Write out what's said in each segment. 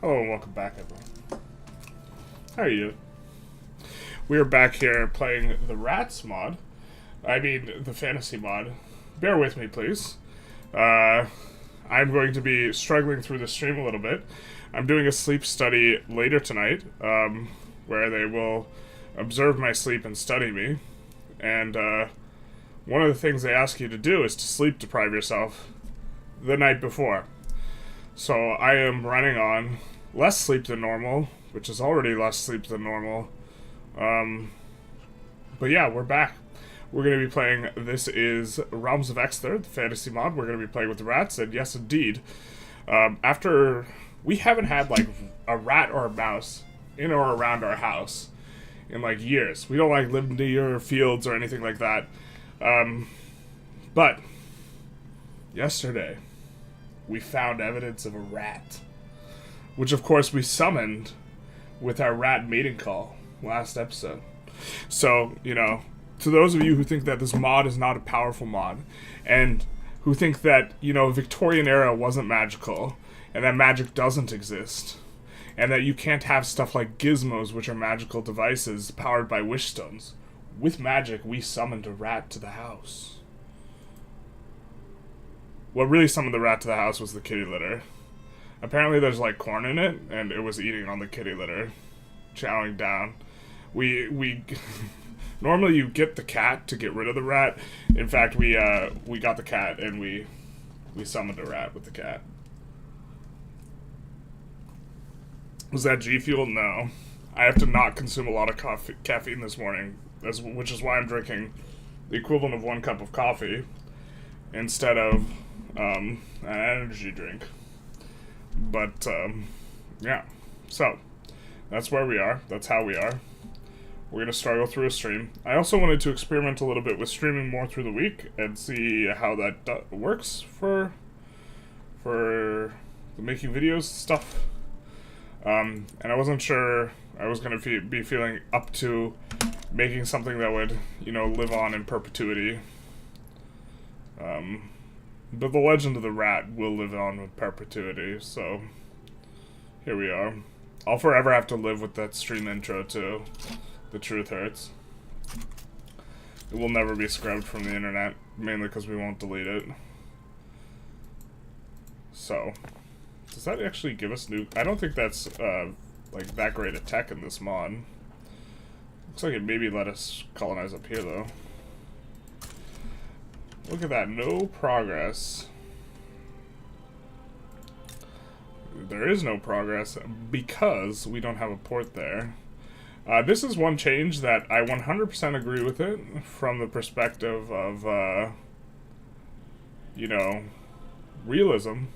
Hello and welcome back, everyone. How are you? We are back here playing the Rats mod. I mean, the fantasy mod. Bear with me, please. I'm going to be struggling through the stream a little bit. I'm doing a sleep study later tonight, where they will observe my sleep and study me. And one of the things they ask you to do is to sleep deprive yourself the night before. So I am running on less sleep than normal, which is already less sleep than normal. But yeah, we're back. We're going to be playing, this is Realms of Exeter, the fantasy mod. We're going to be playing with the rats, and yes, indeed, after, we haven't had, like, a rat or a mouse in or around our house in, like, years. We don't, like, live near fields or anything like that. But, yesterday, we found evidence of a rat, which of course we summoned with our rat mating call last episode. So, you know, to those of you who think that this mod is not a powerful mod, and who think that, you know, Victorian era wasn't magical, and that magic doesn't exist, and that you can't have stuff like gizmos, which are magical devices powered by wish stones. With magic, we summoned a rat to the house. What really summoned the rat to the house was the kitty litter. Apparently there's, like, corn in it, and it was eating on the kitty litter. Chowing down. We normally you get the cat to get rid of the rat. In fact, we got the cat, and we summoned a rat with the cat. Was that G Fuel? No. I have to not consume a lot of caffeine this morning, which is why I'm drinking the equivalent of 1 cup of coffee instead of an energy drink. But, yeah. So, that's where we are. That's how we are. We're going to struggle through a stream. I also wanted to experiment a little bit with streaming more through the week and see how that works for the making videos stuff. And I wasn't sure I was going to be feeling up to making something that would, you know, live on in perpetuity. But the legend of the rat will live on in perpetuity, so here we are. I'll forever have to live with that stream intro, too. The truth hurts. It will never be scrubbed from the internet, mainly because we won't delete it. So, does that actually give us new... I don't think that's, like, that great a tech in this mod. Looks like it maybe let us colonize up here, though. Look at that, no progress. There is no progress because we don't have a port there. This is one change that I 100% agree with it from the perspective of, you know, realism.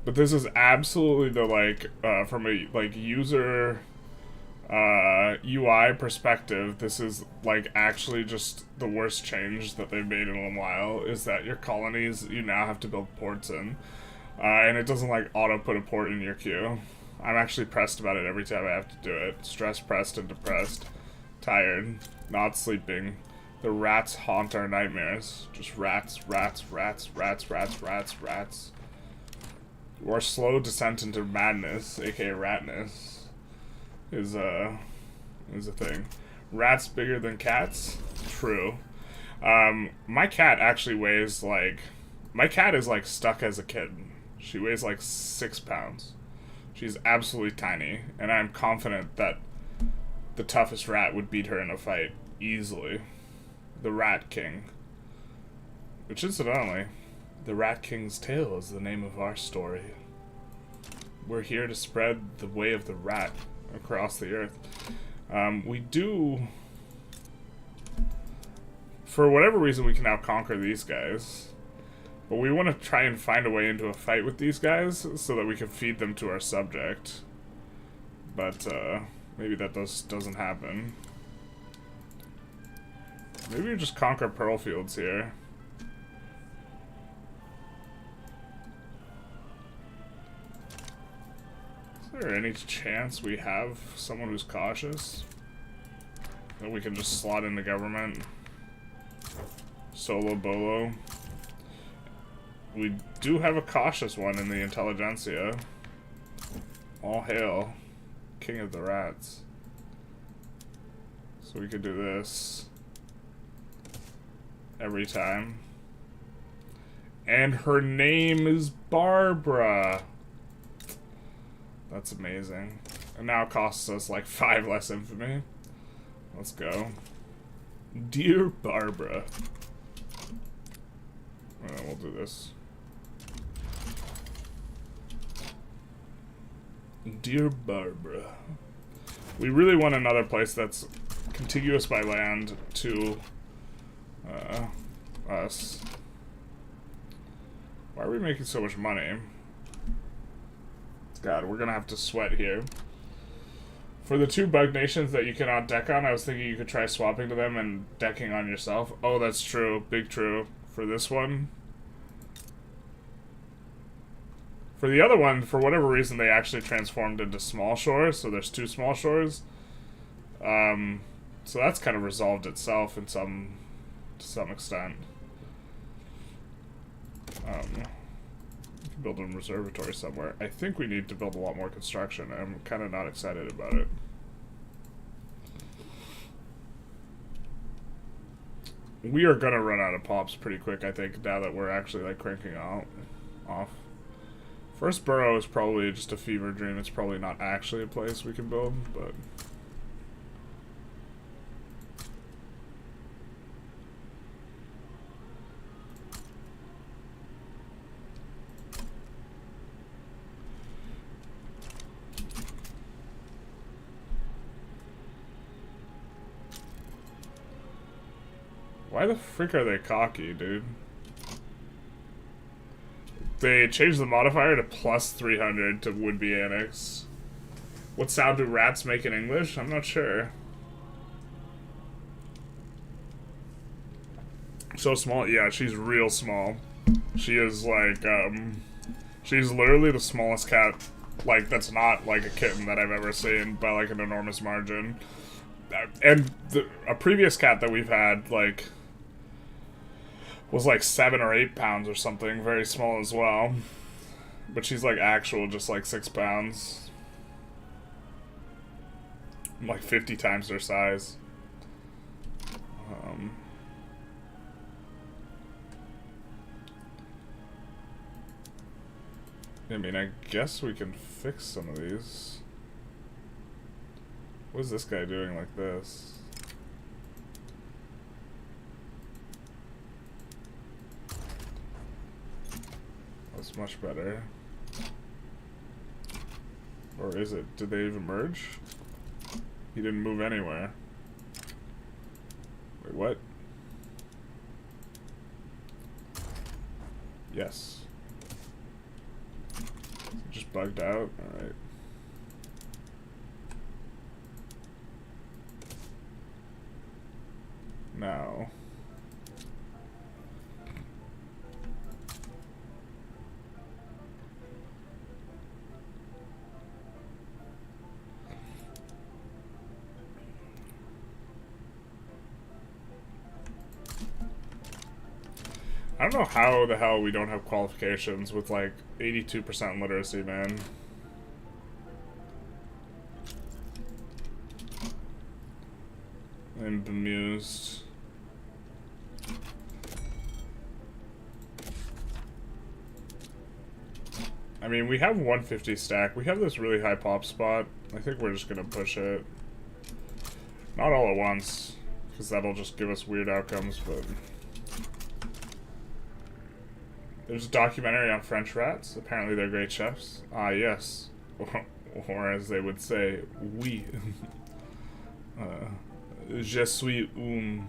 But this is absolutely the, like, from a, like, user... UI perspective, this is, like, actually just the worst change that they've made in a while, is that your colonies, you now have to build ports in. And it doesn't, like, auto-put a port in your queue. I'm actually pressed about it every time I have to do it. Stressed, pressed, and depressed. Tired. Not sleeping. The rats haunt our nightmares. Just rats, rats, rats, rats, rats, rats, rats. Or slow descent into madness, aka ratness. Is a thing. Rats bigger than cats? True. My cat actually weighs, like... My cat is, like, stuck as a kitten. She weighs, like, 6 pounds. She's absolutely tiny, and I'm confident that the toughest rat would beat her in a fight easily. The Rat King. Which, incidentally, the Rat King's tale is the name of our story. We're here to spread the way of the rat across the earth. We do... For whatever reason, we can now conquer these guys. But we want to try and find a way into a fight with these guys so that we can feed them to our subject. But, maybe that doesn't happen. Maybe we just conquer pearl fields here. Is there any chance we have someone who's cautious? That we can just slot into government? Solo bolo. We do have a cautious one in the Intelligentsia. All hail, King of the Rats. So we could do this every time. And her name is Barbara. That's amazing. And now it costs us like 5 less infamy. Let's go. Dear Barbara. We'll do this. Dear Barbara. We really want another place that's contiguous by land to us. Why are we making so much money? God, we're gonna have to sweat here. For the 2 bug nations that you cannot deck on, I was thinking you could try swapping to them and decking on yourself. Oh, that's true. Big true. For this one. For the other one, for whatever reason, they actually transformed into small shores, so there's 2 small shores. So that's kind of resolved itself in to some extent. We can build a observatory somewhere. I think we need to build a lot more construction. I'm kind of not excited about it. We are gonna run out of pops pretty quick, I think, now that we're actually like cranking off. First borough is probably just a fever dream. It's probably not actually a place we can build, but why the frick are they cocky, dude? They changed the modifier to plus 300 to would-be annex. What sound do rats make in English? I'm not sure. So small? Yeah, she's real small. She is like, she's literally the smallest cat, like, that's not like a kitten that I've ever seen by like an enormous margin. And a previous cat that we've had, like, was like 7 or 8 pounds or something, very small as well. But she's like actual, just like 6 pounds. Like 50 times their size. I mean, I guess we can fix some of these. What is this guy doing like this? That's much better. Or is it? Did they even merge? He didn't move anywhere. Wait, what? Yes. Just bugged out? Alright. Now. I don't know how the hell we don't have qualifications with like 82% literacy, man. I'm bemused. I mean, we have 150 stack. We have this really high pop spot. I think we're just gonna push it. Not all at once, because that'll just give us weird outcomes, but... There's a documentary on French rats. Apparently they're great chefs. Ah, yes. Or as they would say, oui. Je suis un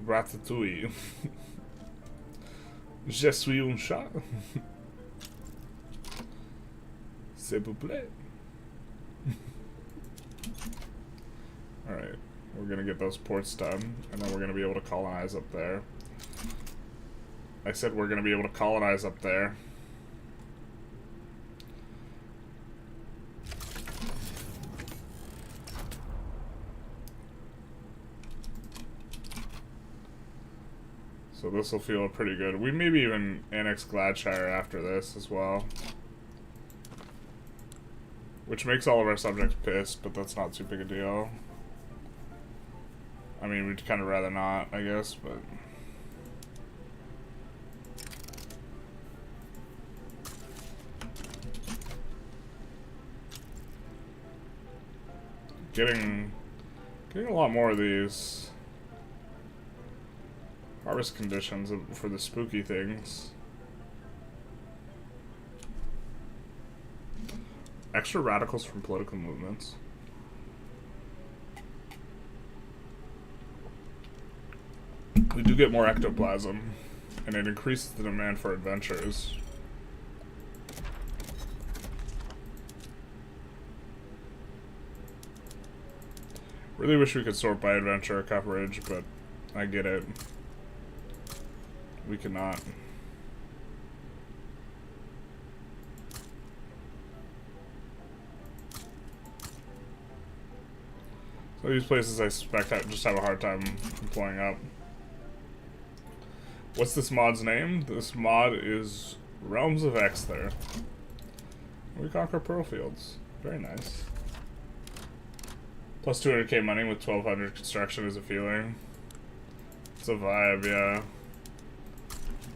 ratatouille. Je suis un chat. S'il vous plaît. Alright. We're gonna get those ports done, and then we're gonna be able to colonize up there. I said we're going to be able to colonize up there. So this will feel pretty good. We maybe even annex Gladshire after this as well. Which makes all of our subjects pissed, but that's not too big a deal. I mean, we'd kind of rather not, I guess, but... Getting a lot more of these harvest conditions for the spooky things. Extra radicals from political movements. We do get more ectoplasm, and it increases the demand for adventures. Really wish we could sort by adventure coverage, but I get it. We cannot. So these places I suspect just have a hard time employing up. What's this mod's name? This mod is Realms of Exeter. We conquer pearl fields. Very nice. Plus 200k money with 1200 construction is a feeling. It's a vibe, yeah.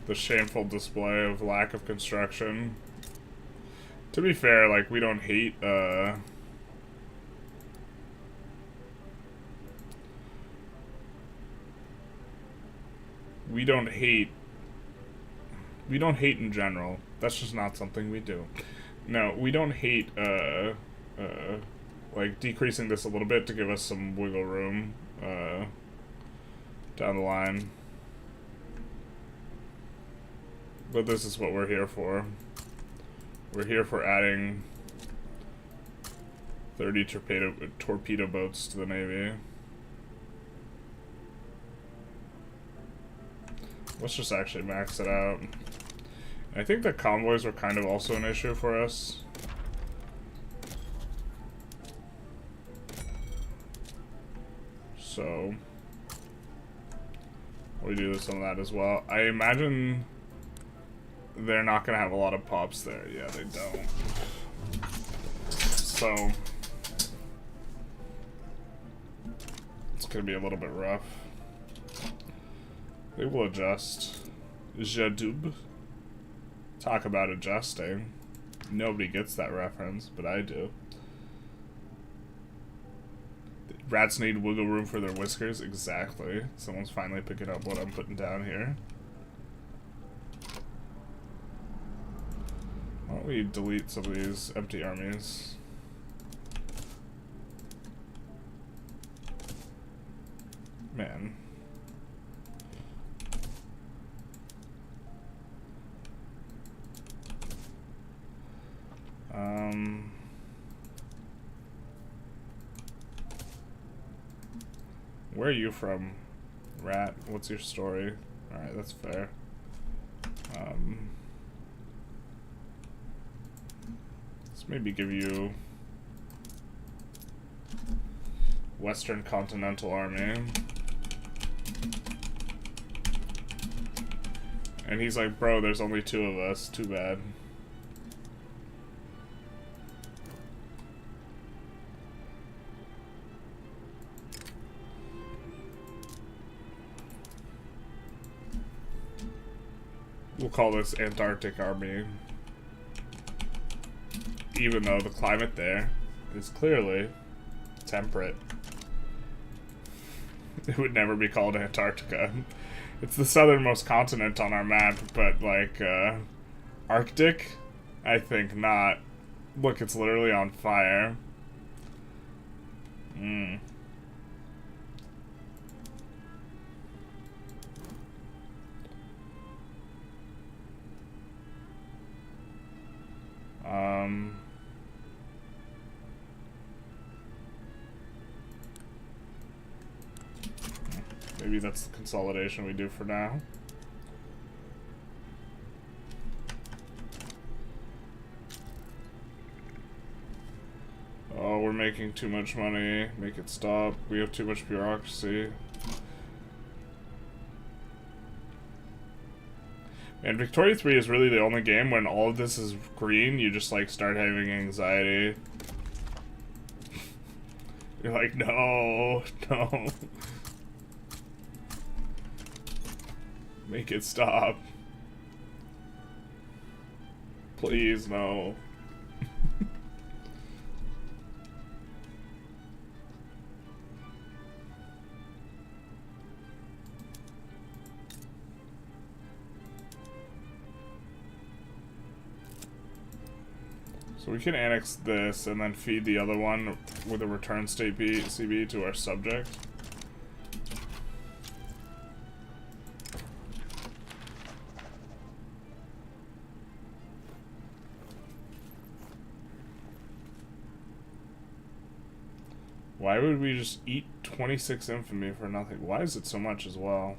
The shameful display of lack of construction. To be fair, like, we don't hate, we don't hate in general. That's just not something we do. No, we don't hate, like, decreasing this a little bit to give us some wiggle room, down the line. But this is what we're here for. We're here for adding 30 torpedo boats to the Navy. Let's just actually max it out. I think the convoys were kind of also an issue for us. So we do some of that as well. I imagine they're not gonna have a lot of pops there. Yeah, they don't. So it's gonna be a little bit rough. They will adjust. Jadub. Talk about adjusting. Nobody gets that reference, but I do. Rats need wiggle room for their whiskers. Exactly. Someone's finally picking up what I'm putting down here. Why don't we delete some of these empty armies? Man. Where are you from, Rat? What's your story? Alright, that's fair. Let's maybe give you Western Continental Army. And he's like, bro, there's only 2 of us. Too bad. We'll call this Antarctic Army. Even though the climate there is clearly temperate. It would never be called Antarctica. It's the southernmost continent on our map, but like, Arctic? I think not. Look, it's literally on fire. Maybe that's the consolidation we do for now. Oh, we're making too much money. Make it stop. We have too much bureaucracy. And Victoria 3 is really the only game when all of this is green, you just like start having anxiety. You're like, no, no. Make it stop. Please, no. So we can annex this and then feed the other one with a return state CB to our subject. Why would we just eat 26 infamy for nothing? Why is it so much as well?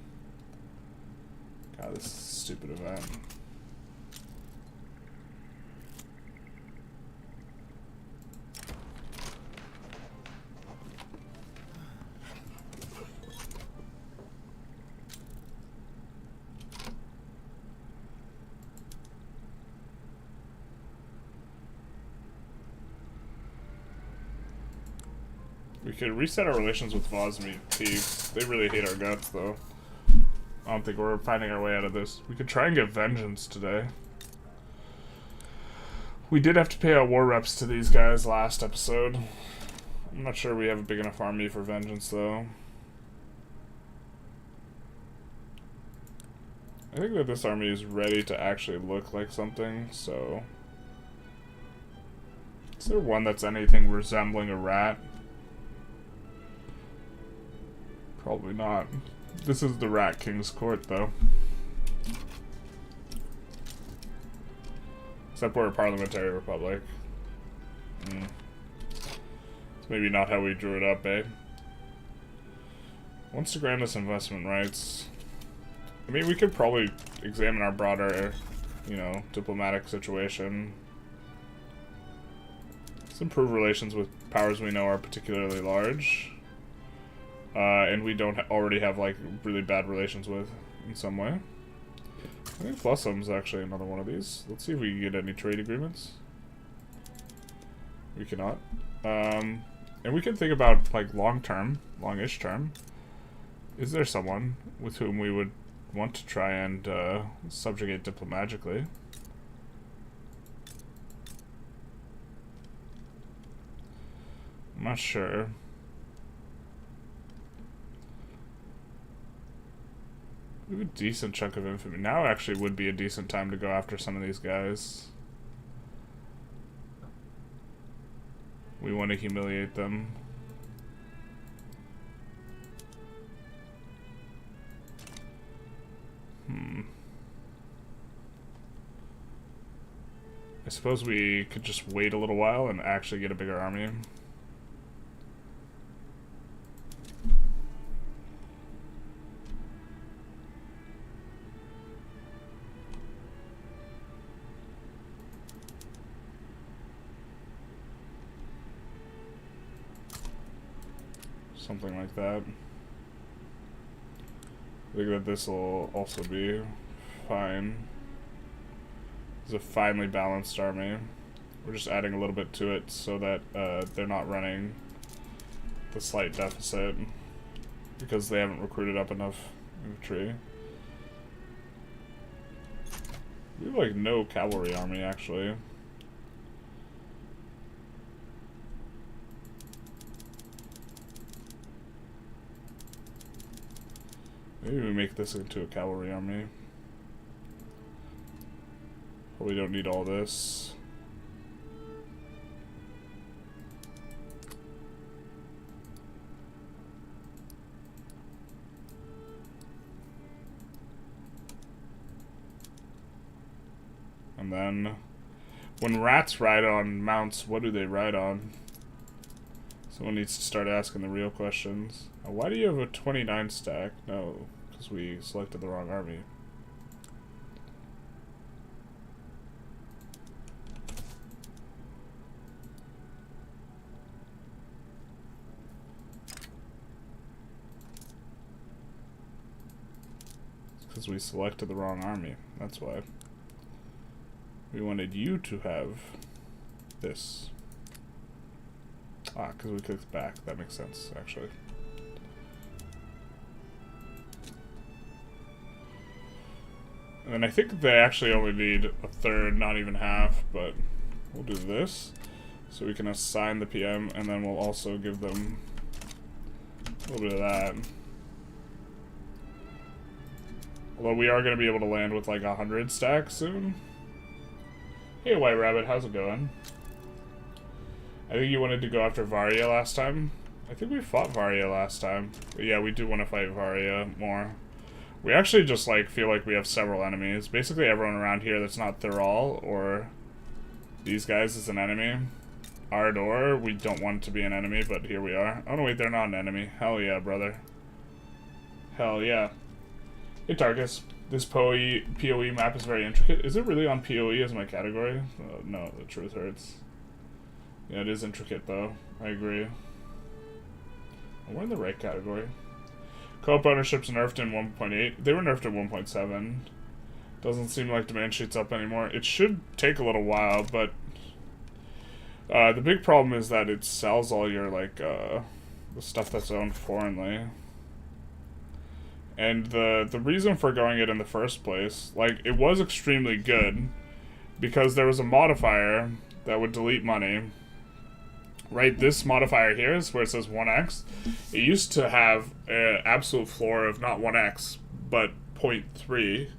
God, this is a stupid event. We could reset our relations with Vosmi Thieves. They really hate our guts, though. I don't think we're finding our way out of this. We could try and get vengeance today. We did have to pay our war reps to these guys last episode. I'm not sure we have a big enough army for vengeance, though. I think that this army is ready to actually look like something, so... Is there one that's anything resembling a rat? Probably not. This is the Rat King's court, though. Except we're a parliamentary republic. It's maybe not how we drew it up, eh? Wants to grant us investment rights. I mean, we could probably examine our broader, you know, diplomatic situation. Let's improve relations with powers we know are particularly large. And we don't already have, like, really bad relations with in some way. I think Flussum's actually another one of these. Let's see if we can get any trade agreements. We cannot. And we can think about, like, long-term, long-ish term. Is there someone with whom we would want to try and subjugate diplomatically? I'm not sure. We have a decent chunk of infamy. Now actually would be a decent time to go after some of these guys. We want to humiliate them. I suppose we could just wait a little while and actually get a bigger army. Something like that. I think that this will also be fine. It's a finely balanced army. We're just adding a little bit to it so that they're not running the slight deficit because they haven't recruited up enough infantry. We have like no cavalry army actually. Maybe we make this into a cavalry army. Probably don't need all this. And then, when rats ride on mounts, what do they ride on? Someone needs to start asking the real questions. Why do you have a 29 stack? No, because we selected the wrong army. It's because we selected the wrong army. That's why. We wanted you to have this. Ah, because we clicked back. That makes sense, actually. And then I think they actually only need a third, not even half, but we'll do this. So we can assign the PM, and then we'll also give them a little bit of that. Although we are going to be able to land with like 100 stacks soon. Hey, White Rabbit, how's it going? I think you wanted to go after Varia last time. I think we fought Varia last time. But yeah, we do want to fight Varia more. We actually just like feel like we have several enemies. Basically everyone around here that's not Thural or these guys is an enemy. Ardor, we don't want to be an enemy, but here we are. Oh no, wait, they're not an enemy. Hell yeah, brother. Hell yeah. Hey Tarkus, this PoE map is very intricate. Is it really on PoE as my category? No, the truth hurts. Yeah, it is intricate though. I agree. We're in the right category. Co-op ownership's nerfed in 1.8. They were nerfed at 1.7. Doesn't seem like demand sheet's up anymore. It should take a little while, but the big problem is that it sells all your like the stuff that's owned foreignly. And the reason for going it in the first place, like, it was extremely good because there was a modifier that would delete money. Right, this modifier here is where it says 1x. It used to have an absolute floor of not 1x, but 0.3,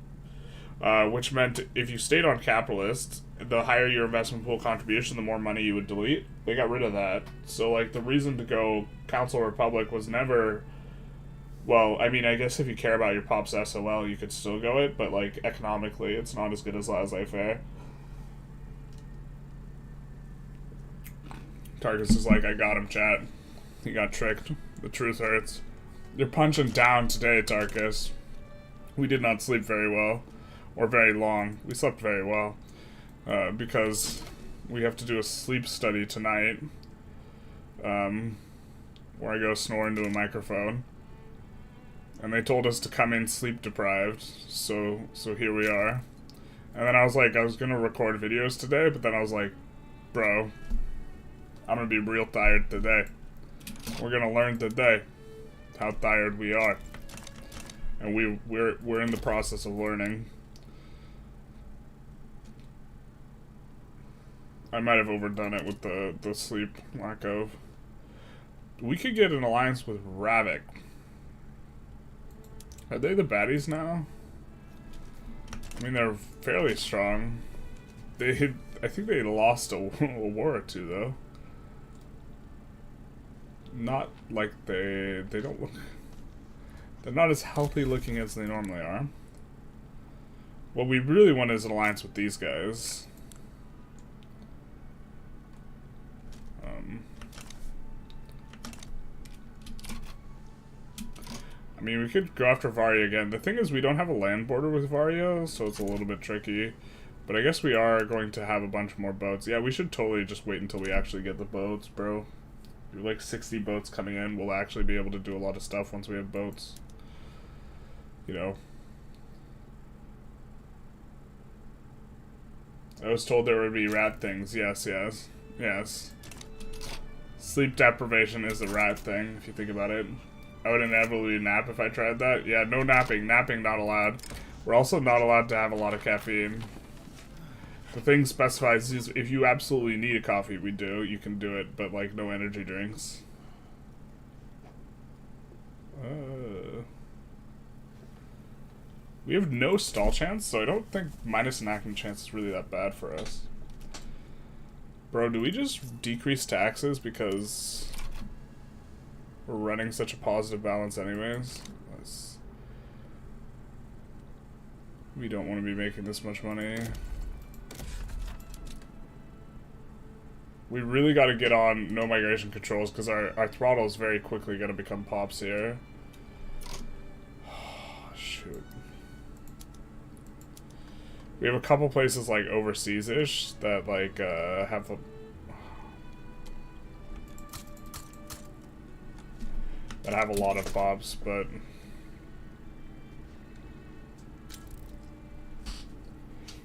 which meant if you stayed on capitalist, the higher your investment pool contribution, the more money you would delete. They got rid of that. So, like, the reason to go Council Republic was never... Well, I mean, I guess if you care about your Pops SOL, you could still go it, but, like, economically, it's not as good as laissez-faire. Tarkus is like, I got him, chat. He got tricked. The truth hurts. You're punching down today, Tarkus. We did not sleep very well. Or very long. We slept very well. Because we have to do a sleep study tonight. Where I go snore into a microphone. And they told us to come in sleep deprived. So here we are. And then I was like, I was gonna record videos today, but then I was like, bro, I'm gonna be real tired today. We're gonna learn today how tired we are, and we're in the process of learning. I might have overdone it with the sleep lack of. We could get an alliance with Ravik. Are they the baddies now? I mean, they're fairly strong. I think they lost a war or two though. Not like they don't look... They're not as healthy looking as they normally are. What we really want is an alliance with these guys. I mean, we could go after Varia again. The thing is, we don't have a land border with Varia, so it's a little bit tricky. But I guess we are going to have a bunch more boats. Yeah, we should totally just wait until we actually get the boats, bro. Like 60 boats coming in, we'll actually be able to do a lot of stuff once we have boats. You know. I was told there would be rat things. Yes, yes, yes. Sleep deprivation is a rat thing, if you think about it. I would inevitably nap if I tried that. Yeah, no napping. Napping not allowed. We're also not allowed to have a lot of caffeine. The thing specifies is if you absolutely need a coffee, we do. You can do it, but like no energy drinks. We have no stall chance, so I don't think minus an acting chance is really that bad for us. Bro, do we just decrease taxes because we're running such a positive balance anyways? We don't want to be making this much money. We really got to get on no migration controls because our throttle is very quickly going to become pops here. Shoot. We have a couple places like overseas-ish that like have a... that have a lot of pops, but...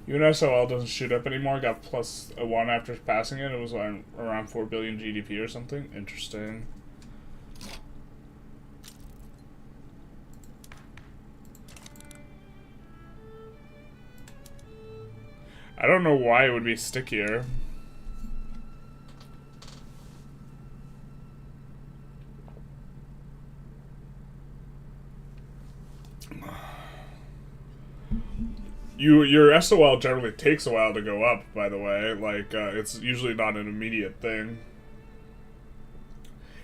UNSOL doesn't shoot up anymore. Got plus a 1 after passing it. It was around 4 billion GDP or something. Interesting. I don't know why it would be stickier. Your SOL generally takes a while to go up, by the way. Like, it's usually not an immediate thing.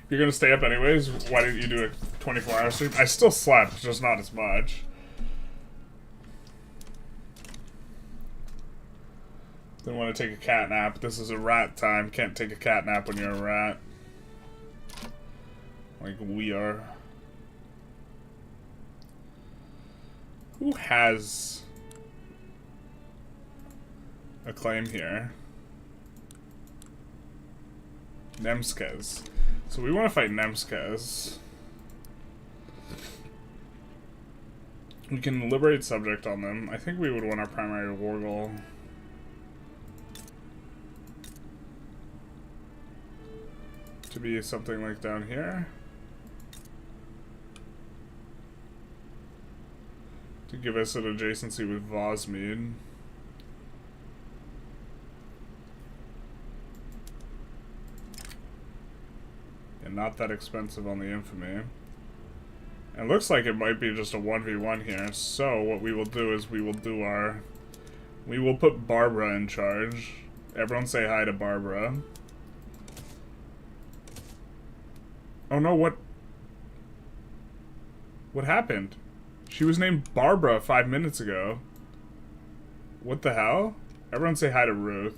If you're gonna stay up anyways, why didn't you do a 24-hour stream? I still slept, just not as much. Didn't want to take a cat nap. This is a rat time. Can't take a cat nap when you're a rat. Like we are. Who has a claim here? Nemskes. So we want to fight Nemskes. We can liberate subject on them. I think we would want our primary war goal to be something like down here. To give us an adjacency with Vosmead. And not that expensive on the infamy. And looks like it might be just a 1v1 here. So what we will do is we will put Barbara in charge. Everyone say hi to Barbara. Oh no, what happened? She was named Barbara 5 minutes ago. What the hell? Everyone say hi to Ruth.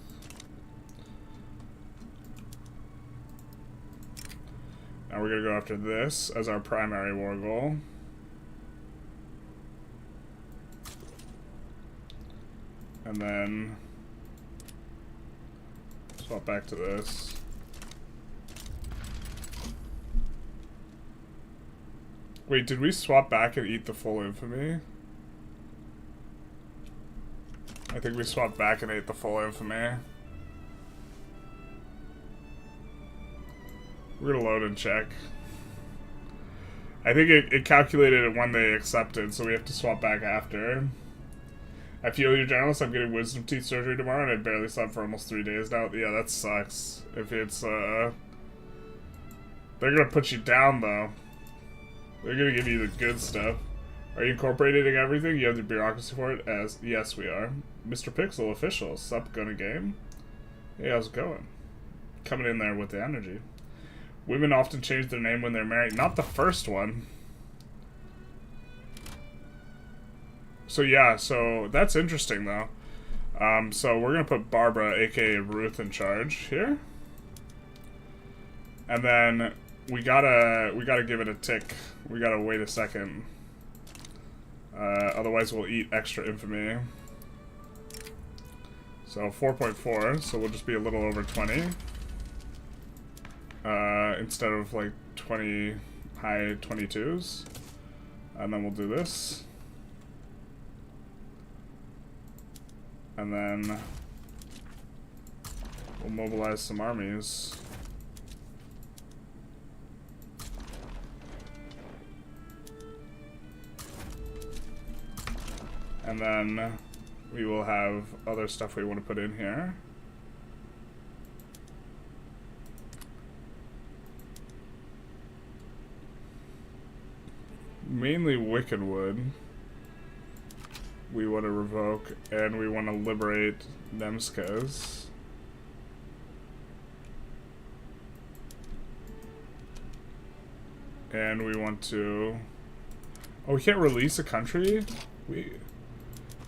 Now we're gonna go after this as our primary war goal. And then swap back to this. Wait, did we swap back and eat the full infamy? I think we swapped back and ate the full infamy. We're gonna load and check. I think it calculated it when they accepted, so we have to swap back after. I feel you, journalist. I'm getting wisdom teeth surgery tomorrow, and I barely slept for almost 3 days now. Yeah, that sucks. If it's, they're gonna put you down, though. They're gonna give you the good stuff. Are you incorporating everything? You have the bureaucracy for it? Yes, we are. Mr. Pixel, official. Sup, gonna game? Hey, how's it going? Coming in there with the energy. Women often change their name when they're married. Not the first one. So yeah, so that's interesting though. So we're gonna put Barbara, aka Ruth, in charge here. And then we gotta give it a tick. We gotta wait a second. Otherwise we'll eat extra infamy. So 4.4, so we'll just be a little over 20. Instead of like 20 high 22s. And then we'll do this. And then we'll mobilize some armies. And then we will have other stuff we want to put in here. Mainly Wickedwood. We want to revoke, and we want to liberate Nemskes. And we want to... Oh, we can't release a country?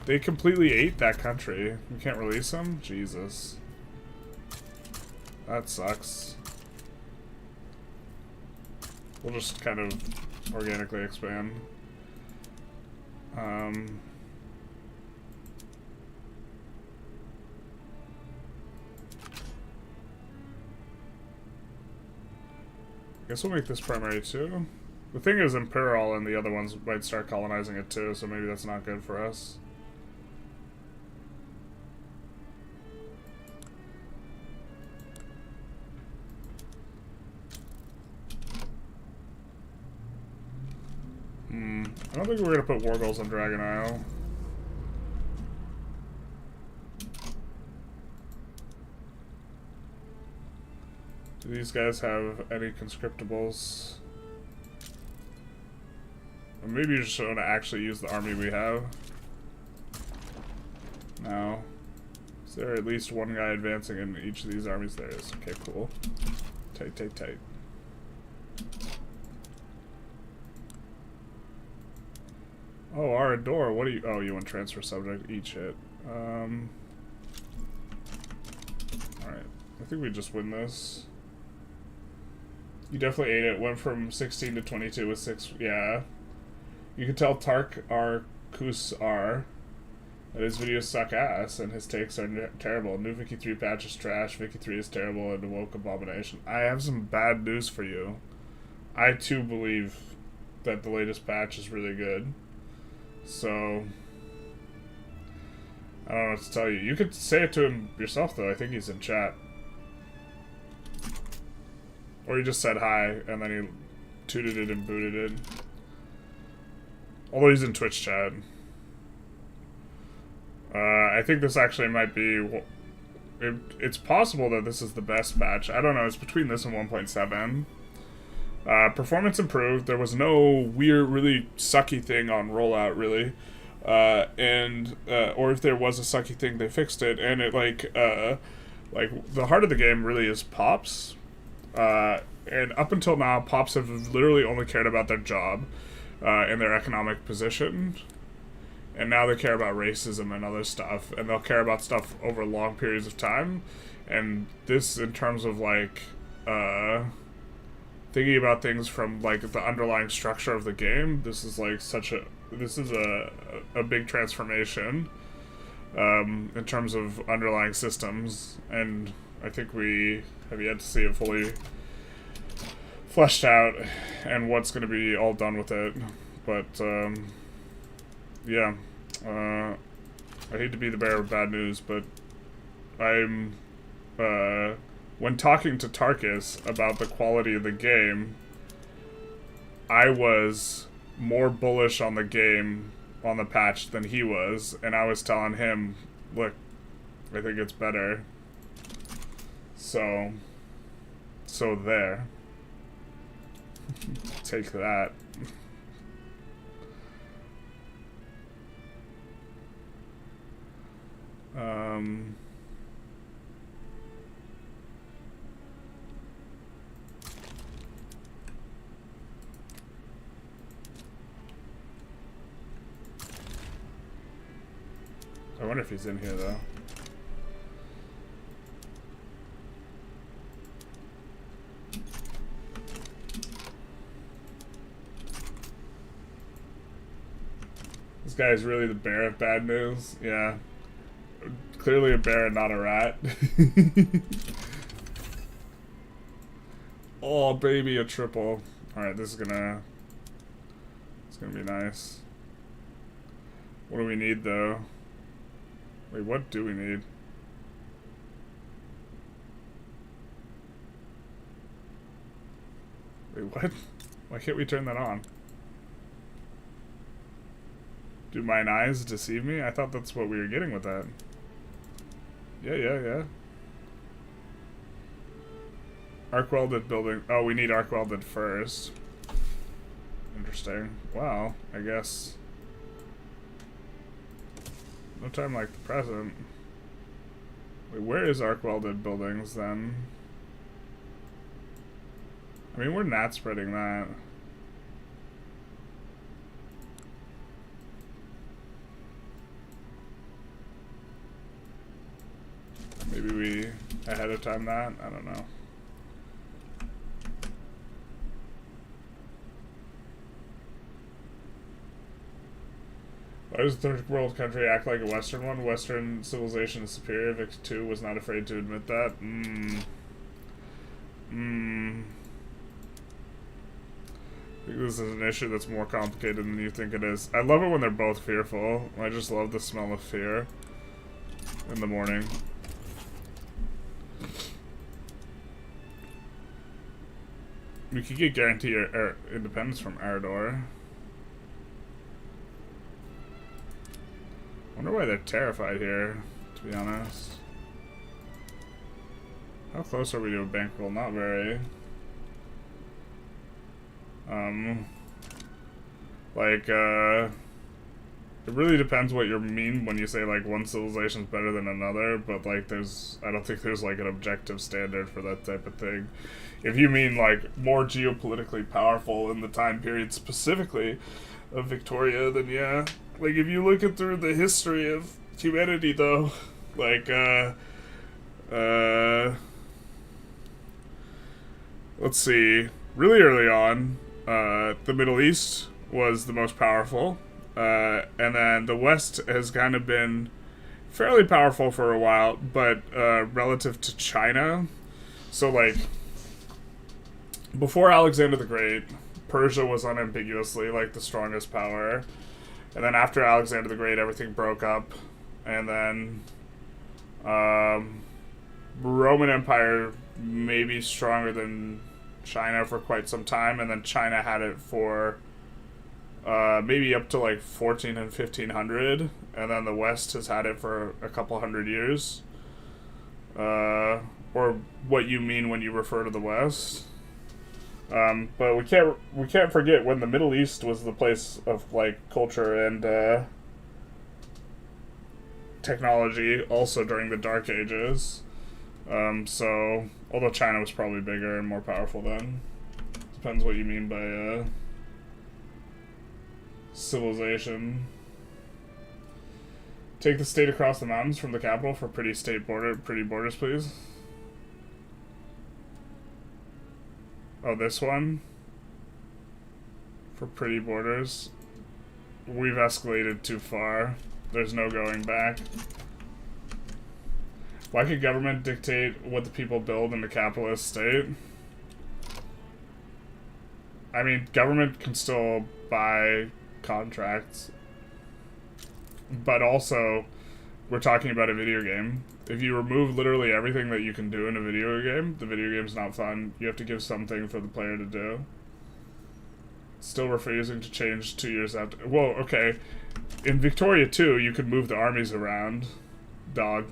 They completely ate that country. We can't release them? Jesus. That sucks. We'll just kind of organically expand. I guess we'll make this primary too. The thing is, Imperial and the other ones might start colonizing it too, so maybe that's not good for us. don't think we're gonna put war goals on Dragon Isle. Do these guys have any conscriptables? Or maybe you just want to actually use the army we have. No. Is there at least one guy advancing in each of these armies? There is. Okay, cool. Tight, tight, tight. Oh, Arador, what do you... Oh, you want transfer subject? Eat shit. Alright. I think we just win this. You definitely ate it. Went from 16 to 22 with 6... Yeah. You can tell Tark R. Kus R. that his videos suck ass and his takes are terrible. New Vicky 3 patch is trash. Vicky 3 is terrible and a woke abomination. I have some bad news for you. I too believe that the latest patch is really good. So, I don't know what to tell you. You could say it to him yourself, though. I think he's in chat. Or he just said hi, and then he tooted it and booted it. Although he's in Twitch chat. I think this actually might be... It's possible that this is the best patch. I don't know. It's between this and 1.7. Performance improved. There was no weird, really sucky thing on rollout, really. Or if there was a sucky thing, they fixed it. And it, like, the heart of the game really is Pops. And up until now, Pops have literally only cared about their job and their economic position. And now they care about racism and other stuff. And they'll care about stuff over long periods of time. And this, in terms of, like, thinking about things from, like, the underlying structure of the game, this is, like, this is a big transformation in terms of underlying systems. And I think we have yet to see it fully fleshed out and what's going to be all done with it. But, yeah. I hate to be the bearer of bad news, but I'm, when talking to Tarkus about the quality of the game, I was more bullish on the game, on the patch, than he was, and I was telling him, look, I think it's better. So there. Take that. I wonder if he's in here, though. This guy is really the bearer of bad news. Yeah. Clearly a bear and not a rat. Oh, baby, a triple. Alright, this is gonna... It's gonna be nice. What do we need, though? Wait, what do we need? Wait, what? Why can't we turn that on? Do mine eyes deceive me? I thought that's what we were getting with that. Yeah. Arc welded building. Oh, we need arc welded first. Interesting. Wow, I guess. No time like the present. Wait, where is arc welded buildings then? I mean, we're not spreading that. Maybe we ahead of time that? I don't know. Why does a third world country act like a Western one? Western civilization is superior. Vic 2 was not afraid to admit that. I think this is an issue that's more complicated than you think it is. I love it when they're both fearful. I just love the smell of fear in the morning. We could get guaranteed independence from Arador. wonder why they're terrified here, to be honest. How close are we to a bankroll? Not very. It really depends what you mean when you say, like, one civilization's better than another, but, like, I don't think there's, like, an objective standard for that type of thing. If you mean, like, more geopolitically powerful in the time period specifically of Victoria, then yeah. Like, if you look at through the history of humanity, though, like, let's see, really early on, the Middle East was the most powerful. And then the West has kind of been fairly powerful for a while, but relative to China. So, like, before Alexander the Great, Persia was unambiguously, like, the strongest power. And then after Alexander the Great, everything broke up. And then Roman Empire may be stronger than China for quite some time. And then China had it for maybe up to like 14 and 1500, and then the West has had it for a couple hundred years. Or what you mean when you refer to the West. But we can't forget when the Middle East was the place of like culture and technology, also during the Dark Ages. So although China was probably bigger and more powerful then, depends what you mean by civilization. Take the state across the mountains from the capital for pretty borders, please. Oh, this one? For pretty borders. We've escalated too far. There's no going back. Why could government dictate what the people build in the capitalist state? I mean, government can still buy contracts, but also we're talking about a video game. If you remove literally everything that you can do in a video game, the video game's not fun. You have to give something for the player to do. Still refusing to change 2 years after. Whoa, okay. In Victoria 2, you could move the armies around. Dog.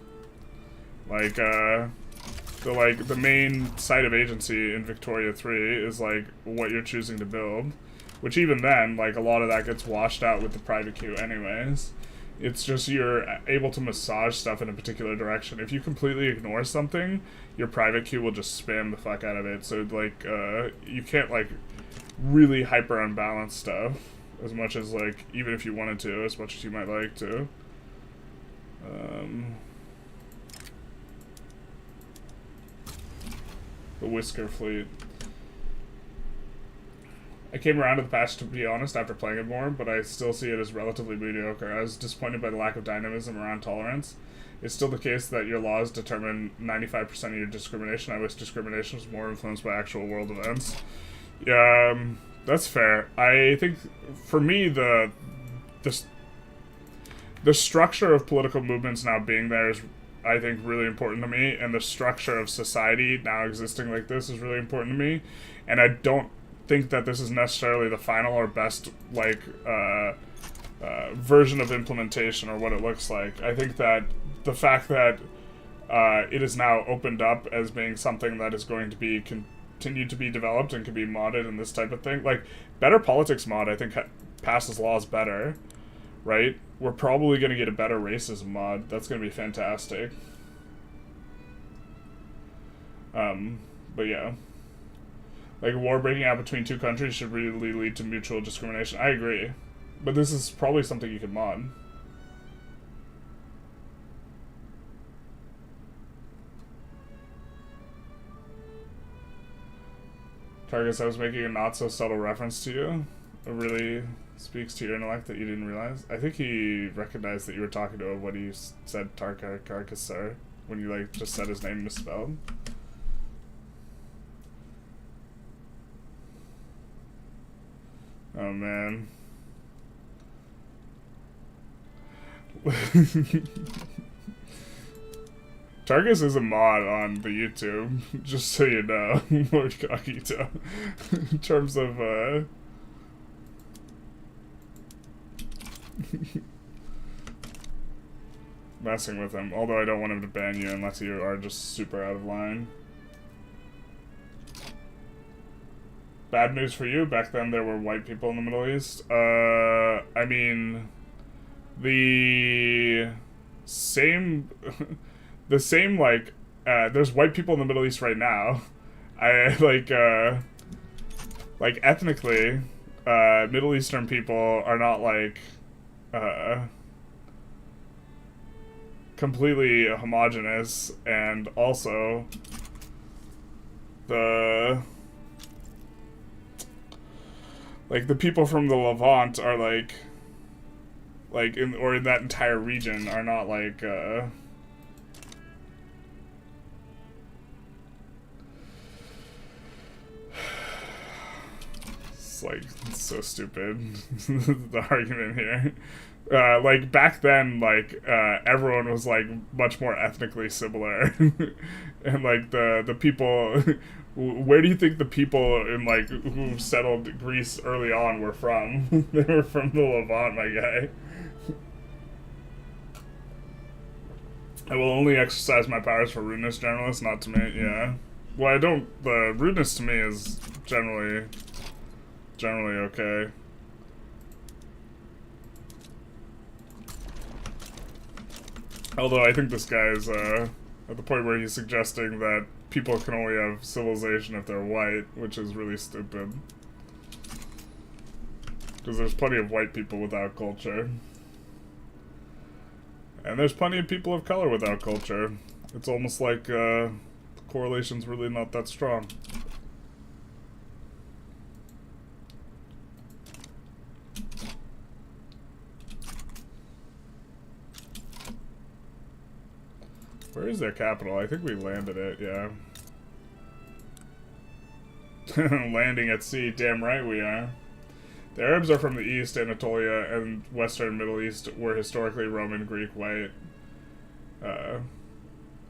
Like, the main site of agency in Victoria 3 is, like, what you're choosing to build. Which even then, like, a lot of that gets washed out with the private queue anyways. It's just you're able to massage stuff in a particular direction. If you completely ignore something, your private queue will just spam the fuck out of it. So, like, you can't, like, really hyper unbalance stuff as much as, like, even if you wanted to, as much as you might like to. The Whisker Fleet. I came around to the patch, to be honest, after playing it more, but I still see it as relatively mediocre. I was disappointed by the lack of dynamism around tolerance. It's still the case that your laws determine 95% of your discrimination. I wish discrimination was more influenced by actual world events. Yeah, that's fair. I think, for me, the structure of political movements now being there is, I think, really important to me, and the structure of society now existing like this is really important to me, and I don't think that this is necessarily the final or best, like, version of implementation or what it looks like. I think that the fact that it is now opened up as being something that is going to be continue to be developed and can be modded and this type of thing, like, Better Politics mod, I think, passes laws better, right? We're probably going to get a better racism mod. That's going to be fantastic. But yeah. Like, war breaking out between two countries should really lead to mutual discrimination. I agree. But this is probably something you can mod. Targus, I was making a not-so-subtle reference to you. It really speaks to your intellect that you didn't realize. I think he recognized that you were talking to him when you said Tarkus, sir. When you, like, just said his name misspelled. Oh, man. Targus is a mod on the YouTube, just so you know, Lord Kakito. In terms of, messing with him. Although I don't want him to ban you unless you are just super out of line. Bad news for you, back then there were white people in the Middle East. I mean, the same, like, there's white people in the Middle East right now. Like, ethnically, Middle Eastern people are not, like, completely homogenous, and also, the people from the Levant are, like, in that entire region are not, like, it's so stupid, the argument here. Like, back then, like, everyone was, like, much more ethnically similar. And, like, the people... Where do you think the people in, like, who settled Greece early on were from? They were from the Levant, my guy. I will only exercise my powers for rudeness, generalists, not to me, yeah. Well, I don't... The rudeness to me is generally okay. Although I think this guy is at the point where he's suggesting that people can only have civilization if they're white, which is really stupid. Because there's plenty of white people without culture. And there's plenty of people of color without culture. It's almost like the correlation's really not that strong. Where is their capital? I think we landed it, yeah. Landing at sea, damn right we are. The Arabs are from the east, Anatolia, and western Middle East were historically Roman, Greek, white.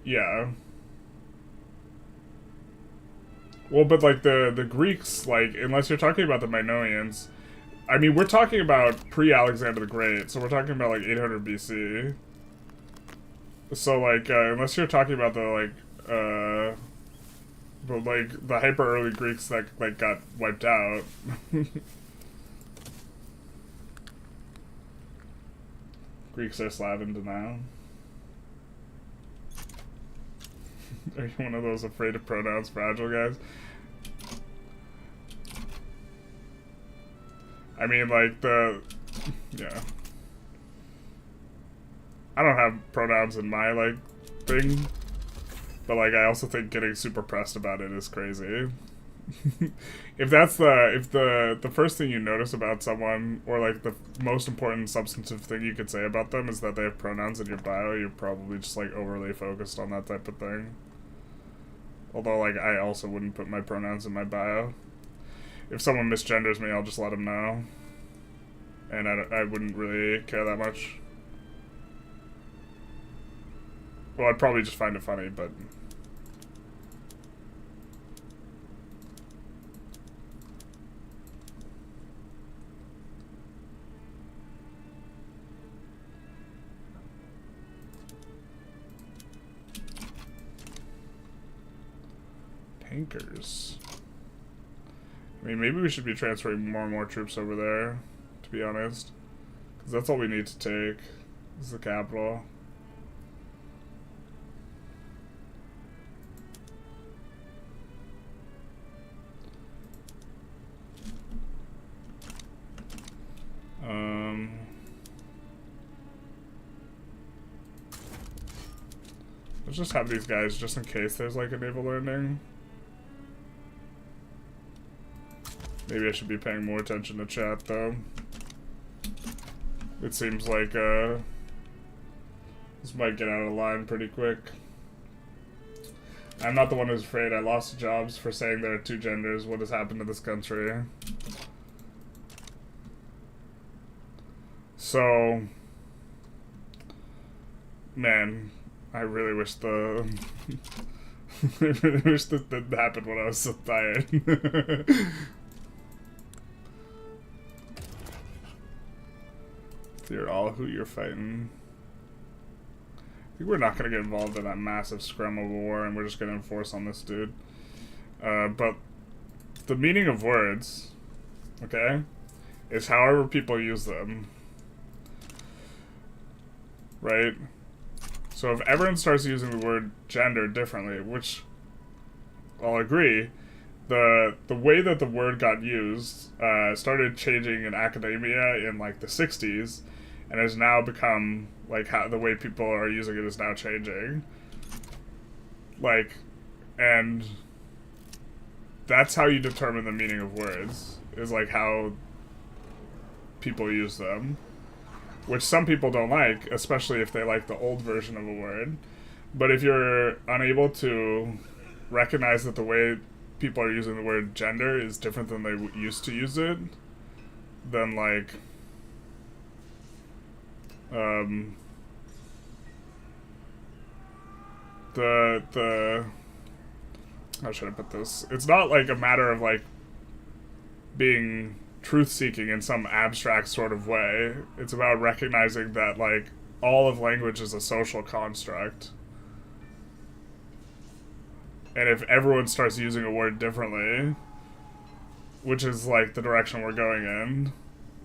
Yeah. Well, but, like, the Greeks, like, unless you're talking about the Minoans, I mean, we're talking about pre-Alexander the Great, so we're talking about, like, 800 BC. So, like, unless you're talking about the hyper early Greeks that, like, got wiped out. Greeks are Slav in denial. Are you one of those afraid of pronouns fragile guys? I mean, like, yeah. I don't have pronouns in my, like, thing, but, like, I also think getting super pressed about it is crazy. If the first thing you notice about someone, or, like, the most important substantive thing you could say about them is that they have pronouns in your bio, you're probably just, like, overly focused on that type of thing. Although, like, I also wouldn't put my pronouns in my bio. If someone misgenders me, I'll just let them know. And I wouldn't really care that much. Well, I'd probably just find it funny, but... Tankers. I mean, maybe we should be transferring more and more troops over there, to be honest. Because that's all we need to take. This is the capital. Let's just have these guys just in case there's like a naval landing. Maybe I should be paying more attention to chat though. It seems like this might get out of line pretty quick. I'm not the one who's afraid. I lost jobs for saying there are two genders. What has happened to this country? So, man, I really wish I really wish that didn't happen when I was so tired. You're all who you're fighting. I think we're not going to get involved in that massive scrum of a war, and we're just going to enforce on this dude. But the meaning of words, okay, is however people use them. Right? So if everyone starts using the word gender differently, which I'll agree, the way that the word got used started changing in academia in like the 60s, and has now become like how the way people are using it is now changing. Like, and that's how you determine the meaning of words, is like how people use them, which some people don't like, especially if they like the old version of a word. But if you're unable to recognize that the way people are using the word gender is different than they used to use it, then like the how should I put this? It's not like a matter of like being truth-seeking in some abstract sort of way. It's about recognizing that like all of language is a social construct. And if everyone starts using a word differently, which is like the direction we're going in,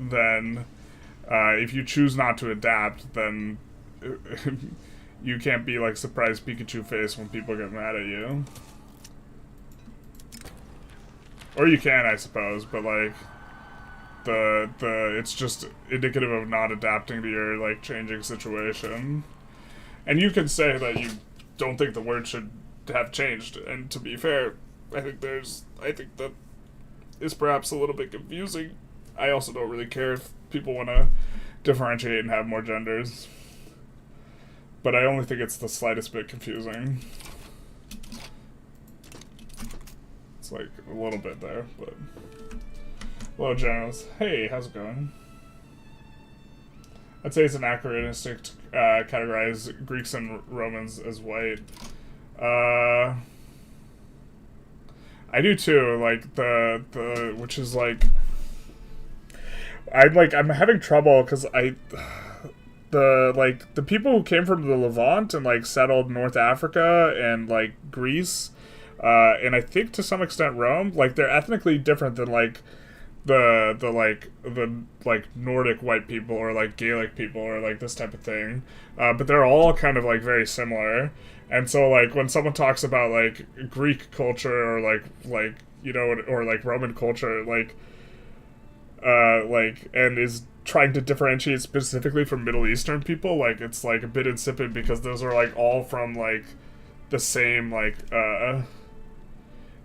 then if you choose not to adapt, then you can't be like surprised Pikachu face when people get mad at you. Or you can, I suppose, but like it's just indicative of not adapting to your like changing situation. And you can say that you don't think the word should have changed, and to be fair, I think that is perhaps a little bit confusing. I also don't really care if people want to differentiate and have more genders, but I only think it's the slightest bit confusing. It's like a little bit there, but hello, Generals. Hey, how's it going? I'd say it's anachronistic to categorize Greeks and Romans as white. I do too, like, which is, like, I'm having trouble, because the people who came from the Levant and, like, settled North Africa and, like, Greece, and I think to some extent Rome, like, they're ethnically different than, like, the Nordic white people, or, like, Gaelic people, or, like, this type of thing, but they're all kind of, like, very similar. And so, like, when someone talks about, like, Greek culture, or, like, you know, or, like, Roman culture, like, and is trying to differentiate specifically from Middle Eastern people, like, it's, like, a bit insipid, because those are, like, all from, like, the same, like,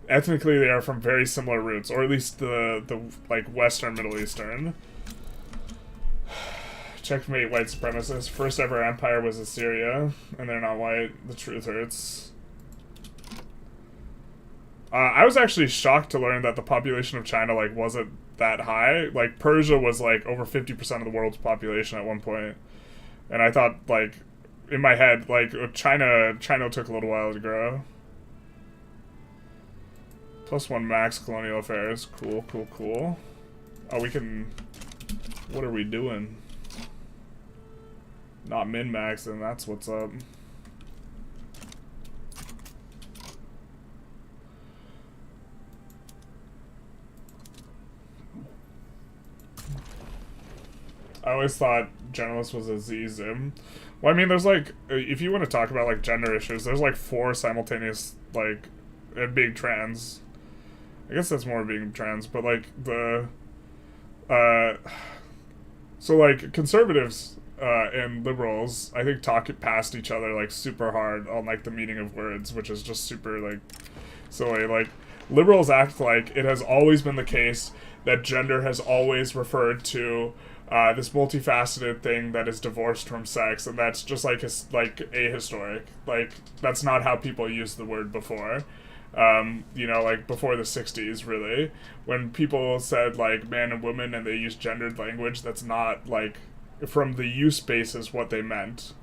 ethnically they are from very similar roots, or at least the like, Western Middle Eastern. Checkmate, white supremacists. First ever empire was Assyria, and they're not white. The truth hurts. I was actually shocked to learn that the population of China, like, wasn't that high. Like, Persia was, like, over 50% of the world's population at one point. And I thought, like, in my head, like, China took a little while to grow. +1 max colonial affairs. Cool, cool, cool. Oh, we can... What are we doing? Not min-max, and that's what's up. I always thought Generalist was a Z-Zim. Well, I mean, there's, like, if you want to talk about, like, gender issues, there's, like, 4 simultaneous, like, being trans. I guess that's more being trans, but, like, so, like, conservatives and liberals, I think, talk past each other, like, super hard on, like, the meaning of words, which is just super, like, silly. Like, liberals act like it has always been the case that gender has always referred to this multifaceted thing that is divorced from sex, and that's just, like, ahistoric. Like, that's not how people used the word before. You know, like, before the 60s, really. When people said, like, man and woman, and they used gendered language, that's not, like, from the use basis what they meant.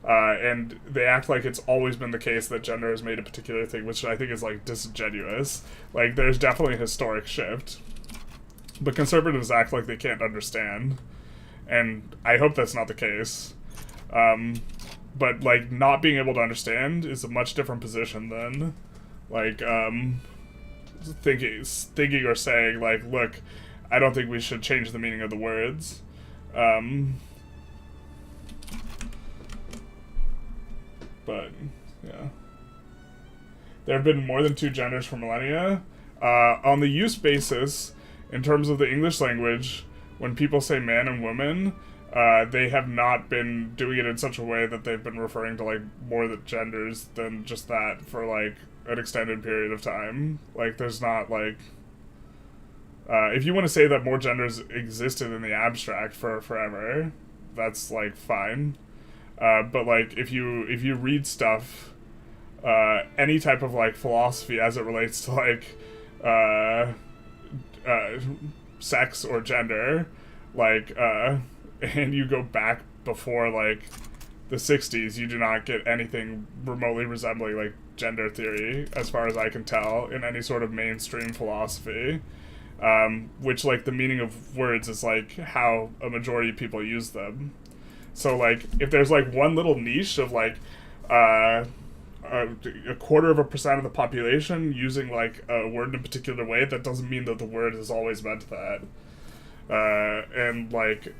And they act like it's always been the case that gender has made a particular thing, which I think is, like, disingenuous. Like, there's definitely a historic shift. But conservatives act like they can't understand. And I hope that's not the case. but like not being able to understand is a much different position than like thinking or saying like, look, I don't think we should change the meaning of the words. But yeah, there have been more than 2 genders for millennia. On the use basis, in terms of the English language, when people say man and woman, they have not been doing it in such a way that they've been referring to like more the genders than just that for like an extended period of time. Like there's not like if you want to say that more genders existed in the abstract for forever, that's like fine. But like if you read stuff, any type of like philosophy as it relates to like sex or gender, like and you go back before like the 60s, you do not get anything remotely resembling like gender theory, as far as I can tell, in any sort of mainstream philosophy. Which like the meaning of words is like how a majority of people use them. So like if there's like one little niche of like a 1/4% of the population using like a word in a particular way, that doesn't mean that the word is always meant that. And like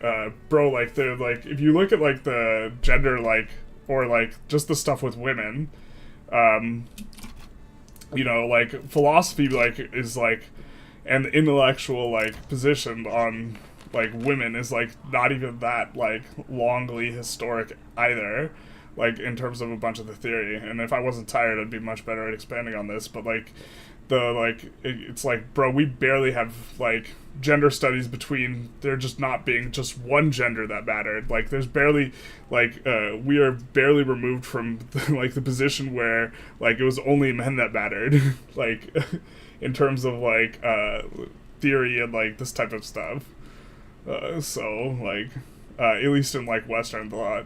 bro, like the like if you look at like the gender like or like just the stuff with women, you know, like philosophy like is like an intellectual like position on like women is like not even that like longly historic either, like in terms of a bunch of the theory. And if I wasn't tired, I'd be much better at expanding on this, but like the like it's like, bro, we barely have like gender studies between there just not being just one gender that mattered. Like there's barely like we are barely removed from like the position where like it was only men that mattered like in terms of like theory and like this type of stuff. So like at least in like Western thought.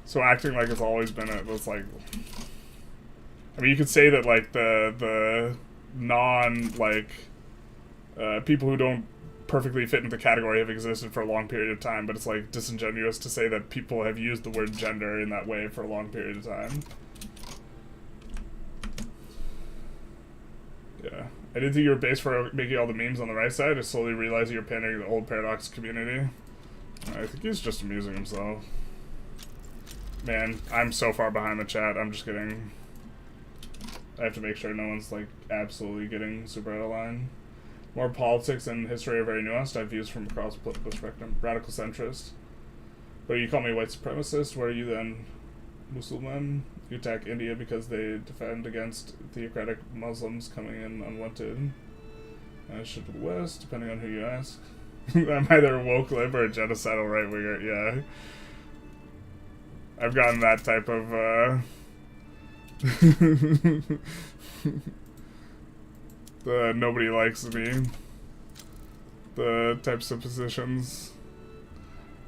So acting like it's always been it's like, I mean, you could say that like the non like people who don't perfectly fit into the category have existed for a long period of time, but it's like disingenuous to say that people have used the word gender in that way for a long period of time. Yeah. I didn't think you were based for making all the memes on the right side. I slowly realized you're pandering the old Paradox community. I think he's just amusing himself. Man, I'm so far behind the chat. I'm just getting... I have to make sure no one's like absolutely getting super out of line. More politics and history are very nuanced. I have views from across the political spectrum. Radical centrist. But you call me white supremacist? What are you then? Muslim? You attack India because they defend against theocratic Muslims coming in unwanted. Shit to the West, depending on who you ask. I'm either a woke lib or a genocidal right winger. Yeah, I've gotten that type of the nobody likes me. The types of positions.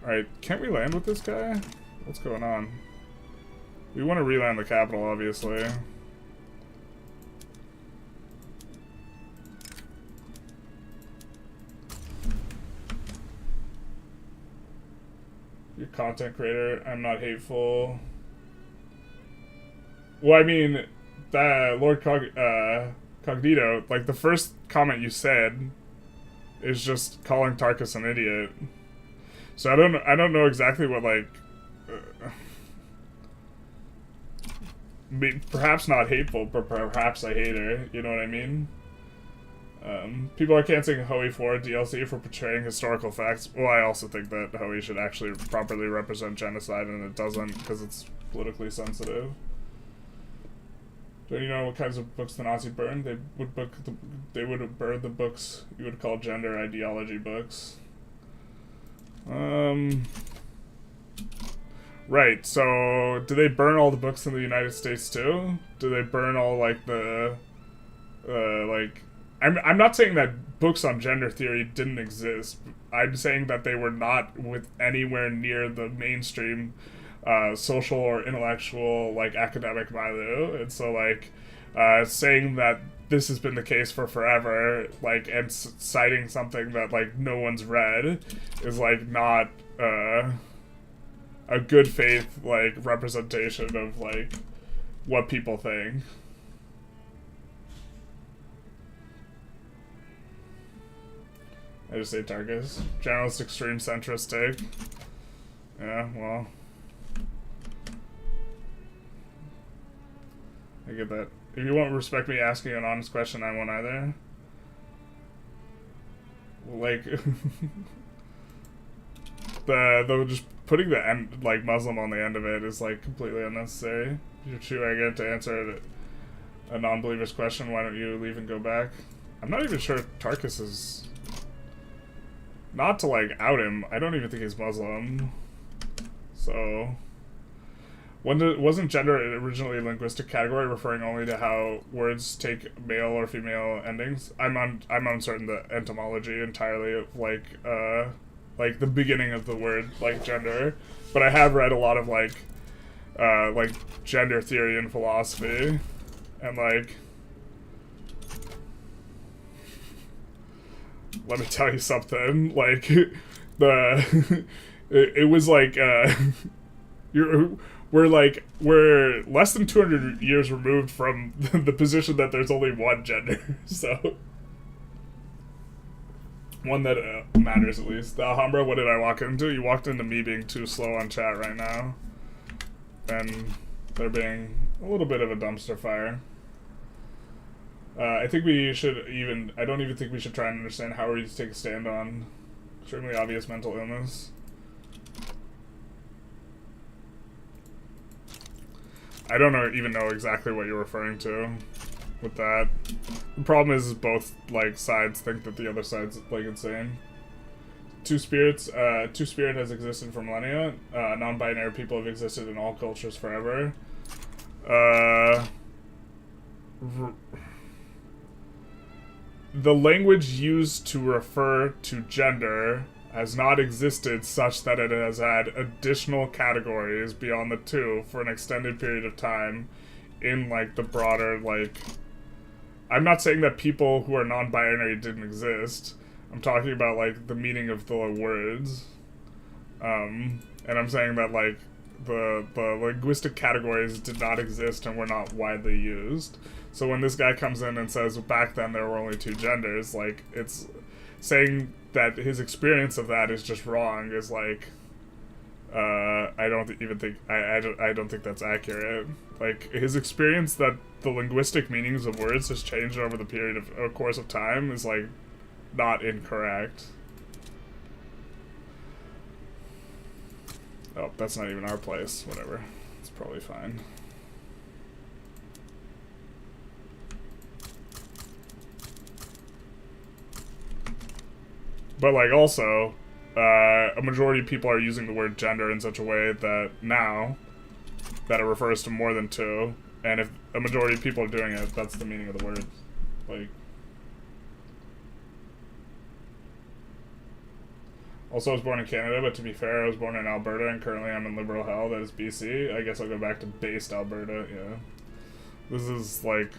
Alright, can't we land with this guy? What's going on? We want to reland the capital, obviously. You're a content creator. I'm not hateful. Well, I mean, that Lord Cognito, like the first comment you said is just calling Tarkus an idiot. So I don't know exactly what like. Perhaps not hateful, but perhaps a hater, you know what I mean? People are canceling Hoey for DLC for portraying historical facts. Well, I also think that Hoey should actually properly represent genocide, and it doesn't because it's politically sensitive. Do you know what kinds of books the Nazis burned? They would burn the books you would call gender ideology books. Right, so do they burn all the books in the United States too? Do they burn all like the like I'm not saying that books on gender theory didn't exist. I'm saying that they were not with anywhere near the mainstream social or intellectual like academic milieu. And so like saying that this has been the case for forever, like, and citing something that like no one's read is like not a good faith, like, representation of, like, what people think. I just say Tarkus. Generalist extreme centrist take. Yeah, well. I get that. If you won't respect me asking an honest question, I won't either. Like, the just putting the end, like, Muslim on the end of it is, like, completely unnecessary. You're too arrogant to answer a non-believer's question. Why don't you leave and go back? I'm not even sure Tarkus is... Not to, like, out him. I don't even think he's Muslim. So... wasn't gender originally a linguistic category referring only to how words take male or female endings? I'm uncertain the etymology entirely of, like the beginning of the word, like, gender. But I have read a lot of, like gender theory and philosophy. And, like... Let me tell you something. Like, it was, like, we're less than 200 years removed from the position that there's only one gender, so one that matters at least. Alhambra, what did I walk into? You walked into me being too slow on chat right now, and there being a little bit of a dumpster fire. I think we should even... I don't even think we should try and understand how we take a stand on extremely obvious mental illness. I don't even know exactly what you're referring to with that. The problem is both, like, sides think that the other side's, like, insane. Two-Spirit has existed for millennia. Non-binary people have existed in all cultures forever. The language used to refer to gender has not existed such that it has had additional categories beyond the two for an extended period of time in, like, the broader, like... I'm not saying that people who are non-binary didn't exist. I'm talking about, like, the meaning of the words. And I'm saying that, like, the linguistic categories did not exist and were not widely used. So when this guy comes in and says, well, back then there were only two genders, like, it's saying that his experience of that is just wrong is, like, I don't even think, I don't think that's accurate. Like, his experience that the linguistic meanings of words has changed over the period of course of time is, like, not incorrect. Oh, that's not even our place. Whatever. It's probably fine. But, like, also, a majority of people are using the word gender in such a way that now, that it refers to more than two, and if a majority of people are doing it, that's the meaning of the word. Like... Also, I was born in Canada, but to be fair, I was born in Alberta, and currently I'm in liberal hell, that is BC. I guess I'll go back to based Alberta, yeah. This is, like...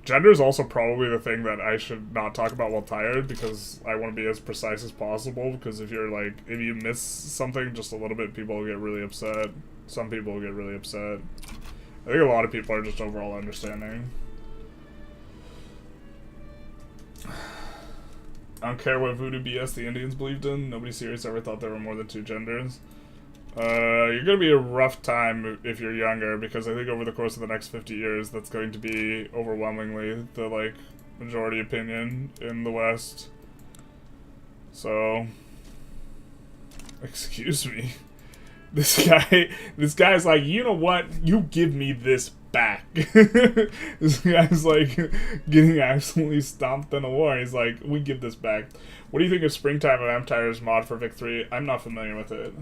Gender is also probably the thing that I should not talk about while tired, because I want to be as precise as possible, because if you're, like, if you miss something just a little bit, people will get really upset. Some people will get really upset. I think a lot of people are just overall understanding. I don't care what voodoo BS the Indians believed in. Nobody serious ever thought there were more than two genders. You're gonna be a rough time if you're younger, because I think over the course of the next 50 years, that's going to be overwhelmingly the, like, majority opinion in the West. So... Excuse me. This guy's like, you know what? You give me this back. This guy's, like, getting absolutely stomped in a war. He's like, we give this back. What do you think of Springtime of Empire's mod for Vic 3? I'm not familiar with it.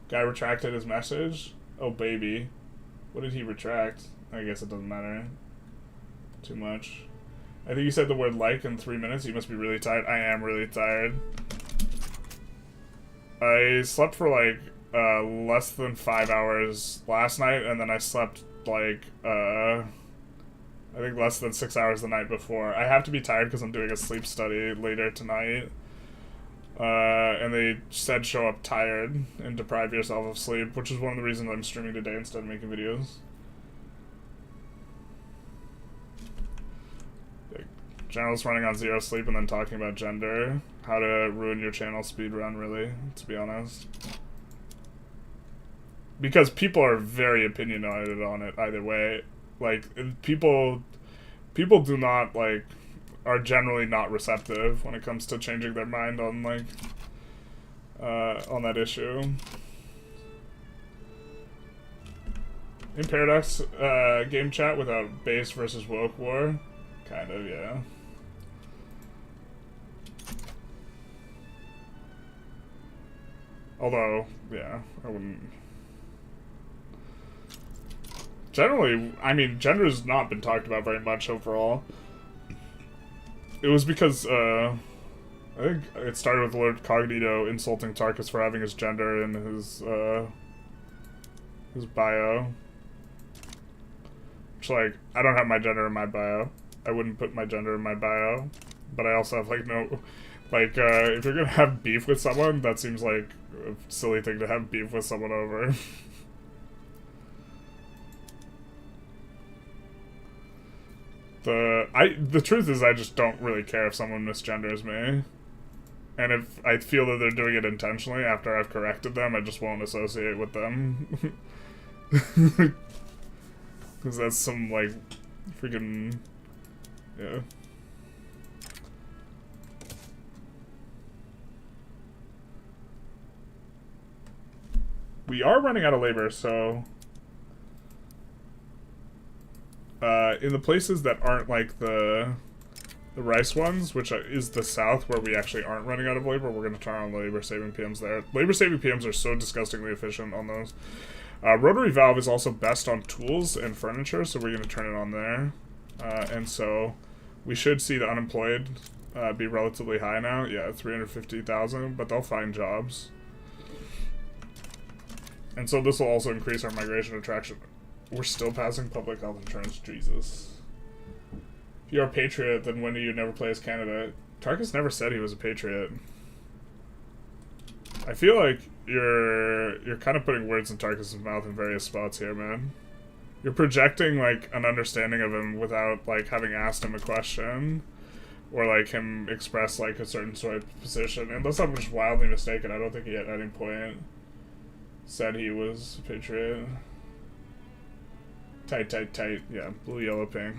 Guy retracted his message? Oh, baby. What did he retract? I guess it doesn't matter too much. I think you said the word like in 3 minutes. You must be really tired. I am really tired. I slept for, like, less than 5 hours last night, and then I slept, like, I think less than 6 hours the night before. I have to be tired because I'm doing a sleep study later tonight. And they said show up tired and deprive yourself of sleep, which is one of the reasons I'm streaming today instead of making videos. Generals running on 0 sleep and then talking about gender. How to ruin your channel speedrun, really, to be honest. Because people are very opinionated on it either way. Like, people do not, like, are generally not receptive when it comes to changing their mind on, like, on that issue. In Paradox, game chat without base versus woke war? Kind of, yeah. Although, yeah, I wouldn't... Generally, I mean, gender's not been talked about very much overall. It was because, I think it started with Lord Cognito insulting Tarkus for having his gender in his bio. Which, like, I don't have my gender in my bio. I wouldn't put my gender in my bio. But I also have, like, no... Like, if you're gonna have beef with someone, that seems like a silly thing to have beef with someone over. The truth is I just don't really care if someone misgenders me. And if I feel that they're doing it intentionally after I've corrected them, I just won't associate with them. Because that's some, like, freaking... Yeah. We are running out of labor, so... in the places that aren't, like, the rice ones, which is the south, where we actually aren't running out of labor, we're going to turn on labor-saving PMs there. Labor-saving PMs are so disgustingly efficient on those. Rotary valve is also best on tools and furniture, so we're going to turn it on there. And so we should see the unemployed be relatively high now. Yeah, 350,000, but they'll find jobs. And so this will also increase our migration attraction. We're still passing public health insurance, Jesus. If you're a patriot, then when do you never play as Canada? Tarkus never said he was a patriot. I feel like you're kind of putting words in Tarkus' mouth in various spots here, man. You're projecting, like, an understanding of him without, like, having asked him a question. Or, like, him express, like, a certain sort of position. Unless I'm just wildly mistaken, I don't think he at any point said he was a patriot. Tight, tight, tight. Yeah, blue, yellow, pink.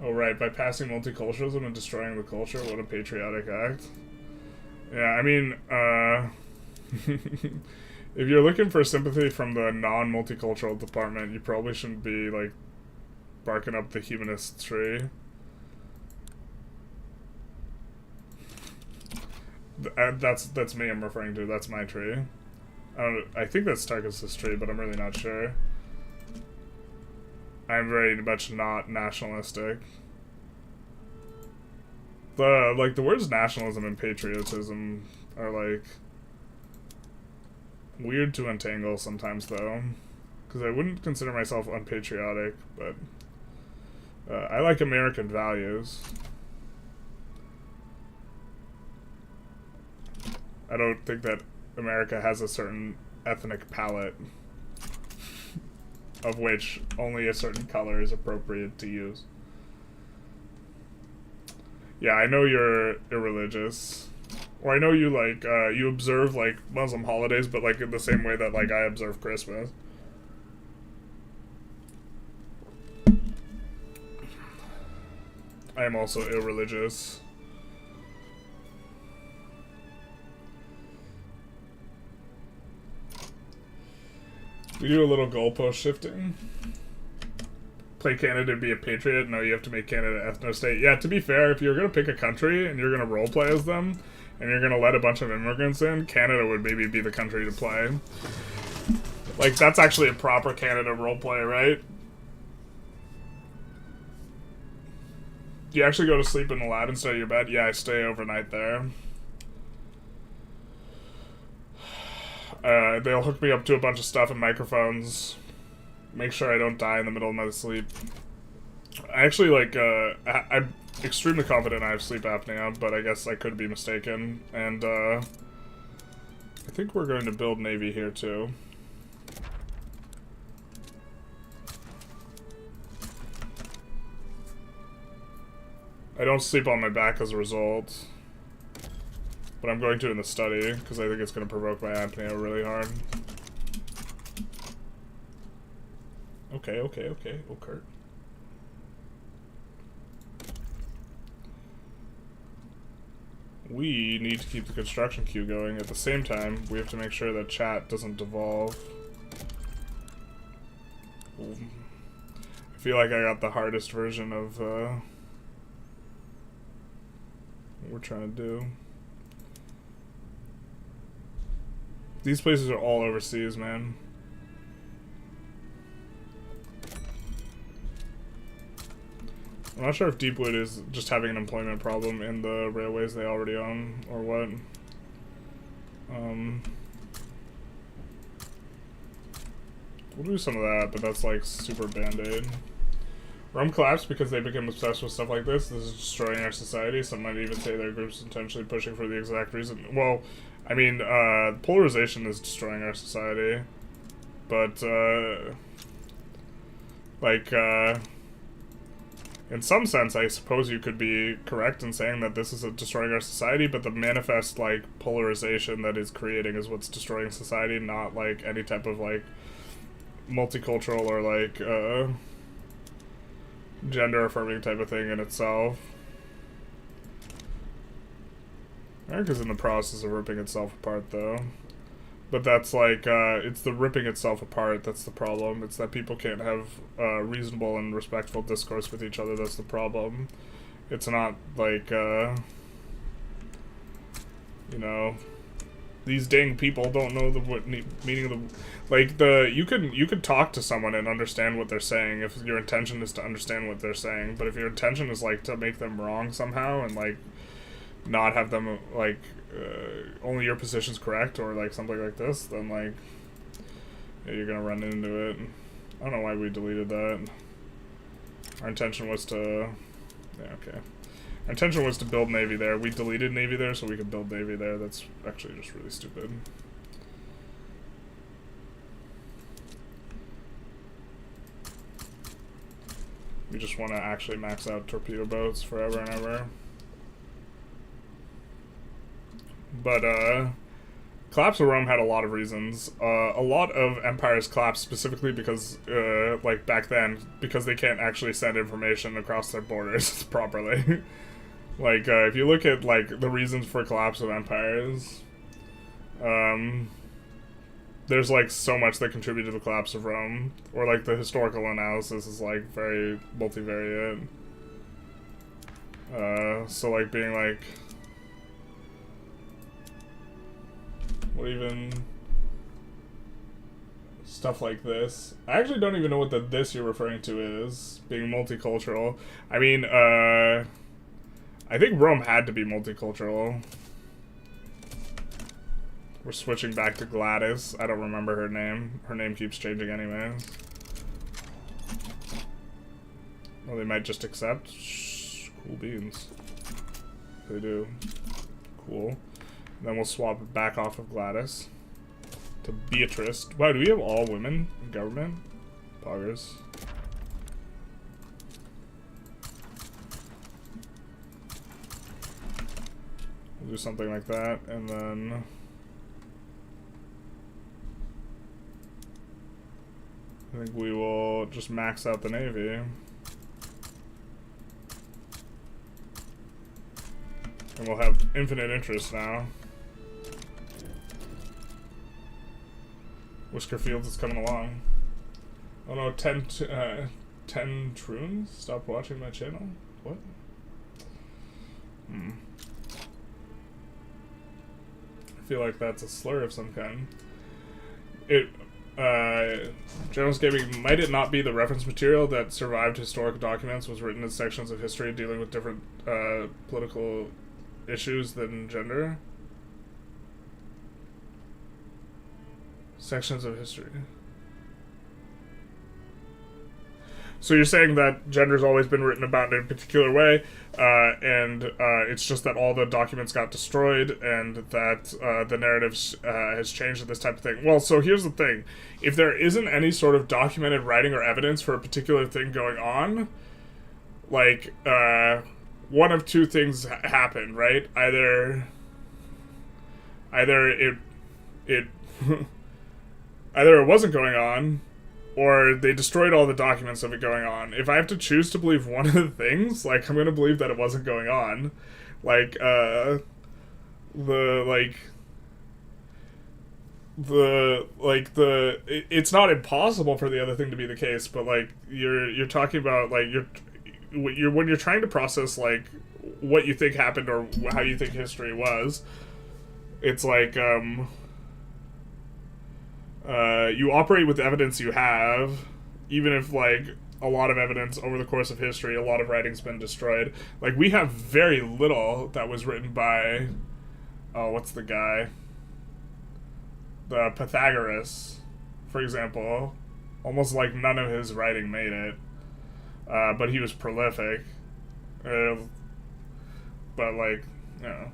Oh, right, by passing multiculturalism and destroying the culture, what a patriotic act. Yeah, I mean, if you're looking for sympathy from the non-multicultural department, you probably shouldn't be, like, barking up the humanist tree. That's me I'm referring to. That's my tree. I think that's Tarkus' tree, but I'm really not sure. I'm very much not nationalistic. The words nationalism and patriotism are, like, weird to untangle sometimes, though. Because I wouldn't consider myself unpatriotic, but I like American values. I don't think that America has a certain ethnic palette of which only a certain color is appropriate to use. Yeah, I know you're irreligious. Or I know you, like, you observe, like, Muslim holidays, but, like, in the same way that, like, I observe Christmas. I am also irreligious. We do a little goalpost shifting. Play Canada and be a patriot. No, you have to make Canada ethno-state. Yeah, to be fair, if you're going to pick a country and you're going to roleplay as them, and you're going to let a bunch of immigrants in, Canada would maybe be the country to play. Like, that's actually a proper Canada roleplay, right? Do you actually go to sleep in the lab instead of your bed? Yeah, I stay overnight there. They'll hook me up to a bunch of stuff and microphones. Make sure I don't die in the middle of my sleep. I actually, like, I'm extremely confident I have sleep apnea, but I guess I could be mistaken. And, I think we're going to build Navy here, too. I don't sleep on my back as a result. But I'm going to in the study, because I think it's going to provoke my apnea really hard. Okay, okay, okay. Oh, Kurt. We need to keep the construction queue going. At the same time, we have to make sure that chat doesn't devolve. I feel like I got the hardest version of what we're trying to do. These places are all overseas, man. I'm not sure if Deepwood is just having an employment problem in the railways they already own, or what. We'll do some of that, but that's like super band-aid. Rome collapsed because they became obsessed with stuff like this. This is destroying our society. Some might even say their group's intentionally pushing for the exact reason. Well, I mean, polarization is destroying our society. But, in some sense, I suppose you could be correct in saying that this is destroying our society, but the manifest, like, polarization that is creating is what's destroying society, not, like, any type of, like, multicultural or, like, gender-affirming type of thing in itself. America's in the process of ripping itself apart, though. But that's like, it's the ripping itself apart that's the problem. It's that people can't have reasonable and respectful discourse with each other that's the problem. It's not like, you know, these dang people don't know the meaning of the... Like, you could talk to someone and understand what they're saying if your intention is to understand what they're saying. But if your intention is, like, to make them wrong somehow and, like, not have them, like... only your position's correct, or like something like this, then like, yeah, you're gonna run into it. I don't know why we deleted that. Our intention was to, yeah, okay. Our intention was to build Navy there. We deleted Navy there so we could build Navy there. That's actually just really stupid. We just want to actually max out torpedo boats forever and ever. But, collapse of Rome had a lot of reasons. A lot of empires collapsed specifically because, like, back then, because they can't actually send information across their borders properly. Like, if you look at, like, the reasons for collapse of empires, there's, like, so much that contributed to the collapse of Rome. Or, like, the historical analysis is, like, very multivariate. So, like, being, like... What even... Stuff like this. I actually don't even know what the this you're referring to is. Being multicultural. I mean, I think Rome had to be multicultural. We're switching back to Gladys. I don't remember her name. Her name keeps changing anyways. Well, they might just accept. Shh, cool beans. They do. Cool. Then we'll swap it back off of Gladys to Beatrice. Wow, do we have all women in government? Poggers. We'll do something like that, and then... I think we will just max out the Navy. And we'll have infinite interest now. Whisker Fields is coming along. Oh no, 10 troons? Stop watching my channel? What? I feel like that's a slur of some kind. Journalist Gaming, might it not be the reference material that survived historical documents was written in sections of history dealing with different political issues than gender? Sections of history. So you're saying that gender's always been written about in a particular way, and it's just that all the documents got destroyed, and that the narrative has changed to this type of thing. Well, so here's the thing. If there isn't any sort of documented writing or evidence for a particular thing going on, like, one of two things happen, right? Either it either it wasn't going on, or they destroyed all the documents of it going on. If I have to choose to believe one of the things, like, I'm gonna believe that it wasn't going on. Like, it's not impossible for the other thing to be the case, but, like, you're talking about, like, when you're trying to process, like, what you think happened or how you think history was, it's like, you operate with the evidence you have, even if, like, a lot of evidence over the course of history, a lot of writing's been destroyed. Like, we have very little that was written by, what's the guy? The Pythagoras, for example. Almost like none of his writing made it. But he was prolific. But, like, you know.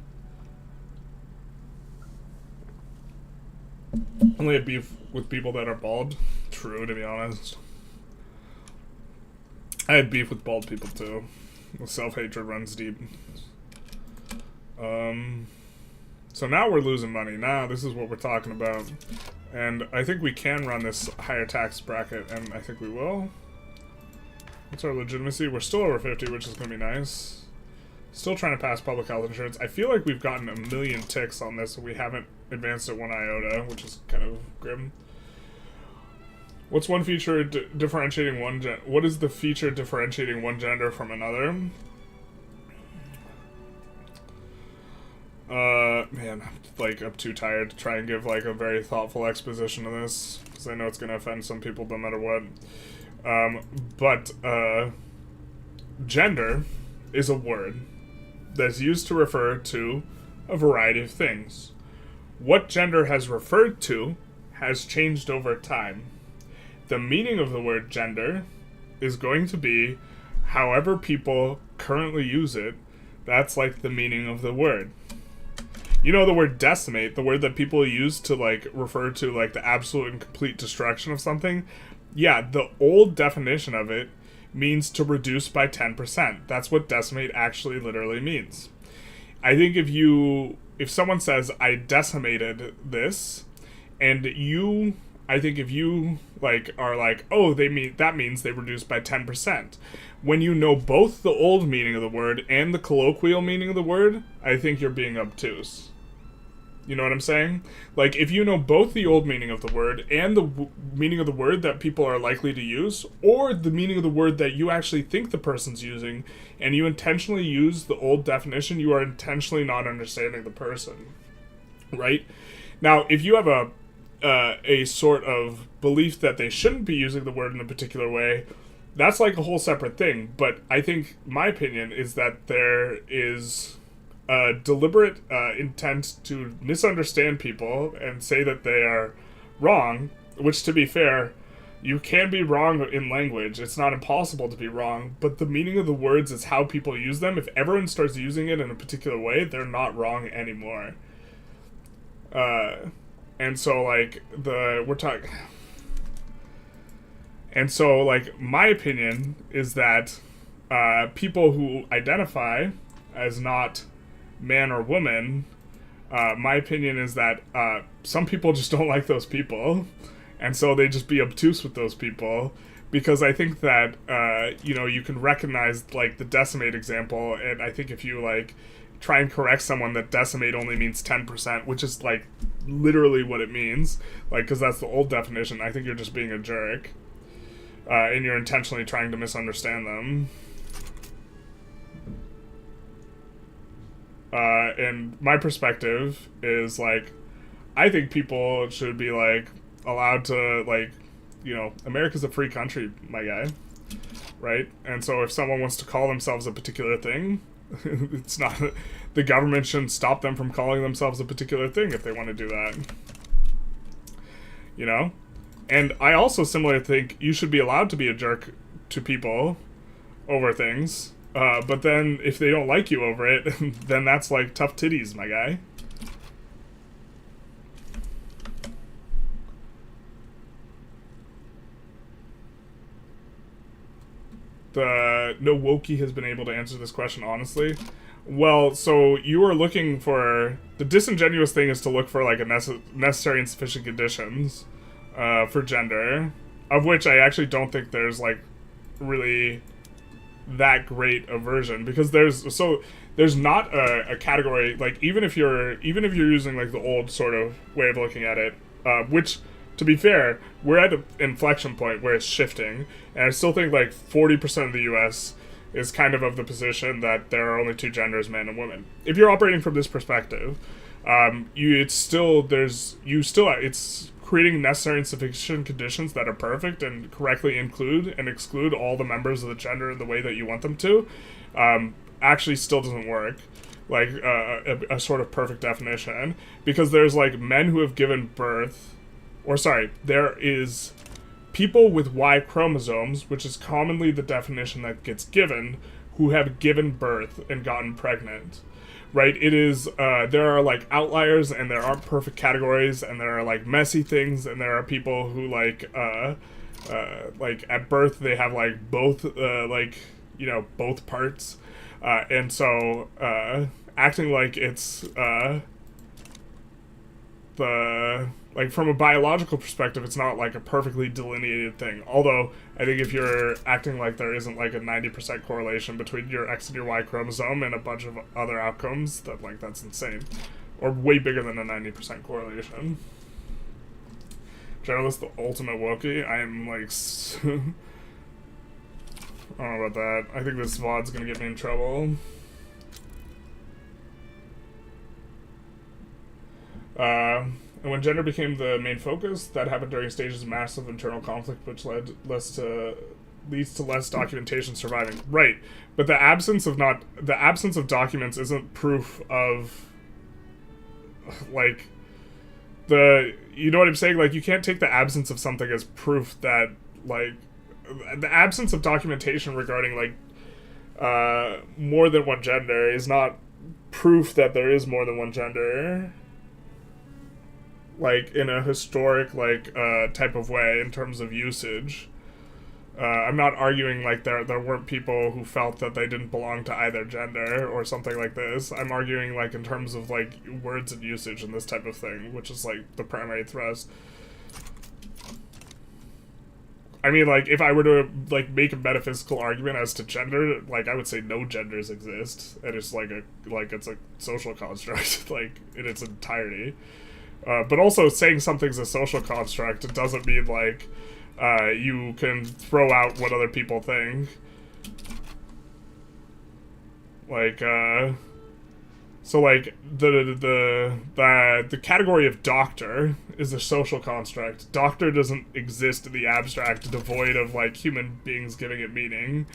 Only a beef with people that are bald. True, to be honest. I had beef with bald people, too. Self-hatred runs deep. So now we're losing money. Now this is what we're talking about. And I think we can run this higher tax bracket, and I think we will. What's our legitimacy? We're still over 50, which is going to be nice. Still trying to pass public health insurance. I feel like we've gotten a million ticks on this, and we haven't advanced it one iota, which is kind of grim. What's one feature differentiating one what is the feature differentiating one gender from another? Man, I'm too tired to try and give, like, a very thoughtful exposition of this, because I know it's going to offend some people no matter what. Gender is a word that's used to refer to a variety of things. What gender has referred to has changed over time. The meaning of the word gender is going to be however people currently use it. That's, like, the meaning of the word. You know the word decimate, the word that people use to, like, refer to, like, the absolute and complete destruction of something? Yeah, the old definition of it means to reduce by 10%. That's what decimate actually literally means. I think if someone says, I decimated this, and if you, like, are like, oh, that means they reduced by 10%. When you know both the old meaning of the word and the colloquial meaning of the word, I think you're being obtuse. You know what I'm saying? Like, if you know both the old meaning of the word and the meaning of the word that people are likely to use, or the meaning of the word that you actually think the person's using, and you intentionally use the old definition, you are intentionally not understanding the person. Right? Now, if you have a sort of belief that they shouldn't be using the word in a particular way, that's, like, a whole separate thing. But I think my opinion is that there is a deliberate intent to misunderstand people and say that they are wrong, which, to be fair, you can be wrong in language. It's not impossible to be wrong, but the meaning of the words is how people use them. If everyone starts using it in a particular way, they're not wrong anymore. And so, like, my opinion is that people who identify as not man or woman, my opinion is that some people just don't like those people, and so they just be obtuse with those people, because I think that, you can recognize, like, the decimate example, and I think if you, like, try and correct someone that decimate only means 10%, which is, like, literally what it means, like, because that's the old definition, I think you're just being a jerk, and you're intentionally trying to misunderstand them. And my perspective is, like, I think people should be, like, allowed to, like, America's a free country, my guy, right? And so if someone wants to call themselves a particular thing, it's not, the government shouldn't stop them from calling themselves a particular thing if they want to do that. And I also similarly think you should be allowed to be a jerk to people over things. But then if they don't like you over it, then that's like tough titties, my guy. No wokey has been able to answer this question honestly. Well, so you are looking for... The disingenuous thing is to look for, like, a necessary and sufficient conditions for gender, of which I actually don't think there's, like, really that great a version, because there's not a category, like, even if you're using, like, the old sort of way of looking at it, which... To be fair, we're at an inflection point where it's shifting, and I still think like 40% of the U.S. is kind of the position that there are only two genders, man and woman. If you're operating from this perspective, it's creating necessary and sufficient conditions that are perfect and correctly include and exclude all the members of the gender in the way that you want them to. Actually, still doesn't work. Like a sort of perfect definition, because there's like men who have given birth. Or sorry, there is people with Y chromosomes, which is commonly the definition that gets given, who have given birth and gotten pregnant, right? It is, there are, like, outliers, and there aren't perfect categories, and there are, like, messy things, and there are people who, like, at birth, they have, like, both, both parts, and so, acting like it's, like, from a biological perspective, it's not, like, a perfectly delineated thing. Although, I think if you're acting like there isn't, like, a 90% correlation between your X and your Y chromosome and a bunch of other outcomes, that, like, that's insane. Or way bigger than a 90% correlation. Generalist, the ultimate wokey. I am, like... I don't know about that. I think this VOD's gonna get me in trouble. And when gender became the main focus, that happened during stages of massive internal conflict, which leads to less documentation surviving. Right, but the absence of documents isn't proof of, like, you know what I'm saying? Like, you can't take the absence of something as proof that, like, the absence of documentation regarding, like, more than one gender is not proof that there is more than one gender. Like, in a historic, like, type of way in terms of usage. I'm not arguing, like, there weren't people who felt that they didn't belong to either gender or something like this. I'm arguing, like, in terms of, like, words and usage and this type of thing, which is, like, the primary thrust. I mean, like, if I were to, like, make a metaphysical argument as to gender, like, I would say no genders exist. And it's, it's a social construct, like, in its entirety. But also saying something's a social construct doesn't mean, like, you can throw out what other people think. Like, so, like, the category of doctor is a social construct. Doctor doesn't exist in the abstract, devoid of, like, human beings giving it meaning.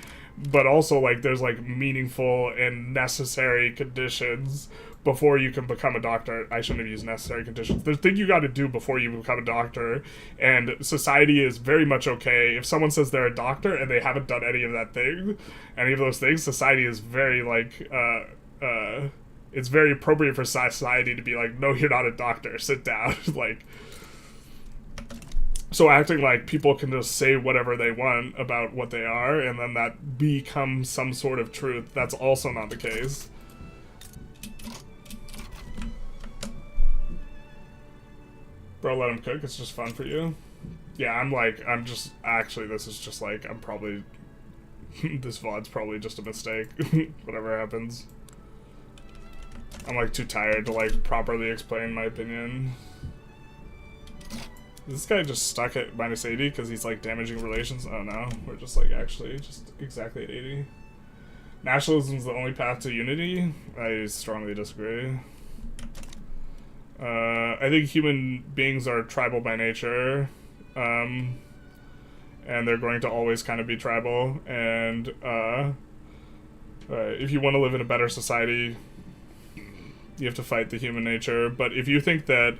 But also, like, there's, like, meaningful and necessary conditions before you can become a doctor. I shouldn't have used necessary conditions. There's things you gotta do before you become a doctor, and society is very much okay. If someone says they're a doctor and they haven't done any of those things, society is very, like, it's very appropriate for society to be like, no, you're not a doctor, sit down. Like, so acting like people can just say whatever they want about what they are, and then that becomes some sort of truth, that's also not the case. Bro, let him cook, it's just fun for you. Yeah, this is just like, I'm probably, this VOD's probably just a mistake, whatever happens. I'm, like, too tired to, like, properly explain my opinion. Is this guy just stuck at -80 because he's, like, damaging relations? Oh, no. We're just, like, actually just exactly at 80. Nationalism is the only path to unity? I strongly disagree. I think human beings are tribal by nature, and they're going to always kind of be tribal, and if you want to live in a better society, you have to fight the human nature. But if you think that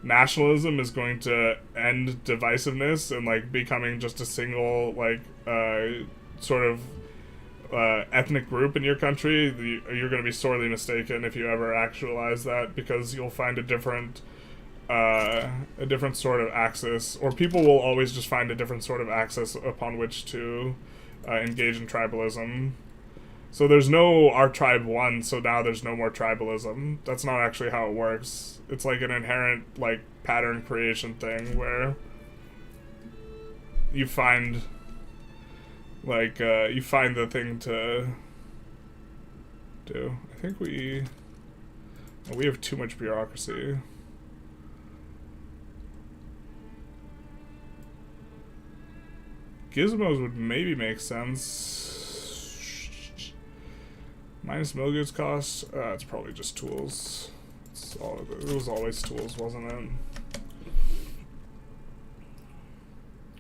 nationalism is going to end divisiveness and, like, becoming just a single, like, sort of ethnic group in your country, you're going to be sorely mistaken if you ever actualize that, because you'll find a different sort of axis, or people will always just find a different sort of axis upon which to engage in tribalism. So there's no our tribe won, so now there's no more tribalism. That's not actually how it works. It's like an inherent like pattern creation thing where you find the thing to do. I think we have too much bureaucracy. Gizmos would maybe make sense. Minus mill goods cost. It's probably just tools. It was always tools, wasn't it?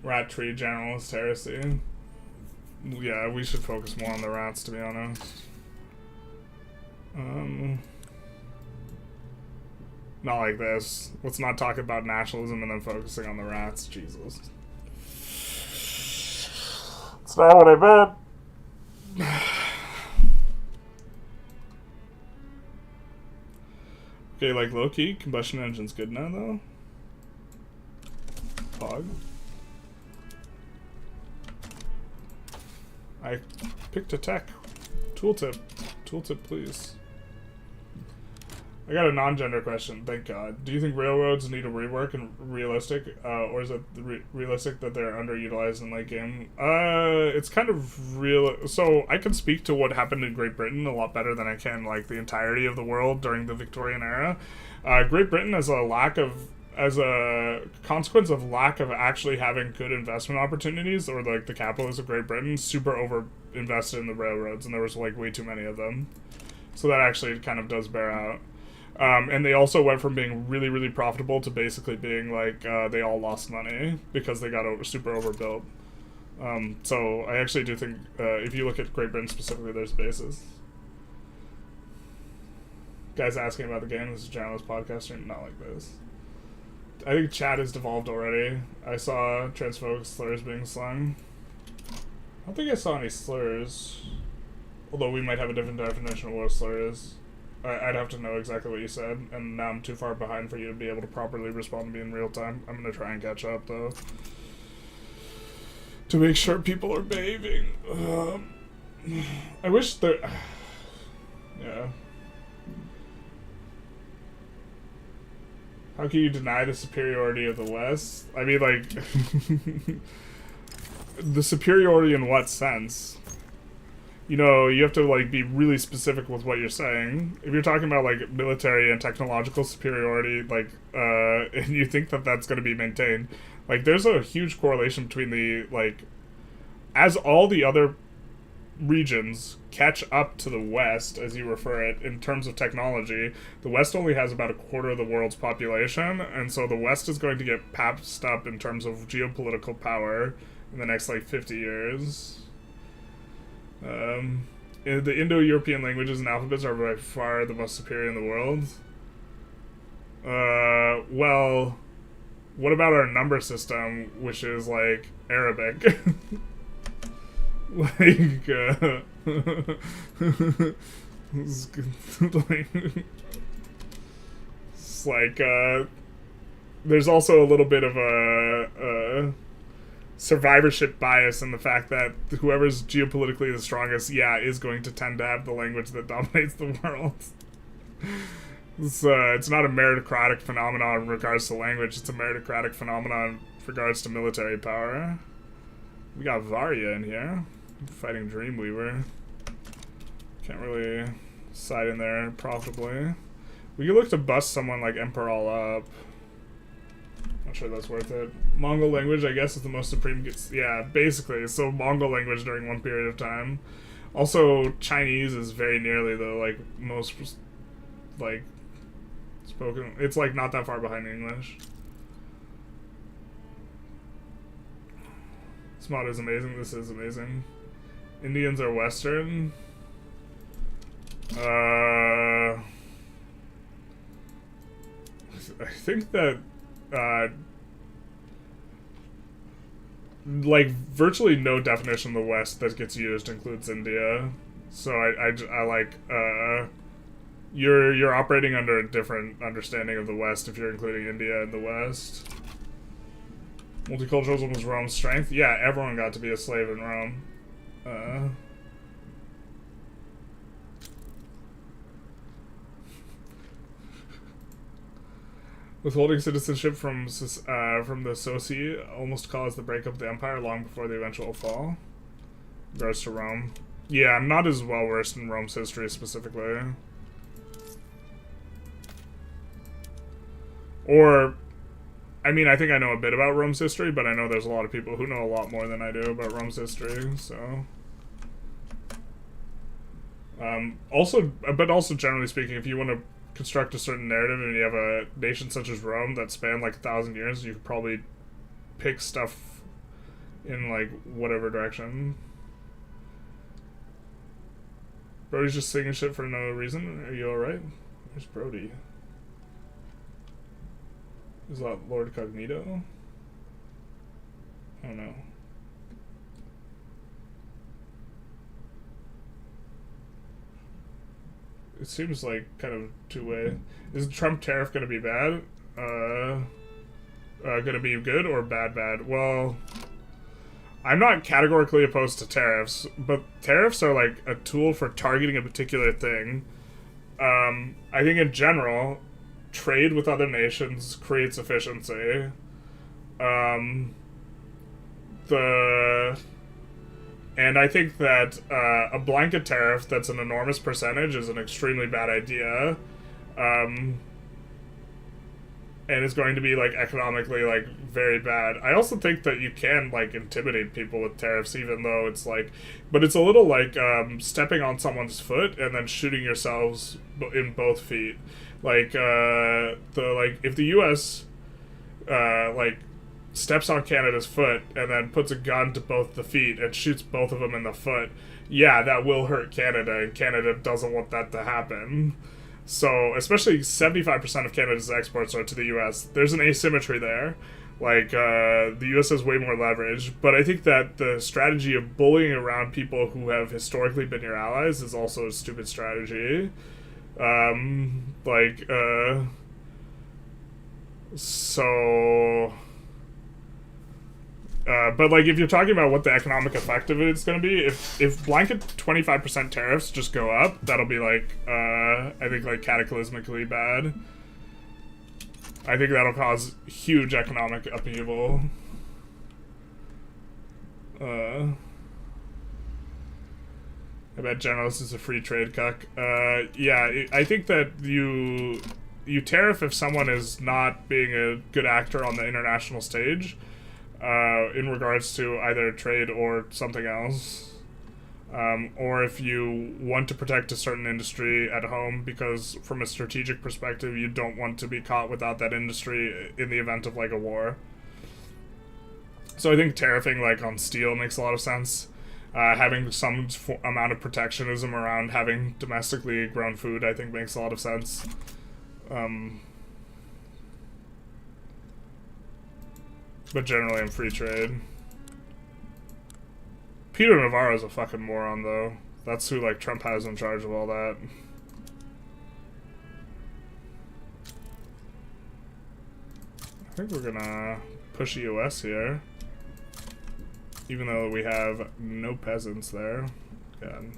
Rat tree generalist heresy. Yeah, we should focus more on the rats, to be honest. Not like this. Let's not talk about nationalism and then focusing on the rats. Jesus. It's not what I meant. Okay, like low-key, combustion engine's good now, though. Pog. I picked a tech. Tooltip. Tooltip, please. I got a non-gender question, thank God. Do you think railroads need a rework and realistic, or is it realistic that they're underutilized in late game? It's kind of real. So I can speak to what happened in Great Britain a lot better than I can like the entirety of the world during the Victorian era. Great Britain as a consequence of lack of actually having good investment opportunities, or like the capitalists of Great Britain, super over invested in the railroads, and there was like way too many of them. So that actually kind of does bear out. And they also went from being really, really profitable to basically being like they all lost money because they got super overbuilt. So I actually do think if you look at Great Britain specifically, there's basis. Guys asking about the game, this is a journalist podcast, not like this. I think chat has devolved already. I saw transphobic slurs being slung. I don't think I saw any slurs. Although we might have a different definition of what a slur is. I'd have to know exactly what you said, and now I'm too far behind for you to be able to properly respond to me in real time. I'm gonna try and catch up, though, to make sure people are behaving. I wish there... Yeah. How can you deny the superiority of the West? I mean, like... the superiority in what sense? You know, you have to, like, be really specific with what you're saying. If you're talking about, like, military and technological superiority, like, and you think that that's going to be maintained, like, there's a huge correlation between the, like, as all the other regions catch up to the West, as you refer it, in terms of technology, the West only has about a quarter of the world's population, and so the West is going to get passed up in terms of geopolitical power in the next, like, 50 years. The Indo-European languages and alphabets are by far the most superior in the world. Well, what about our number system, which is, like, Arabic? Like, it's like, there's also a little bit of a survivorship bias in the fact that whoever's geopolitically the strongest, is going to tend to have the language that dominates the world. It's not a meritocratic phenomenon in regards to language, it's a meritocratic phenomenon in regards to military power. We got Varia in here, fighting Dreamweaver. Can't really side in there profitably. We could look to bust someone like Emperor up. Not sure that's worth it. Mongol language, I guess, is the most supreme. Yeah, basically. So Mongol language during one period of time. Also, Chinese is very nearly the like most like spoken. It's like not that far behind English. This mod is amazing. This is amazing. Indians are Western. I think that like, virtually no definition of the West that gets used includes India. So I like, you're operating under a different understanding of the West if you're including India in the West. Multiculturalism was Rome's strength. Yeah, everyone got to be a slave in Rome. Withholding citizenship from the Soci almost caused the breakup of the empire long before the eventual fall. In regards to Rome. Yeah, I'm not as well versed in Rome's history specifically. Or, I mean, I think I know a bit about Rome's history, but I know there's a lot of people who know a lot more than I do about Rome's history, so... also generally speaking, if you want to construct a certain narrative and you have a nation such as Rome that spanned like 1,000 years, you could probably pick stuff in like whatever direction. Brody's just singing shit for no reason. Are you alright? Where's Brody? Is that Lord Cognito? Oh no. It seems like kind of two-way. Is the Trump tariff going to be bad? Going to be good or bad? Well, I'm not categorically opposed to tariffs, but tariffs are like a tool for targeting a particular thing. I think in general, trade with other nations creates efficiency. And I think that a blanket tariff that's an enormous percentage is an extremely bad idea. And is going to be, like, economically, like, very bad. I also think that you can, like, intimidate people with tariffs, even though it's, like... But it's a little like stepping on someone's foot and then shooting yourselves in both feet. Like, if the U.S., steps on Canada's foot and then puts a gun to both the feet and shoots both of them in the foot, yeah, that will hurt Canada, and Canada doesn't want that to happen. So, especially 75% of Canada's exports are to the U.S. There's an asymmetry there. Like, the U.S. has way more leverage, but I think that the strategy of bullying around people who have historically been your allies is also a stupid strategy. But, like, if you're talking about what the economic effect of it is going to be, if blanket 25% tariffs just go up, that'll be, like, I think, like, cataclysmically bad. I think that'll cause huge economic upheaval. I bet Generalist is a free trade cuck. Yeah, I think that you tariff if someone is not being a good actor on the international stage, in regards to either trade or something else. Or if you want to protect a certain industry at home because from a strategic perspective you don't want to be caught without that industry in the event of, like, a war. So I think tariffing, like, on steel makes a lot of sense. Having some amount of protectionism around having domestically grown food, I think, makes a lot of sense. But generally, I'm free trade. Peter Navarro's a fucking moron, though. That's who, like, Trump has in charge of all that. I think we're gonna push the US here. Even though we have no peasants there. God.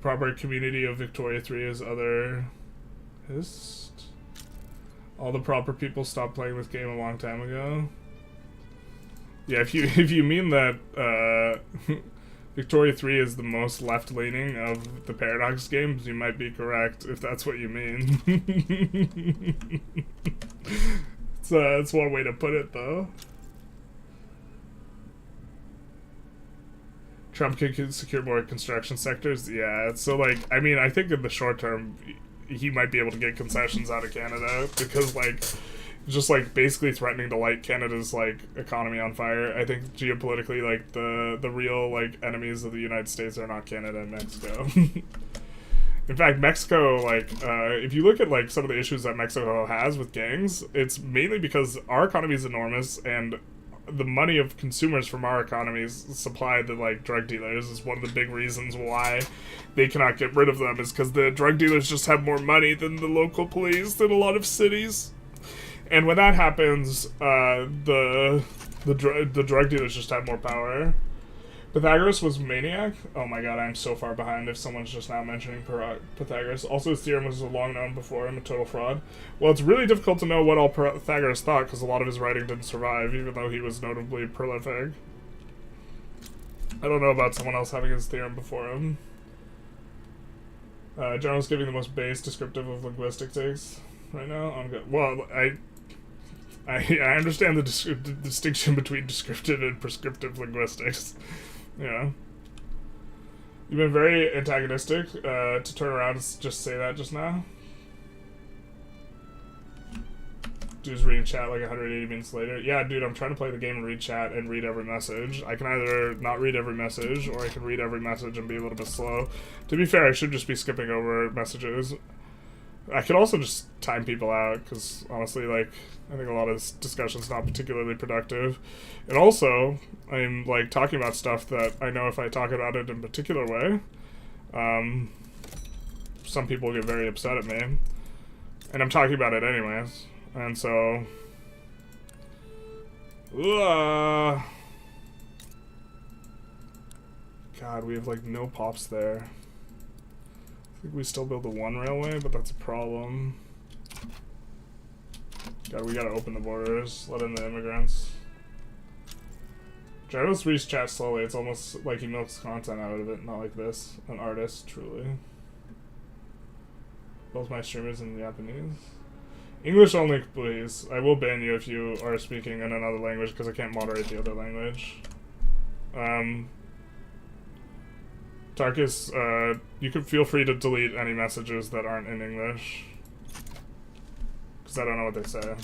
Proper community of Victoria 3 is other... All the proper people stopped playing this game a long time ago. Yeah, if you mean that Victoria 3 is the most left-leaning of the Paradox games, you might be correct, if that's what you mean. It's one way to put it, though. Trump can secure more construction sectors. Yeah, so, like, I mean, I think in the short term, he might be able to get concessions out of Canada because, like, just, like, basically threatening to light Canada's, like, economy on fire. I think geopolitically, like, the real, like, enemies of the United States are not Canada and Mexico. In fact, Mexico, like, if you look at, like, some of the issues that Mexico has with gangs, it's mainly because our economy is enormous, and the money of consumers from our economies supplied to, like, drug dealers is one of the big reasons why they cannot get rid of them, is because the drug dealers just have more money than the local police in a lot of cities. And when that happens, the drug dealers just have more power. Pythagoras was maniac? Oh my god, I'm so far behind if someone's just now mentioning Pythagoras. Also, his theorem was long known before him, a total fraud. Well, it's really difficult to know what all Pythagoras thought, because a lot of his writing didn't survive, even though he was notably prolific. I don't know about someone else having his theorem before him. General's giving the most base descriptive of linguistic takes right now. I'm good. Well, I understand the distinction between descriptive and prescriptive linguistics. Yeah. You've been very antagonistic to turn around and just say that just now. Dude's reading chat like 180 minutes later. Yeah, dude, I'm trying to play the game and read chat and read every message. I can either not read every message, or I can read every message and be a little bit slow. To be fair, I should just be skipping over messages. I could also just time people out, because honestly, like, I think a lot of this discussion's not particularly productive. And also, I'm, like, talking about stuff that I know if I talk about it in a particular way, some people will get very upset at me. And I'm talking about it anyways. And so... God, we have, like, no pops there. I think we still build the one railway, but that's a problem. God, we gotta open the borders, let in the immigrants. Gyros reads chat slowly, it's almost like he milks content out of it, not like this. An artist, truly. Both my streamers in Japanese. English only, please. I will ban you if you are speaking in another language, because I can't moderate the other language. Tarkus, you can feel free to delete any messages that aren't in English. Because I don't know what they say.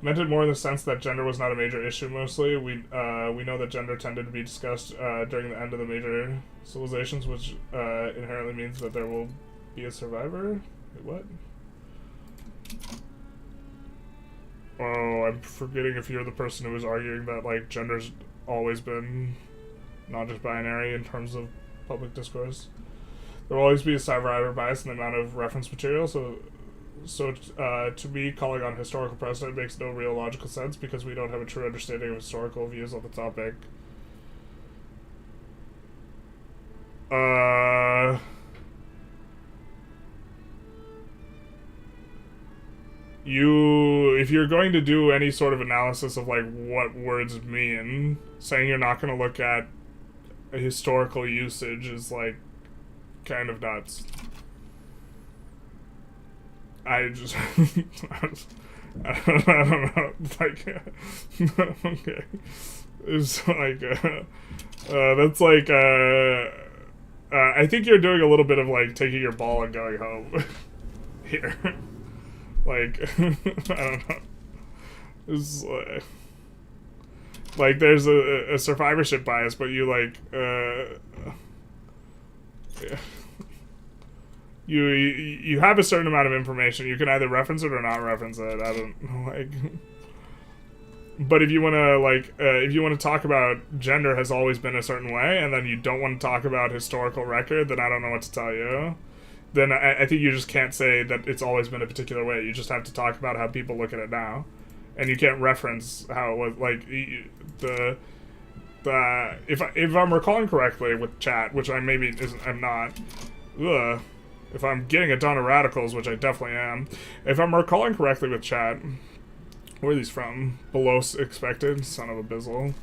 Meant it more in the sense that gender was not a major issue mostly. We know that gender tended to be discussed during the end of the major civilizations, which inherently means that there will be a survivor. Wait, what? Oh, I'm forgetting if you're the person who was arguing that, like, gender's always been not just binary in terms of public discourse. There will always be a survivor bias in the amount of reference material, so to me, calling on historical precedent makes no real logical sense because we don't have a true understanding of historical views on the topic. If you're going to do any sort of analysis of, like, what words mean, saying you're not going to look at a historical usage is, like, kind of nuts. I just... I don't know. Like, okay. It's like, that's like, I think you're doing a little bit of, like, taking your ball and going home. Here. Like, I don't know. It's like there's a survivorship bias, but you, like, you have a certain amount of information. You can either reference it or not reference it. I don't, like... But if you want to, like, if you want to talk about gender has always been a certain way, and then you don't want to talk about historical record, then I don't know what to tell you. Then I think you just can't say that it's always been a particular way. You just have to talk about how people look at it now. And you can't reference how it was, like, if I'm recalling correctly with chat, which I maybe I'm not, if I'm getting a ton of radicals, which I definitely am, if I'm recalling correctly with chat, where are these from? Below expected, son of a bizzle.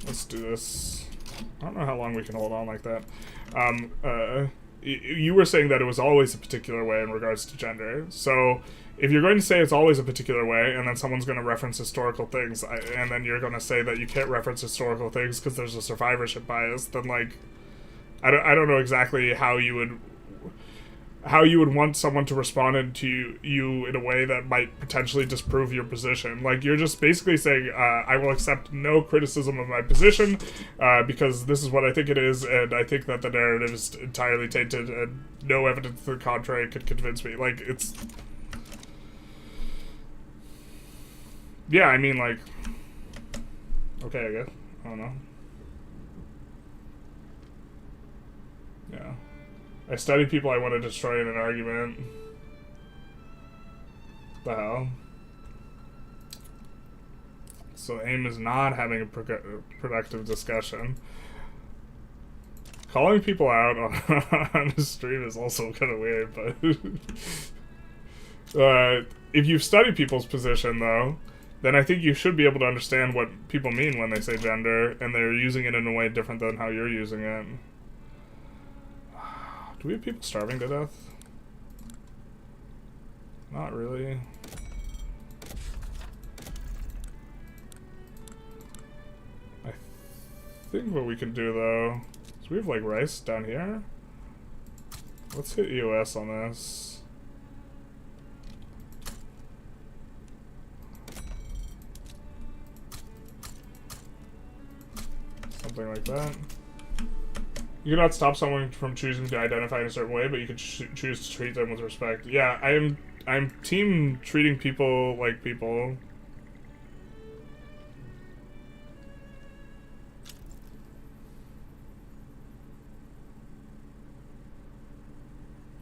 Let's do this. I don't know how long we can hold on like that. You were saying that it was always a particular way in regards to gender. So if you're going to say it's always a particular way, and then someone's going to reference historical things, and then you're going to say that you can't reference historical things because there's a survivorship bias, then, like, I don't know exactly how you would... how you would want someone to respond to you in a way that might potentially disprove your position. Like, you're just basically saying, I will accept no criticism of my position because this is what I think it is, and I think that the narrative is entirely tainted, and no evidence to the contrary could convince me. Like, it's... Yeah, I mean, like... Okay, I guess. I don't know. Yeah. I study people I want to destroy in an argument. The hell? So aim is not having a productive discussion. Calling people out on the stream is also kind of weird, but... if you've studied people's position, though, then I think you should be able to understand what people mean when they say gender, and they're using it in a way different than how you're using it. Do we have people starving to death? Not really. I think what we can do, though, is we have, like, rice down here. Let's hit EOS on this. Something like that. You cannot stop someone from choosing to identify in a certain way, but you can choose to treat them with respect. Yeah, I'm team treating people like people.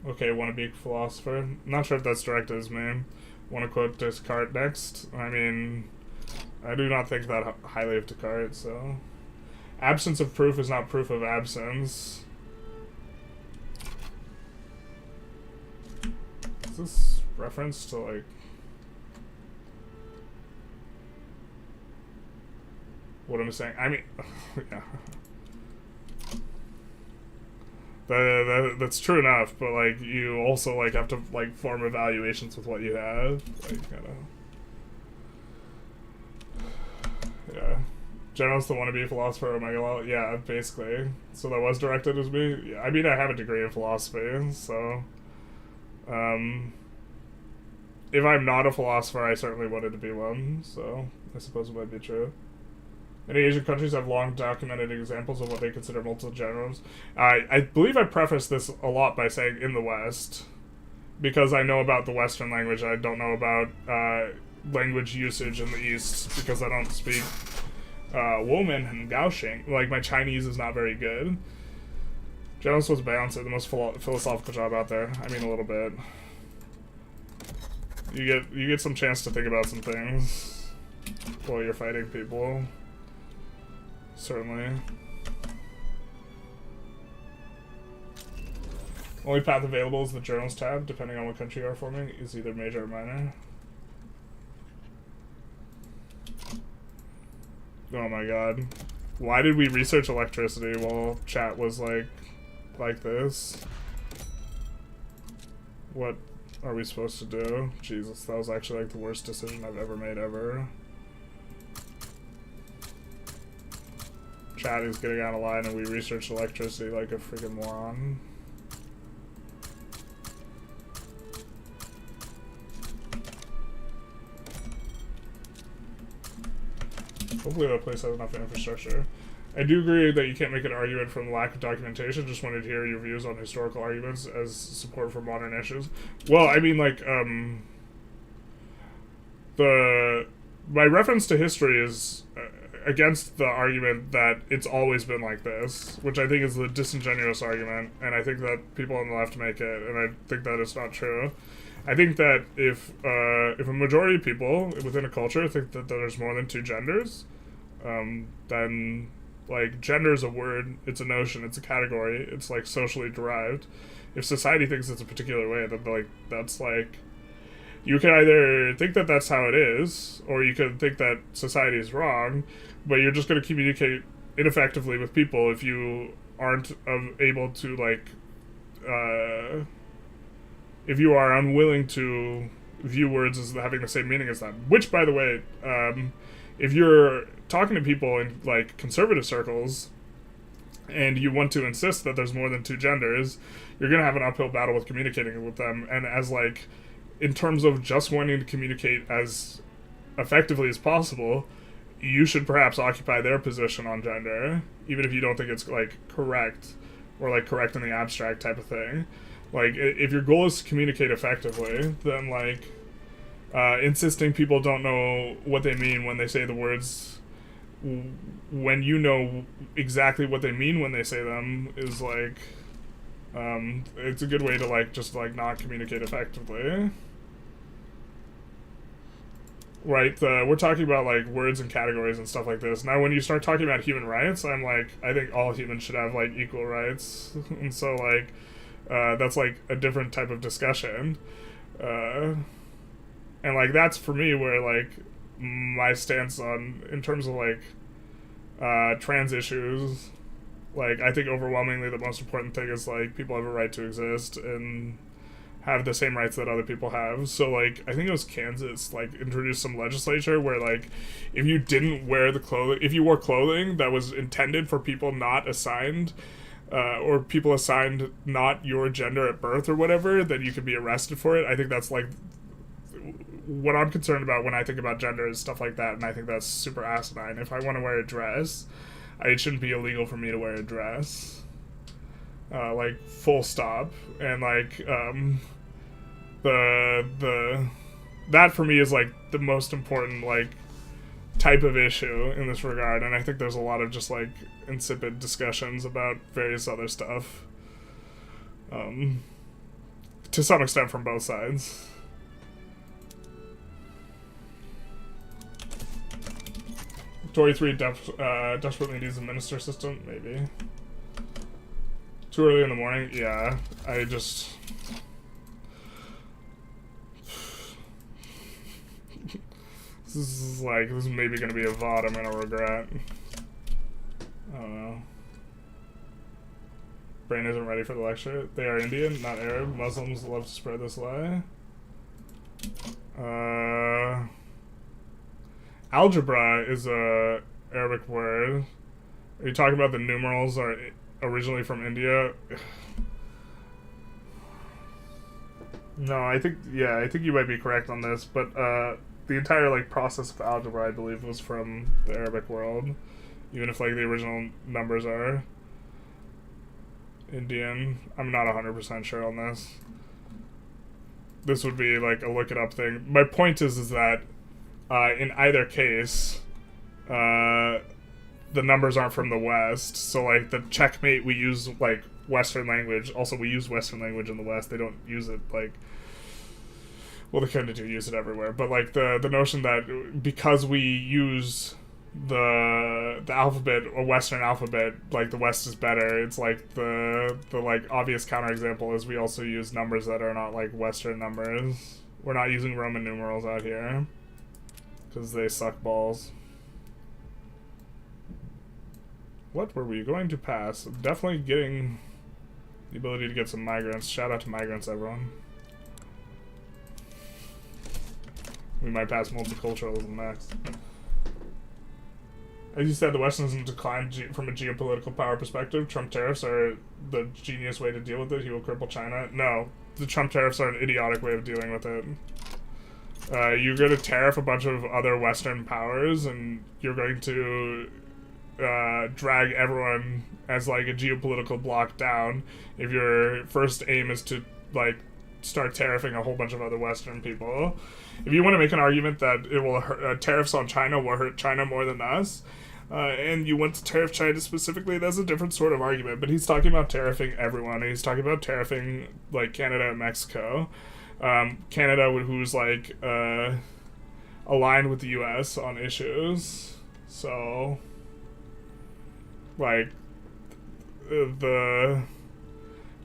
Okay, want to be a philosopher? Not sure if that's directed as me. Want to quote Descartes next? I mean, I do not think that highly of Descartes, so... Absence of proof is not proof of absence. Is this reference to, like... what I'm saying? I mean... yeah. That's true enough, but, like, you also, like, have to, like, form evaluations with what you have. Like, yeah. General's the wannabe philosopher, oh my god, yeah, basically. So that was directed as me? Yeah, I mean, I have a degree in philosophy, so... if I'm not a philosopher, I certainly wanted to be one, so I suppose it might be true. Many Asian countries have long documented examples of what they consider multiple generals. I believe I prefaced this a lot by saying in the West, because I know about the Western language, I don't know about language usage in the East, because I don't speak Woman and Gaoxing. Like, my Chinese is not very good. Generals was balanced, the most philosophical job out there. I mean, a little bit. You get some chance to think about some things while you're fighting people. Certainly. Only path available is the Journals tab, depending on what country you are forming, is either major or minor. Oh my god. Why did we research electricity while chat was like this? What are we supposed to do? Jesus, that was actually like the worst decision I've ever made ever. Chat is getting out of line and we researched electricity like a freaking moron. Hopefully that place has enough infrastructure. I do agree that you can't make an argument from the lack of documentation. Just wanted to hear your views on historical arguments as support for modern issues. Well, I mean, like, my reference to history is against the argument that it's always been like this, which I think is the disingenuous argument, and I think that people on the left make it, and I think that it's not true. I think that if a majority of people within a culture think that there's more than two genders, then, like, gender is a word, it's a notion, it's a category, it's, like, socially derived. If society thinks it's a particular way, then, like, that's, like, you can either think that that's how it is, or you can think that society is wrong, but you're just going to communicate ineffectively with people if you aren't able to, like, if you are unwilling to view words as having the same meaning as them. Which, by the way, if you're talking to people in, like, conservative circles, and you want to insist that there's more than two genders, you're going to have an uphill battle with communicating with them. And as like, in terms of just wanting to communicate as effectively as possible, you should perhaps occupy their position on gender, even if you don't think it's like correct, or like correct in the abstract type of thing. Like, if your goal is to communicate effectively, then like insisting people don't know what they mean when they say the words, when you know exactly what they mean when they say them, is like it's a good way to like just like not communicate effectively. Right, we're talking about like words and categories and stuff like this. Now when you start talking about human rights, I'm like, I think all humans should have like equal rights. And so like that's like a different type of discussion. And like that's for me where like my stance on, in terms of like trans issues, like I think overwhelmingly the most important thing is like people have a right to exist and have the same rights that other people have. So like I think it was Kansas like introduced some legislature where like if you didn't wear the clothing, if you wore clothing that was intended for people not assigned or people assigned not your gender at birth or whatever, then you could be arrested for it. I think that's like what I'm concerned about when I think about gender is stuff like that, and I think that's super asinine. If I want to wear a dress, it shouldn't be illegal for me to wear a dress. Like full stop. And like the that for me is like the most important like type of issue in this regard, and I think there's a lot of just like insipid discussions about various other stuff to some extent from both sides. Tory 3 desperately needs a minister system, maybe. Too early in the morning? Yeah, I just... This is like, this is maybe gonna be a VOD I'm gonna regret. I don't know. Brain isn't ready for the lecture. They are Indian, not Arab. Muslims love to spread this lie. Algebra is a Arabic word. Are you talking about the numerals are originally from India? No, I think you might be correct on this, but the entire like process of algebra, I believe, was from the Arabic world, even if like the original numbers are Indian. I'm not 100% sure on this. This would be like a look it up thing. My point is that in either case, the numbers aren't from the West. So like the checkmate, we use like Western language. Also, we use Western language in the West. They don't use it like, well, they kind of do use it everywhere. But like the notion that because we use the alphabet, a Western alphabet, like the West is better. It's like the like obvious counterexample is we also use numbers that are not like Western numbers. We're not using Roman numerals out here because they suck balls. What were we going to pass? Definitely getting the ability to get some migrants. Shout out to migrants, everyone. We might pass multiculturalism next. As you said, the West doesn't decline from a geopolitical power perspective. Trump tariffs are the genius way to deal with it. He will cripple China. No, the Trump tariffs are an idiotic way of dealing with it. You're going to tariff a bunch of other Western powers, and you're going to drag everyone as like a geopolitical bloc down if your first aim is to like start tariffing a whole bunch of other Western people. If you want to make an argument that it will hurt, tariffs on China will hurt China more than us, and you want to tariff China specifically, that's a different sort of argument. But he's talking about tariffing everyone. He's talking about tariffing like Canada and Mexico. Canada, who's like aligned with the U.S. on issues. So, like, the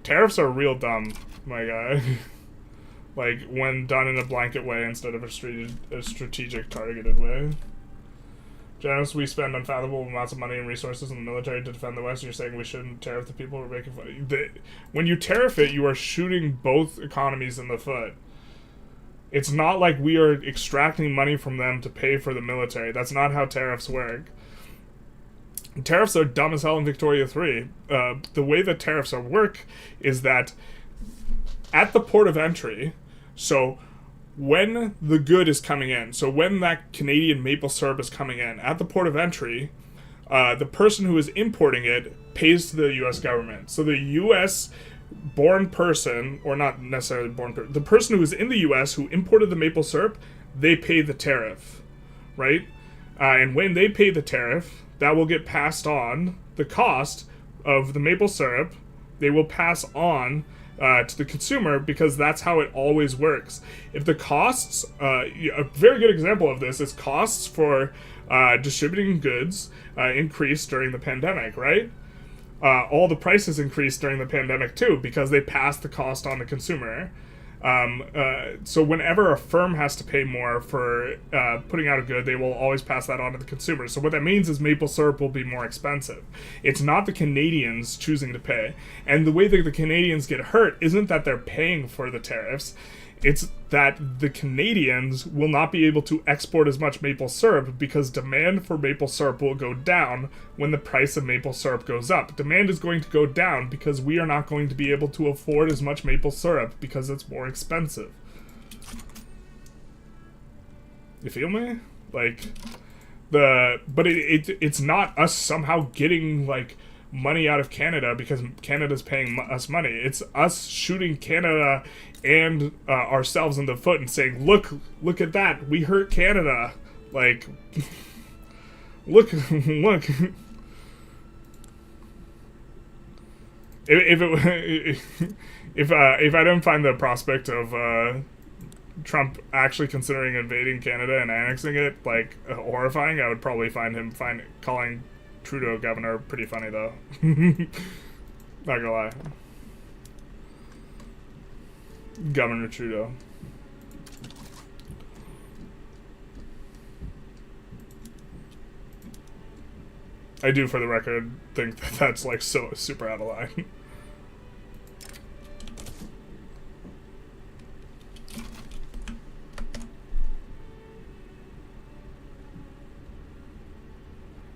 tariffs are real dumb, my guy. Like, when done in a blanket way instead of a strategic, targeted way. Janice, we spend unfathomable amounts of money and resources in the military to defend the West. You're saying we shouldn't tariff the people we're making fun of. When you tariff it, you are shooting both economies in the foot. It's not like we are extracting money from them to pay for the military. That's not how tariffs work. Tariffs are dumb as hell in Victoria 3. The way that tariffs work is that at the port of entry, so when the good is coming in, so when that Canadian maple syrup is coming in, at the port of entry, the person who is importing it pays to the U.S. government. So the U.S. born person, or not necessarily born person, the person who is in the U.S. who imported the maple syrup, they pay the tariff, right? And when they pay the tariff, that will get passed on. The cost of the maple syrup, they will pass on to the consumer, because that's how it always works. If the costs, a very good example of this is costs for distributing goods increased during the pandemic, right? All the prices increased during the pandemic too, because they passed the cost on the consumer. So whenever a firm has to pay more for putting out a good, they will always pass that on to the consumer. So what that means is maple syrup will be more expensive. It's not the Canadians choosing to pay. And the way that the Canadians get hurt isn't that they're paying for the tariffs. It's that the Canadians will not be able to export as much maple syrup because demand for maple syrup will go down when the price of maple syrup goes up. Demand is going to go down because we are not going to be able to afford as much maple syrup because it's more expensive. You feel me? Like, but it's not us somehow getting, like, money out of Canada because Canada's paying us money. It's us shooting Canada and ourselves in the foot and saying, look at that, we hurt Canada. Like, look. If I didn't find the prospect of Trump actually considering invading Canada and annexing it like horrifying, I would probably find calling Trudeau governor pretty funny though. Not gonna lie. Governor Trudeau. I do, for the record, think that that's like so super out of line.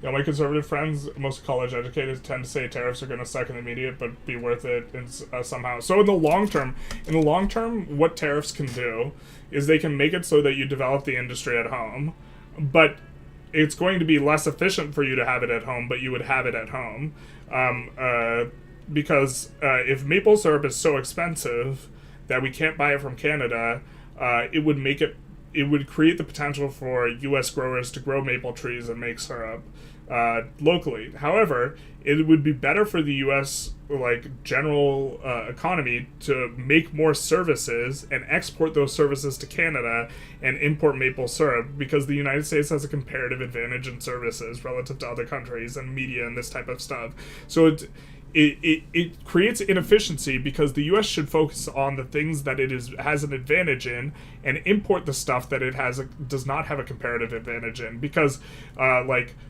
Yeah, my conservative friends, most college educated, tend to say tariffs are going to suck in the immediate, but be worth it somehow. So in the long term, what tariffs can do is they can make it so that you develop the industry at home, but it's going to be less efficient for you to have it at home, but you would have it at home. Because if maple syrup is so expensive that we can't buy it from Canada, it would create the potential for U.S. growers to grow maple trees and make syrup locally. However, it would be better for the U.S. general economy to make more services and export those services to Canada and import maple syrup, because the United States has a comparative advantage in services relative to other countries and media and this type of stuff. So it creates inefficiency, because the U.S. should focus on the things that it has an advantage in and import the stuff that it does not have a comparative advantage in. Because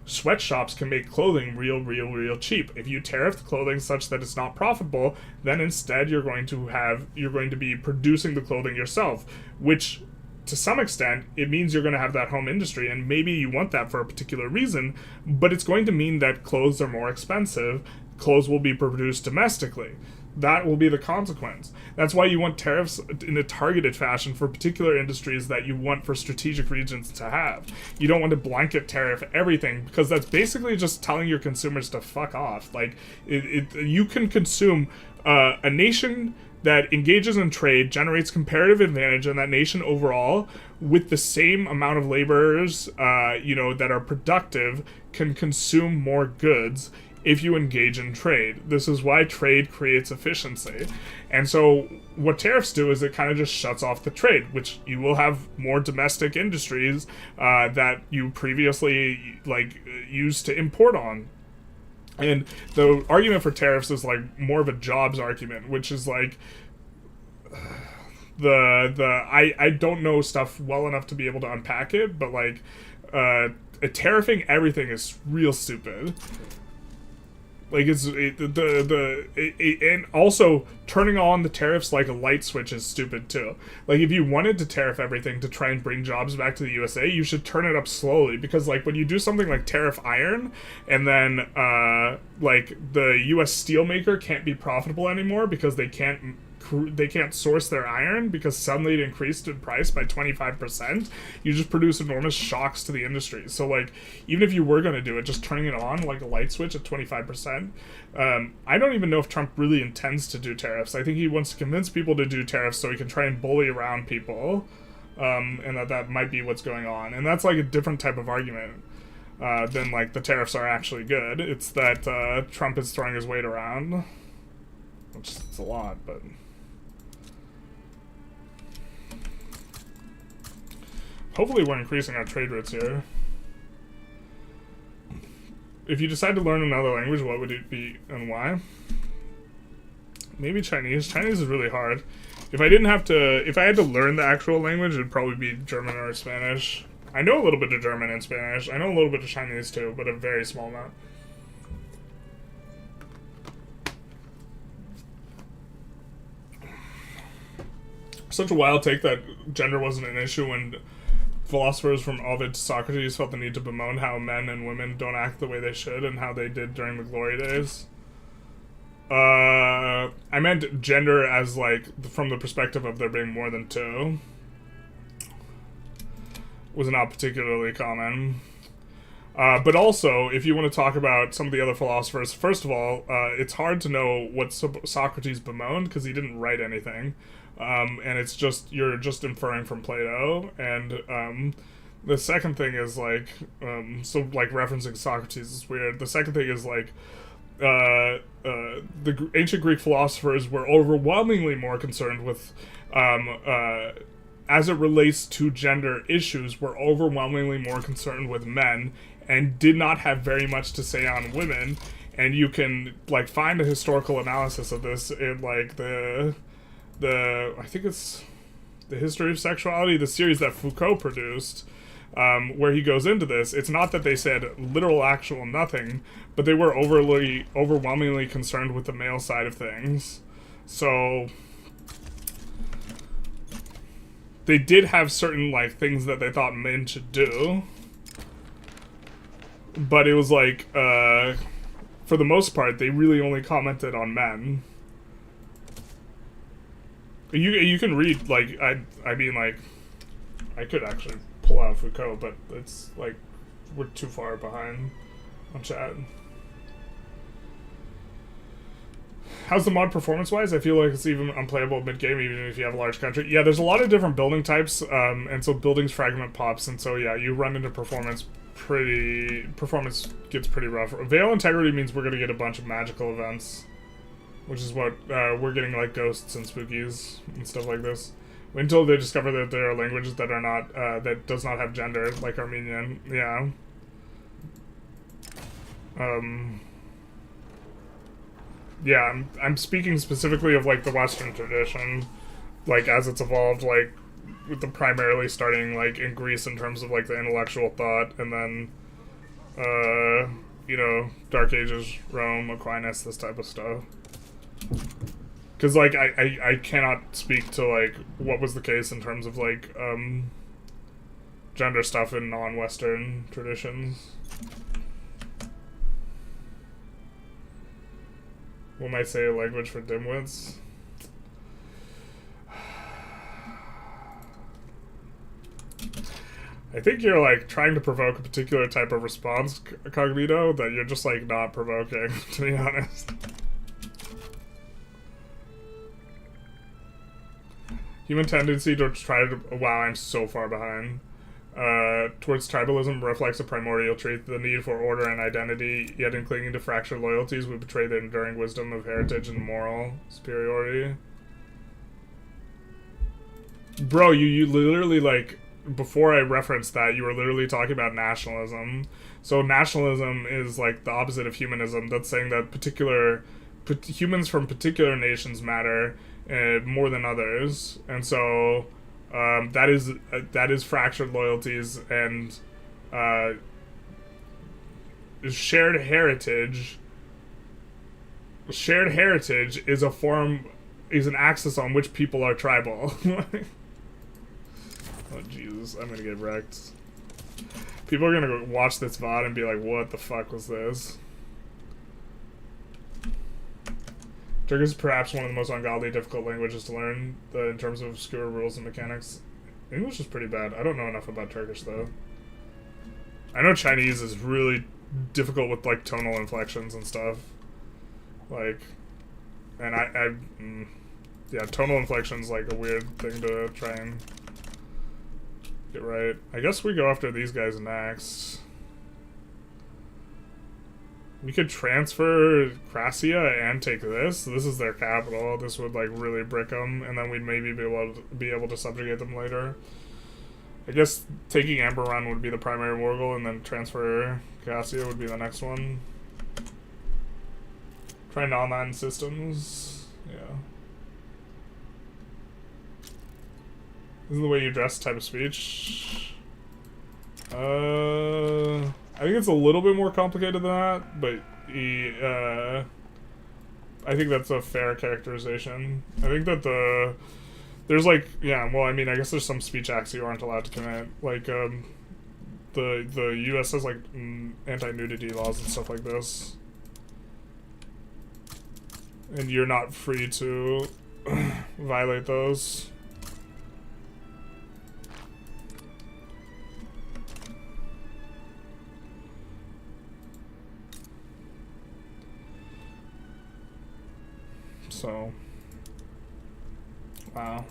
sweatshops can make clothing real cheap. If you tariff the clothing such that it's not profitable, then instead you're going to be producing the clothing yourself, which to some extent, it means you're going to have that home industry, and maybe you want that for a particular reason, but it's going to mean that clothes are more expensive. Clothes will be produced domestically. That will be the consequence. That's why you want tariffs in a targeted fashion for particular industries that you want for strategic regions to have. You don't want to blanket tariff everything, because that's basically just telling your consumers to fuck off. You can consume a nation that engages in trade, generates comparative advantage in that nation overall, with the same amount of laborers, that are productive, can consume more goods if you engage in trade. This is why trade creates efficiency. And so what tariffs do is it kind of just shuts off the trade, which you will have more domestic industries that you previously used to import on. And the argument for tariffs is more of a jobs argument, which is I don't know stuff well enough to be able to unpack it, but tariffing everything is real stupid. Like and also turning on the tariffs like a light switch is stupid too. Like if you wanted to tariff everything to try and bring jobs back to the USA, you should turn it up slowly, because like when you do something like tariff iron, and then like the U.S. steelmaker can't be profitable anymore because they can't source their iron because suddenly it increased in price by 25%, you just produce enormous shocks to the industry. So like, even if you were going to do it, just turning it on like a light switch at 25%, I don't even know if Trump really intends to do tariffs. I think he wants to convince people to do tariffs so he can try and bully around people, and that might be what's going on. And that's like a different type of argument than like the tariffs are actually good. It's that Trump is throwing his weight around, which is a lot, but... Hopefully we're increasing our trade routes here. If you decide to learn another language, what would it be and why? Maybe Chinese. Chinese is really hard. If I had to learn the actual language, it'd probably be German or Spanish. I know a little bit of German and Spanish. I know a little bit of Chinese too, but a very small amount. Such a wild take that gender wasn't an issue when philosophers from Ovid to Socrates felt the need to bemoan how men and women don't act the way they should and how they did during the glory days. I meant gender as like from the perspective of there being more than two. Was not particularly common. But also, if you want to talk about some of the other philosophers, first of all, it's hard to know what Socrates bemoaned because he didn't write anything. And it's just, you're just inferring from Plato. And the second thing is like, so like referencing Socrates is weird. The second thing is like, the ancient Greek philosophers were overwhelmingly more concerned with, as it relates to gender issues, were overwhelmingly more concerned with men and did not have very much to say on women. And you can like find a historical analysis of this in like the I think it's The History of Sexuality, the series that Foucault produced, where he goes into this. It's not that they said literal actual nothing, but they were overwhelmingly concerned with the male side of things. So they did have certain like things that they thought men should do, but it was like for the most part they really only commented on men. You can read, like, I mean, like, I could actually pull out Foucault, but it's, like, we're too far behind on chat. How's the mod performance-wise? I feel like it's even unplayable mid-game, even if you have a large country. Yeah, there's a lot of different building types, and so buildings fragment pops, and so, yeah, you run into performance gets pretty rough. Veil integrity means we're gonna get a bunch of magical events, which is what we're getting, like ghosts and spookies and stuff like this. Until they discover that there are languages that are not that does not have gender, like Armenian. Yeah. Yeah, I'm speaking specifically of like the Western tradition, like as it's evolved, like with the primarily starting like in Greece in terms of like the intellectual thought, and then you know, Dark Ages, Rome, Aquinas, this type of stuff. Because, like, I cannot speak to, like, what was the case in terms of, like, gender stuff in non-Western traditions. One might say a language for dimwits. I think you're, like, trying to provoke a particular type of response, Cognito, that you're just, like, not provoking, to be honest. Human tendency to try to... Wow, I'm so far behind. Towards tribalism reflects a primordial trait, the need for order and identity, yet in clinging to fractured loyalties would betray the enduring wisdom of heritage and moral superiority. Bro, you literally, like... Before I referenced that, you were literally talking about nationalism. So nationalism is, like, the opposite of humanism. That's saying that humans from particular nations matter more than others, and so that is fractured loyalties and shared heritage shared heritage is is an axis on which people are tribal. Oh Jesus, I'm gonna get wrecked. People are gonna go watch this VOD and be like, what the fuck was this? Turkish is perhaps one of the most ungodly difficult languages to learn in terms of obscure rules and mechanics. English is pretty bad. I don't know enough about Turkish though. I know Chinese is really difficult with like tonal inflections and stuff. Like, and yeah, tonal inflection's like a weird thing to try and get right. I guess we go after these guys next. We could transfer Cracia and take this. This is their capital. This would like really brick them, and then we'd maybe be able to subjugate them later. I guess taking Amberon would be the primary war goal, and then transfer Cracia would be the next one. Try non-land systems. Yeah. This is the way you dress type of speech. I think it's a little bit more complicated than that, but I think that's a fair characterization. I think that there's like, yeah, well, I mean, I guess there's some speech acts you aren't allowed to commit. Like, the US has like anti-nudity laws and stuff like this. And you're not free to violate those. So, wow.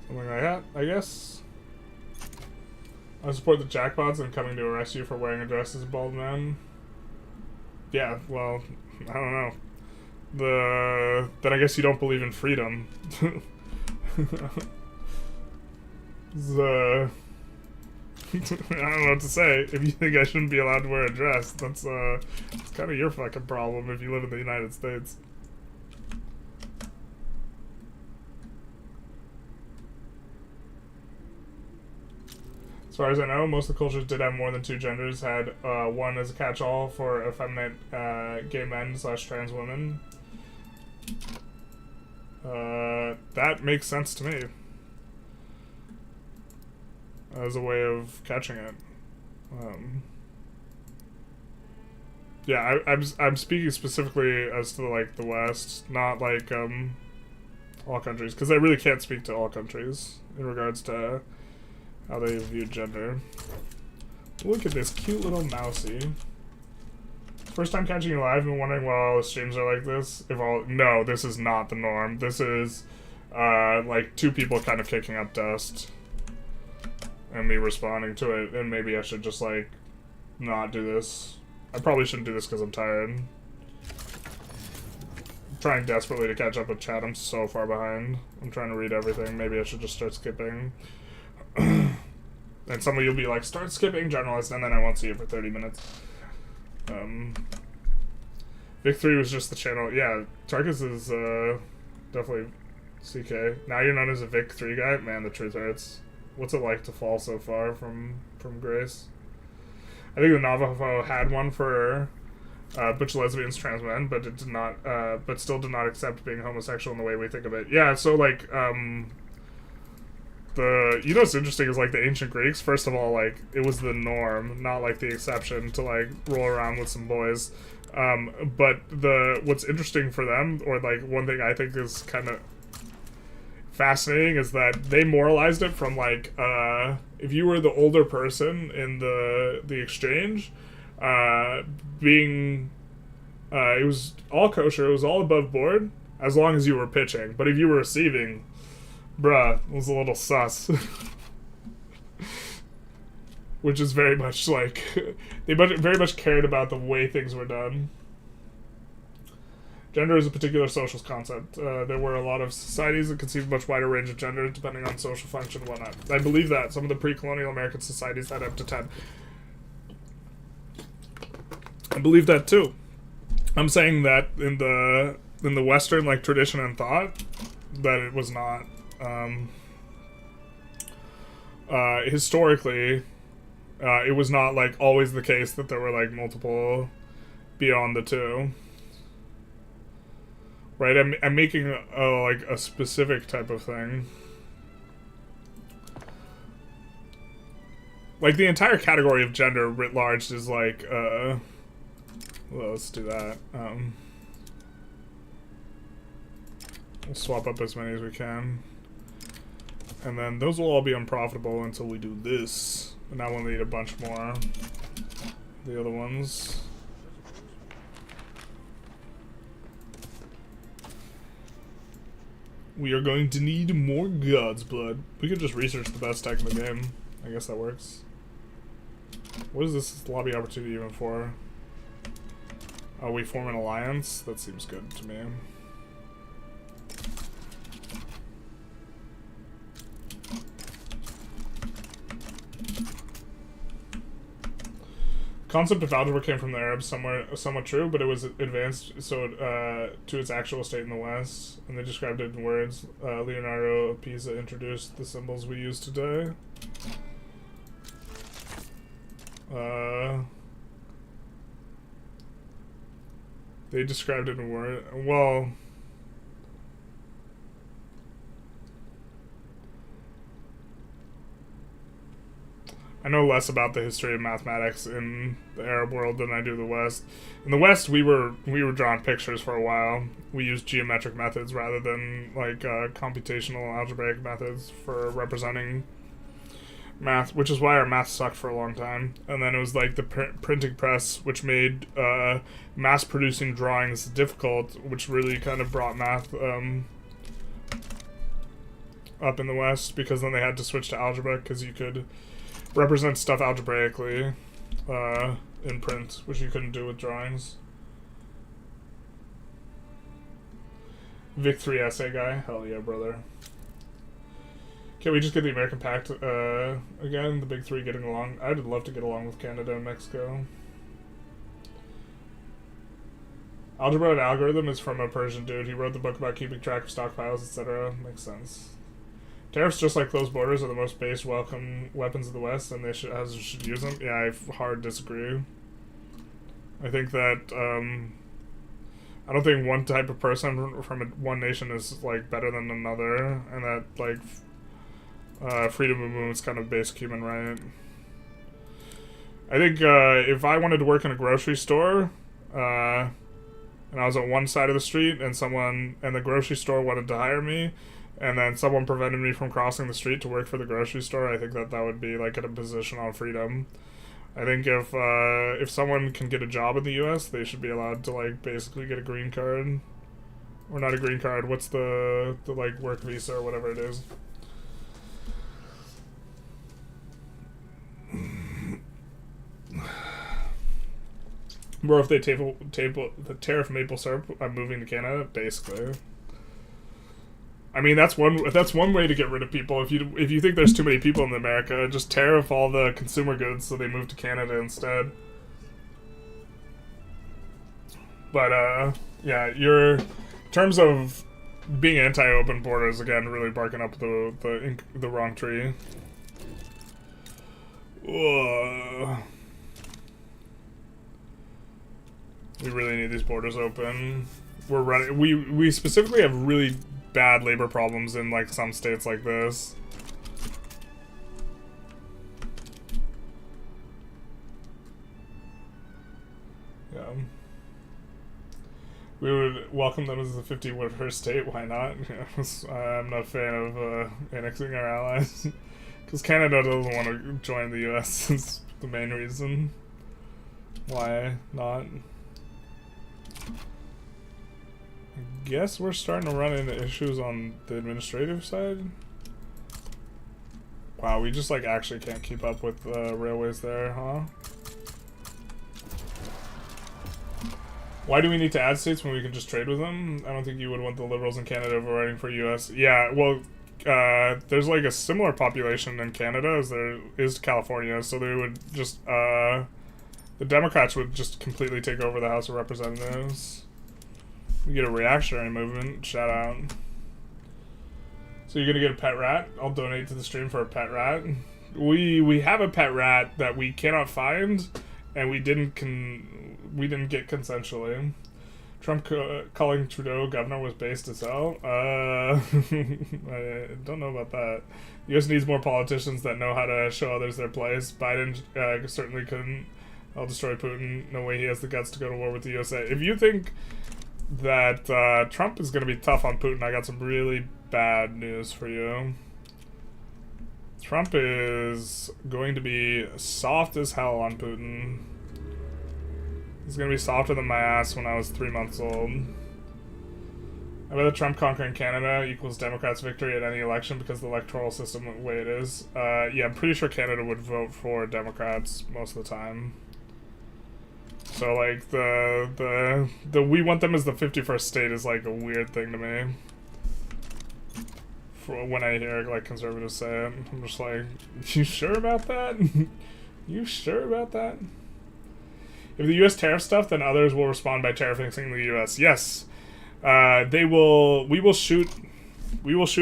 Something like that, I guess. I support the jackpots and coming to arrest you for wearing a dress as a bald man. Yeah, well, I don't know. Then I guess you don't believe in freedom. I don't know what to say. If you think I shouldn't be allowed to wear a dress, that's it's kind of your fucking problem if you live in the United States. As far as I know, most of the cultures did have more than two genders, had one as a catch-all for effeminate gay men / trans women. That makes sense to me. As a way of catching it. Yeah, I'm speaking specifically as to like the West, not like all countries, because I really can't speak to all countries in regards to how they view gender. Look at this cute little mousey. First time catching you live and wondering why all the streams are like this. No, this is not the norm. This is like two people kind of kicking up dust and me responding to it, and maybe I should just like not do this. I probably shouldn't do this because I'm tired. I'm trying desperately to catch up with chat. I'm so far behind. I'm trying to read everything. Maybe I should just start skipping. And some of you'll be like, start skipping generalist, and then I won't see you for 30 minutes. Vic 3 was just the channel. Yeah, Tarkus is definitely CK. Now you're known as a Vic 3 guy? Man, the truth hurts. What's it like to fall so far from grace? I think the Navajo had one for butch lesbians, trans men, but it did not, but still did not accept being homosexual in the way we think of it. Yeah, so like, you know what's interesting is like the ancient Greeks, first of all, like it was the norm, not like the exception to like roll around with some boys. But what's interesting for them, or like one thing I think is kind of fascinating, is that they moralized it from like if you were the older person in the exchange, being it was all kosher, it was all above board as long as you were pitching. But if you were receiving, bruh, it was a little sus. Which is very much like, they very much cared about the way things were done. Gender is a particular social concept. There were a lot of societies that conceived a much wider range of gender depending on social function and whatnot. I believe that. Some of the pre-colonial American societies had up to 10. I believe that too. I'm saying that in the Western like tradition and thought, that it was not. Historically, it was not like always the case that there were like multiple beyond the two. Right, I'm making like a specific type of thing. Like the entire category of gender writ large is like, well, let's do that. We'll swap up as many as we can. And then those will all be unprofitable until we do this. And now we'll need a bunch more. The other ones. We are going to need more God's blood. We could just research the best tech in the game. I guess that works. What is this lobby opportunity even for? Oh, we form an alliance? That seems good to me. Concept of algebra came from the Arabs, somewhat true, but it was advanced to its actual state in the West, and they described it in words. Leonardo of Pisa introduced the symbols we use today. They described it in words. Well, I know less about the history of mathematics in the Arab world than I do the West. In the West, we were drawing pictures for a while. We used geometric methods rather than like computational algebraic methods for representing math, which is why our math sucked for a long time. And then it was like the printing press, which made mass-producing drawings difficult, which really kind of brought math up in the West, because then they had to switch to algebra because you could represent stuff algebraically in print, which you couldn't do with drawings. Vic 3 essay guy, hell yeah, brother. Can we just get the American Pact again? The big three getting along. I'd love to get along with Canada and Mexico. Algebra and Algorithm is from a Persian dude. He wrote the book about keeping track of stockpiles, etc. Makes sense. Tariffs, just like closed borders, are the most base welcome weapons of the West, and they should use them. Yeah, I hard disagree. I think that I don't think one type of person from one nation is like better than another, and that like freedom of movement is kind of basic human right. I think if I wanted to work in a grocery store, and I was on one side of the street, and the grocery store wanted to hire me, and then someone prevented me from crossing the street to work for the grocery store, I think that would be like in a position on freedom. I think if someone can get a job in the U.S., they should be allowed to like basically get a green card, or not a green card. What's the like work visa or whatever it is? Or if they the tariff maple syrup, I'm moving to Canada, basically. I mean, that's one way to get rid of people. If you think there's too many people in America, just tariff all the consumer goods so they move to Canada instead. But yeah, in terms of being anti-open borders, again, really barking up the wrong tree. We really need these borders open. We're ready. We specifically have really bad labor problems in like some states like this. Yeah. We would welcome them as the 51st state, why not? I'm not a fan of annexing our allies. Because Canada doesn't want to join the US, is the main reason. Why not? I guess we're starting to run into issues on the administrative side. Wow, we just like actually can't keep up with railways there, huh? Why do we need to add states when we can just trade with them? I don't think you would want the Liberals in Canada voting for US. Yeah, well, there's like a similar population in Canada as there is California, so they would just, the Democrats would just completely take over the House of Representatives. We get a reactionary movement, shout out. So you're gonna get a pet rat? I'll donate to the stream for a pet rat. We have a pet rat that we cannot find, and we didn't get consensually. Trump calling Trudeau governor was based as hell. I don't know about that. The U.S. needs more politicians that know how to show others their place. Biden certainly couldn't. I'll destroy Putin. No way he has the guts to go to war with the USA. If you think that Trump is going to be tough on Putin, I got some really bad news for you. Trump is going to be soft as hell on Putin. He's going to be softer than my ass when I was 3 months old. I bet that Trump conquering Canada equals Democrats' victory at any election because the electoral system the way it is. Yeah, I'm pretty sure Canada would vote for Democrats most of the time. So, like, the we want them as the 51st state is, like, a weird thing to me. For when I hear, like, conservatives say it, I'm just like, you sure about that? You sure about that? If the U.S. tariff stuff, then others will respond by tariffing the U.S. Yes. We will shoot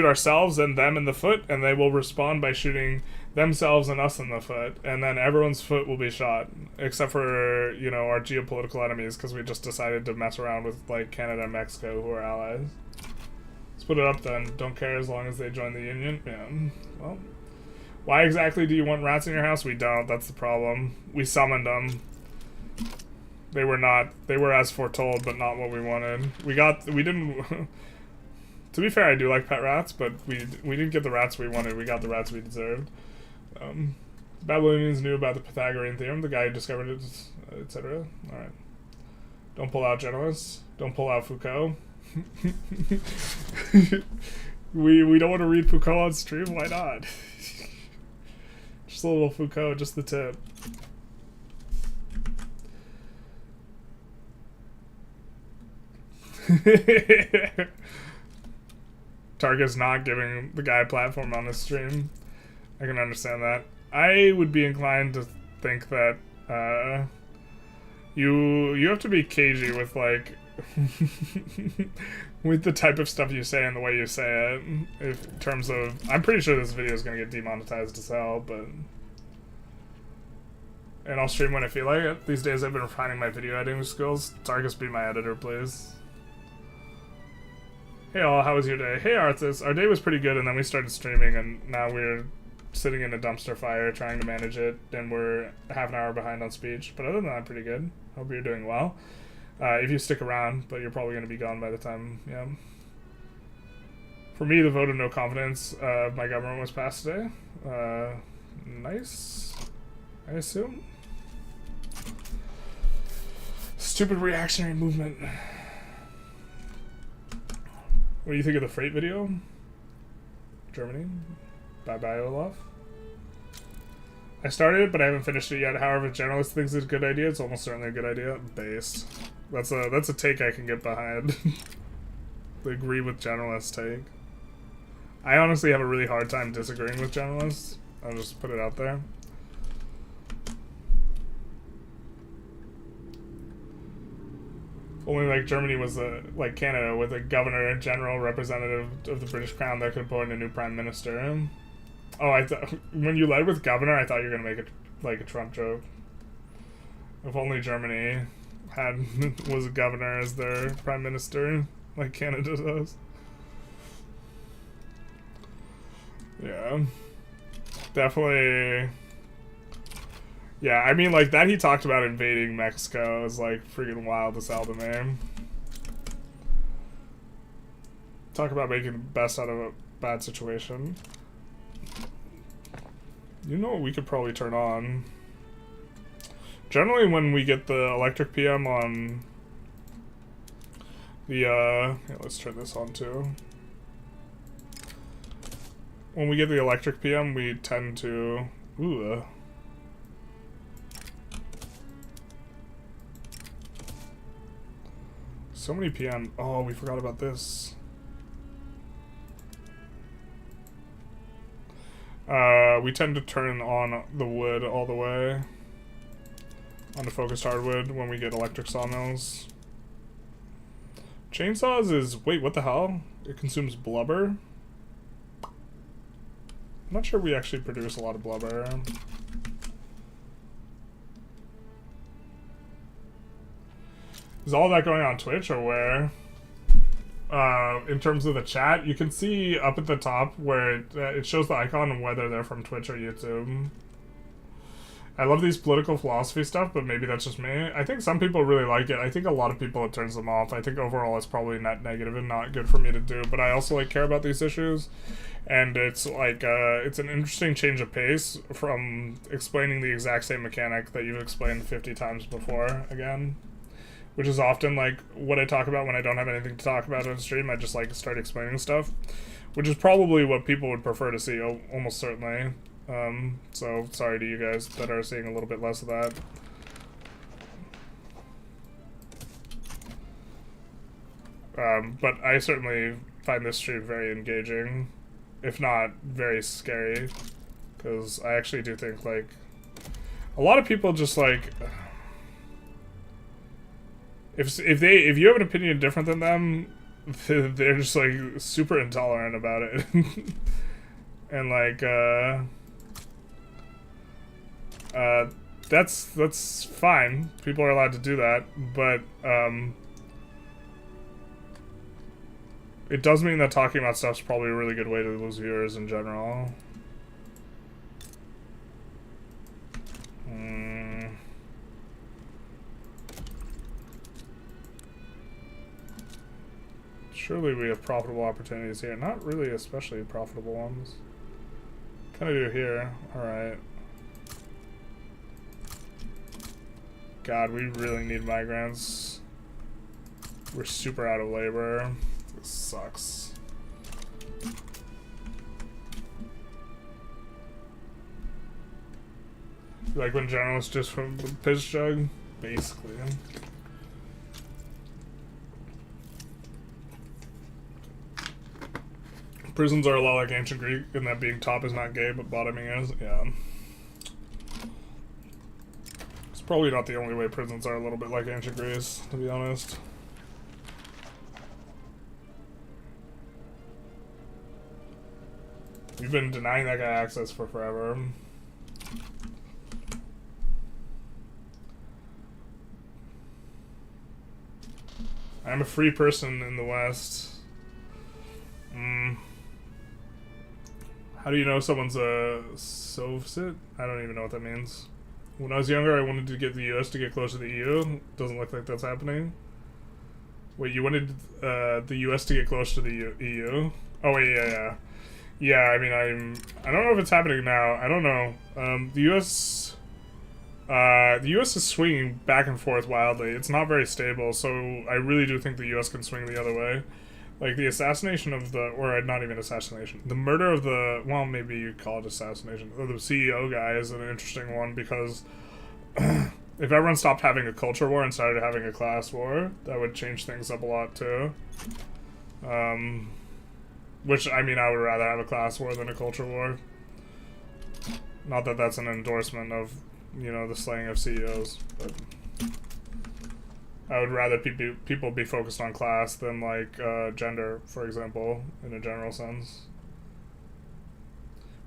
ourselves and them in the foot, and they will respond by shooting themselves and us in the foot, and then everyone's foot will be shot, except for, you know, our geopolitical enemies, because we just decided to mess around with, like, Canada and Mexico, who are allies. Let's put it up then. Don't care as long as they join the union. Yeah. Well, why exactly do you want rats in your house? We don't. That's the problem. We summoned them. They were as foretold, but not what we wanted. We didn't... To be fair, I do like pet rats, but we didn't get the rats we wanted. We got the rats we deserved. Babylonians knew about the Pythagorean theorem, the guy who discovered it, etc. Alright. Don't pull out journalists. Don't pull out Foucault. we don't want to read Foucault on stream? Why not? Just a little Foucault, just the tip. Target's not giving the guy a platform on his stream. I can understand that. I would be inclined to think that you have to be cagey with, like, with the type of stuff you say and the way you say it. In terms of, I'm pretty sure this video is gonna get demonetized as hell, but. And I'll stream when I feel like it. These days I've been refining my video editing skills. Targus, be my editor, please. Hey all, how was your day? Hey Arthas, our day was pretty good, and then we started streaming, and now we're sitting in a dumpster fire trying to manage it, and we're half an hour behind on speech. But other than that, pretty good. Hope you're doing well. If you stick around, but you're probably going to be gone by the time, yeah. For me, the vote of no confidence of my government was passed today. Nice, I assume. Stupid reactionary movement. What do you think of the freight video? Germany. Bye-bye, Olaf. I started it, but I haven't finished it yet. However, if Generalist thinks it's a good idea, it's almost certainly a good idea. Based. That's a take I can get behind. The agree with Generalist take. I honestly have a really hard time disagreeing with Generalists. I'll just put it out there. Only like Germany was like Canada with a governor general representative of the British Crown that could appoint a new prime minister. Oh, I thought when you led with governor, I thought you were gonna make it like a Trump joke. If only Germany was a governor as their prime minister, like Canada does. Yeah, definitely. Yeah, I mean, like, that he talked about invading Mexico is, like, freaking wild as hell to me. Talk about making the best out of a bad situation. You know what we could probably turn on? Generally, when we get the electric PM on the, yeah, let's turn this on, too. When we get the electric PM, we tend to... Ooh, So many PM. Oh, we forgot about this. We tend to turn on the wood all the way. On the focused hardwood when we get electric sawmills. Chainsaws is... Wait, what the hell? It consumes blubber? I'm not sure we actually produce a lot of blubber. Is all that going on Twitch or where? In terms of the chat, you can see up at the top where it shows the icon and whether they're from Twitch or YouTube. I love these political philosophy stuff, but maybe that's just me. I think some people really like it. I think a lot of people it turns them off. I think overall it's probably net negative and not good for me to do, but I also like care about these issues. And it's like, it's an interesting change of pace from explaining the exact same mechanic that you've explained 50 times before again. Which is often like what I talk about when I don't have anything to talk about on the stream. I just like start explaining stuff, which is probably what people would prefer to see, almost certainly. So sorry to you guys that are seeing a little bit less of that. But I certainly find this stream very engaging, if not very scary, because I actually do think like a lot of people just like. If you have an opinion different than them, they're just like super intolerant about it, and like that's fine. People are allowed to do that, but it does mean that talking about stuff's probably a really good way to lose viewers in general. Surely we have profitable opportunities here. Not really especially profitable ones. Kind of do here. Alright. God, we really need migrants. We're super out of labor. This sucks. Like when journalists just from the piss jug? Basically. Prisons are a lot like ancient Greek in that being top is not gay, but bottoming is. Yeah. It's probably not the only way prisons are a little bit like ancient Greece, to be honest. We've been denying that guy access for forever. I'm a free person in the West. How do you know someone's a Sovsit? I don't even know what that means. When I was younger, I wanted to get the US to get closer to the EU. Doesn't look like that's happening. Wait, you wanted the US to get close to the EU? Oh wait, yeah. Yeah, I mean, I don't know if it's happening now. I don't know. The US is swinging back and forth wildly. It's not very stable, so I really do think the US can swing the other way. Like, the assassination of the, or not even assassination, the murder of the, well, maybe you'd call it assassination, of the CEO guy is an interesting one, because if everyone stopped having a culture war and started having a class war, that would change things up a lot, too. Which, I mean, I would rather have a class war than a culture war. Not that that's an endorsement of, you know, the slaying of CEOs, but I would rather people be focused on class than, like, gender, for example, in a general sense.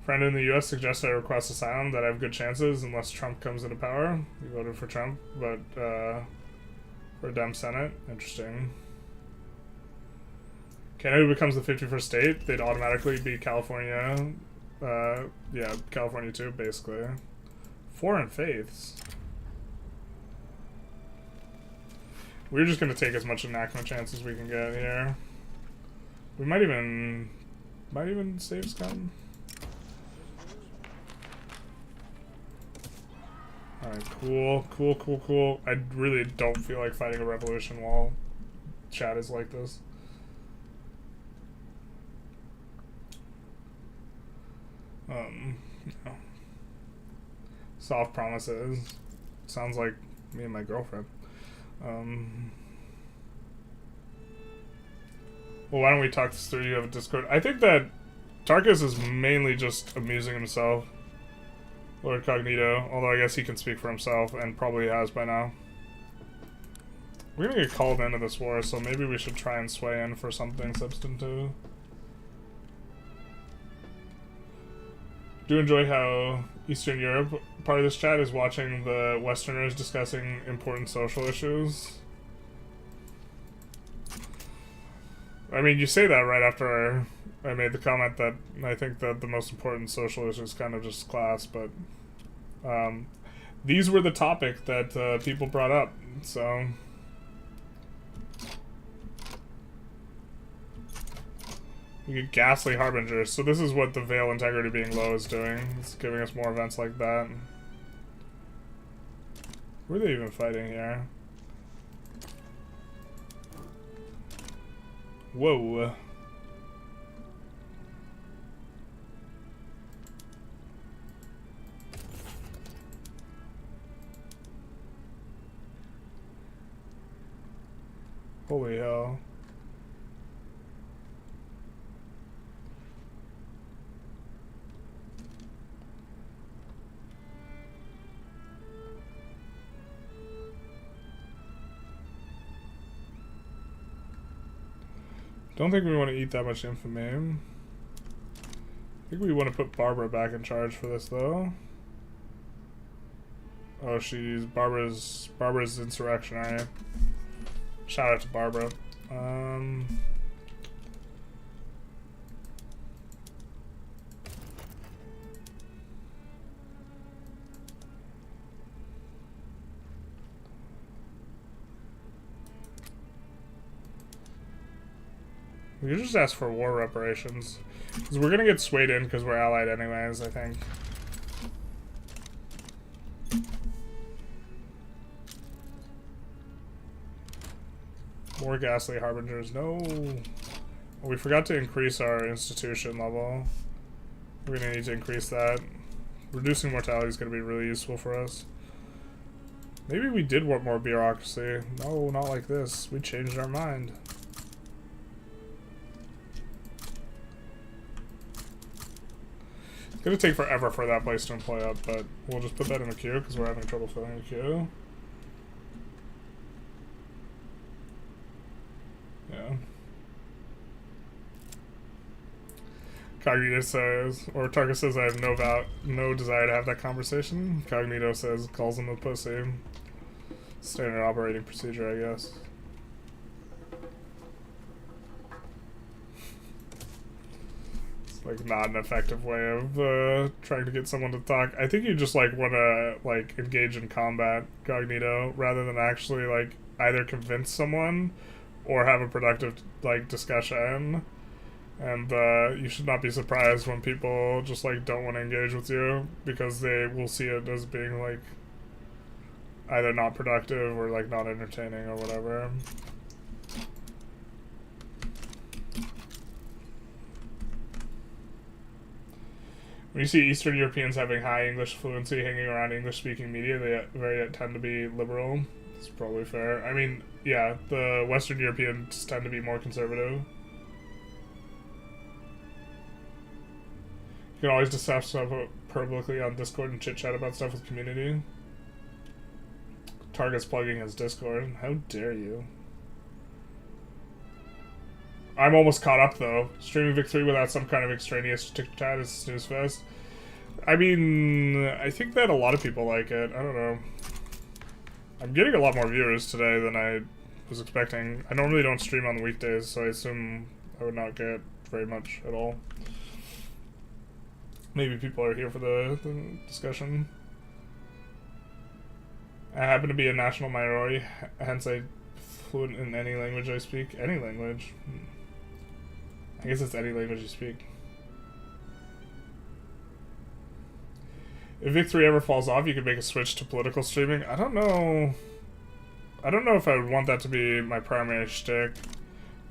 Friend in the U.S. suggests I request asylum, that I have good chances unless Trump comes into power. You voted for Trump, but for a Dem Senate. Interesting. Canada becomes the 51st state. They'd automatically be California. Yeah, California too, basically. Foreign faiths. We're just gonna take as much enactment chance as we can get here. We might even save scum. Alright, cool. I really don't feel like fighting a revolution while chat is like this. You know. Soft promises. Sounds like me and my girlfriend. Well, why don't we talk this through? You have a Discord. I think that Tarkus is mainly just amusing himself. Lord Cognito, although I guess he can speak for himself, and probably has by now. We're gonna get called into this war, so maybe we should try and sway in for something substantive. Do enjoy how Eastern Europe, part of this chat, is watching the Westerners discussing important social issues. I mean, you say that right after I made the comment that I think that the most important social issue is kind of just class, but these were the topic that people brought up, so... You get ghastly harbingers. So this is what the Veil integrity being low is doing. It's giving us more events like that. Who are they even fighting here? Whoa. Holy hell. Don't think we want to eat that much infamy. I think we want to put Barbara back in charge for this, though. Oh, Barbara's insurrectionary. Shout out to Barbara. We could just ask for war reparations. Because we're going to get swayed in because we're allied anyways, I think. More ghastly harbingers. No. Oh, we forgot to increase our institution level. We're going to need to increase that. Reducing mortality is going to be really useful for us. Maybe we did want more bureaucracy. No, not like this. We changed our mind. It's gonna take forever for that place to employ up, but we'll just put that in the queue because we're having trouble filling the queue. Yeah. Cognito says, or Tarka says, I have no desire to have that conversation. Cognito says, calls him a pussy. Standard operating procedure, I guess. Like, not an effective way of trying to get someone to talk. I think you just like want to like engage in combat, Cognito, rather than actually like either convince someone or have a productive like discussion. And you should not be surprised when people just like don't want to engage with you because they will see it as being like either not productive or like not entertaining or whatever. When you see Eastern Europeans having high English fluency hanging around English-speaking media, they tend to be liberal. It's probably fair. I mean, yeah, the Western Europeans tend to be more conservative. You can always discuss stuff publicly on Discord and chit-chat about stuff with community. Target's plugging his Discord. How dare you? I'm almost caught up, though. Streaming Vic 3 without some kind of extraneous chit-chat is snooze fest. I mean, I think that a lot of people like it. I don't know. I'm getting a lot more viewers today than I was expecting. I normally don't stream on the weekdays, so I assume I would not get very much at all. Maybe people are here for the discussion. I happen to be a national minority, hence I'm fluent in any language I speak. Any language. I guess it's any language you speak. If Vic 3 ever falls off, you could make a switch to political streaming. I don't know. I don't know if I would want that to be my primary shtick.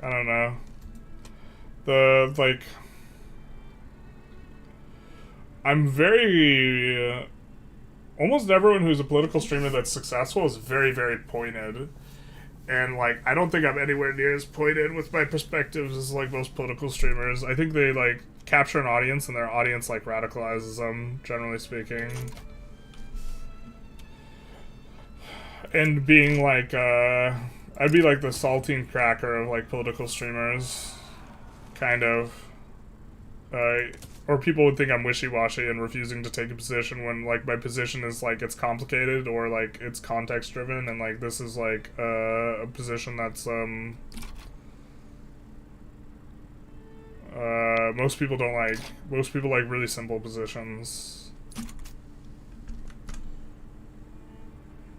I don't know. Like... I'm very... almost everyone who's a political streamer that's successful is very, very pointed. And, like, I don't think I'm anywhere near as pointed with my perspectives as, like, most political streamers. I think they, like, capture an audience, and their audience, like, radicalizes them, generally speaking. And being, like, I'd be, like, the saltine cracker of, like, political streamers. Kind of. Or people would think I'm wishy-washy and refusing to take a position when, like, my position is, like, it's complicated or, like, it's context-driven, and, like, this is, like, a position that's, most people don't like. Most people like really simple positions.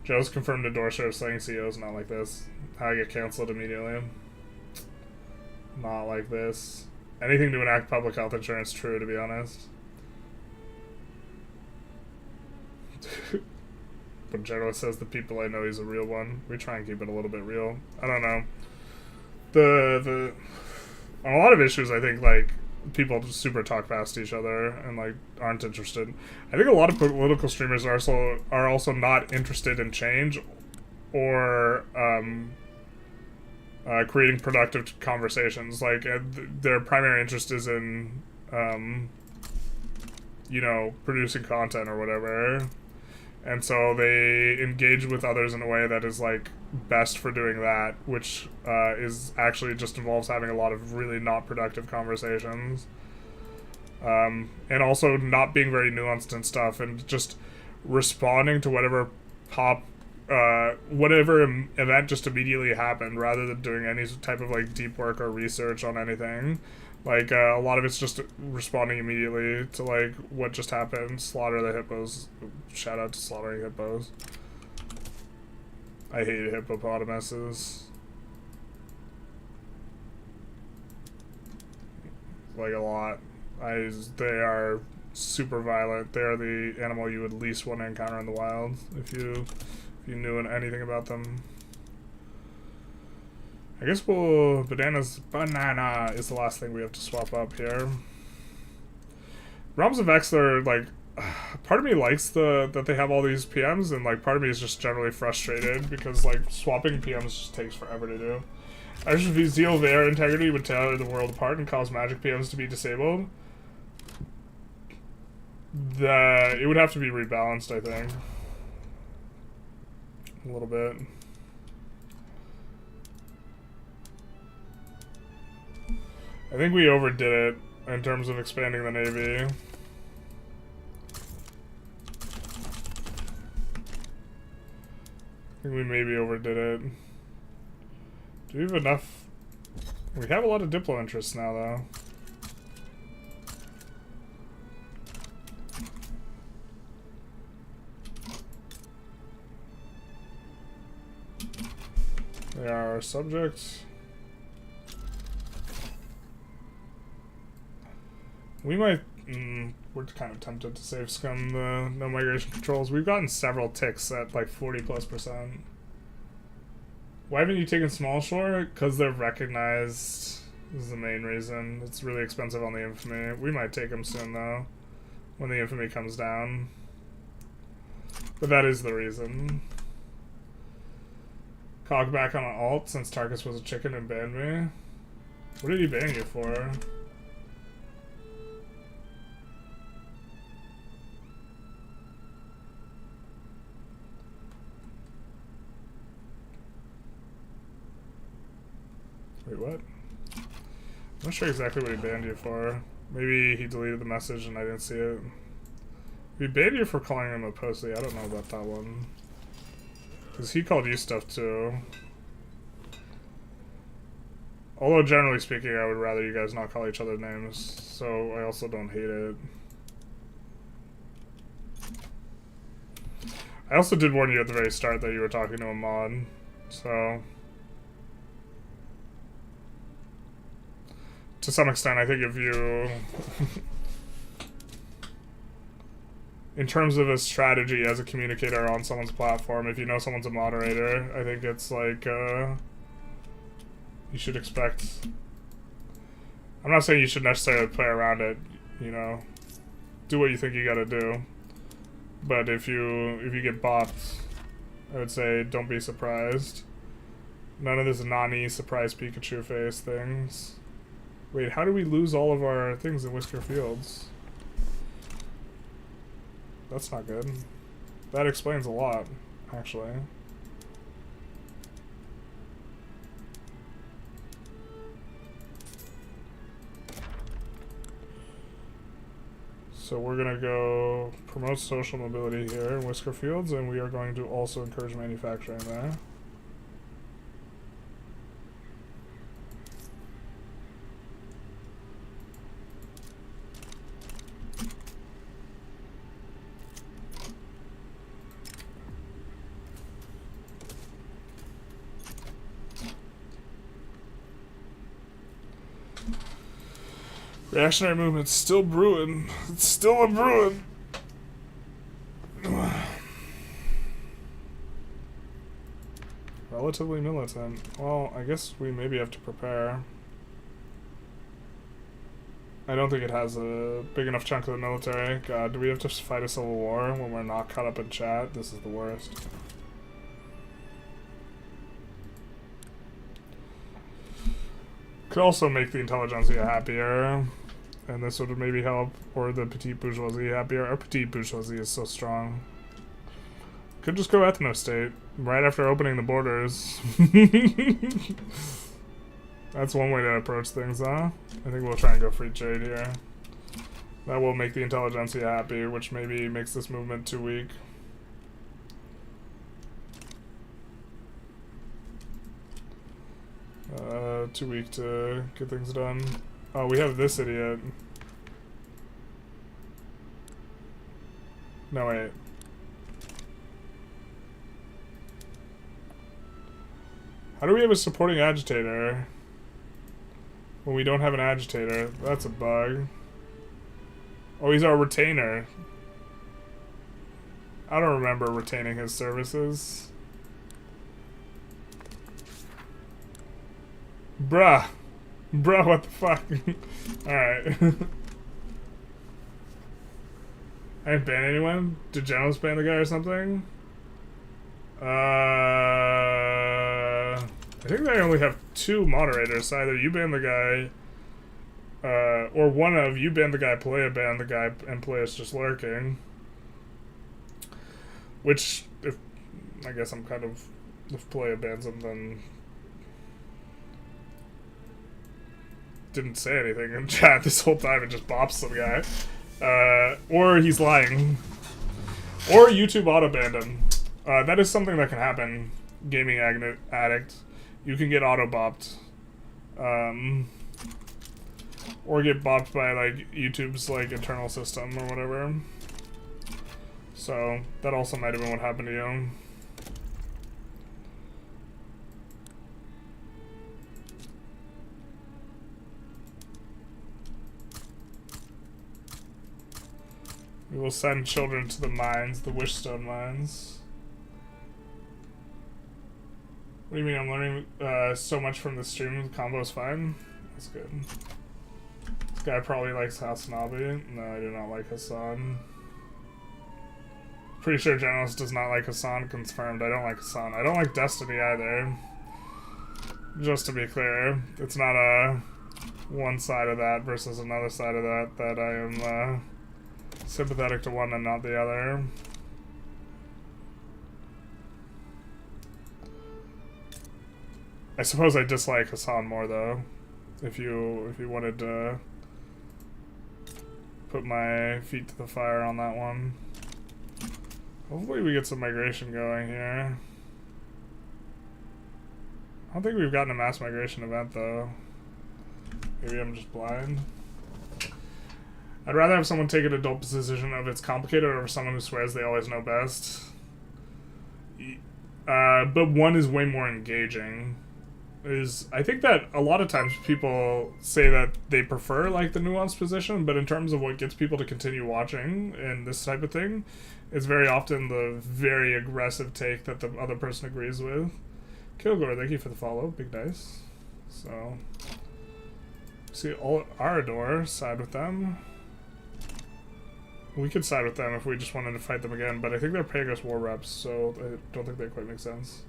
Joe's confirmed endorser of saying CEOs not like this. How I get cancelled immediately. Not like this. Anything to enact public health insurance, true, to be honest. But General says the people I know he's a real one. We try and keep it a little bit real. I don't know. On a lot of issues, I think, like, people super talk past each other and, like, aren't interested. I think a lot of political streamers are also not interested in change or, creating productive conversations. Like, their primary interest is in, you know, producing content or whatever. And so they engage with others in a way that is, like, best for doing that, which is actually just involves having a lot of really not productive conversations. And also not being very nuanced and stuff, and just responding to whatever whatever event just immediately happened, rather than doing any type of, like, deep work or research on anything. Like, a lot of it's just responding immediately to, like, what just happened. Slaughter the hippos. Shout out to slaughtering hippos. I hate hippopotamuses. Like, a lot. They are super violent. They are the animal you would least want to encounter in the wild if you knew anything about them. I guess banana is the last thing we have to swap up here. Realms of Exler, like, part of me likes that they have all these PMs, and, like, part of me is just generally frustrated because, like, swapping PMs just takes forever to do. I just view Zeal of Air Integrity would tear the world apart and cause magic PMs to be disabled. It would have to be rebalanced, I think. A little bit. I think we overdid it in terms of expanding the Navy. I think we maybe overdid it. Do we have enough? We have a lot of Diplo interests now, though. They are our subjects. We might... we're kind of tempted to save scum the no migration controls. We've gotten several ticks at like 40+%. Why haven't you taken Small Shore? Because they're recognized. This is the main reason. It's really expensive on the Infamy. We might take them soon, though, when the Infamy comes down. But that is the reason. Cog back on an alt since Tarkus was a chicken and banned me. What did he ban you for? Wait, what? I'm not sure exactly what he banned you for. Maybe he deleted the message and I didn't see it. He banned you for calling him a pussy. I don't know about that one. Because he called you stuff too. Although generally speaking, I would rather you guys not call each other names. So I also don't hate it. I also did warn you at the very start that you were talking to a mod. So... to some extent, I think if you... in terms of a strategy as a communicator on someone's platform, if you know someone's a moderator, I think it's like, you should expect... I'm not saying you should necessarily play around it, you know, do what you think you gotta do. But if you get bopped, I would say don't be surprised. None of this Nani surprise Pikachu face things. Wait, how do we lose all of our things in Whisker Fields? That's not good. That explains a lot, actually. So we're gonna go promote social mobility here in Whisker Fields, and we are going to also encourage manufacturing there. Reactionary movement's still brewing. It's still a brewing. Relatively militant. Well, I guess we maybe have to prepare. I don't think it has a big enough chunk of the military. God, do we have to fight a civil war when we're not caught up in chat? This is the worst. Could also make the Intelligentsia happier. And this would maybe help, or the petite bourgeoisie happier. Our petite bourgeoisie is so strong. Could just go ethno-state right after opening the borders. That's one way to approach things, huh? I think we'll try and go free trade here. That will make the Intelligentsia happy, which maybe makes this movement too weak. Too weak to get things done. Oh, we have this idiot. No, wait. How do we have a supporting agitator when we don't have an agitator? That's a bug. Oh, he's our retainer. I don't remember retaining his services. Bruh. Bruh, what the fuck? Alright. I didn't ban anyone? Did Generals ban the guy or something? I think they only have 2 moderators. Either you ban the guy, or one of you ban the guy, Playa ban the guy, and Playa's just lurking. Which, if I guess I'm kind of, if Playa bans him, then didn't say anything in chat this whole time and just bops some guy. Or he's lying. Or YouTube auto-banned him. That is something that can happen, gaming addict. You can get auto-bopped. Or get bopped by, like, YouTube's, like, internal system or whatever. So, that also might have been what happened to you. We will send children to the mines, the Wishstone mines. What do you mean I'm learning so much from the stream? The combo's fine? That's good. This guy probably likes Hasanabi. No, I do not like Hassan. Pretty sure Generals does not like Hassan. Confirmed. I don't like Hassan. I don't like Destiny either. Just to be clear. It's not a one side of that versus another side of that that I am sympathetic to one and not the other. I suppose I dislike Hassan more though. If you wanted to put my feet to the fire on that one. Hopefully we get some migration going here. I don't think we've gotten a mass migration event though. Maybe I'm just blind. I'd rather have someone take an adult position of it's complicated over someone who swears they always know best. But one is way more engaging. I think that a lot of times people say that they prefer like the nuanced position, but in terms of what gets people to continue watching and this type of thing, it's very often the very aggressive take that the other person agrees with. Kilgore, thank you for the follow. Big dice. So, see, Arador, side with them. We could side with them if we just wanted to fight them again, but I think they're paying us war reps, so I don't think they quite make sense.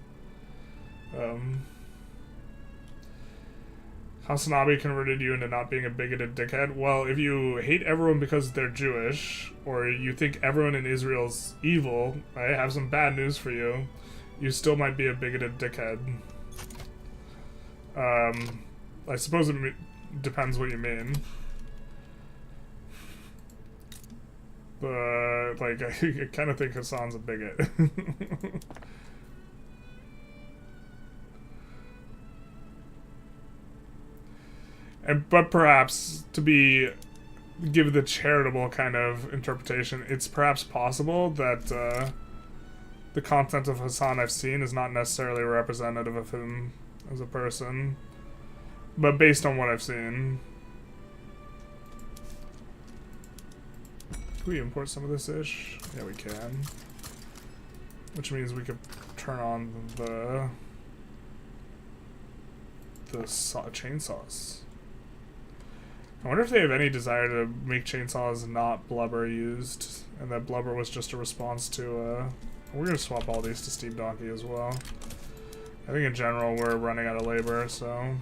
Hasanabi converted you into not being a bigoted dickhead. Well, if you hate everyone because they're Jewish, or you think everyone in Israel's evil, I have some bad news for you. You still might be a bigoted dickhead. I suppose it depends what you mean. But, like, I kind of think Hassan's a bigot. But perhaps, to give the charitable kind of interpretation, it's perhaps possible that the content of Hassan I've seen is not necessarily representative of him as a person, but based on what I've seen. Can we import some of this ish? Yeah, we can. Which means we could turn on the chainsaws. I wonder if they have any desire to make chainsaws not blubber used, and that blubber was just a response to, we're gonna swap all these to Steam Donkey as well. I think in general we're running out of labor, so...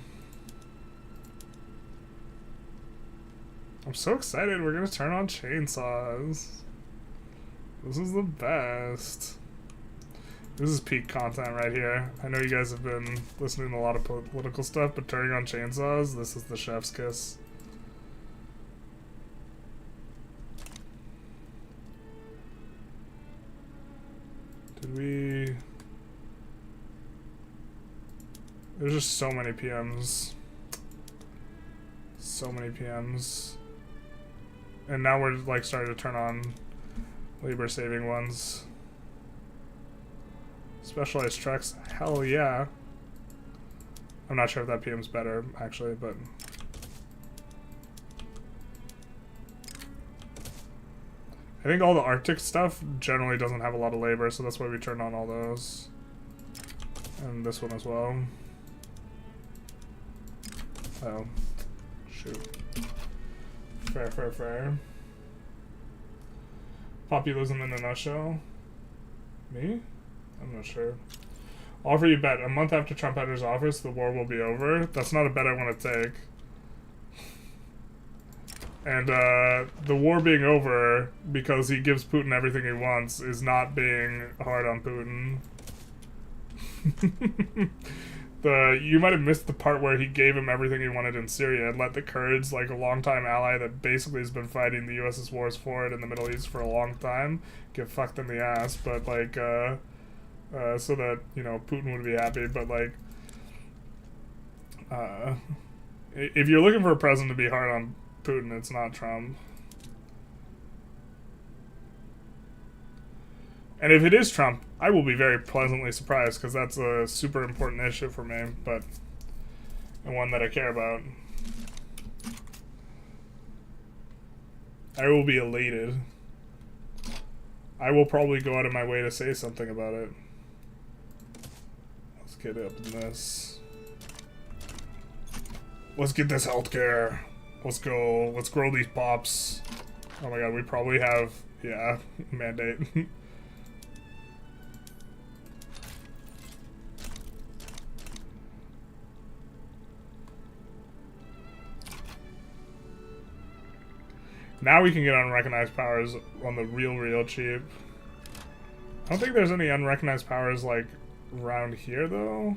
I'm so excited, we're gonna turn on chainsaws. This is the best. This is peak content right here. I know you guys have been listening to a lot of political stuff, but turning on chainsaws, this is the chef's kiss. Did we... There's just so many PMs. So many PMs. And now we're like starting to turn on labor saving ones. Specialized trucks, hell yeah. I'm not sure if that PM's better actually, but I think all the Arctic stuff generally doesn't have a lot of labor, so that's why we turned on all those. And this one as well. Oh, shoot. Fair. Populism in a nutshell. Me? I'm not sure. Offer you bet. A month after Trump enters office, the war will be over. That's not a bet I want to take. And the war being over because he gives Putin everything he wants is not being hard on Putin. You might have missed the part where he gave him everything he wanted in Syria and let the Kurds, like a longtime ally that basically has been fighting the US's wars for it in the Middle East for a long time, get fucked in the ass. But like, so that, you know, Putin would be happy. But like, if you're looking for a president to be hard on Putin, it's not Trump. And if it is Trump, I will be very pleasantly surprised, because that's a super important issue for me, but and one that I care about. I will be elated. I will probably go out of my way to say something about it. Let's get up in this. Let's get this healthcare. Let's go. Let's grow these pops. Oh my god, we probably have, yeah, mandate. Now we can get unrecognized powers on the real cheap. I don't think there's any unrecognized powers, like, around here, though.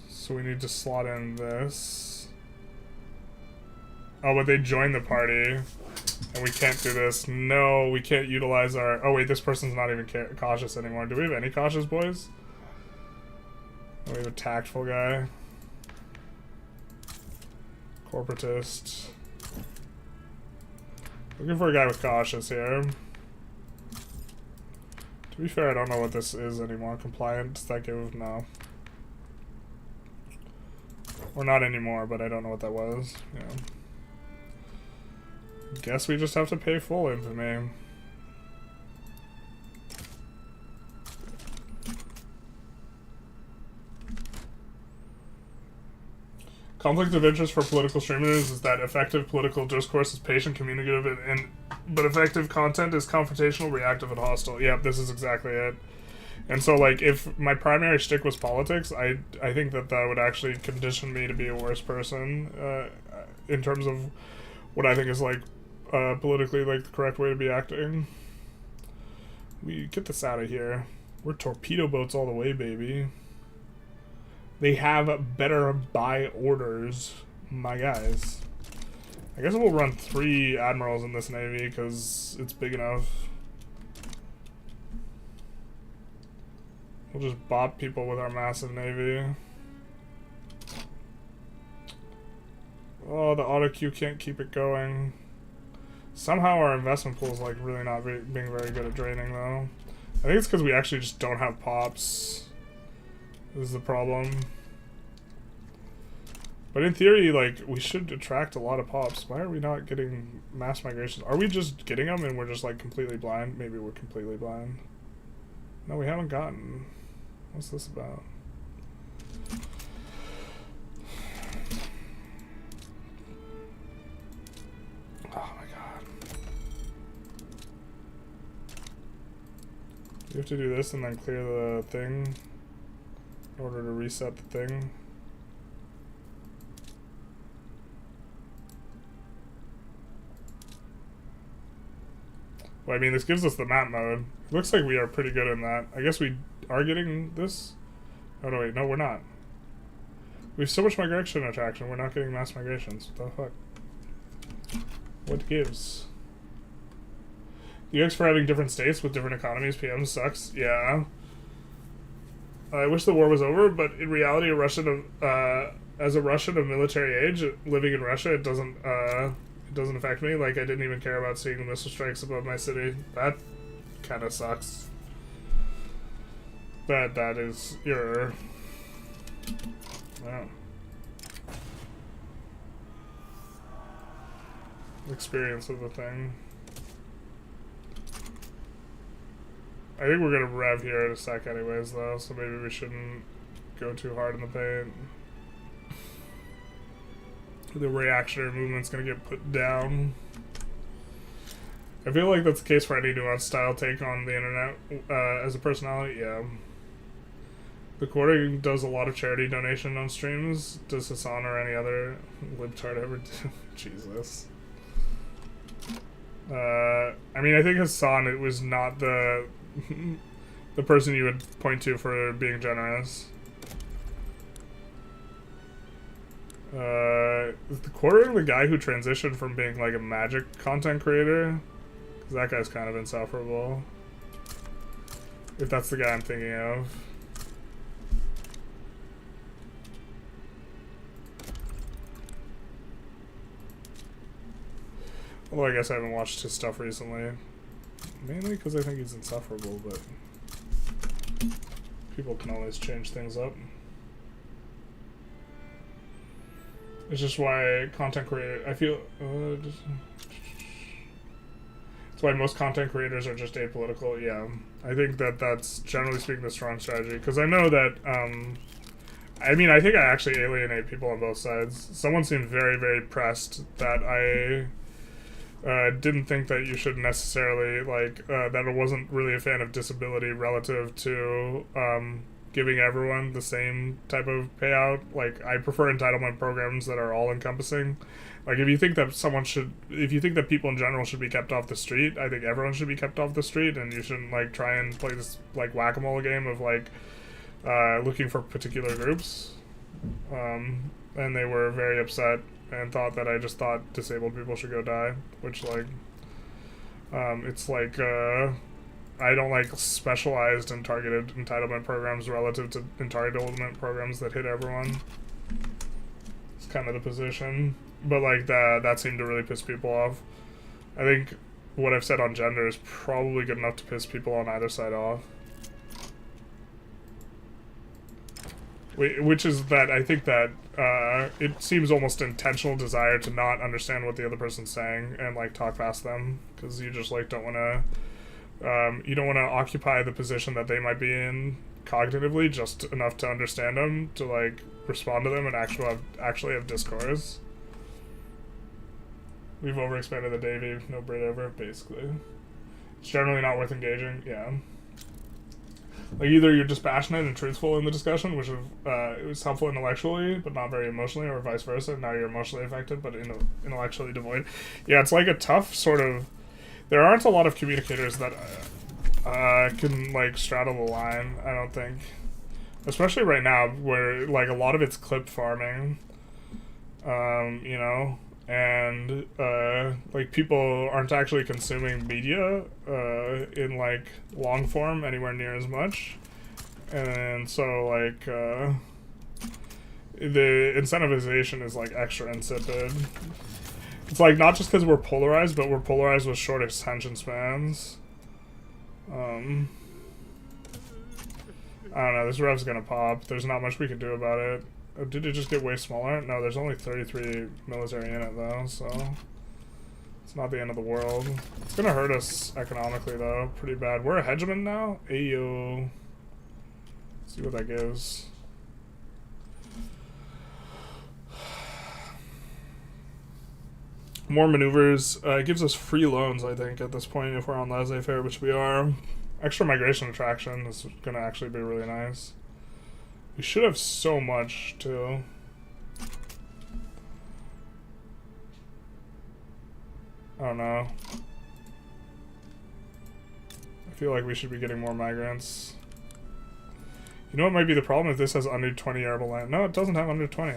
So we need to slot in this. Oh, but they joined the party, and we can't do this. No, we can't utilize our... Oh, wait, this person's not even cautious anymore. Do we have any cautious boys? Oh, we have a tactful guy. Corporatist. Looking for a guy with cautious here. To be fair, I don't know what this is anymore. Compliant? Does that give... No. Or not anymore, but I don't know what that was. Yeah. Guess we just have to pay full infamy. Conflict of interest for political streamers is that effective political discourse is patient, communicative, but effective content is confrontational, reactive, and hostile. Yeah, this is exactly it. And so, like, if my primary shtick was politics, I think that would actually condition me to be a worse person in terms of what I think is, like, politically, like, the correct way to be acting. We get this out of here. We're torpedo boats all the way, baby. They have better buy orders, my guys. I guess we'll run 3 admirals in this navy because it's big enough. We'll just bop people with our massive navy. Oh, the auto queue can't keep it going. Somehow our investment pool is like really not being very good at draining though. I think it's because we actually just don't have pops. This is the problem. But in theory, like, we should attract a lot of pops. Why are we not getting mass migrations? Are we just getting them and we're just like completely blind? Maybe we're completely blind. No, we haven't gotten. What's this about? Oh my god. You have to do this and then clear the thing in order to reset the thing. Well, I mean, this gives us the map mode. It looks like we are pretty good in that. I guess we are getting this? Oh, no, wait. No, we're not. We have so much migration attraction. We're not getting mass migrations. What the fuck? What gives? The UX for having different states with different economies, PM sucks. Yeah. I wish the war was over, but in reality, as a Russian of military age, living in Russia, it doesn't affect me. Like, I didn't even care about seeing the missile strikes above my city. That kind of sucks. That is your... Wow. Experience of the thing. I think we're gonna rev here in a sec anyways though, so maybe we shouldn't go too hard in the paint. The reactionary movement's gonna get put down. I feel like that's the case for any nuanced style take on the internet as a personality, yeah. The Quarter does a lot of charity donation on streams. Does Hassan or any other libtard ever do? Jesus. I mean, I think Hassan, it was not the person you would point to for being generous. Is the Quarter the guy who transitioned from being like a magic content creator? Because that guy's kind of insufferable. If that's the guy I'm thinking of. Although I guess I haven't watched his stuff recently. Mainly because I think he's insufferable, but people can always change things up. It's just why content creators, I feel, it's why most content creators are just apolitical, yeah. I think that that's generally speaking the strong strategy, because I know that, I mean, I think I actually alienate people on both sides. Someone seemed very, very pressed that I didn't think that you should necessarily, like, that I wasn't really a fan of disability relative to giving everyone the same type of payout. Like, I prefer entitlement programs that are all-encompassing. Like, if you think that if you think that people in general should be kept off the street, I think everyone should be kept off the street, and you shouldn't, like, try and play this, like, whack-a-mole game of, like, looking for particular groups. And they were very upset and thought that I just thought disabled people should go die, which, like, it's like, I don't like specialized and targeted entitlement programs relative to entitlement programs that hit everyone. It's kind of the position. But, like, that seemed to really piss people off. I think what I've said on gender is probably good enough to piss people on either side off. Which is that I think that it seems almost intentional desire to not understand what the other person's saying and, like, talk past them, because you just, like, don't want to you don't want to occupy the position that they might be in cognitively just enough to understand them, to like respond to them and actually have discourse. We've overexpanded the Davy, no Brit over, basically. It's generally not worth engaging, yeah. Like, either you're dispassionate and truthful in the discussion, which it was helpful intellectually, but not very emotionally, or vice versa. Now you're emotionally affected, but intellectually devoid. Yeah, it's like a tough sort of... There aren't a lot of communicators that can, like, straddle the line, I don't think. Especially right now, where, like, a lot of it's clip farming, you know? And, like, people aren't actually consuming media, in, like, long form anywhere near as much. And so, like, the incentivization is, like, extra insipid. It's, like, not just because we're polarized, but we're polarized with short attention spans. I don't know, this rev's gonna pop. There's not much we can do about it. Did it just get way smaller? No, there's only 33 military in it, though, so it's not the end of the world. It's gonna hurt us economically, though, pretty bad. We're a hegemon now? Ayo. Let's see what that gives. More maneuvers. It gives us free loans, I think, at this point, if we're on laissez-faire, which we are. Extra migration attraction is gonna actually be really nice. We should have so much, too. I don't know. I feel like we should be getting more migrants. You know what might be the problem if this has under 20 arable land? No, it doesn't have under 20.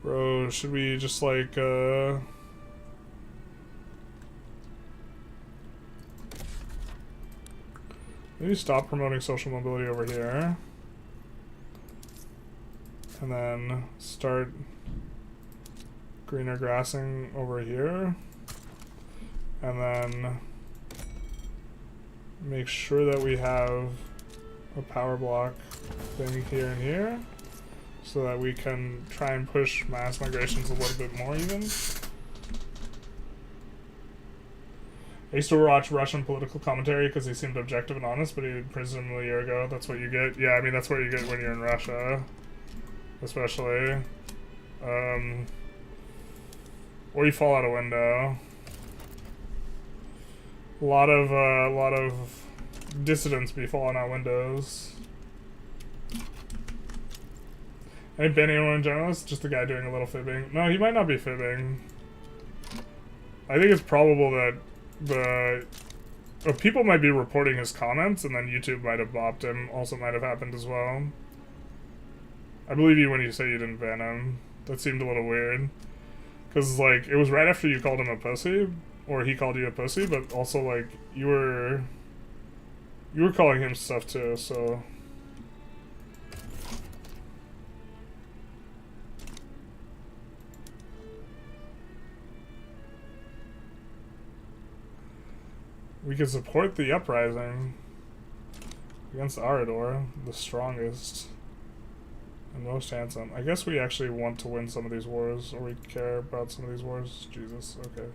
Bro, should we just, like, maybe stop promoting social mobility over here. And then start greener grassing over here. And then make sure that we have a power block thing here and here, so that we can try and push mass migrations a little bit more even. I used to watch Russian political commentary because he seemed objective and honest, but he imprisoned him a year ago. That's what you get. Yeah, I mean, that's what you get when you're in Russia, especially. Or you fall out a window. A lot of dissidents be falling out windows. Ain't been anyone journalist? Just the guy doing a little fibbing. No, he might not be fibbing. I think it's probable that people might be reporting his comments, and then YouTube might have bopped him. Also might have happened as well. I believe you when you say you didn't ban him. That seemed a little weird. Because, like, it was right after you called him a pussy, or he called you a pussy, but also, like, you were calling him stuff too, so... We can support the uprising against Arador, the strongest and most handsome. I guess we actually want to win some of these wars, or we care about some of these wars. Jesus, okay.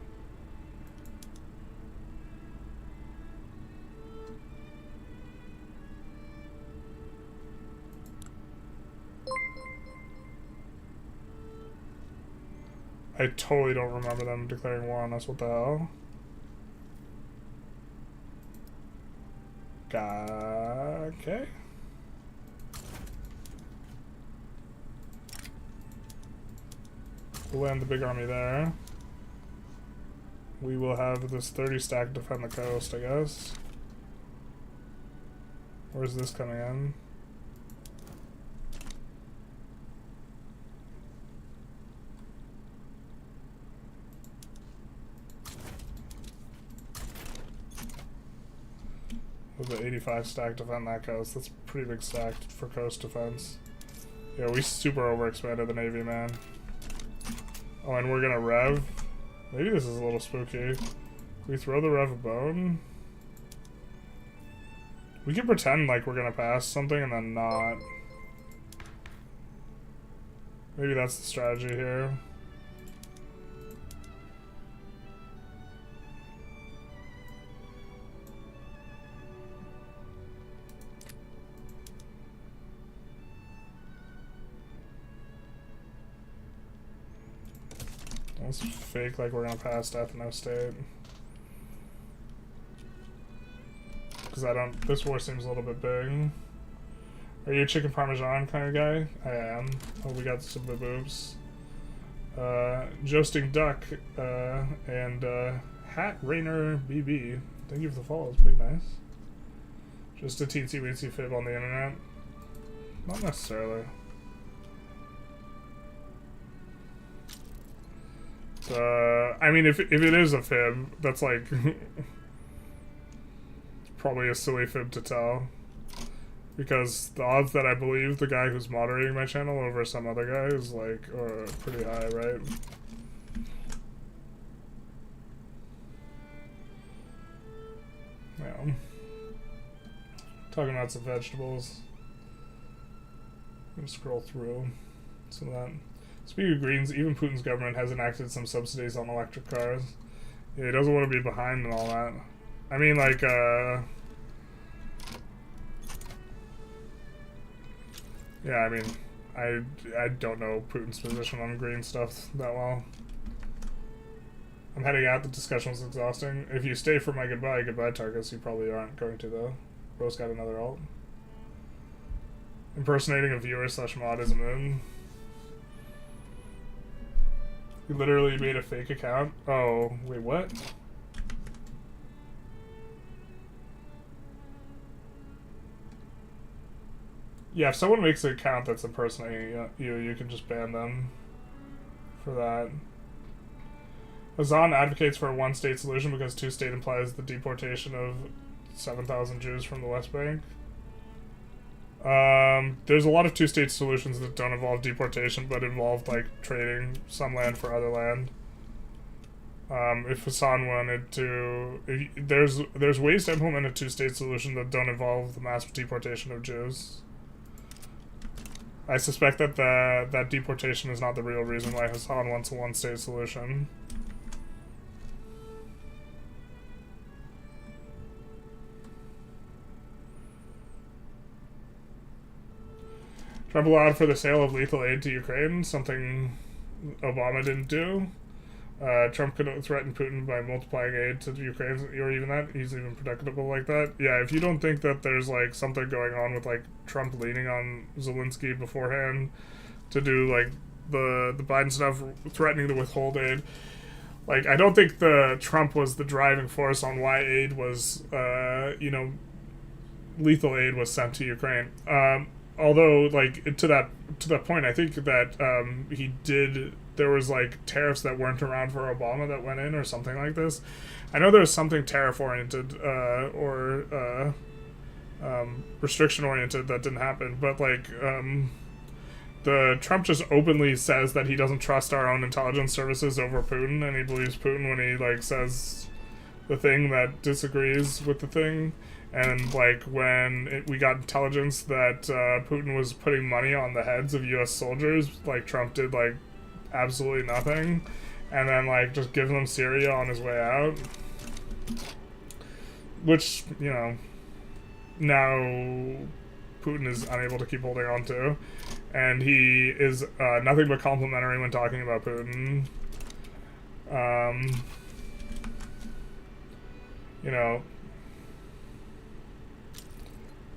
I totally don't remember them declaring war on us. What the hell? Okay. We'll land the big army there. We will have this 30 stack defend the coast, I guess. Where's this coming in? With the 85 stack defend that coast. That's a pretty big stack for coast defense. Yeah, we super overexpanded the Navy, man. Oh, and we're gonna rev. Maybe this is a little spooky. Can we throw the rev a bone? We can pretend like we're gonna pass something and then not. Maybe that's the strategy here. Let's fake like we're gonna pass death no state. Because this war seems a little bit big. Are you a chicken parmesan kind of guy? I am. Oh, we got some boobs. Joasting Duck, and Hat Rainer BB. Thank you for the follows, big nice. Just a teensy weensy fib on the internet? Not necessarily. I mean, if it is a fib, that's like probably a silly fib to tell. Because the odds that I believe the guy who's moderating my channel over some other guy is like pretty high, right? Yeah. Talking about some vegetables. I'm gonna scroll through some of that. Speaking of greens, even Putin's government has enacted some subsidies on electric cars. Yeah, he doesn't want to be behind and all that. I mean, like, yeah, I mean, I don't know Putin's position on green stuff that well. I'm heading out. The discussion was exhausting. If you stay for my goodbye Tarkus, you probably aren't going to, though. Rose got another alt. Impersonating a viewer / mod is a moon. You literally made a fake account? Oh, wait, what? Yeah, if someone makes an account that's impersonating you can just ban them for that. Hazan advocates for a one-state solution because two-state implies the deportation of 7,000 Jews from the West Bank. There's a lot of two-state solutions that don't involve deportation, but involve, like, trading some land for other land. If Hassan wanted to... There's ways to implement a two-state solution that don't involve the mass deportation of Jews. I suspect that that deportation is not the real reason why Hassan wants a one-state solution. Trump allowed for the sale of lethal aid to Ukraine, something Obama didn't do. Trump could threaten Putin by multiplying aid to Ukraine, or even that. He's even predictable like that. Yeah, if you don't think that there's, like, something going on with, like, Trump leaning on Zelensky beforehand to do, like, the Biden stuff, threatening to withhold aid, like, I don't think Trump was the driving force on why aid was, lethal aid was sent to Ukraine. Although, like, to that point, I think that there was, like, tariffs that weren't around for Obama that went in or something like this. I know there was something tariff-oriented or restriction-oriented that didn't happen, but, like, the Trump just openly says that he doesn't trust our own intelligence services over Putin, and he believes Putin when he, like, says the thing that disagrees with the thing. And, like, when we got intelligence that Putin was putting money on the heads of U.S. soldiers, like, Trump did, like, absolutely nothing. And then, like, just give them Syria on his way out. Which, you know, now Putin is unable to keep holding on to. And he is nothing but complimentary when talking about Putin. You know...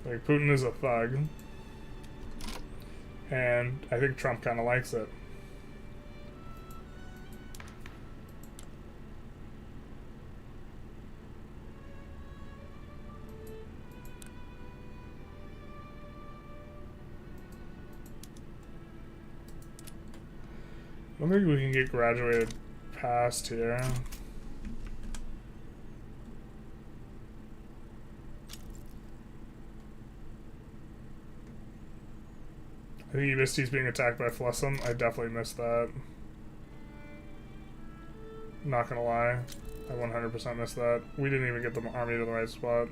Like, Putin is a thug, and I think Trump kind of likes it. I don't think we can get graduated past here. I think you missed he's being attacked by Flessum. I definitely missed that. Not gonna lie. I 100% missed that. We didn't even get the army to the right spot.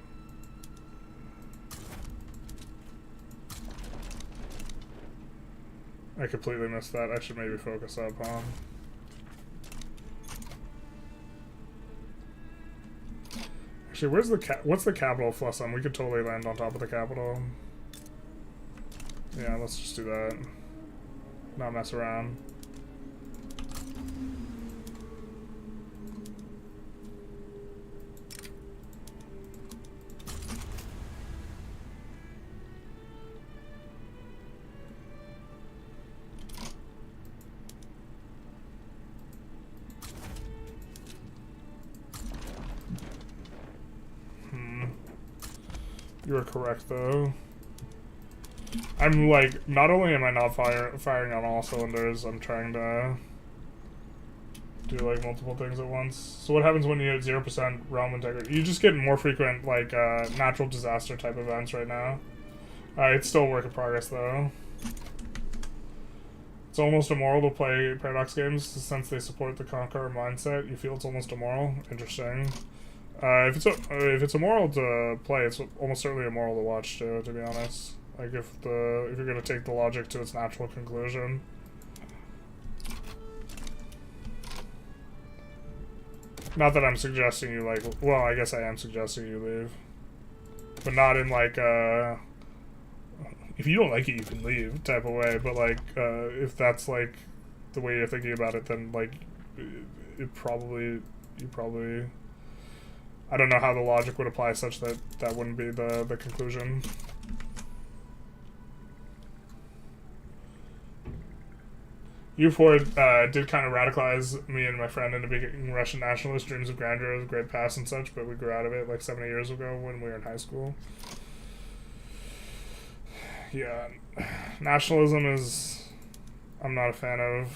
I completely missed that. I should maybe focus up, huh? Actually, what's the capital of Flessum? We could totally land on top of the capital. Yeah, let's just do that. Not mess around. You are correct, though. I'm like, not only am I not firing on all cylinders, I'm trying to do like multiple things at once. So what happens when you hit 0% realm integrity? You just get more frequent like natural disaster type events right now. It's still a work in progress though. It's almost immoral to play Paradox games since they support the conqueror mindset. You feel it's almost immoral? Interesting. If it's immoral to play, it's almost certainly immoral to watch too, to be honest. Like if you're gonna take the logic to its natural conclusion. Not that I'm suggesting you like, well, I guess I am suggesting you leave. But not in like if you don't like it you can leave type of way, but like if that's like the way you're thinking about it, then like you probably I don't know how the logic would apply such that that wouldn't be the conclusion. U4 did kind of radicalize me and my friend into being Russian nationalists. Dreams of grandeur of great past and such, but we grew out of it like 70 years ago when we were in high school. Yeah, nationalism is, I'm not a fan of.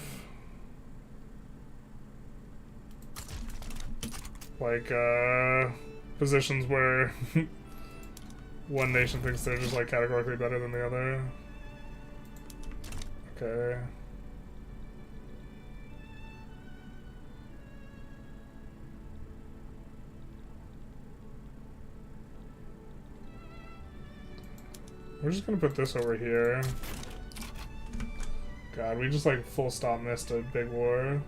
Like, positions where one nation thinks they're just like categorically better than the other. Okay. We're just gonna put this over here. God, we just like full stop missed a big war.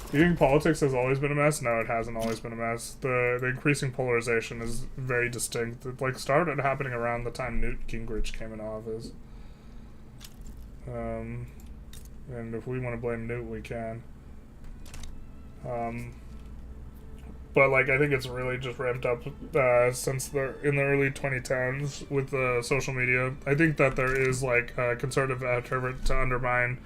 Do you think politics has always been a mess? No, it hasn't always been a mess. The increasing polarization is very distinct. It like started happening around the time Newt Gingrich came into office. And if we want to blame Newt, we can. But like I think it's really just ramped up since in the early 2010s with social media. I think that there is like a conservative effort to undermine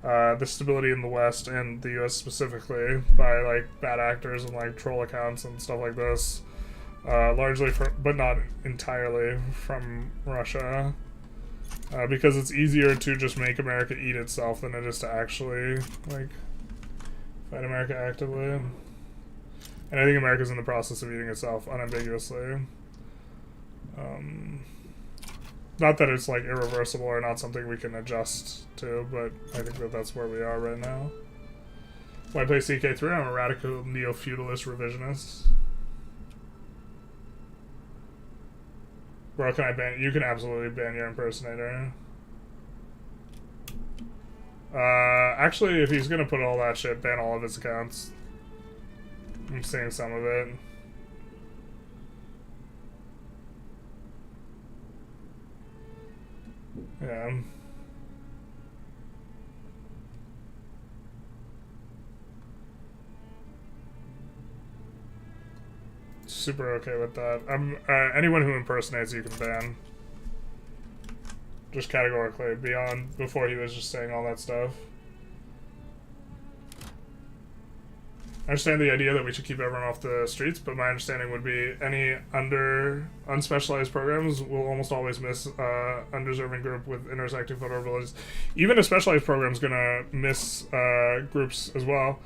the stability in the West and the U.S. specifically by like bad actors and like troll accounts and stuff like this, largely but not entirely from Russia, because it's easier to just make America eat itself than it is to actually like fight America actively. And I think America's in the process of eating itself unambiguously. Not that it's like irreversible or not something we can adjust to, but I think that that's where we are right now. When I play CK3, I'm a radical neo-feudalist revisionist. Bro, can I ban? You can absolutely ban your impersonator. Actually, if he's gonna put all that shit, ban all of his accounts. I'm seeing some of it. Yeah. Super okay with that. Anyone who impersonates you can ban. Just categorically. Before he was just saying all that stuff. I understand the idea that we should keep everyone off the streets, but my understanding would be any unspecialized programs will almost always miss undeserving group with intersecting vulnerabilities. Even a specialized program is gonna miss groups as well.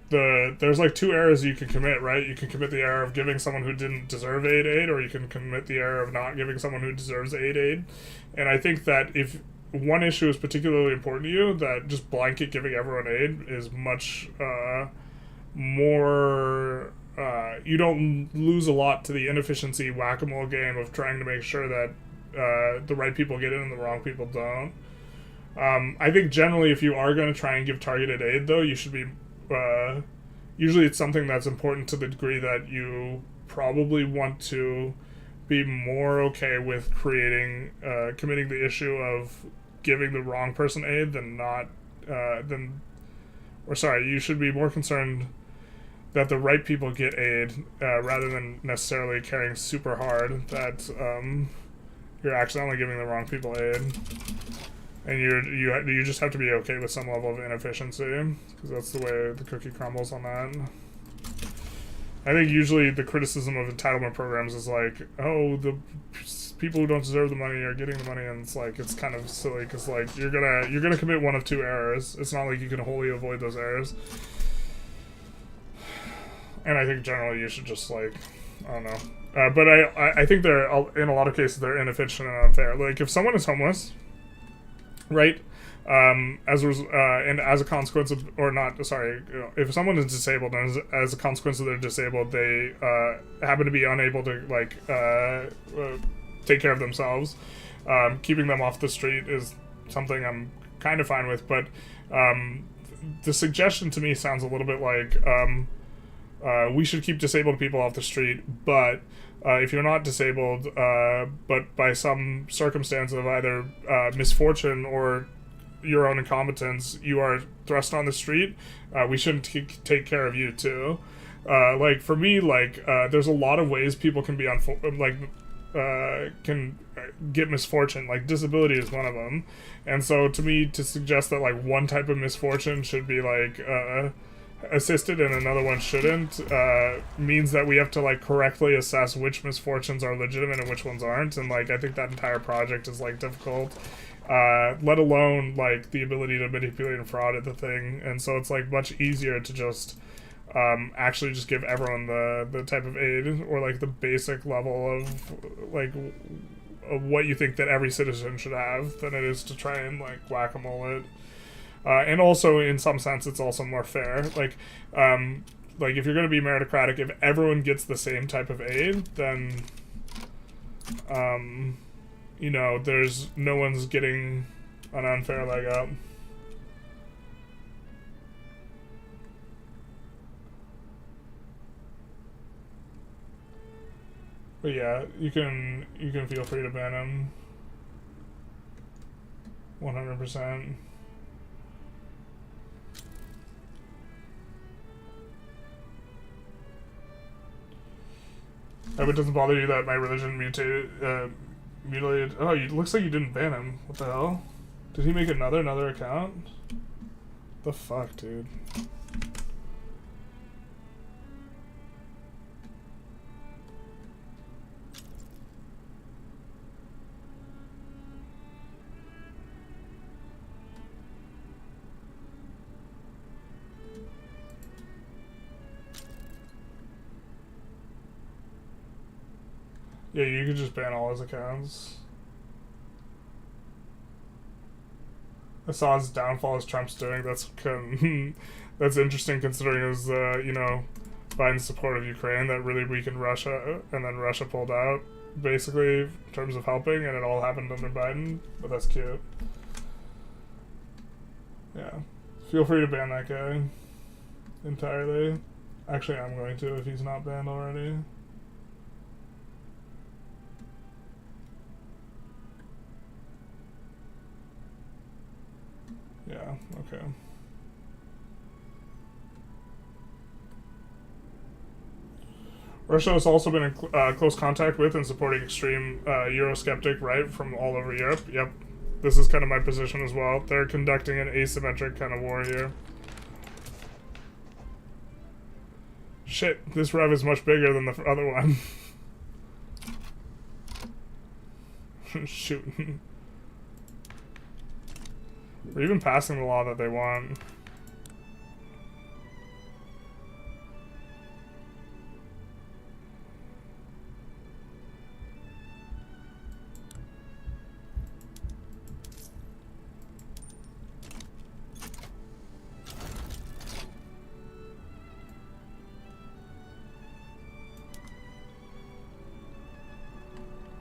There's like two errors you can commit, right? You can commit the error of giving someone who didn't deserve aid, or you can commit the error of not giving someone who deserves aid. And I think that if one issue is particularly important to you, that just blanket giving everyone aid is much more, you don't lose a lot to the inefficiency whack-a-mole game of trying to make sure that the right people get in and the wrong people don't. I think generally if you are going to try and give targeted aid, though, you should be, usually it's something that's important to the degree that you probably want to be more okay with committing the issue of giving the wrong person aid you should be more concerned that the right people get aid rather than necessarily caring super hard that you're accidentally giving the wrong people aid. And you just have to be okay with some level of inefficiency, because that's the way the cookie crumbles on that. I think usually the criticism of entitlement programs is like, oh, the people who don't deserve the money are getting the money, and it's like, it's kind of silly because like you're gonna commit one of two errors. It's not like you can wholly avoid those errors. And I think generally you should just like, I don't know. But I think they're, in a lot of cases, they're inefficient and unfair. Like, if someone is homeless, right, and as a consequence of, or not, sorry, if someone is disabled and as a consequence of they're disabled, they happen to be unable to, like, take care of themselves, keeping them off the street is something I'm kind of fine with, but the suggestion to me sounds a little bit like we should keep disabled people off the street, but if you're not disabled, but by some circumstance of either misfortune or your own incompetence, you are thrust on the street, we shouldn't take care of you too. Like, for me, like, there's a lot of ways people can be can get misfortune. Like, disability is one of them. And so to me, to suggest that like one type of misfortune should be like assisted and another one shouldn't, means that we have to like correctly assess which misfortunes are legitimate and which ones aren't, and like I think that entire project is like difficult, let alone like the ability to manipulate and fraud at the thing. And so it's like much easier to just actually just give everyone the type of aid or like the basic level of like of what you think that every citizen should have than it is to try and like whack-a-mole it. And also, in some sense, it's also more fair. Like if you're going to be meritocratic, if everyone gets the same type of aid, then, you know, there's no one's getting an unfair leg up. But yeah, you can feel free to ban him. 100%. I hope it doesn't bother you that my religion mutilated. Oh, it looks like you didn't ban him. What the hell? Did he make another account? The fuck, dude. Yeah, you could just ban all his accounts. Assad's downfall is Trump's doing. That's that's interesting considering it was, you know, Biden's support of Ukraine that really weakened Russia, and then Russia pulled out, basically, in terms of helping, and it all happened under Biden. But that's cute. Yeah. Feel free to ban that guy entirely. Actually, I'm going to if he's not banned already. Yeah, okay. Russia has also been in close contact with and supporting extreme Eurosceptic right from all over Europe. Yep, this is kind of my position as well. They're conducting an asymmetric kind of war here. Shit, this rev is much bigger than the other one. Shoot. We're even passing the law that they want.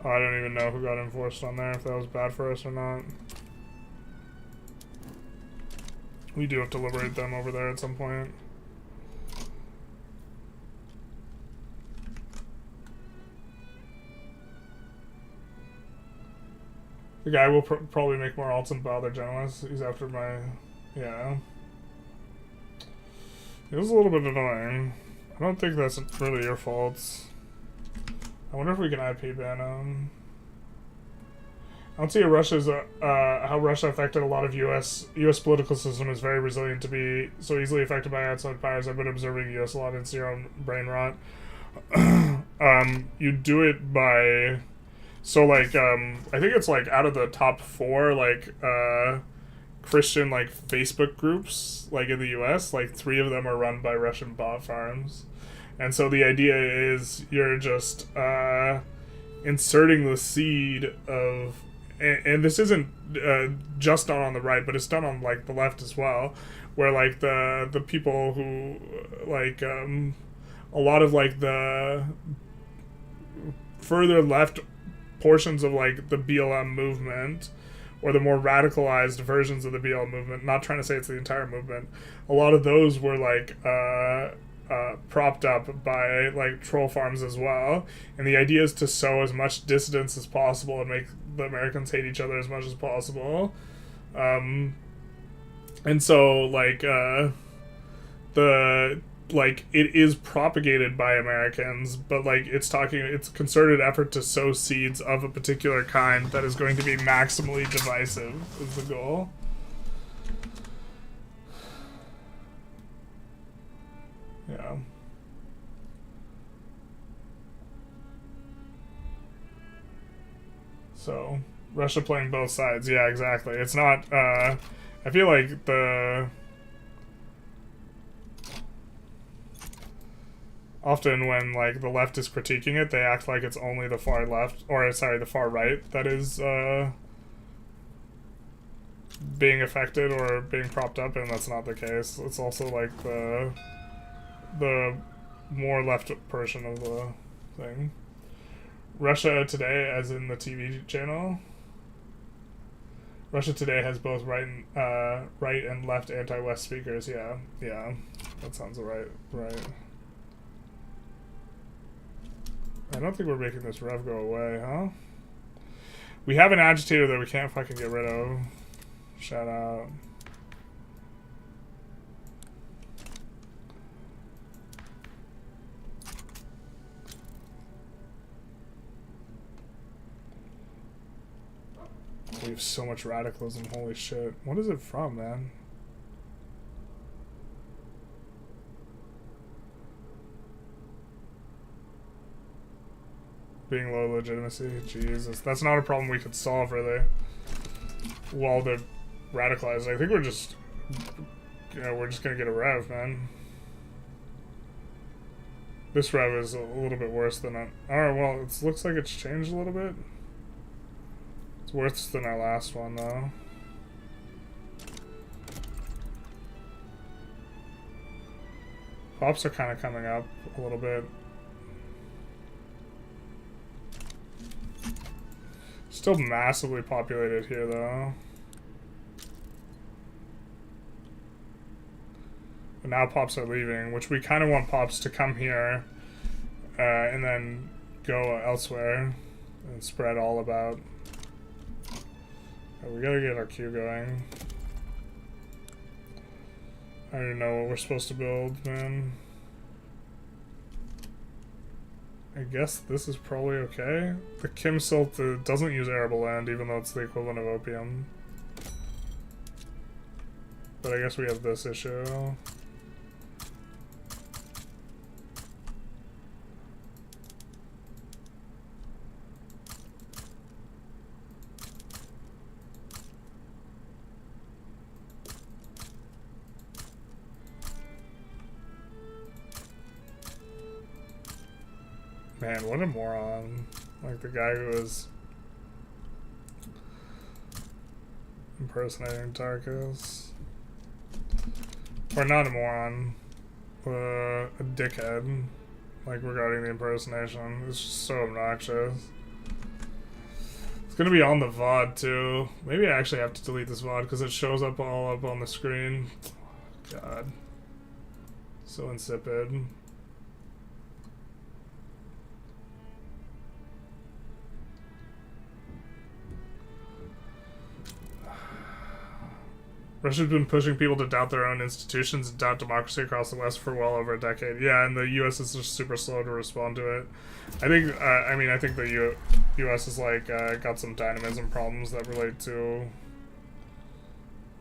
Oh, I don't even know who got enforced on there, if that was bad for us or not. We do have to liberate them over there at some point. The guy will probably make more alts and bother generalists. He's after my... yeah. It was a little bit annoying. I don't think that's really your fault. I wonder if we can IP ban him. I don't see how Russia affected a lot of U.S. political system is very resilient to be so easily affected by outside powers. I've been observing U.S. a lot. It's your own brain rot. You do it by, so like I think it's like out of the top 4 like Christian like Facebook groups like in the U.S. like 3 of them are run by Russian bot farms, and so the idea is you're just inserting the seed of. And this isn't just done on the right, but it's done on like the left as well, where like the people who like a lot of like the further left portions of like the BLM movement, or the more radicalized versions of the BLM movement. Not trying to say it's the entire movement. A lot of those were like propped up by like troll farms as well, and the idea is to sow as much dissidence as possible and make the Americans hate each other as much as possible, and so like the like it is propagated by Americans, but like it's a concerted effort to sow seeds of a particular kind that is going to be maximally divisive is the goal. Yeah. So, Russia playing both sides. Yeah, exactly. It's not, I feel like often when, like, the left is critiquing it, they act like it's only the far left, or, sorry, the far right that is, being affected or being propped up, and that's not the case. It's also, like, the more left portion of the thing. Russia Today, as in the TV channel. Russia Today has both right and left anti-West speakers. Yeah, that sounds right. I don't think we're making this rev go away, huh? We have an agitator that we can't fucking get rid of. Shout out. We have so much radicalism, holy shit. What is it from, man? Being low legitimacy, Jesus. That's not a problem we could solve, really. While they're radicalized. I think we're just gonna get a rev, man. This rev is a little bit worse than it. Alright, well, it looks like it's changed a little bit. It's worse than our last one, though. Pops are kind of coming up a little bit. Still massively populated here, though. But now Pops are leaving, which we kind of want Pops to come here and then go elsewhere and spread all about. We gotta get our queue going. I don't even know what we're supposed to build, man. I guess this is probably okay. The Kim Silt doesn't use arable land, even though it's the equivalent of opium. But I guess we have this issue. Man, what a moron. Like the guy who was impersonating Tarkus. Or not a moron. A dickhead. Like regarding the impersonation. It's just so obnoxious. It's gonna be on the VOD too. Maybe I actually have to delete this VOD because it shows up all up on the screen. God. So insipid. Russia's been pushing people to doubt their own institutions and doubt democracy across the West for well over a decade. Yeah, and the U.S. is just super slow to respond to it. I think, I think the U.S. is like got some dynamism problems that relate to.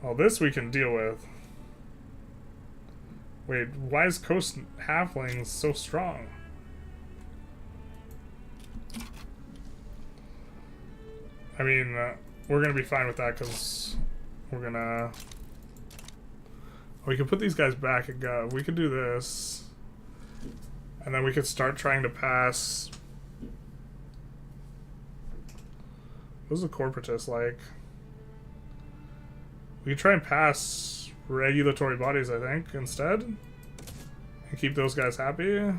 Well, this we can deal with. Wait, why is Coast Halflings so strong? I mean, we're gonna be fine with that because we're gonna. We can put these guys back and go. We could do this, and then we could start trying to pass. What was the corporatist like? We could try and pass regulatory bodies, I think, instead, and keep those guys happy.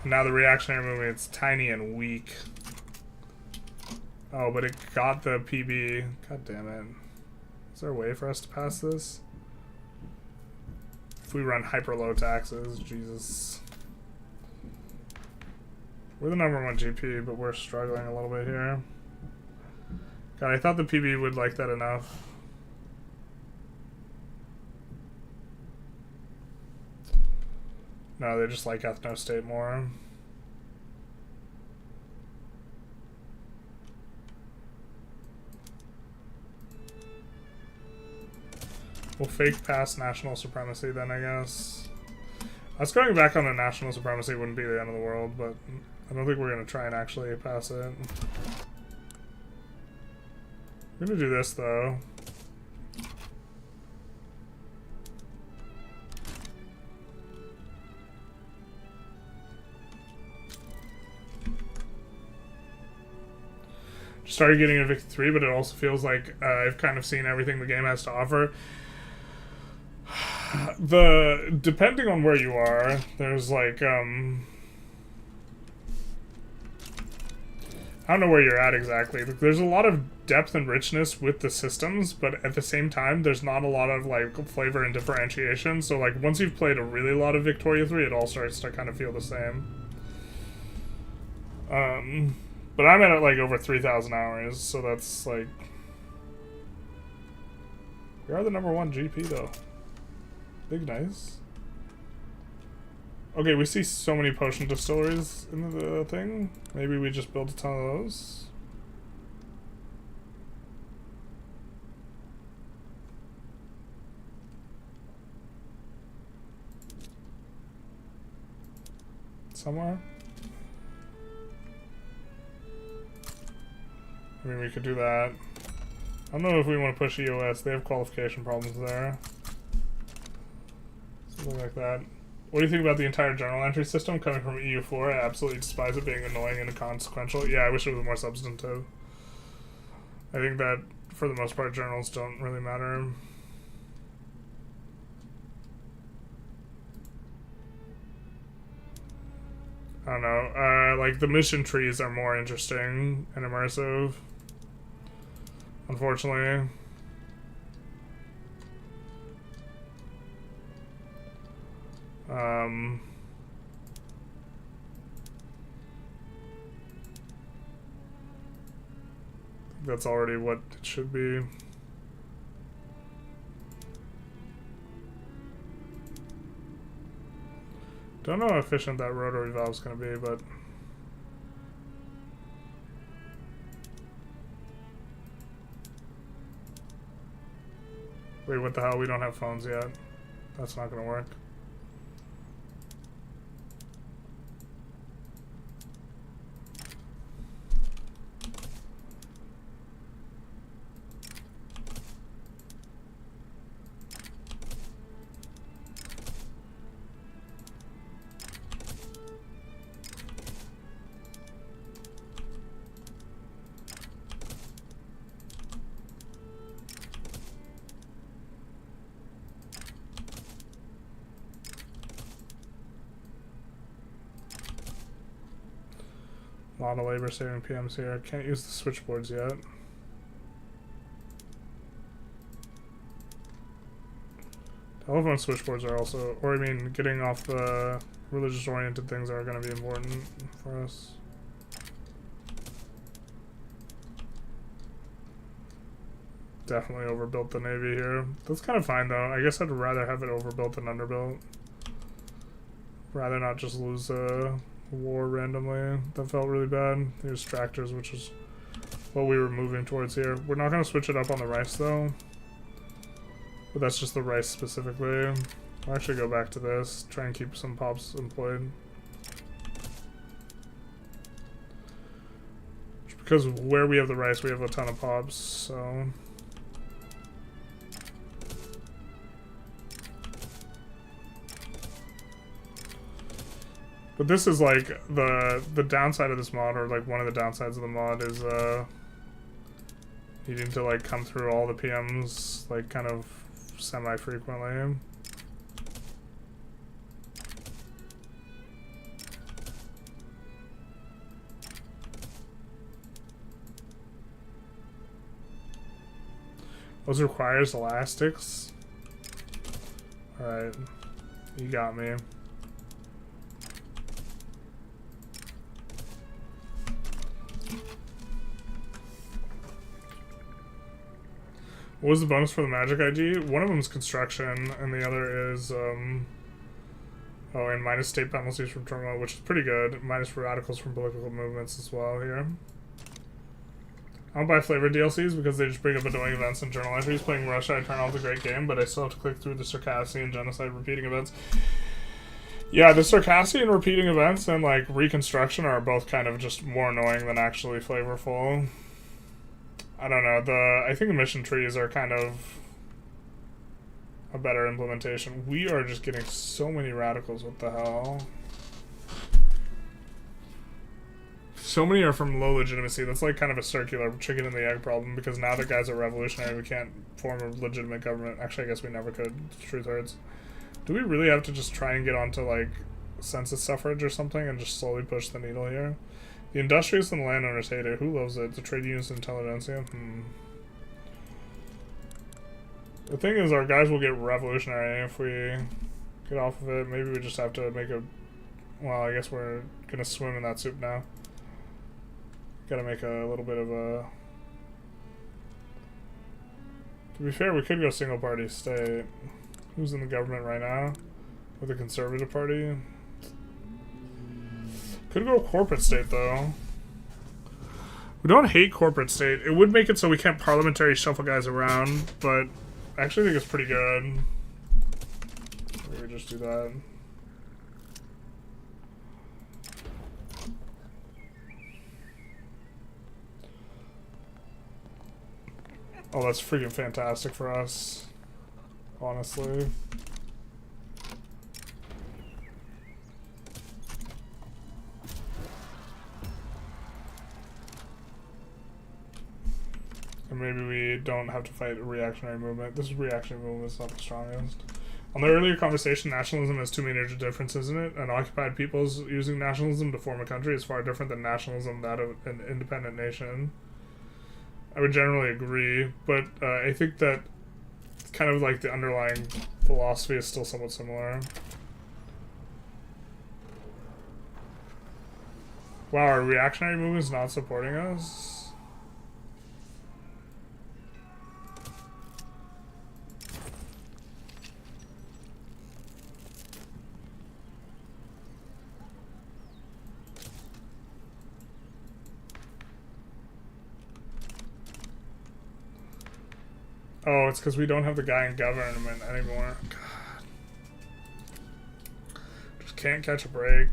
Now the reactionary movement's tiny and weak. Oh, but it got the PB. God damn it. Is there a way for us to pass this? If we run hyper low taxes, Jesus. We're the #1 GP, but we're struggling a little bit here. God, I thought the PB would like that enough. No, they just like ethno-state more. We'll fake pass national supremacy then, I guess. Us going back on the national supremacy wouldn't be the end of the world, but I don't think we're going to try and actually pass it. We're going to do this, though. Started getting a Victory 3, but it also feels like I've kind of seen everything the game has to offer. Depending on where you are, there's like, I don't know where you're at exactly. There's a lot of depth and richness with the systems, but at the same time, there's not a lot of like flavor and differentiation. So like once you've played a really lot of Victoria 3, it all starts to kind of feel the same. But I'm at like over 3,000 hours, so that's like... We are the #1 GP though. Big nice. Okay, we see so many potion distilleries in the thing. Maybe we just build a ton of those. Somewhere. I mean, we could do that. I don't know if we want to push EOS. They have qualification problems there. Something like that. What do you think about the entire journal entry system coming from EU4? I absolutely despise it being annoying and inconsequential. Yeah, I wish it was more substantive. I think that, for the most part, journals don't really matter. I don't know. Like, the mission trees are more interesting and immersive. Unfortunately. That's already what it should be. Don't know how efficient that rotary valve is going to be, but... Wait, what the hell? We don't have phones yet. That's not going to work. A lot of labor saving PMs here. Can't use the switchboards yet. Telephone switchboards are also, or I mean, getting off the religious-oriented things are going to be important for us. Definitely overbuilt the Navy here. That's kind of fine, though. I guess I'd rather have it overbuilt than underbuilt. Rather not just lose a war randomly. That felt really bad. Here's tractors, which is what we were moving towards here. We're not going to switch it up on the rice, though. But that's just the rice specifically. I'll actually go back to this. Try and keep some pops employed. Just because where we have the rice, we have a ton of pops, so... But this is like the downside of this mod, or like one of the downsides of the mod is needing to like come through all the PMs like kind of semi-frequently. Those requires elastics. Alright. You got me. What was the bonus for the magic ID? One of them is construction, and the other is, oh, and minus state penalties from turmoil, which is pretty good. Minus radicals from political movements as well here. I don't buy flavor DLCs because they just bring up annoying events and journal entries. Playing Russia, I turn off the great game, but I still have to click through the Circassian genocide repeating events. Yeah, the Circassian repeating events and, like, Reconstruction are both kind of just more annoying than actually flavorful. I don't know, I think the mission trees are kind of a better implementation. We are just getting so many radicals, what the hell? So many are from low legitimacy. That's like kind of a circular chicken and the egg problem, because now the guys are revolutionary, we can't form a legitimate government. Actually, I guess we never could, truth hurts. Do we really have to just try and get onto like census suffrage or something and just slowly push the needle here? The Industrialists and the Landowners hate it. Who loves it? The trade unions and Intelligentsia? The thing is, our guys will get revolutionary if we get off of it. Maybe we just have to make a... Well, I guess we're gonna swim in that soup now. Gotta make a little bit of a... To be fair, we could go single party state. Who's in the government right now? With the Conservative Party? Could go corporate state, though. We don't hate corporate state. It would make it so we can't parliamentary shuffle guys around, but I actually think it's pretty good. Maybe we just do that. Oh, that's freaking fantastic for us. Honestly. And maybe we don't have to fight a reactionary movement. This reactionary movement is not the strongest. On the earlier conversation, nationalism has two major differences in it. An occupied peoples using nationalism to form a country is far different than nationalism that of an independent nation. I would generally agree, but I think that kind of like the underlying philosophy is still somewhat similar. Wow, are reactionary movements not supporting us? Oh, it's because we don't have the guy in government anymore. God. Just can't catch a break.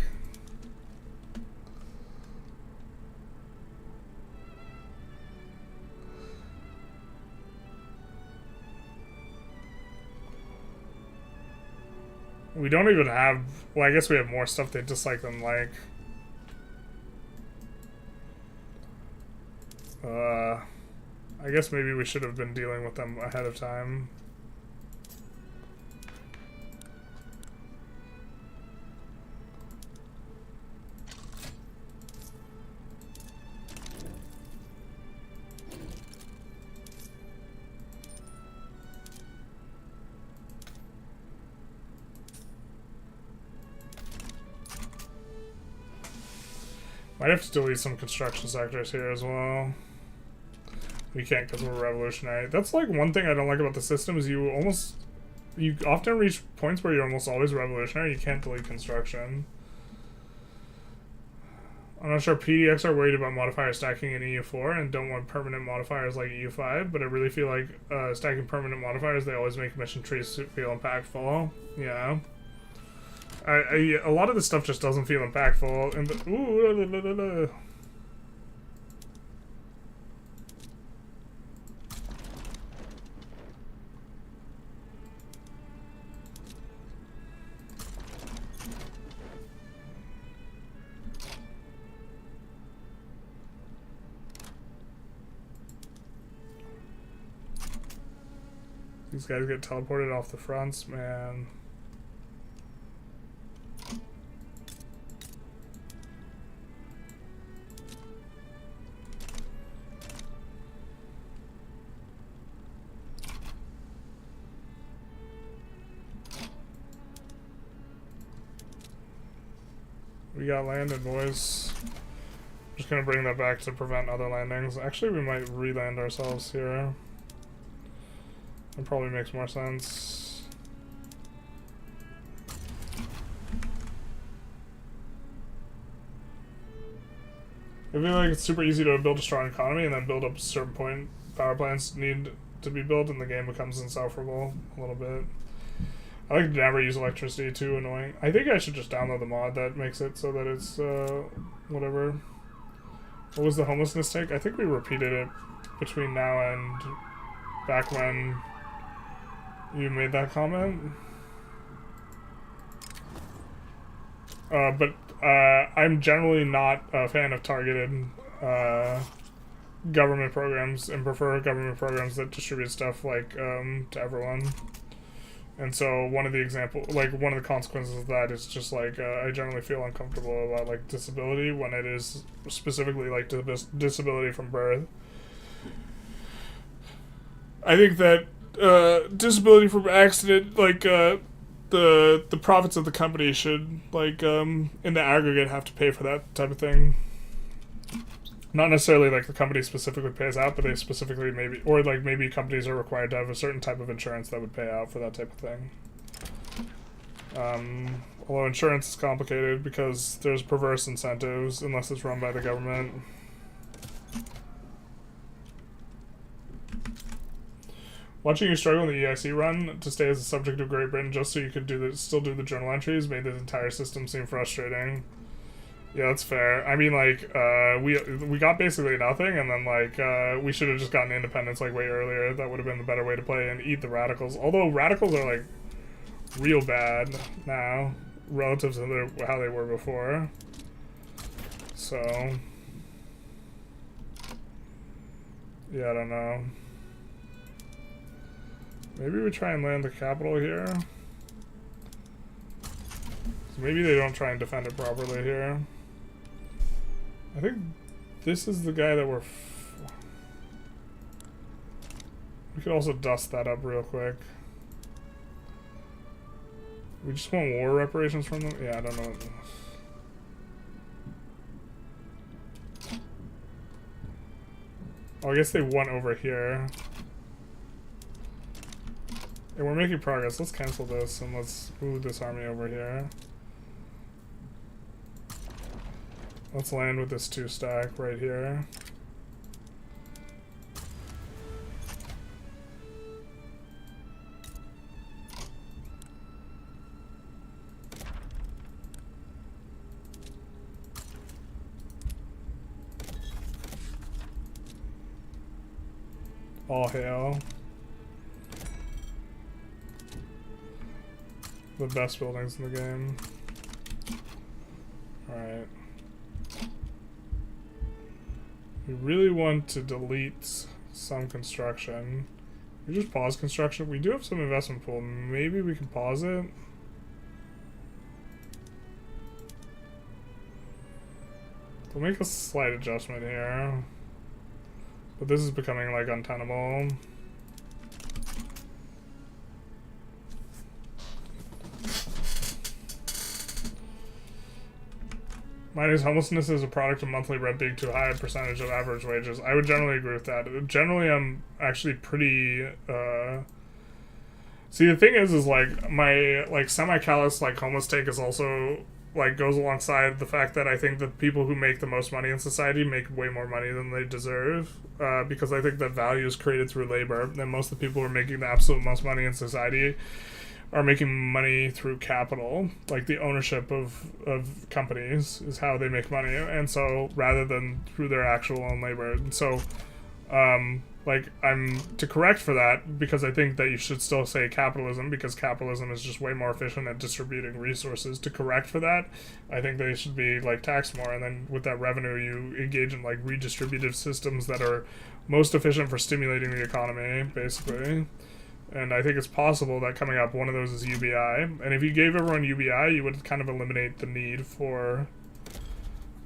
We don't even have... Well, I guess we have more stuff they dislike than like. I guess maybe we should have been dealing with them ahead of time. Might have to delete some construction sectors here as well. We can't because we're revolutionary. That's like one thing I don't like about the system is you often reach points where you're almost always revolutionary. You can't delete construction. I'm not sure PDX are worried about modifier stacking in EU4 and don't want permanent modifiers like EU5, but I really feel like stacking permanent modifiers, they always make mission trees feel impactful. Yeah. A lot of this stuff just doesn't feel impactful. And these guys get teleported off the fronts, man. We got landed, boys. Just gonna bring that back to prevent other landings. Actually, we might re-land ourselves here. It probably makes more sense. I feel like it's super easy to build a strong economy and then build up a certain point. Power plants need to be built and the game becomes insufferable a little bit. I like to never use electricity, too annoying. I think I should just download the mod that makes it so that it's, whatever. What was the homelessness take? I think we repeated it between now and back when you made that comment. But I'm generally not a fan of targeted government programs and prefer government programs that distribute stuff like to everyone. And so one of the consequences of that is just like I generally feel uncomfortable about like disability when it is specifically like disability from birth. I think that disability from accident, like the profits of the company should like in the aggregate have to pay for that type of thing. Not necessarily like the company specifically pays out, but they specifically maybe companies are required to have a certain type of insurance that would pay out for that type of thing. Although insurance is complicated because there's perverse incentives unless it's run by the government. Watching you struggle in the EIC run to stay as a subject of Great Britain just so you could still do the journal entries made the entire system seem frustrating. Yeah, that's fair. I mean, like, we got basically nothing, and then, like, we should have just gotten independence, like, way earlier. That would have been the better way to play and eat the radicals. Although radicals are, like, real bad now, relative to how they were before. So, yeah, I don't know. Maybe we try and land the capital here. So maybe they don't try and defend it properly here. I think this is the guy that we could also dust that up real quick. We just want war reparations from them? Yeah, I don't know. Oh, I guess they won over here. And we're making progress. Let's cancel this and let's move this army over here. Let's land with this 2-stack right here. All hail. The best buildings in the game. Alright. We really want to delete some construction. We just pause construction. We do have some investment pool. Maybe we can pause it. We'll make a slight adjustment here. But this is becoming like untenable. Mine is homelessness is a product of monthly rent being too high a percentage of average wages. I would generally agree with that. Generally, I'm actually pretty. See, the thing is like my like semi-callous like homeless take is also like goes alongside the fact that I think the people who make the most money in society make way more money than they deserve. Because I think that value is created through labor, and most of the people who are making the absolute most money in society are making money through capital, like the ownership of companies is how they make money, and so rather than through their actual own labor. And so like I'm to correct for that, because I think that you should still say capitalism, because capitalism is just way more efficient at distributing resources. To correct for that, I think they should be like taxed more, and then with that revenue you engage in like redistributive systems that are most efficient for stimulating the economy, basically. And I think it's possible that coming up, one of those is UBI. And if you gave everyone UBI, you would kind of eliminate the need for...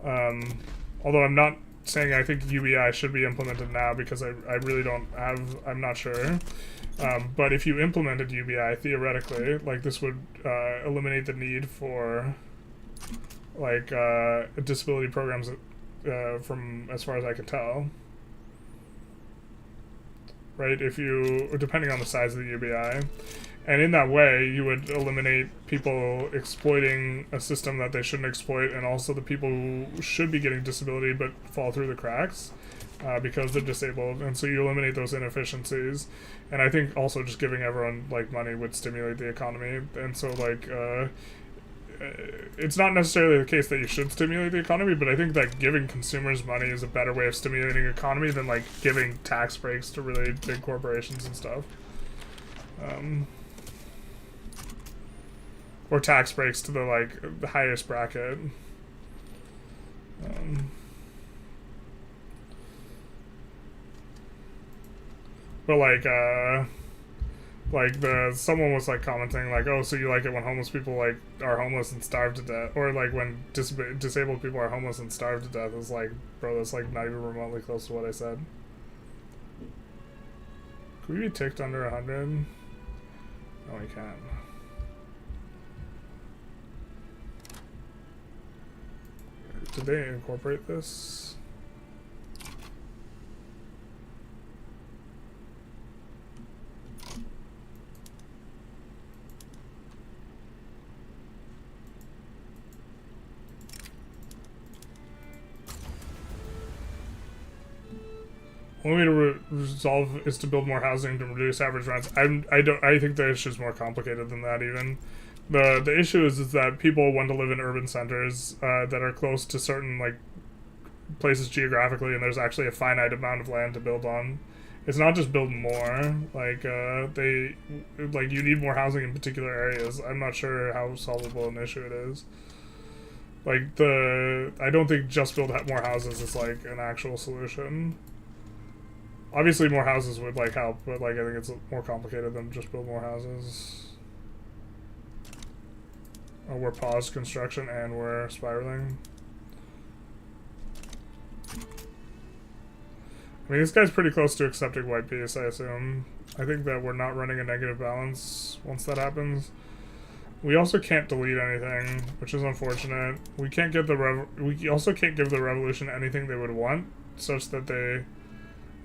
although I'm not saying I think UBI should be implemented now, because I really don't have... I'm not sure. But if you implemented UBI, theoretically, like this would eliminate the need for like disability programs from as far as I can tell. Right, if you, depending on the size of the UBI. And in that way, you would eliminate people exploiting a system that they shouldn't exploit, and also the people who should be getting disability but fall through the cracks because they're disabled. And so you eliminate those inefficiencies. And I think also just giving everyone like money would stimulate the economy. And so like it's not necessarily the case that you should stimulate the economy, but I think that giving consumers money is a better way of stimulating the economy than like giving tax breaks to really big corporations and stuff. Or tax breaks to the like the highest bracket. But like someone was like commenting like, oh, so you like it when homeless people like are homeless and starve to death, or like when disabled people are homeless and starve to death. It's like, bro, that's like not even remotely close to what I said. Could we be ticked under 100? No, we can't. Did they incorporate this? Only way to resolve is to build more housing to reduce average rents. I think the issue is more complicated than that even. The issue is that people want to live in urban centers that are close to certain like places geographically, and there's actually a finite amount of land to build on. It's not just build more. Like you need more housing in particular areas. I'm not sure how solvable an issue it is. Like I don't think just build more houses is like an actual solution. Obviously more houses would like help, but like I think it's more complicated than just build more houses. Oh, we're paused construction and we're spiraling. I mean, this guy's pretty close to accepting white peace, I assume. I think that we're not running a negative balance once that happens. We also can't delete anything, which is unfortunate. We can't give we also can't give the revolution anything they would want, such that they...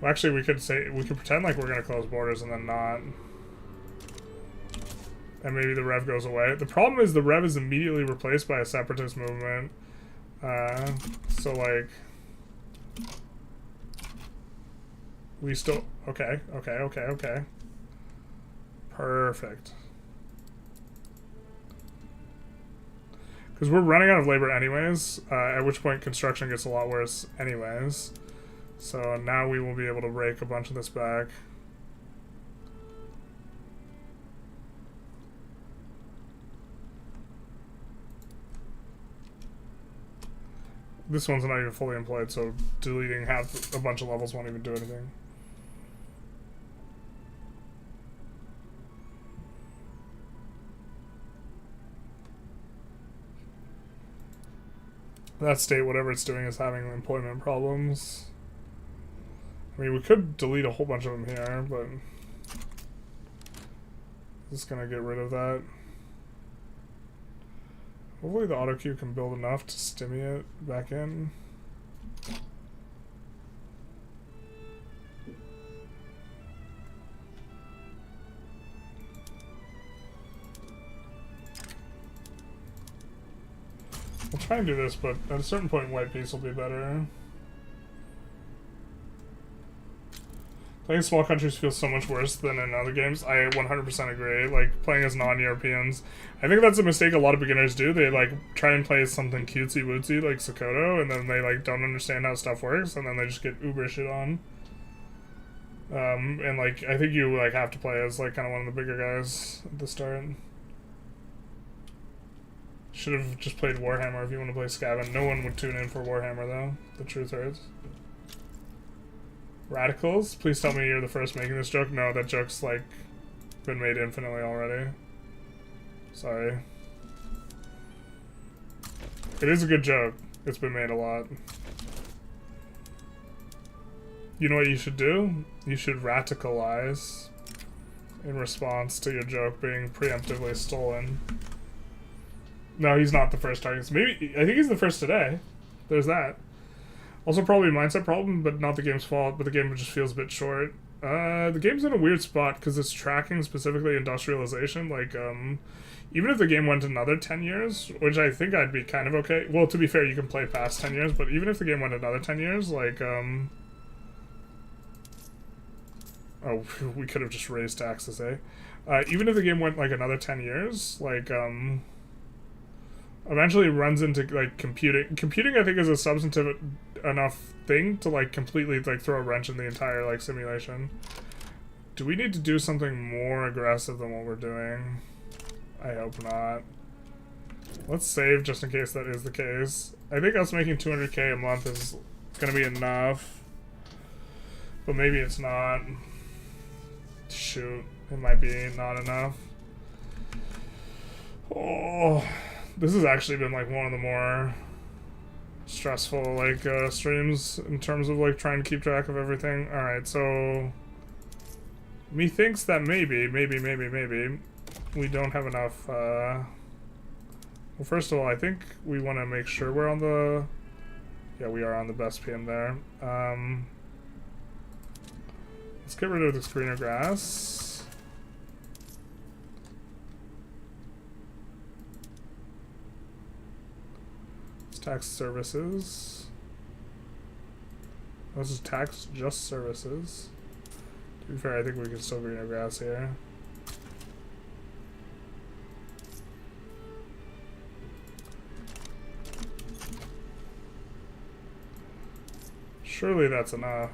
Well, actually, we could pretend like we're gonna close borders and then not. And maybe the rev goes away. The problem is the rev is immediately replaced by a separatist movement. So like... We still... Okay. Perfect. Because we're running out of labor anyways, at which point construction gets a lot worse anyways. So now we will be able to rake a bunch of this back. This one's not even fully employed, so deleting a bunch of levels won't even do anything. That state, whatever it's doing, is having employment problems. I mean, we could delete a whole bunch of them here, but just gonna get rid of that. Hopefully the auto queue can build enough to stimulate it back in. I'll try and do this, but at a certain point white piece will be better. Playing small countries feels so much worse than in other games. I 100% agree. Like, playing as non-Europeans. I think that's a mistake a lot of beginners do. They, like, try and play as something cutesy-wootsy, like Sokoto, and then they, like, don't understand how stuff works, and then they just get uber shit on. And, like, I think you, like, have to play as, like, kind of one of the bigger guys at the start. Should have just played Warhammer if you want to play Skaven. No one would tune in for Warhammer, though. The truth hurts. Radicals? Please tell me you're the first making this joke. No, that joke's, like, been made infinitely already. Sorry. It is a good joke. It's been made a lot. You know what you should do? You should radicalize in response to your joke being preemptively stolen. No, he's not the first target. Maybe, I think he's the first today. There's that. Also probably a mindset problem, but not the game's fault, but the game just feels a bit short. The game's in a weird spot because it's tracking specifically industrialization. Like, even if the game went another 10 years, which I think I'd be kind of okay. Well, to be fair, you can play past 10 years, but even if the game went another 10 years, like, oh, we could have just raised taxes, eh? Even if the game went, like, another 10 years, like, eventually runs into, like, computing. Computing, I think, is a substantive enough thing to, like, completely, like, throw a wrench in the entire, like, simulation. Do we need to do something more aggressive than what we're doing? I hope not. Let's save just in case that is the case. I think us making 200k a month is gonna be enough. But maybe it's not. Shoot. It might be not enough. Oh... This has actually been, like, one of the more stressful, like, streams in terms of, like, trying to keep track of everything. Alright, so... Methinks that maybe, we don't have enough, Well, first of all, I think we want to make sure we're on the... Yeah, we are on the best PM there. Let's get rid of this greener grass. Tax services. This is tax just services. To be fair, I think we can still green our grass here. Surely that's enough.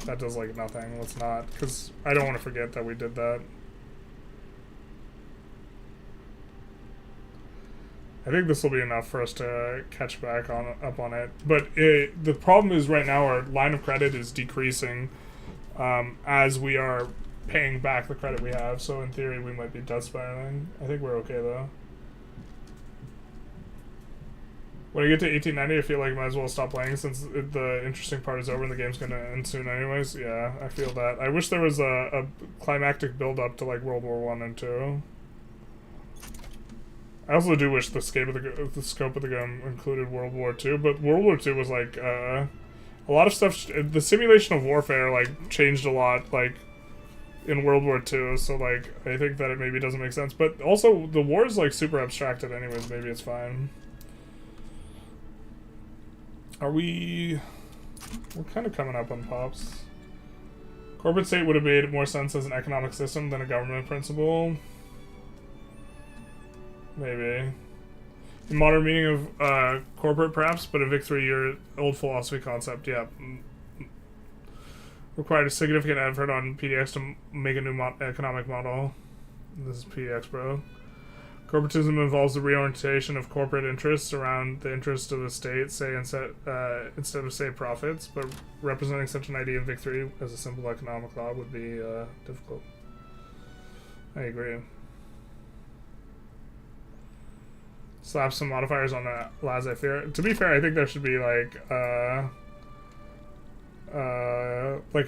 That does like nothing. Let's not, because I don't want to forget that we did that. I think this will be enough for us to catch back up on it. But the problem is right now our line of credit is decreasing as we are paying back the credit we have. So in theory, we might be debt spiraling. I think we're okay though. When I get to 1890, I feel like I might as well stop playing since the interesting part is over and the game's gonna end soon anyways. Yeah, I feel that. I wish there was a climactic build-up to like World War I and II. I also do wish the scope of the game included World War II, but World War II was like a lot of stuff. The simulation of warfare like changed a lot, like in World War II. So like I think that it maybe doesn't make sense, but also the war is like super abstracted, anyways. Maybe it's fine. Are we? We're kind of coming up on pops. Corporate state would have made more sense as an economic system than a government principle. Maybe. In modern meaning of corporate, perhaps, but a victory-year-old philosophy concept, yeah. Required a significant effort on PDX to make a new economic model. This is PDX, bro. Corporatism involves the reorientation of corporate interests around the interest of the state, say instead of state profits, but representing such an idea of victory as a simple economic law would be difficult. I agree. Slap some modifiers on the laissez-faire. To be fair, I think there should be like a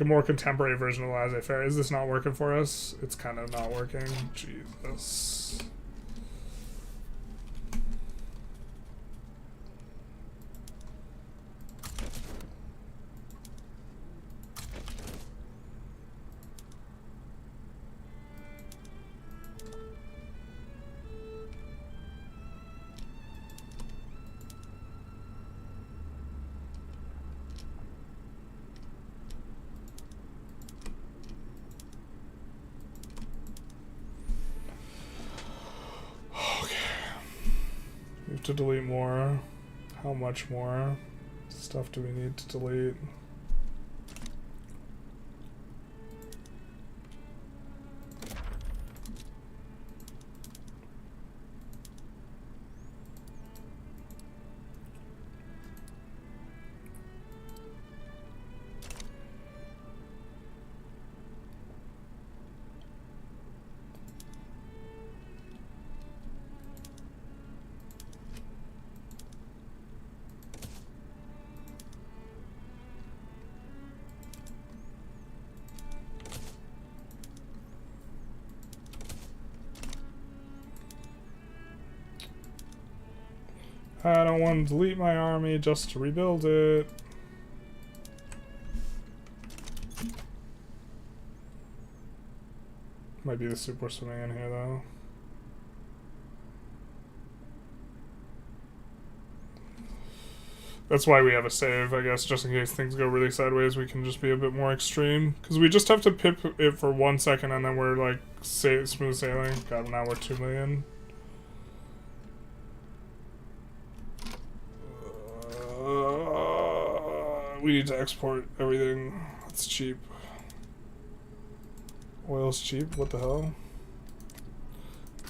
more contemporary version of laissez-faire. Is this not working for us? It's kind of not working. Jesus. to delete more. How much more stuff do we need to delete? I don't want to delete my army just to rebuild it. Might be the super swimming in here though. That's why we have a save, I guess, just in case things go really sideways, we can just be a bit more extreme. Because we just have to pip it for 1 second and then we're like smooth sailing. God, now we're 2 million. We need to export everything. That's cheap. Oil's cheap? What the hell?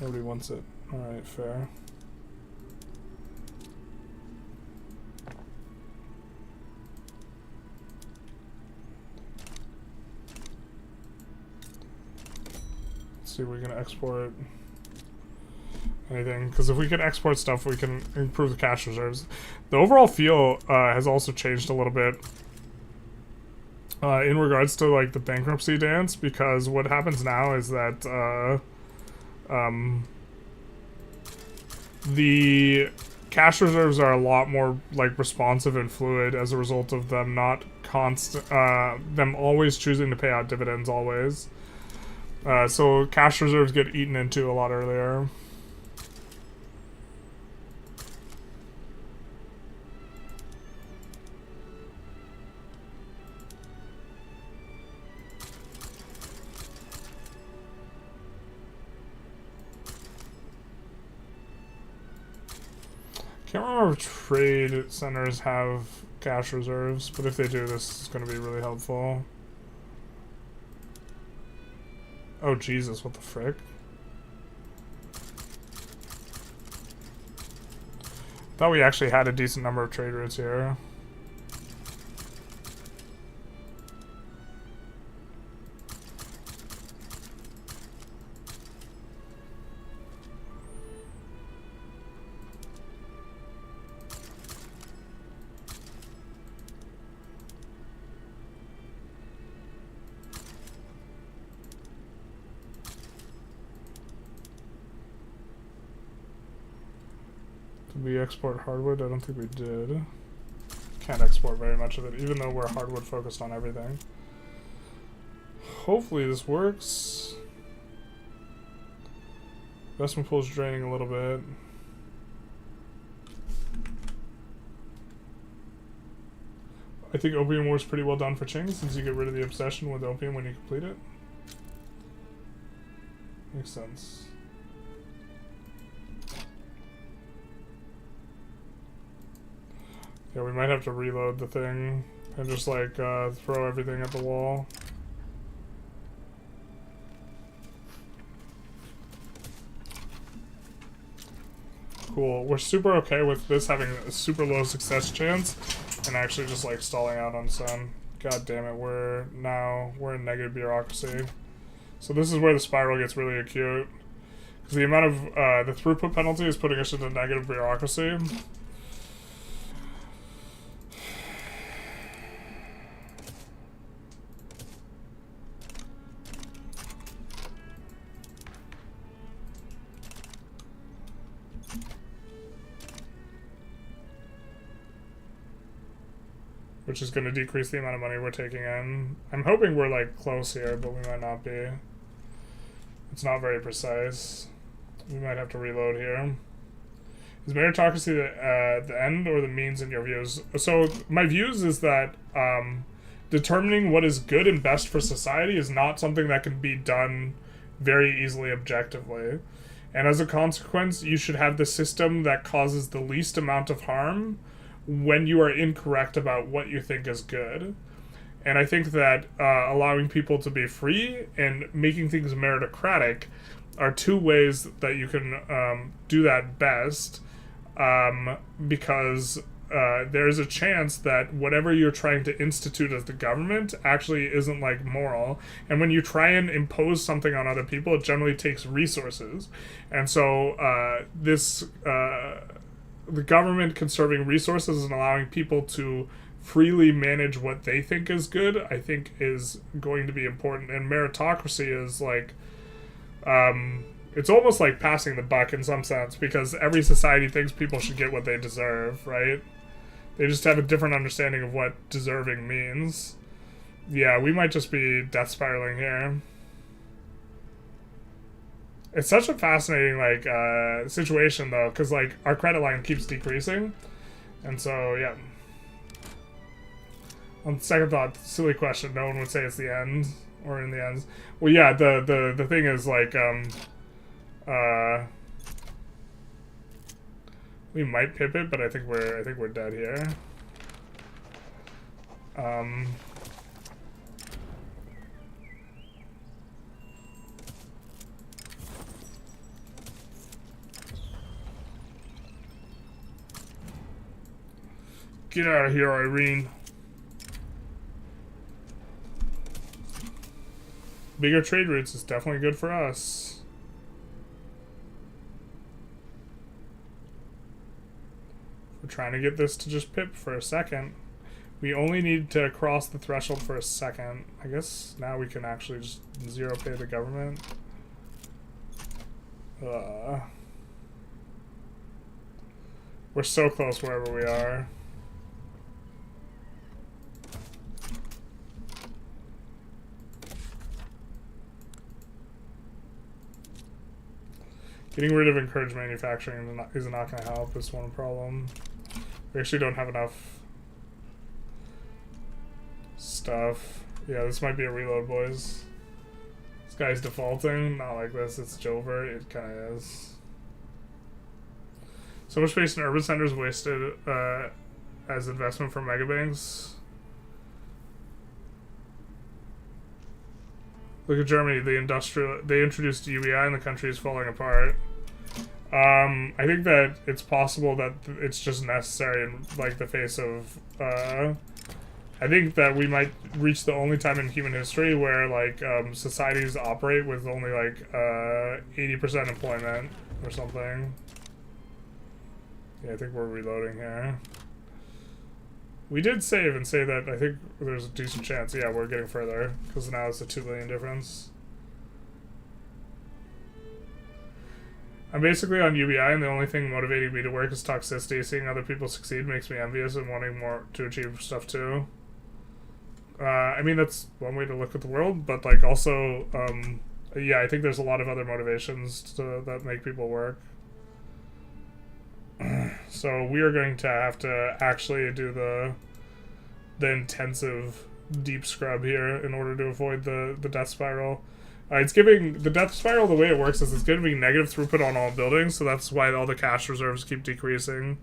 Nobody wants it. Alright, fair. Let's see if we can export anything, because if we can export stuff, we can improve the cash reserves. The overall feel has also changed a little bit in regards to like the bankruptcy dance, because what happens now is that the cash reserves are a lot more like responsive and fluid as a result of them not them always choosing to pay out dividends always. So cash reserves get eaten into a lot earlier. Can't remember if trade centers have cash reserves, but if they do, this is going to be really helpful. Oh Jesus, what the frick? Thought we actually had a decent number of trade routes here. Did we export hardwood? I don't think we did. Can't export very much of it, even though we're hardwood focused on everything. Hopefully this works. Investment pool is draining a little bit. I think Opium War is pretty well done for Qing, since you get rid of the obsession with opium when you complete it. Makes sense. Yeah, we might have to reload the thing and just like throw everything at the wall. Cool. We're super okay with this having a super low success chance and actually just like stalling out on some. God damn it, we're in negative bureaucracy. So this is where the spiral gets really acute. Because the amount of the throughput penalty is putting us into negative bureaucracy. Which is going to decrease the amount of money we're taking in. I'm hoping we're like close here, but we might not be. It's not very precise. We might have to reload here. Is meritocracy the end or the means in your views? So my views is that determining what is good and best for society is not something that can be done very easily objectively. And as a consequence, you should have the system that causes the least amount of harm when you are incorrect about what you think is good. And I think that allowing people to be free and making things meritocratic are two ways that you can do that best, because there's a chance that whatever you're trying to institute as the government actually isn't like moral. And when you try and impose something on other people, it generally takes resources. And so the government conserving resources and allowing people to freely manage what they think is good, I think is going to be important. And meritocracy is like, it's almost like passing the buck in some sense, because every society thinks people should get what they deserve, right? They just have a different understanding of what deserving means. Yeah, we might just be death spiraling here. It's such a fascinating, like, situation, though, because, like, our credit line keeps decreasing. And so, yeah. On second thought, silly question. No one would say it's the end, or in the end. Well, yeah, the thing is, like, we might pip it, but I think we're dead here. Get out of here, Irene. Bigger trade routes is definitely good for us. We're trying to get this to just pip for a second. We only need to cross the threshold for a second. I guess now we can actually just zero pay the government. We're so close wherever we are. Getting rid of encouraged manufacturing is not going to help. It's one problem. We actually don't have enough stuff. Yeah, this might be a reload, boys. This guy's defaulting. Not like this. It's Jover. It kind of is. So much space in urban centers wasted as investment for megabanks. Look at Germany. They introduced UBI and the country is falling apart. I think that it's possible that it's just necessary in like the face of I think that we might reach the only time in human history where like societies operate with only like 80% employment or something. Yeah, I think we're reloading here. We did save and say that I think there's a decent chance. Yeah, we're getting further because now it's a 2 billion difference. I'm basically on UBI, and the only thing motivating me to work is toxicity. Seeing other people succeed makes me envious and wanting more to achieve stuff too. I mean, that's one way to look at the world, but like also, yeah, I think there's a lot of other motivations that make people work. So we are going to have to actually do the intensive deep scrub here in order to avoid the death spiral. It's giving the death spiral, the way it works is it's giving negative throughput on all buildings, so that's why all the cash reserves keep decreasing.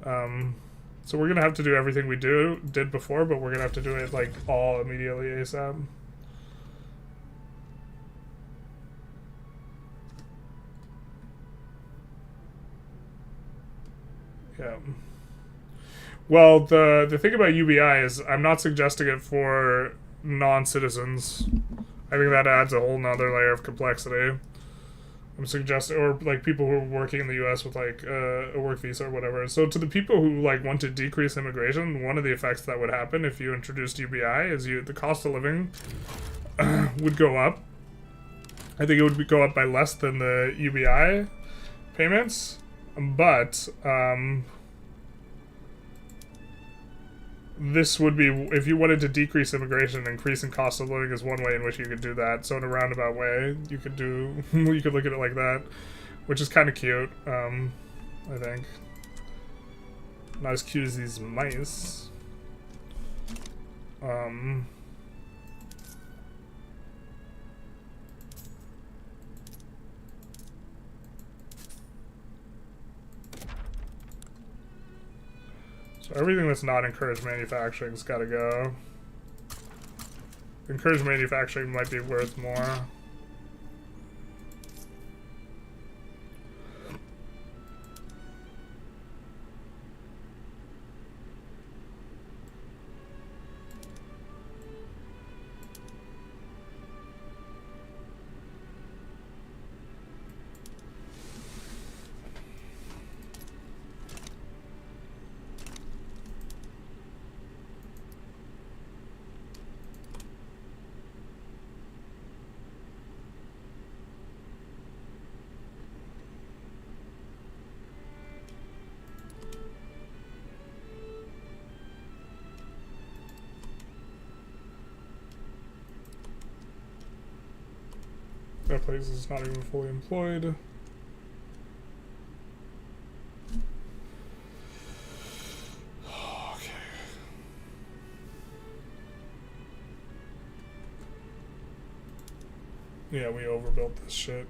So we're gonna have to do everything we did before, but we're gonna have to do it like all immediately ASAP. Yeah. Well, the thing about UBI is I'm not suggesting it for non-citizens. I think that adds a whole nother layer of complexity. I'm suggesting, or like people who are working in the U.S. with like a work visa or whatever. So to the people who like want to decrease immigration, one of the effects that would happen if you introduced UBI is the cost of living would go up. I think it would go up by less than the UBI payments, but this would be, if you wanted to decrease immigration, increasing cost of living is one way in which you could do that. So in a roundabout way, you could look at it like that, which is kind of cute, I think. Not as cute as these mice. So everything that's not encouraged manufacturing's got to go. Encouraged manufacturing might be worth more. That place is not even fully employed. Okay. Yeah, we overbuilt this shit.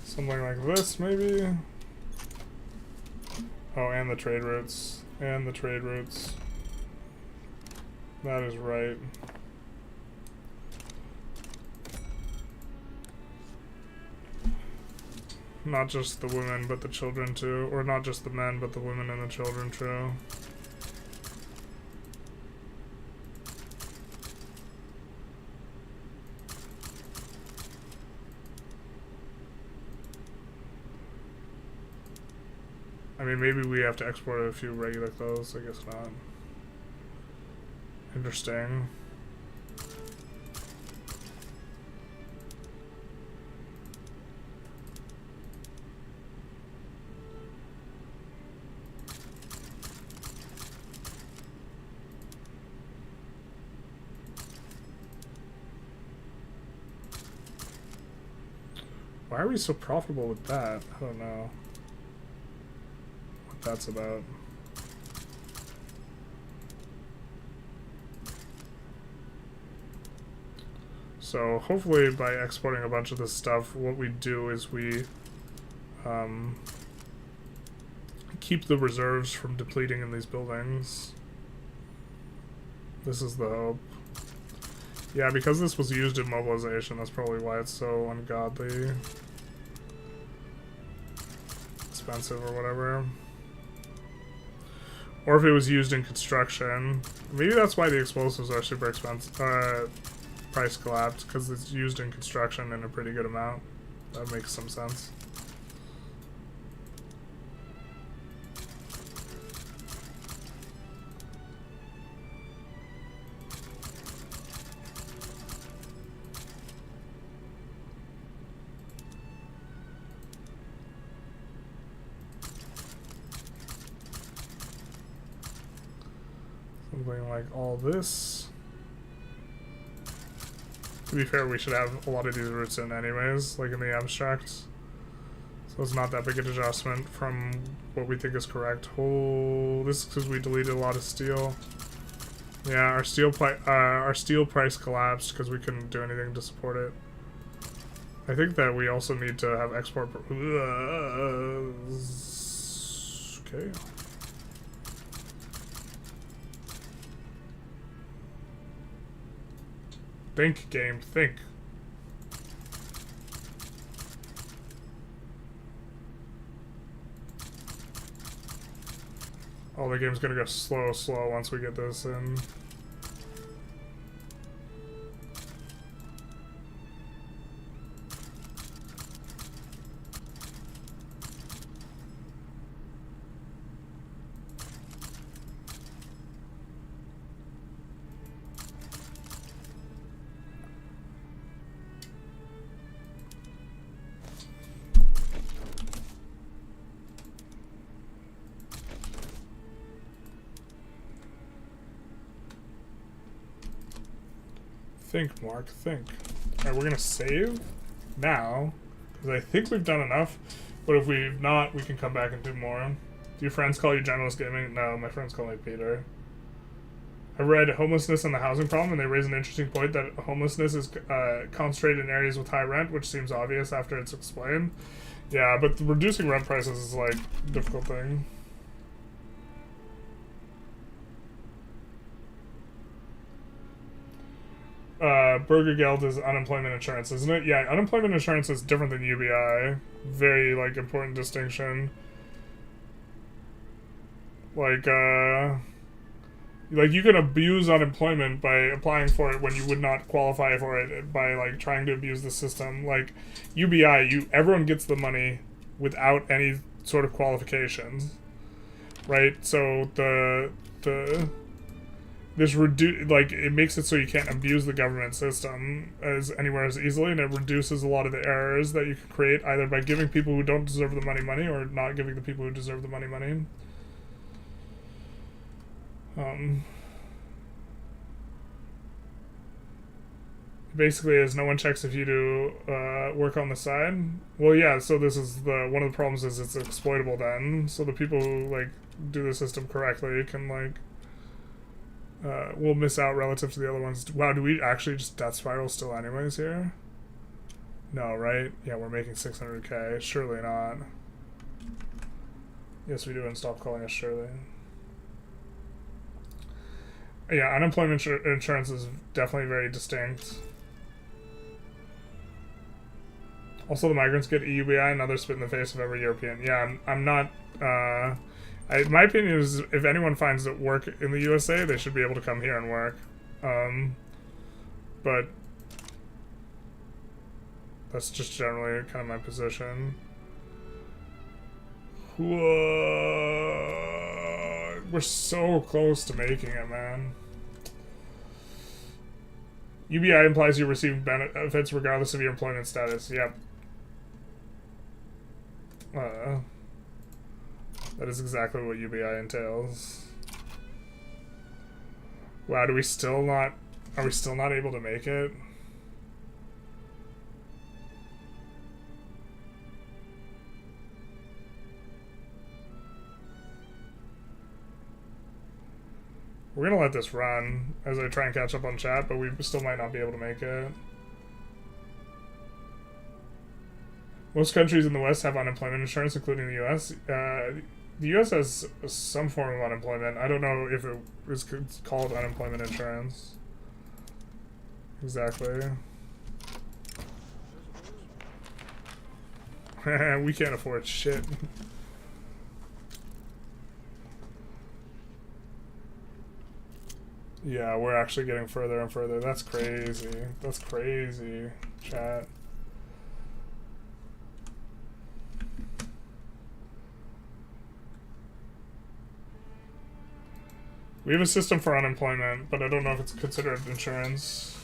Something like this, maybe? Oh, and the trade routes. And the trade routes. That is right. Not just the women, but the children too. Or not just the men, but the women and the children too. I mean, maybe we have to export a few regular clothes. I guess not. Interesting. Why are we so profitable with that? I don't know what that's about. So hopefully by exporting a bunch of this stuff, what we do is we keep the reserves from depleting in these buildings. This is the hope. Yeah, because this was used in mobilization, that's probably why it's so ungodly expensive or whatever. Or if it was used in construction. Maybe that's why the explosives are super expensive. Price collapsed, because it's used in construction in a pretty good amount. That makes some sense. Something like all this. To be fair, we should have a lot of these routes in anyways, like in the abstract. So it's not that big an adjustment from what we think is correct. Oh, this is because we deleted a lot of steel. Yeah, our steel price collapsed because we couldn't do anything to support it. I think that we also need to have export. Okay. Think, game, think. Oh, the game's gonna go slow once we get this in. Think, Mark, think. Alright, we're gonna save. now, because I think we've done enough, but if we've not, we can come back and do more. Do your friends call you Generalist Gaming? No, my friends call me Peter. I read Homelessness and the Housing Problem, and they raise an interesting point that homelessness is concentrated in areas with high rent, which seems obvious after it's explained. Yeah, but reducing rent prices is, like, a difficult thing. Burger Geld is unemployment insurance, isn't it? Yeah, unemployment insurance is different than UBI. Very, like, important distinction. Like, you can abuse unemployment by applying for it when you would not qualify for it by, like, trying to abuse the system. Like, UBI, everyone gets the money without any sort of qualifications, right? So it makes it so you can't abuse the government system anywhere as easily, and it reduces a lot of the errors that you can create either by giving people who don't deserve the money or not giving the people who deserve the money. Basically is no one checks if you do work on the side. Well, yeah, so this is one of the problems is it's exploitable then. So the people who, like, do the system correctly can, like, will miss out relative to the other ones. Wow, do we actually just death spiral still anyways here? No, right? Yeah, we're making 600k. Surely not. Yes, we do, and stop calling us Shirley. Yeah, unemployment insurance is definitely very distinct. Also, the migrants get EUBI, another spit in the face of every European. Yeah, I'm not... my opinion is if anyone finds that work in the USA, they should be able to come here and work. But that's just generally kind of my position. Whoa, we're so close to making it, man. UBI implies you receive benefits regardless of your employment status. Yep. That is exactly what UBI entails. Wow, are we still not able to make it? We're gonna let this run as I try and catch up on chat, but we still might not be able to make it. Most countries in the West have unemployment insurance, including the US. The US has some form of unemployment. I don't know if it is called unemployment insurance. Exactly. We can't afford shit. Yeah, we're actually getting further and further. That's crazy. That's crazy, chat. We have a system for unemployment, but I don't know if it's considered insurance.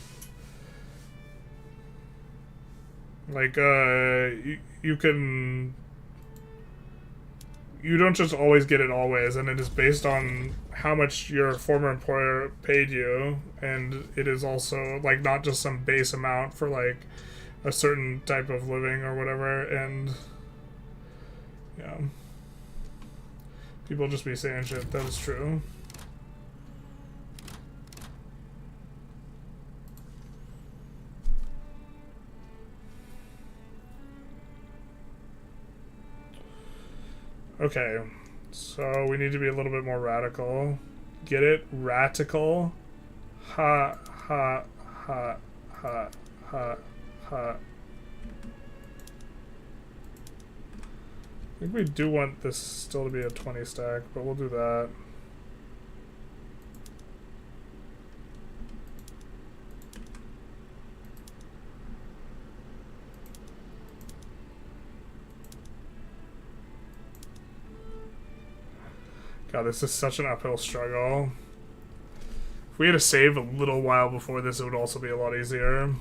Like, you can... You don't just always get it always, and it is based on how much your former employer paid you, and it is also, like, not just some base amount for, like, a certain type of living or whatever, and... Yeah. People just be saying shit, that is true. Okay, so we need to be a little bit more radical. Get it? Radical? Ha, ha, ha, ha, ha, ha. I think we do want this still to be a 20 stack, but we'll do that. God, this is such an uphill struggle. If we had to save a little while before this, it would also be a lot easier. You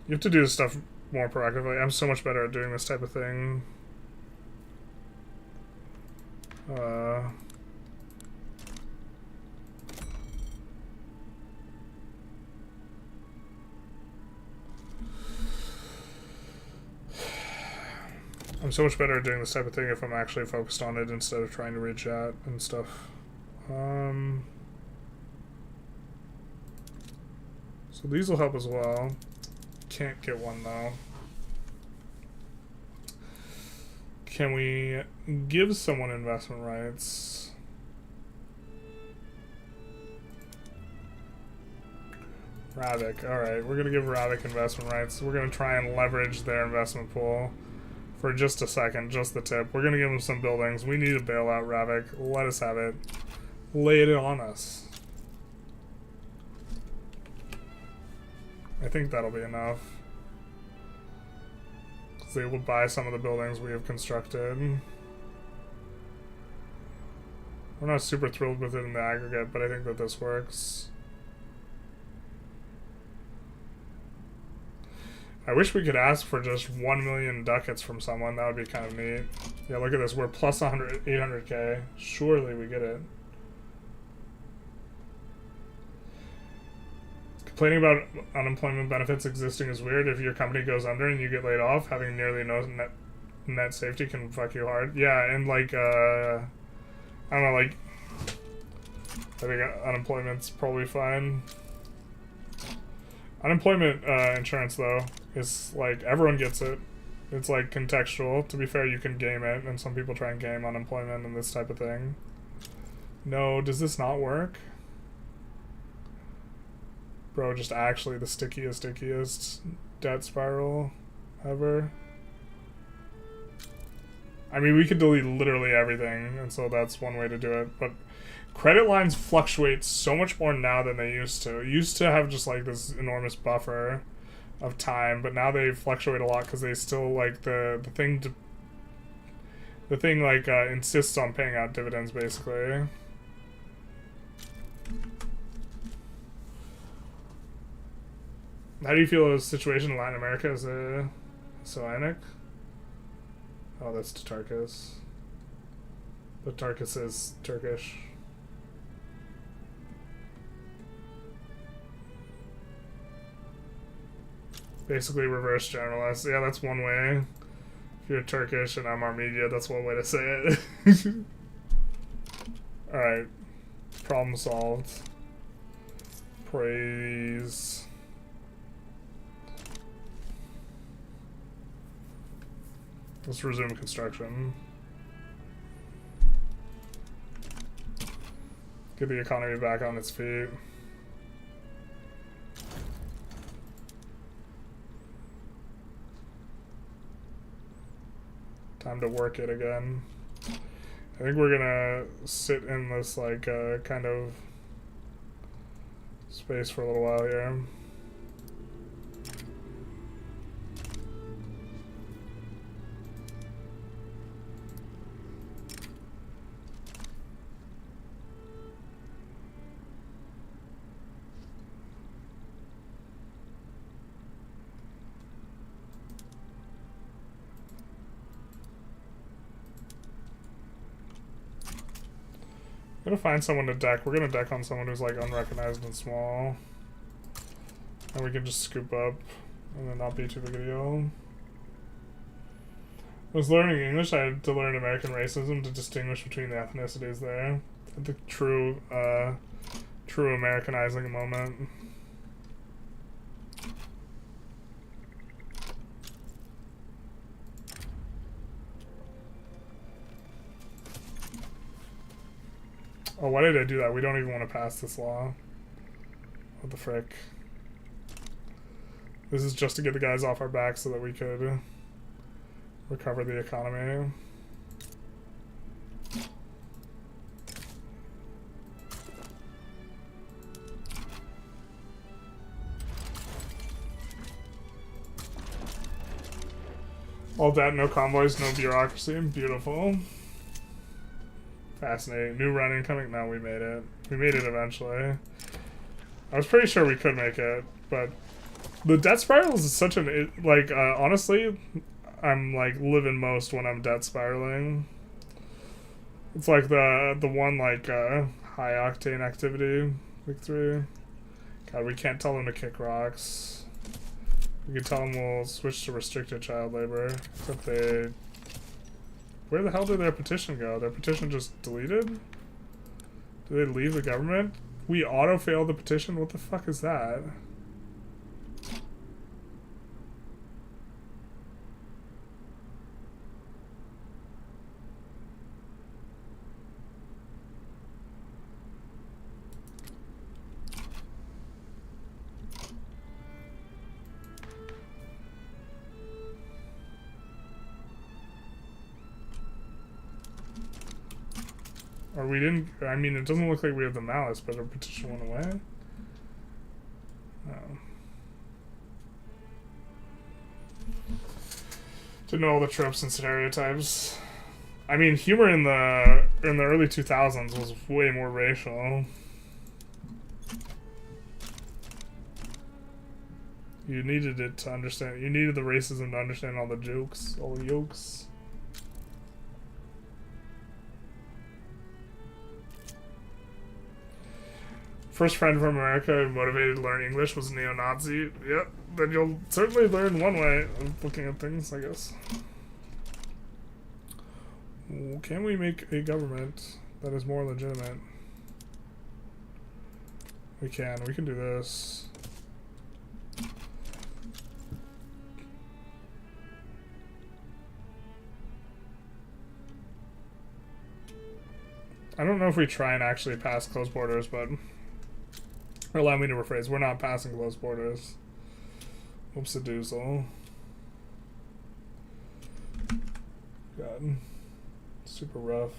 have to do this stuff more proactively. I'm so much better at doing this type of thing. I'm so much better at doing this type of thing if I'm actually focused on it instead of trying to read chat and stuff. So these will help as well. Can't get one though. Can we give someone investment rights? Ravik. Alright, we're going to give Ravik investment rights. We're going to try and leverage their investment pool for just a second, just the tip. We're going to give them some buildings. We need a bailout, Ravik. Let us have it. Lay it on us. I think that'll be enough. Because they will buy some of the buildings we have constructed. We're not super thrilled with it in the aggregate, but I think that this works. I wish we could ask for just 1 million ducats from someone. That would be kind of neat. Yeah, look at this. We're plus 800k. Surely we get it. Complaining about unemployment benefits existing is weird. If your company goes under and you get laid off, having nearly no net safety can fuck you hard. Yeah, and like, I don't know, like, I think unemployment's probably fine. Unemployment insurance, though, is like, everyone gets it. It's like contextual. To be fair, you can game it, and some people try and game unemployment and this type of thing. No, does this not work? Bro, just actually the stickiest debt spiral ever. I mean, we could delete literally everything, and so that's one way to do it, but credit lines fluctuate so much more now than they used to. It used to have just like this enormous buffer of time, but now they fluctuate a lot because they still like the thing like insists on paying out dividends basically. How do you feel the situation in Latin America is Oceanic? Oh, that's Tatarkas. But Tarkus is Turkish. Basically reverse generalist. Yeah, that's one way. If you're Turkish and I'm Armenia, that's one way to say it. Alright. Problem solved. Praise. Let's resume construction. Get the economy back on its feet. Time to work it again. I think we're gonna sit in this like kind of space for a little while here. I'm gonna find someone to deck. We're gonna deck on someone who's like unrecognized and small. And we can just scoop up and then not be too big a deal. I was learning English, I had to learn American racism to distinguish between the ethnicities there. The true Americanizing moment. Oh, why did I do that? We don't even want to pass this law. What the frick? This is just to get the guys off our back so that we could recover the economy. All that, no convoys, no bureaucracy. Beautiful. Fascinating. New run incoming? No, we made it. We made it eventually. I was pretty sure we could make it, but the debt spirals is such an, like, honestly, I'm, like, living most when I'm debt spiraling. It's like the one, like, high octane activity, week 3. God, we can't tell them to kick rocks. We can tell them we'll switch to restricted child labor, except they Where the hell did their petition go? Their petition just deleted? Did they leave the government? We auto-failed the petition? What the fuck is that? Or we didn't, I mean, it doesn't look like we have the malice, but our petition went away. Oh. To know all the tropes and stereotypes. I mean, humor in the early 2000s was way more racial. You needed it to understand, you needed the racism to understand all the jokes, all the yokes. First friend from America who motivated to learn English was a neo-Nazi. Yep, then you'll certainly learn one way of looking at things, I guess. Can we make a government that is more legitimate? We can do this. I don't know if we try and actually pass closed borders, but... Or allow me to rephrase, we're not passing closed borders. Whoops-a-doozle. God. Super rough.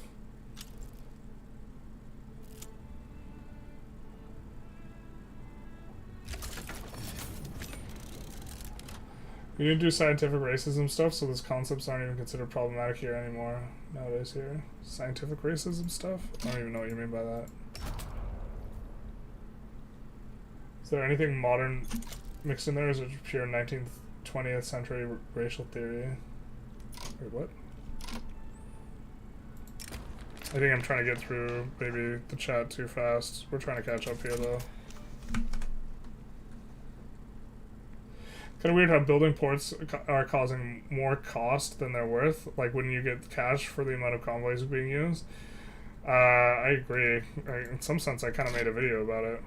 We didn't do scientific racism stuff, so those concepts aren't even considered problematic here anymore. Nowadays here. Scientific racism stuff? I don't even know what you mean by that. Is there anything modern mixed in there, or is it pure 19th, 20th century racial theory? Wait, what? I think I'm trying to get through maybe the chat too fast. We're trying to catch up here, though. Kind of weird how building ports are causing more cost than they're worth. Like when you get cash for the amount of convoys being used. I agree. In some sense, I kind of made a video about it.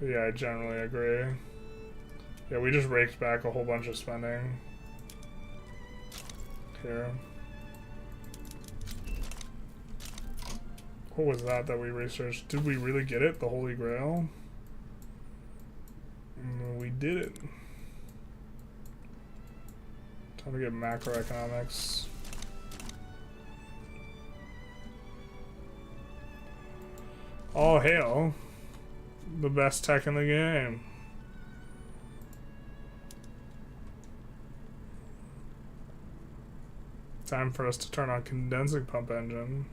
Yeah, I generally agree. Yeah, we just raked back a whole bunch of spending here. What was that we researched? Did we really get it? The Holy Grail? We did it. Time to get macroeconomics. All hail. The best tech in the game. Time for us to turn on condensing pump engine.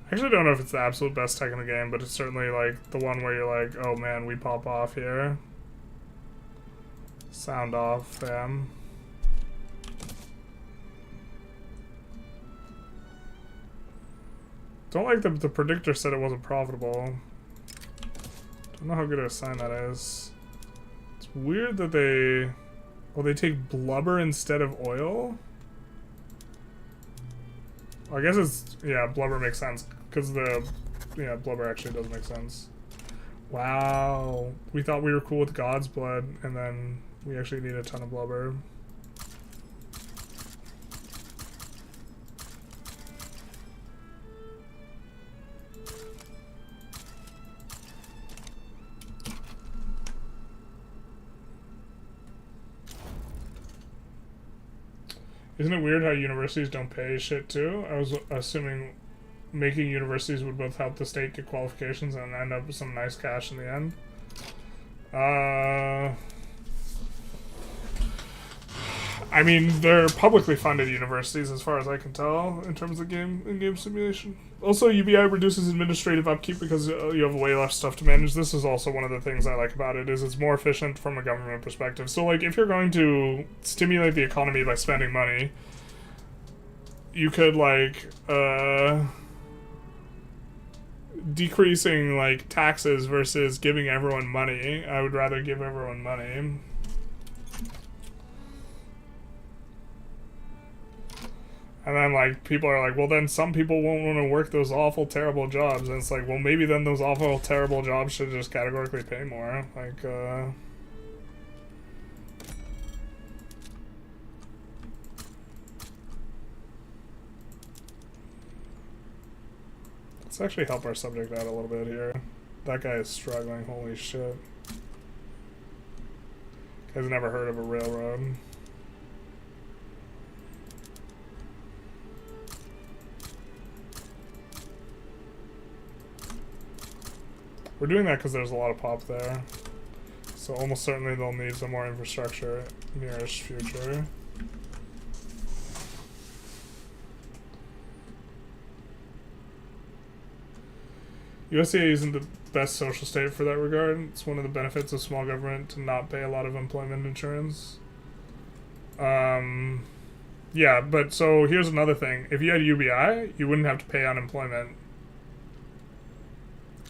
I actually don't know if it's the absolute best tech in the game, but it's certainly like the one where you're like, oh man, we pop off here. Sound off, fam. Don't like the predictor said it wasn't profitable. Don't know how good a sign that is. It's weird that they... Well, they take blubber instead of oil? I guess it's... Yeah, blubber makes sense. Because the... Yeah, blubber actually does make sense. Wow. We thought we were cool with God's blood, and then we actually need a ton of blubber. Isn't it weird how universities don't pay shit too? I was assuming making universities would both help the state get qualifications and end up with some nice cash in the end. I mean, they're publicly funded universities as far as I can tell in terms of in-game simulation. Also, UBI reduces administrative upkeep because you have way less stuff to manage. This is also one of the things I like about it, is it's more efficient from a government perspective. So, like, if you're going to stimulate the economy by spending money, you could, like, decreasing, like, taxes versus giving everyone money. I would rather give everyone money. And then, like, people are like, well, then some people won't want to work those awful, terrible jobs. And it's like, well, maybe then those awful, terrible jobs should just categorically pay more. Like, let's actually help our subject out a little bit here. That guy is struggling, holy shit. Guy's never heard of a railroad. We're doing that because there's a lot of pop there. So almost certainly they'll need some more infrastructure nearest future. USDA isn't the best social state for that regard. It's one of the benefits of small government to not pay a lot of employment insurance. Yeah, but so here's another thing. If you had UBI, you wouldn't have to pay unemployment.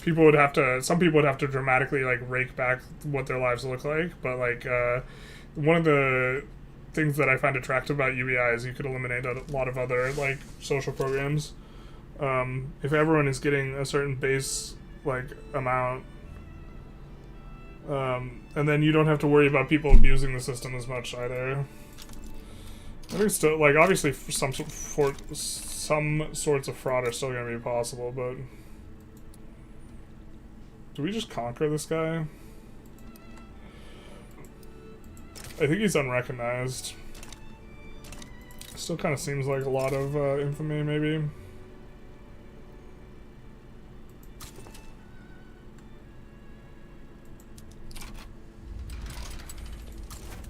Some people would have to dramatically, like, rake back what their lives look like, but, like, one of the things that I find attractive about UBI is you could eliminate a lot of other, like, social programs. If everyone is getting a certain base, like, amount, and then you don't have to worry about people abusing the system as much either. I think still, like, obviously some sorts of fraud are still going to be possible, but... Do we just conquer this guy? I think he's unrecognized. Still kind of seems like a lot of infamy, maybe.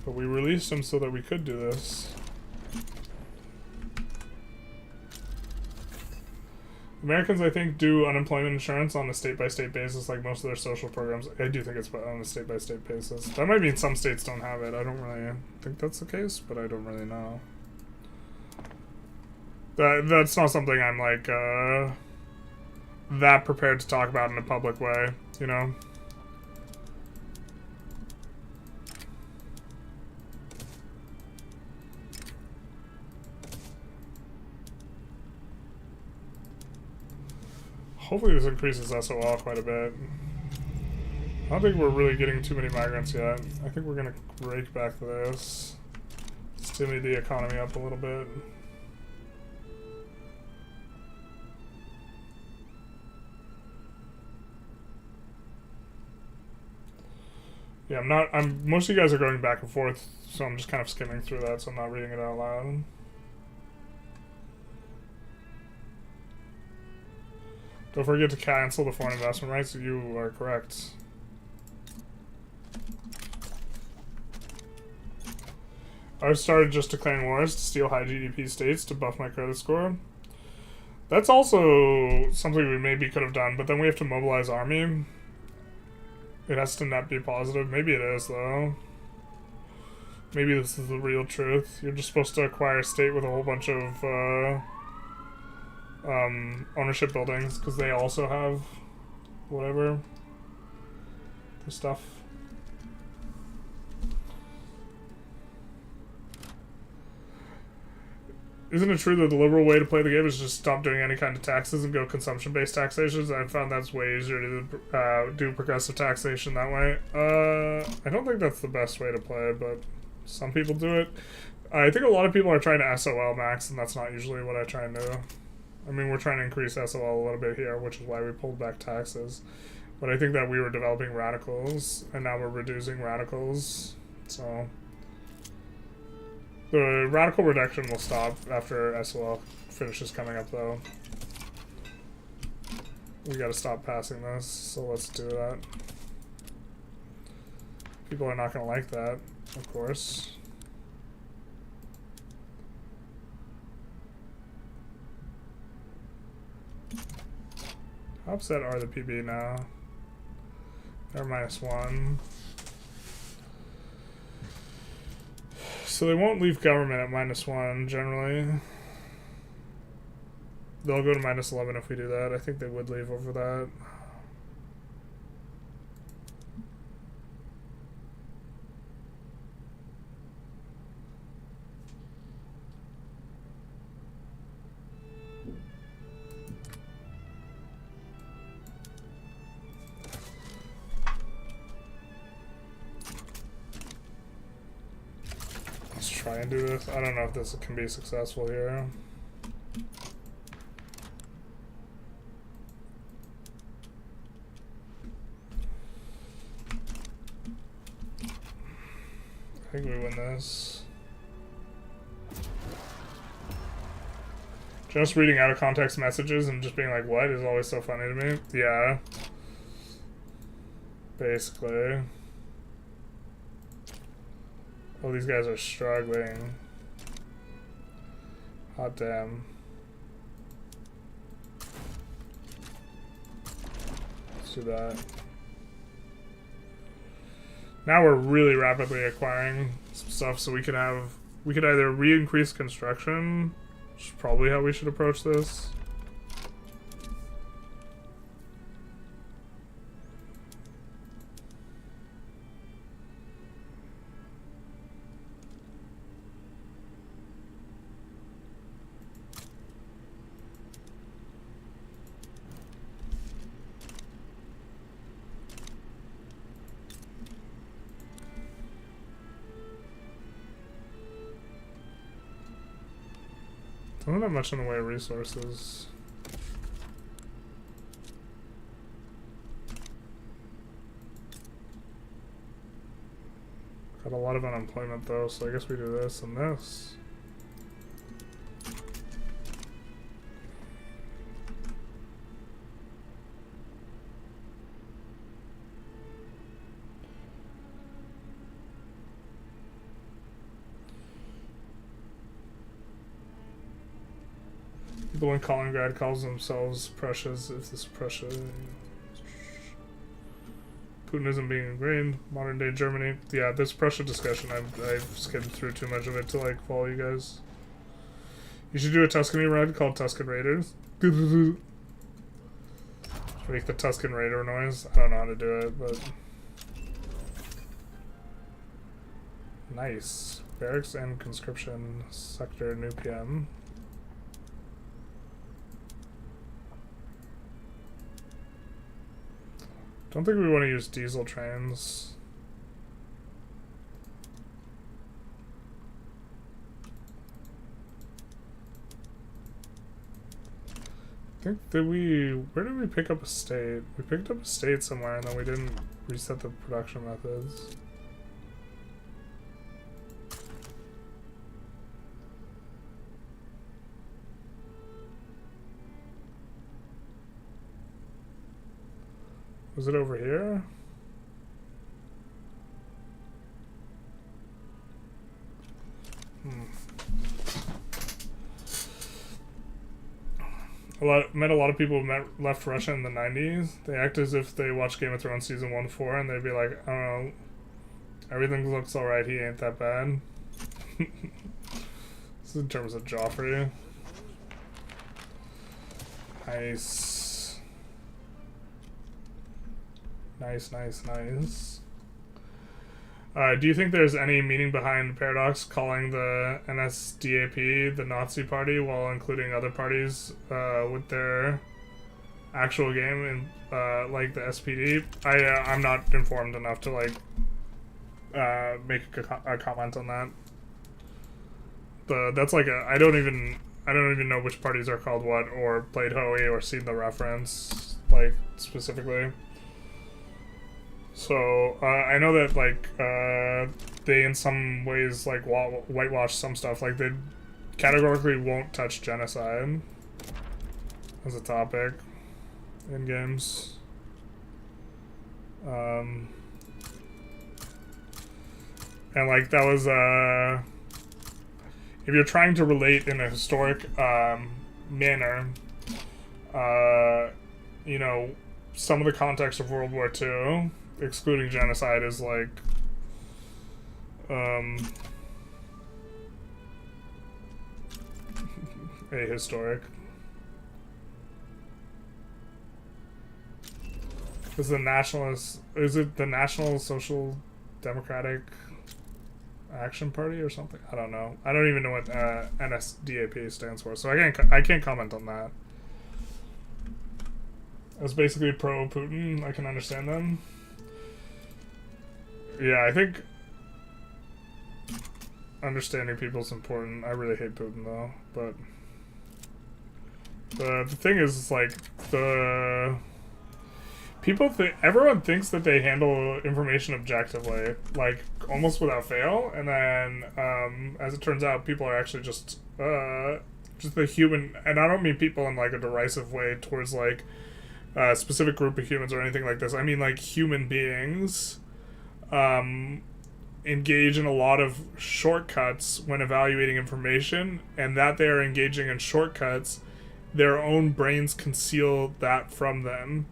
But we released him so that we could do this. Americans, I think, do unemployment insurance on a state-by-state basis, like most of their social programs. I do think it's on a state-by-state basis. That might mean some states don't have it. I don't really think that's the case, but I don't really know. That's not something I'm, like, that prepared to talk about in a public way, you know? Hopefully this increases SOL quite a bit. I don't think we're really getting too many migrants yet. I think we're going to rake back this. Stimulate the economy up a little bit. Yeah, most of you guys are going back and forth, so I'm just kind of skimming through that, so I'm not reading it out loud. Don't forget to cancel the foreign investment rights. You are correct. I started just declaring wars to steal high GDP states to buff my credit score. That's also something we maybe could have done, but then we have to mobilize army. It has to not be positive. Maybe it is, though. Maybe this is the real truth. You're just supposed to acquire a state with a whole bunch of ownership buildings, because they also have whatever the stuff. Isn't it true that the liberal way to play the game is just stop doing any kind of taxes and go consumption-based taxations? I found that's way easier to do progressive taxation that way. I don't think that's the best way to play, but some people do it. I think a lot of people are trying to SOL max, and that's not usually what I try and do. I mean, we're trying to increase SOL a little bit here, which is why we pulled back taxes. But I think that we were developing radicals, and now we're reducing radicals. So the radical reduction will stop after SOL finishes coming up, though. We gotta stop passing this, so let's do that. People are not gonna like that, of course. How upset are the PB now? They're -1. So they won't leave government at -1 generally. They'll go to -11 if we do that. I think they would leave over that. try and do this. I don't know if this can be successful here. I think we win this. Just reading out of context messages and just being like, what, is always so funny to me. Yeah. Basically. Oh, these guys are struggling. Hot damn. Let's do that. Now we're really rapidly acquiring some stuff, so we could either re-increase construction, which is probably how we should approach this. I don't have much in the way of resources. Got a lot of unemployment though, so I guess we do this and this. People in Kaliningrad calls themselves Prussias. If this Prussia, Putinism being ingrained, modern day Germany. Yeah, this Prussia discussion, I've skimmed through too much of it to like follow you guys. You should do a Tuscany ride called Tuscan Raiders. Make the Tuscan Raider noise. I don't know how to do it, but nice. Barracks and conscription sector, new PM. Don't think we want to use diesel trains. I think where did we pick up a state? We picked up a state somewhere and then we didn't reset the production methods. Was it over here? Met a lot of people who left Russia in the 90s. They act as if they watched Game of Thrones season 1 to 4 and they'd be like, I don't know, everything looks alright, he ain't that bad. This is in terms of Joffrey. Nice. Nice. Do you think there's any meaning behind Paradox calling the NSDAP the Nazi party while including other parties with their actual game in like the SPD? I'm not informed enough to like make a comment on that. That's like I don't even know which parties are called what or played Hoey or seen the reference like specifically. So, I know that, like, they in some ways, like, whitewash some stuff. Like, they categorically won't touch genocide as a topic in games. And, like, that was, if you're trying to relate in a historic, manner, you know, some of the context of World War II, excluding genocide, is like ahistoric. Is it the National Social Democratic Action Party or something? I don't know. I don't even know what NSDAP stands for, so I can't comment on that. It's basically pro-Putin. I can understand them. Yeah, I think understanding people's important. I really hate Putin though, but the thing is, like, everyone thinks that they handle information objectively, like almost without fail, and then as it turns out, people are actually just the human, and I don't mean people in like a derisive way towards like a specific group of humans or anything like this. I mean like human beings engage in a lot of shortcuts when evaluating information, and that they are engaging in shortcuts, their own brains conceal that from them.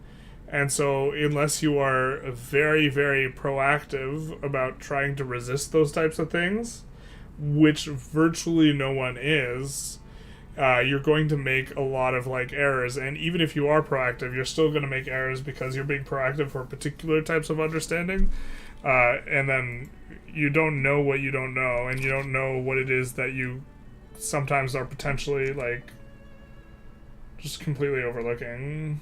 And so unless you are very, very proactive about trying to resist those types of things, which virtually no one is, you're going to make a lot of like errors. And even if you are proactive, you're still going to make errors because you're being proactive for particular types of understanding. And then you don't know what you don't know, and you don't know what it is that you sometimes are potentially like just completely overlooking.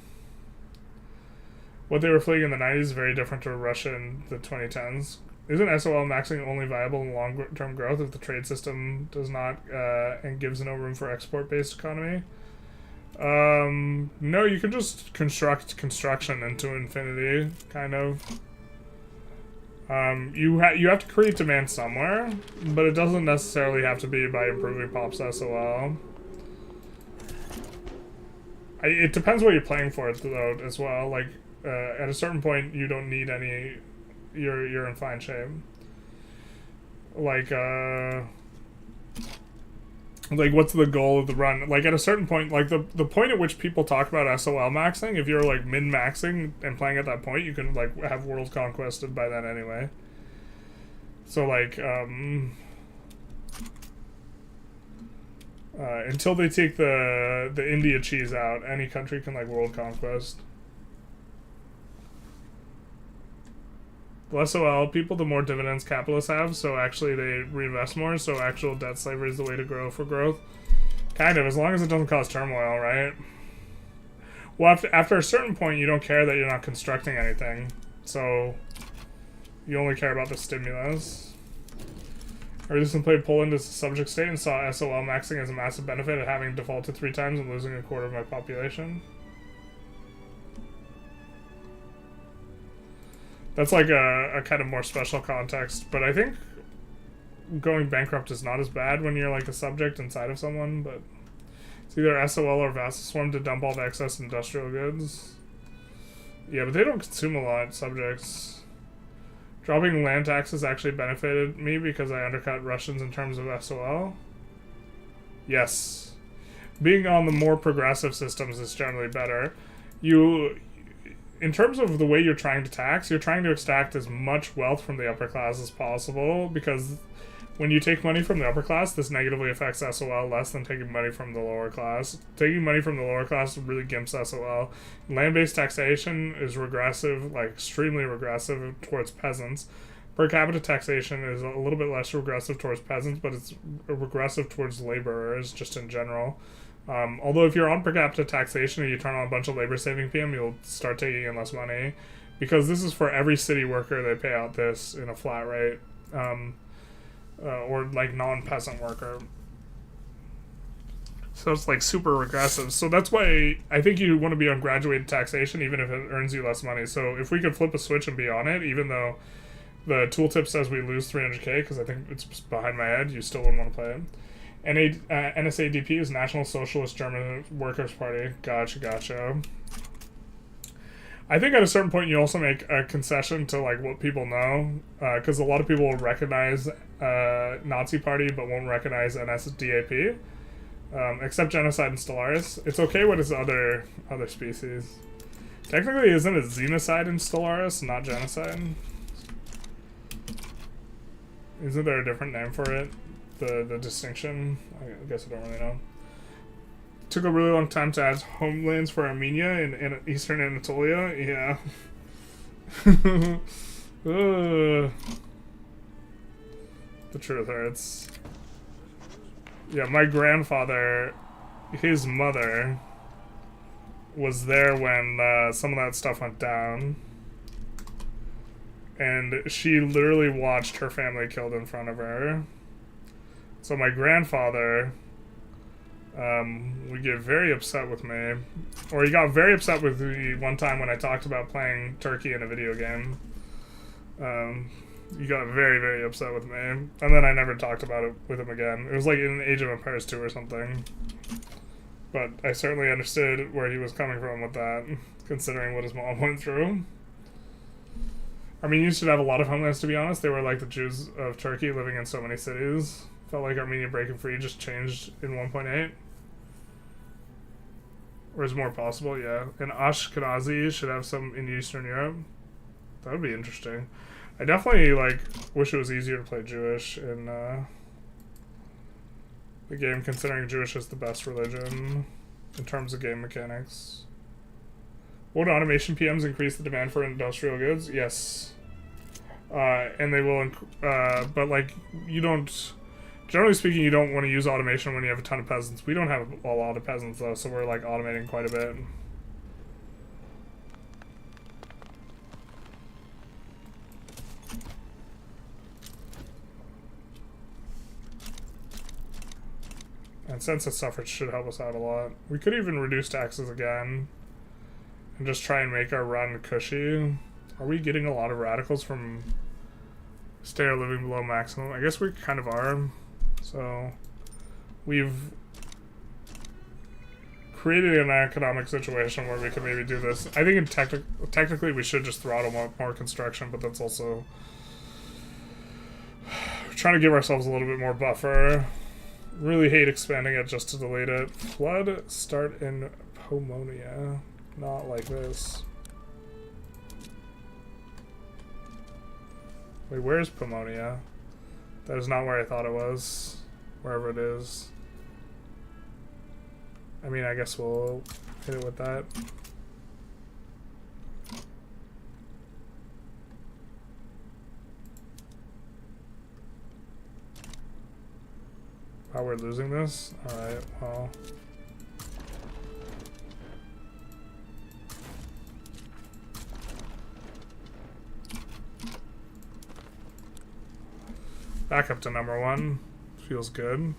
What they were fleeing in the 90s is very different to Russia in the 2010s. Isn't SOL maxing only viable in long-term growth if the trade system does not and gives no room for export-based economy? No, you can just construct construction into infinity, kind of. You have to create demand somewhere, but it doesn't necessarily have to be by improving POP's SOL. It depends what you're playing for, though, as well. Like, at a certain point, you don't need any. You're in fine shape. Like what's the goal of the run? Like, at a certain point, like the point at which people talk about SOL maxing, if you're like min maxing and playing at that point, you can like have world conquested by then anyway. So like until they take the India cheese out, any country can like world conquest. Less SOL people, the more dividends capitalists have, so actually they reinvest more, so actual debt slavery is the way to grow for growth. Kind of, as long as it doesn't cause turmoil, right? Well, after a certain point, you don't care that you're not constructing anything, so you only care about the stimulus. I recently played Poland as a subject state and saw SOL maxing as a massive benefit of having defaulted 3 times and losing a quarter of my population. That's like a kind of more special context, but I think going bankrupt is not as bad when you're like a subject inside of someone, but it's either SOL or Vassal to dump all the excess industrial goods. Yeah, but they don't consume a lot, subjects. Dropping land taxes actually benefited me because I undercut Russians in terms of SOL. Yes. Being on the more progressive systems is generally better. In terms of the way you're trying to tax, you're trying to extract as much wealth from the upper class as possible, because when you take money from the upper class, this negatively affects SOL less than taking money from the lower class. Taking money from the lower class really gimps SOL. Land-based taxation is regressive, like extremely regressive towards peasants. Per capita taxation is a little bit less regressive towards peasants, but it's regressive towards laborers just in general. Although if you're on per capita taxation and you turn on a bunch of labor saving PM, you'll start taking in less money, because this is for every city worker. They pay out this in a flat rate, or like non-peasant worker. So it's like super regressive. So that's why I think you want to be on graduated taxation even if it earns you less money. So if we could flip a switch and be on it, even though the tooltip says we lose 300k, because I think it's behind my head, you still wouldn't want to play it. NSADP is National Socialist German Workers' Party. Gotcha. I think at a certain point you also make a concession to like what people know, because a lot of people will recognize Nazi Party but won't recognize NSDAP, except genocide and Stellaris. It's okay when it's other species. Technically, isn't it xenocide in Stellaris, not genocide? Isn't there a different name for it? The distinction? I guess I don't really know. Took a really long time to add homelands for Armenia in eastern Anatolia. Yeah. The truth hurts. Yeah, my grandfather, his mother, was there when some of that stuff went down. And she literally watched her family killed in front of her. So my grandfather would get very upset with me. Or he got very upset with me one time when I talked about playing Turkey in a video game. He got very, very upset with me. And then I never talked about it with him again. It was like in Age of Empires 2 or something. But I certainly understood where he was coming from with that, considering what his mom went through. Armenians should have a lot of homelands, to be honest. They were like the Jews of Turkey, living in so many cities. Felt like Armenia breaking free just changed in 1.8. Or is more possible, yeah. And Ashkenazi should have some in Eastern Europe. That would be interesting. I definitely, like, wish it was easier to play Jewish in the game, considering Jewish is the best religion in terms of game mechanics. Would automation PMs increase the demand for industrial goods? Yes. And they will, but, like, you don't... Generally speaking, you don't want to use automation when you have a ton of peasants. We don't have a lot of peasants, though, so we're, like, automating quite a bit. And census suffrage should help us out a lot. We could even reduce taxes again and just try and make our run cushy. Are we getting a lot of radicals from standard living below maximum? I guess we kind of are. So we've created an economic situation where we can maybe do this. I think technically we should just throttle more construction, but that's also we're trying to give ourselves a little bit more buffer. Really hate expanding it just to delete it. Flood start in Pomonia. Not like this. Wait, where's Pomonia? That is not where I thought it was. Wherever it is. I mean, I guess we'll hit it with that. Oh, we're losing this? Alright, well. Back up to number 1. Feels good.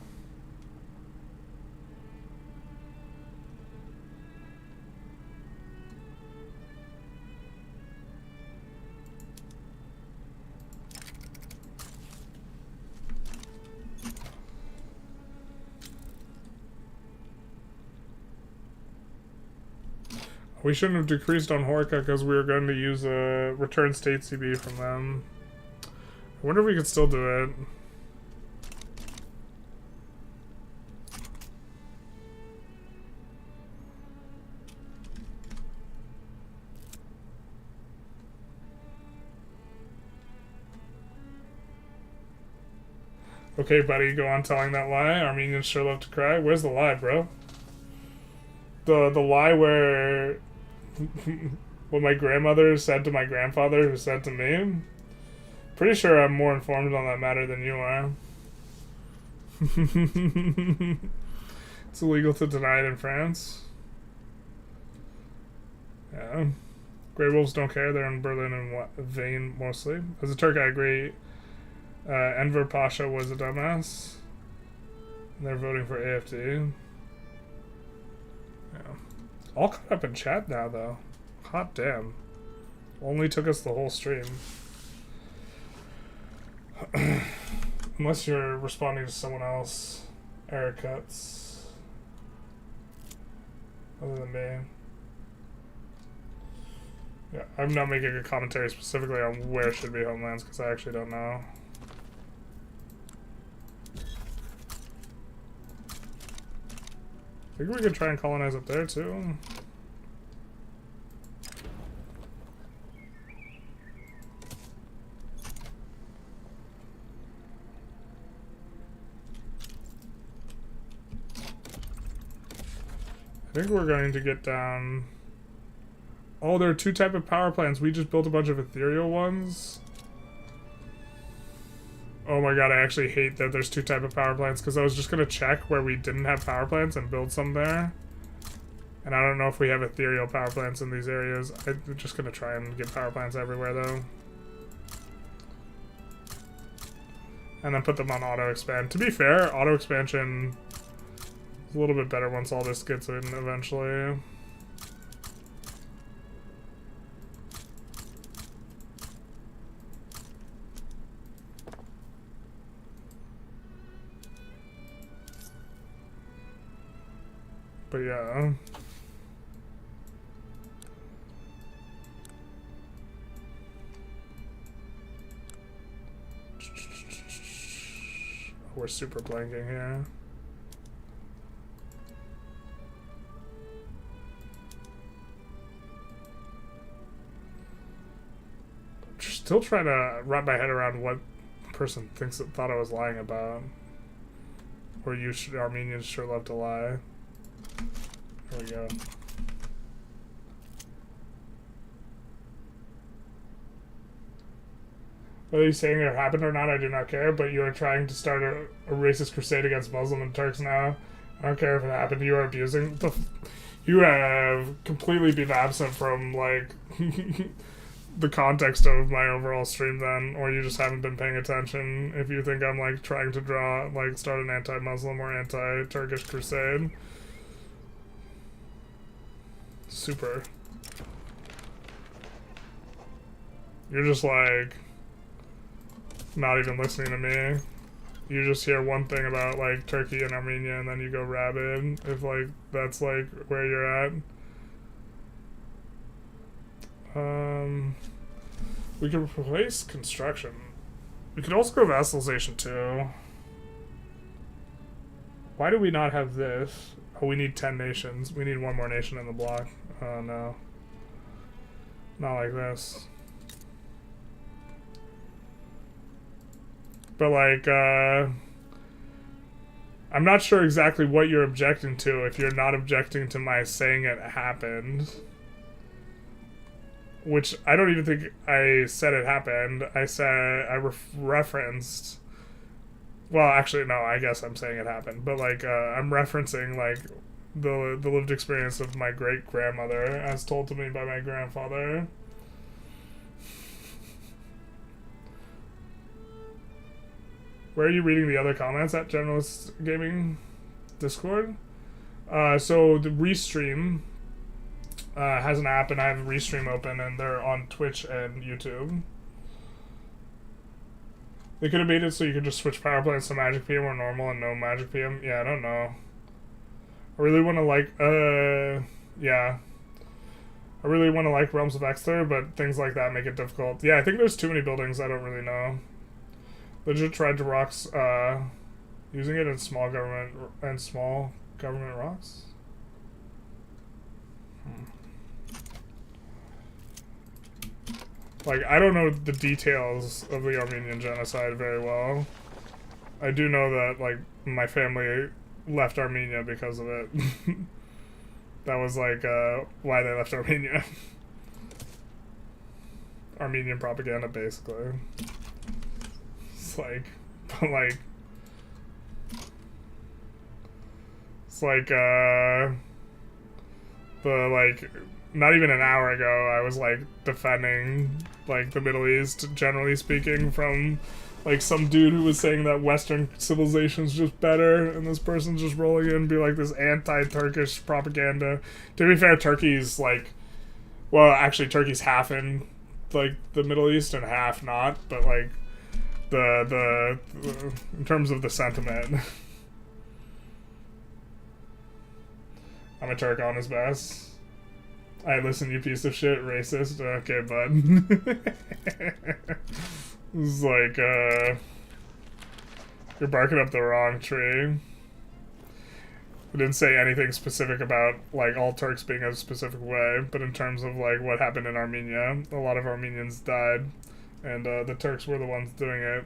We shouldn't have decreased on Horka because we were going to use a return state CB from them. I wonder if we could still do it. Okay, buddy, go on telling that lie. Armenians sure love to cry. Where's the lie, bro? The lie where what my grandmother said to my grandfather, who said to me. Pretty sure I'm more informed on that matter than you are. It's illegal to deny it in France. Yeah. Grey Wolves don't care. They're in Berlin and Vane mostly. As a Turk, I agree. Enver Pasha was a dumbass. And they're voting for AFD. Yeah. All caught up in chat now, though. Hot damn. Only took us the whole stream. Unless you're responding to someone else. Error cuts. Other than me. Yeah, I'm not making a commentary specifically on where should be homelands because I actually don't know. I think we could try and colonize up there too. I think we're going to get down... Oh, there are 2 types of power plants. We just built a bunch of ethereal ones. Oh my god, I actually hate that there's 2 types of power plants because I was just going to check where we didn't have power plants and build some there. And I don't know if we have ethereal power plants in these areas. I'm just going to try and get power plants everywhere though. and then put them on auto-expand. To be fair, auto-expansion is a little bit better once all this gets in eventually. But yeah. We're super blanking here. Still trying to wrap my head around what person thought I was lying about. Or Armenians sure love to lie. There we go. Whether you're saying it happened or not, I do not care, but you are trying to start a racist crusade against Muslim and Turks now. I don't care if it happened. You are abusing. You have completely been absent from, like, the context of my overall stream then, or you just haven't been paying attention if you think I'm, like, trying to start an anti-Muslim or anti-Turkish crusade. Super. You're just, like, not even listening to me. You just hear one thing about, like, Turkey and Armenia, and then you go rabid, if, like, that's, like, where you're at. We could replace construction. We could also go vassalization, too. Why do we not have this? Oh, we need 10 nations. We need one more nation in the block. Oh, no. Not like this. But, like, I'm not sure exactly what you're objecting to if you're not objecting to my saying it happened. Which I don't even think I said it happened. I said, I referenced, well, actually, no, I guess I'm saying it happened. But, like, I'm referencing, like, the lived experience of my great-grandmother as told to me by my grandfather. Where are you reading the other comments at Generalist Gaming Discord? So the Restream has an app, and I have Restream open, and they're on Twitch and YouTube. They could have made it so you could just switch power plants to Magic PM or normal and no Magic PM. Yeah, I don't know. I really want to like, yeah. I really want to like Realms of Exeter, but things like that make it difficult. Yeah, I think there's too many buildings I don't really know. Legit tried to rocks, using it in small government rocks? Like, I don't know the details of the Armenian genocide very well. I do know that, like, my family left Armenia because of it. That was, like, why they left Armenia. Armenian propaganda, basically. It's like, but, like... It's like, not even an hour ago, I was, like, defending, like, the Middle East, generally speaking, from, like, some dude who was saying that Western civilization's just better, and this person's just rolling in and be like this anti-Turkish propaganda. To be fair, Turkey's, like, well, actually, Turkey's half in, like, the Middle East and half not, but, like, the in terms of the sentiment. I'm a Turk on his best. I listen, you piece of shit, racist. Okay, bud. It's like, you're barking up the wrong tree. I didn't say anything specific about, like, all Turks being a specific way, but in terms of, like, what happened in Armenia, a lot of Armenians died, and the Turks were the ones doing it.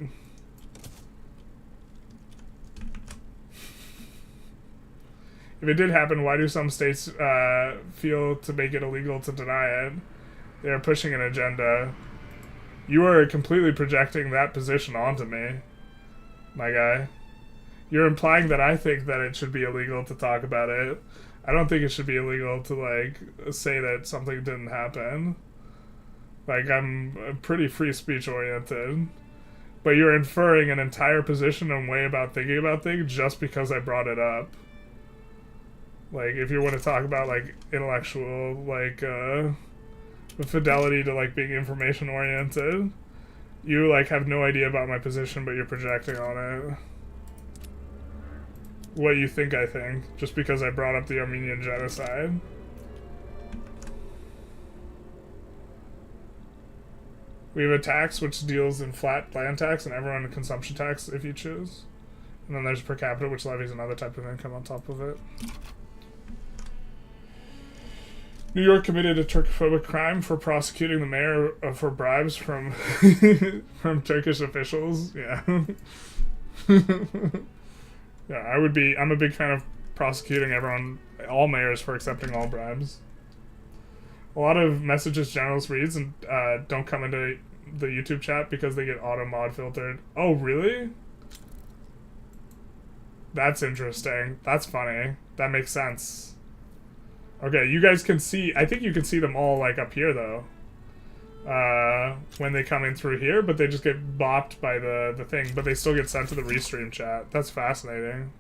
If it did happen, why do some states feel to make it illegal to deny it? They are pushing an agenda. You are completely projecting that position onto me, my guy. You're implying that I think that it should be illegal to talk about it. I don't think it should be illegal to, like, say that something didn't happen. Like, I'm pretty free speech oriented. but you're inferring an entire position and way about thinking about things just because I brought it up. Like, if you want to talk about, like, intellectual, like, fidelity to, like, being information-oriented, you, like, have no idea about my position, but you're projecting on it. What you think I think, just because I brought up the Armenian genocide. We have a tax which deals in flat land tax and everyone a consumption tax if you choose. And then there's per capita, which levies another type of income on top of it. New York committed a Turkophobic crime for prosecuting the mayor for bribes from from Turkish officials. Yeah. Yeah, I'm a big fan of prosecuting all mayors for accepting all bribes. A lot of messages journalists reads and don't come into the YouTube chat because they get auto mod filtered. Oh, really? That's interesting. That's funny. That makes sense. Okay, you guys can see, I think you can see them all, like, up here, though. When they come in through here, but they just get bopped by the thing, but they still get sent to the restream chat. That's fascinating.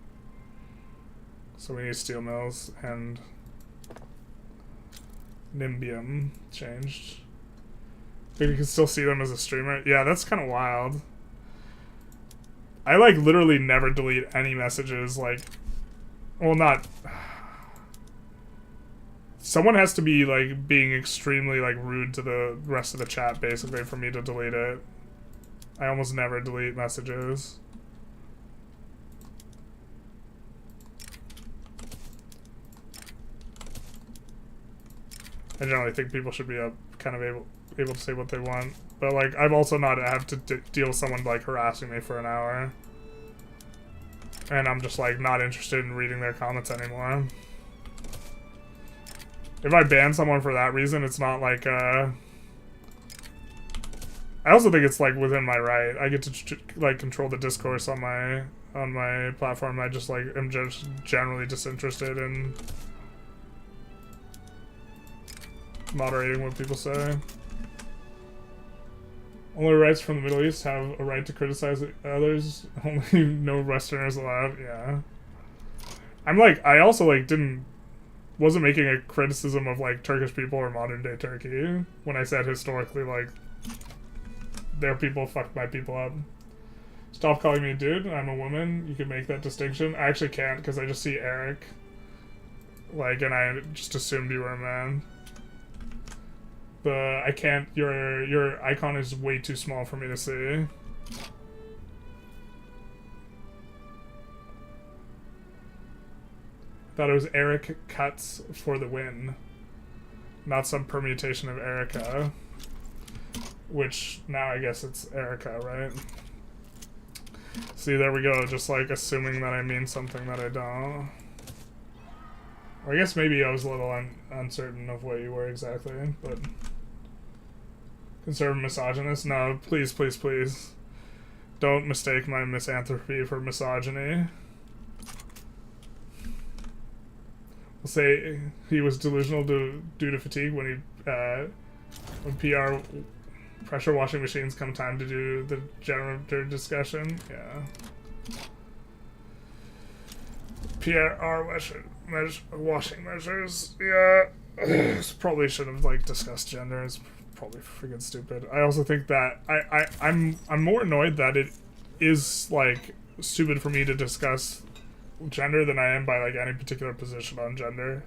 So we need steel mills and Nimbium changed. But you can still see them as a streamer. Yeah, that's kind of wild. I, like, literally never delete any messages, like, well, not... Someone has to be, like, being extremely, like, rude to the rest of the chat, basically, for me to delete it. I almost never delete messages. I generally think people should be kind of able to say what they want. But, like, I've also not have to deal with someone, like, harassing me for an hour. And I'm just, like, not interested in reading their comments anymore. If I ban someone for that reason, it's not like, I also think it's, like, within my right. I get to, like, control the discourse on my platform. I just, like, am just generally disinterested in moderating what people say. Only rights from the Middle East have a right to criticize others. Only no Westerners allowed. Yeah. I'm, like, I also, like, wasn't making a criticism of, like, Turkish people or modern day Turkey when I said historically, like, their people fucked my people up. Stop calling me a dude. I'm a woman. You can make that distinction. I actually can't because I just see Eric. Like, and I just assumed you were a man. I can't. Your icon is way too small for me to see. Thought it was Eric Cuts for the win. Not some permutation of Erica. Which, now I guess it's Erica, right? See, there we go, just like assuming that I mean something that I don't. Or I guess maybe I was a little uncertain of what you were exactly, but... Conservative misogynist? No, please, please, please. Don't mistake my misanthropy for misogyny. We'll say he was delusional due to fatigue when PR pressure washing machines come time to do the generator discussion. Yeah. PR washing measures. Yeah. Probably should have, like, discussed gender. It's probably freaking stupid. I also think that I'm more annoyed that it is, like, stupid for me to discuss gender than I am by, like, any particular position on gender.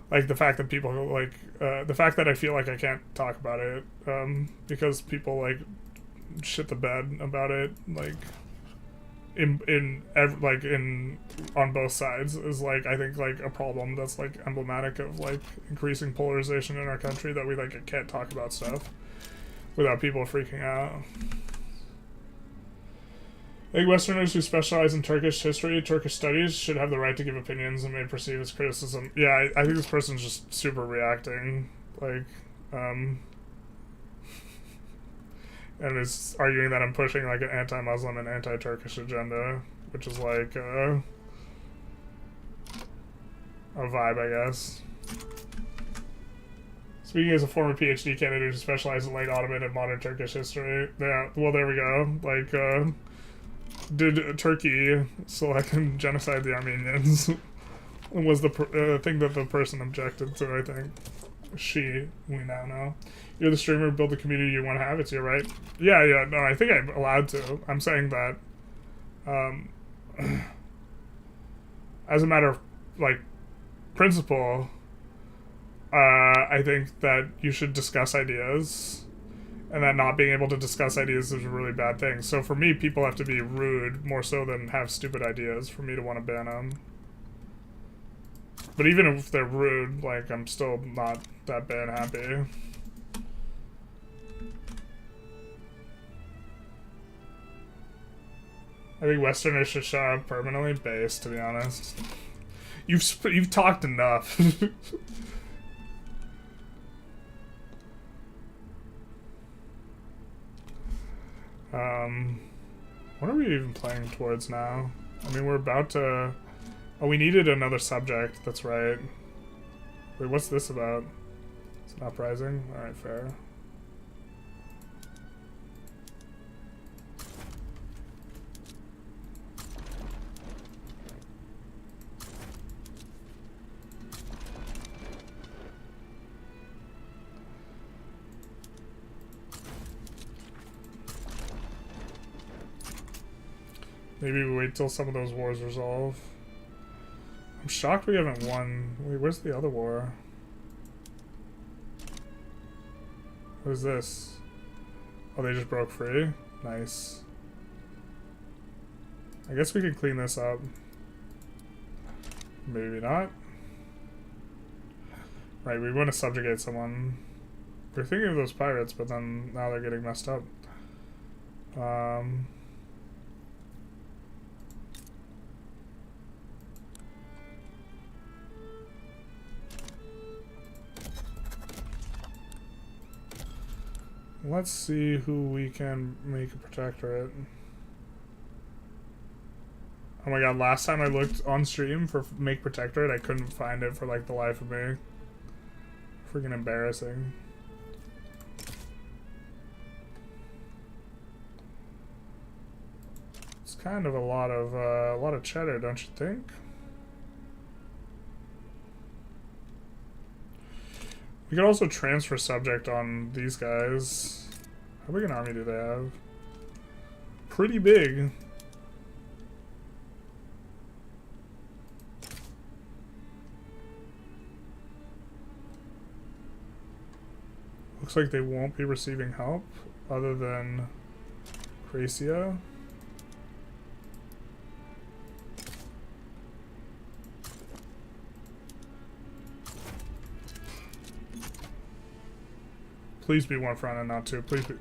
Like, the fact that people, like, the fact that I feel like I can't talk about it, because people, like, shit the bed about it, like, on both sides is, like, I think, like, a problem that's, like, emblematic of, like, increasing polarization in our country, that we, like, can't talk about stuff without people freaking out. I think Westerners who specialize in Turkish history, Turkish studies, should have the right to give opinions and may perceive as criticism. Yeah, I think this person's just super reacting, like, and is arguing that I'm pushing, like, an anti-Muslim and anti-Turkish agenda, which is, like, a vibe, I guess. Speaking as a former PhD candidate who specialized in late Ottoman and modern Turkish history, yeah, well, there we go. Like, did Turkey select and genocide the Armenians? Was the thing that the person objected to, I think. We now know. You're the streamer, build the community you want to have, it's your right. Yeah, no, I think I'm allowed to. I'm saying that, as a matter of, like, principle, I think that you should discuss ideas, and that not being able to discuss ideas is a really bad thing. So for me, people have to be rude more so than have stupid ideas for me to want to ban them. But even if they're rude, like, I'm still not that ban happy. I think Westerners should shut up permanently. Base, to be honest. You've talked enough. What are we even playing towards now? I mean, we're about to... Oh, we needed another subject. That's right. Wait, what's this about? It's an uprising? Alright, fair. Maybe we wait till some of those wars resolve. I'm shocked we haven't won. Wait, where's the other war? What is this? Oh, they just broke free? Nice. I guess we can clean this up. Maybe not. Right, we want to subjugate someone. We're thinking of those pirates, but then now they're getting messed up. Let's see who we can make a protectorate. Oh my god, last time I looked on stream for make protectorate, I couldn't find it for like the life of me. Freaking embarrassing. It's kind of a lot of cheddar, don't you think? We could also transfer subject on these guys. How big an army do they have? Pretty big. Looks like they won't be receiving help other than Gracia. Please be one front and not two. Please be.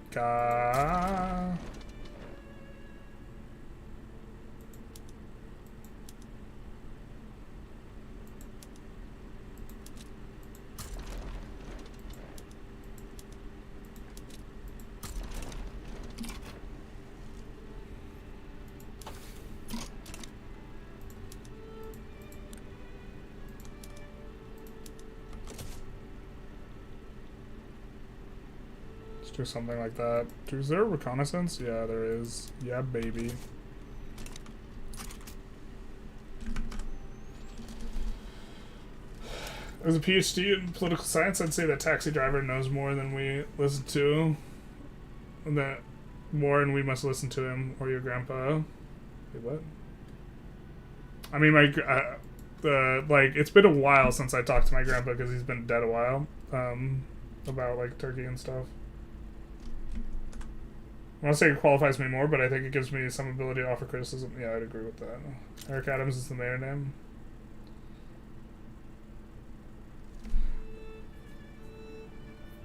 Do something like that. Is there a reconnaissance? Yeah, there is. Yeah, baby. As a PhD in political science, I'd say that Taxi Driver knows more than we listen to. And that more, and we must listen to him, or your grandpa. Wait, what? I mean, like, it's been a while since I talked to my grandpa because he's been dead a while. About, like, Turkey and stuff. I want to say it qualifies me more, but I think it gives me some ability to offer criticism. Yeah, I'd agree with that. Eric Adams is the mayor name.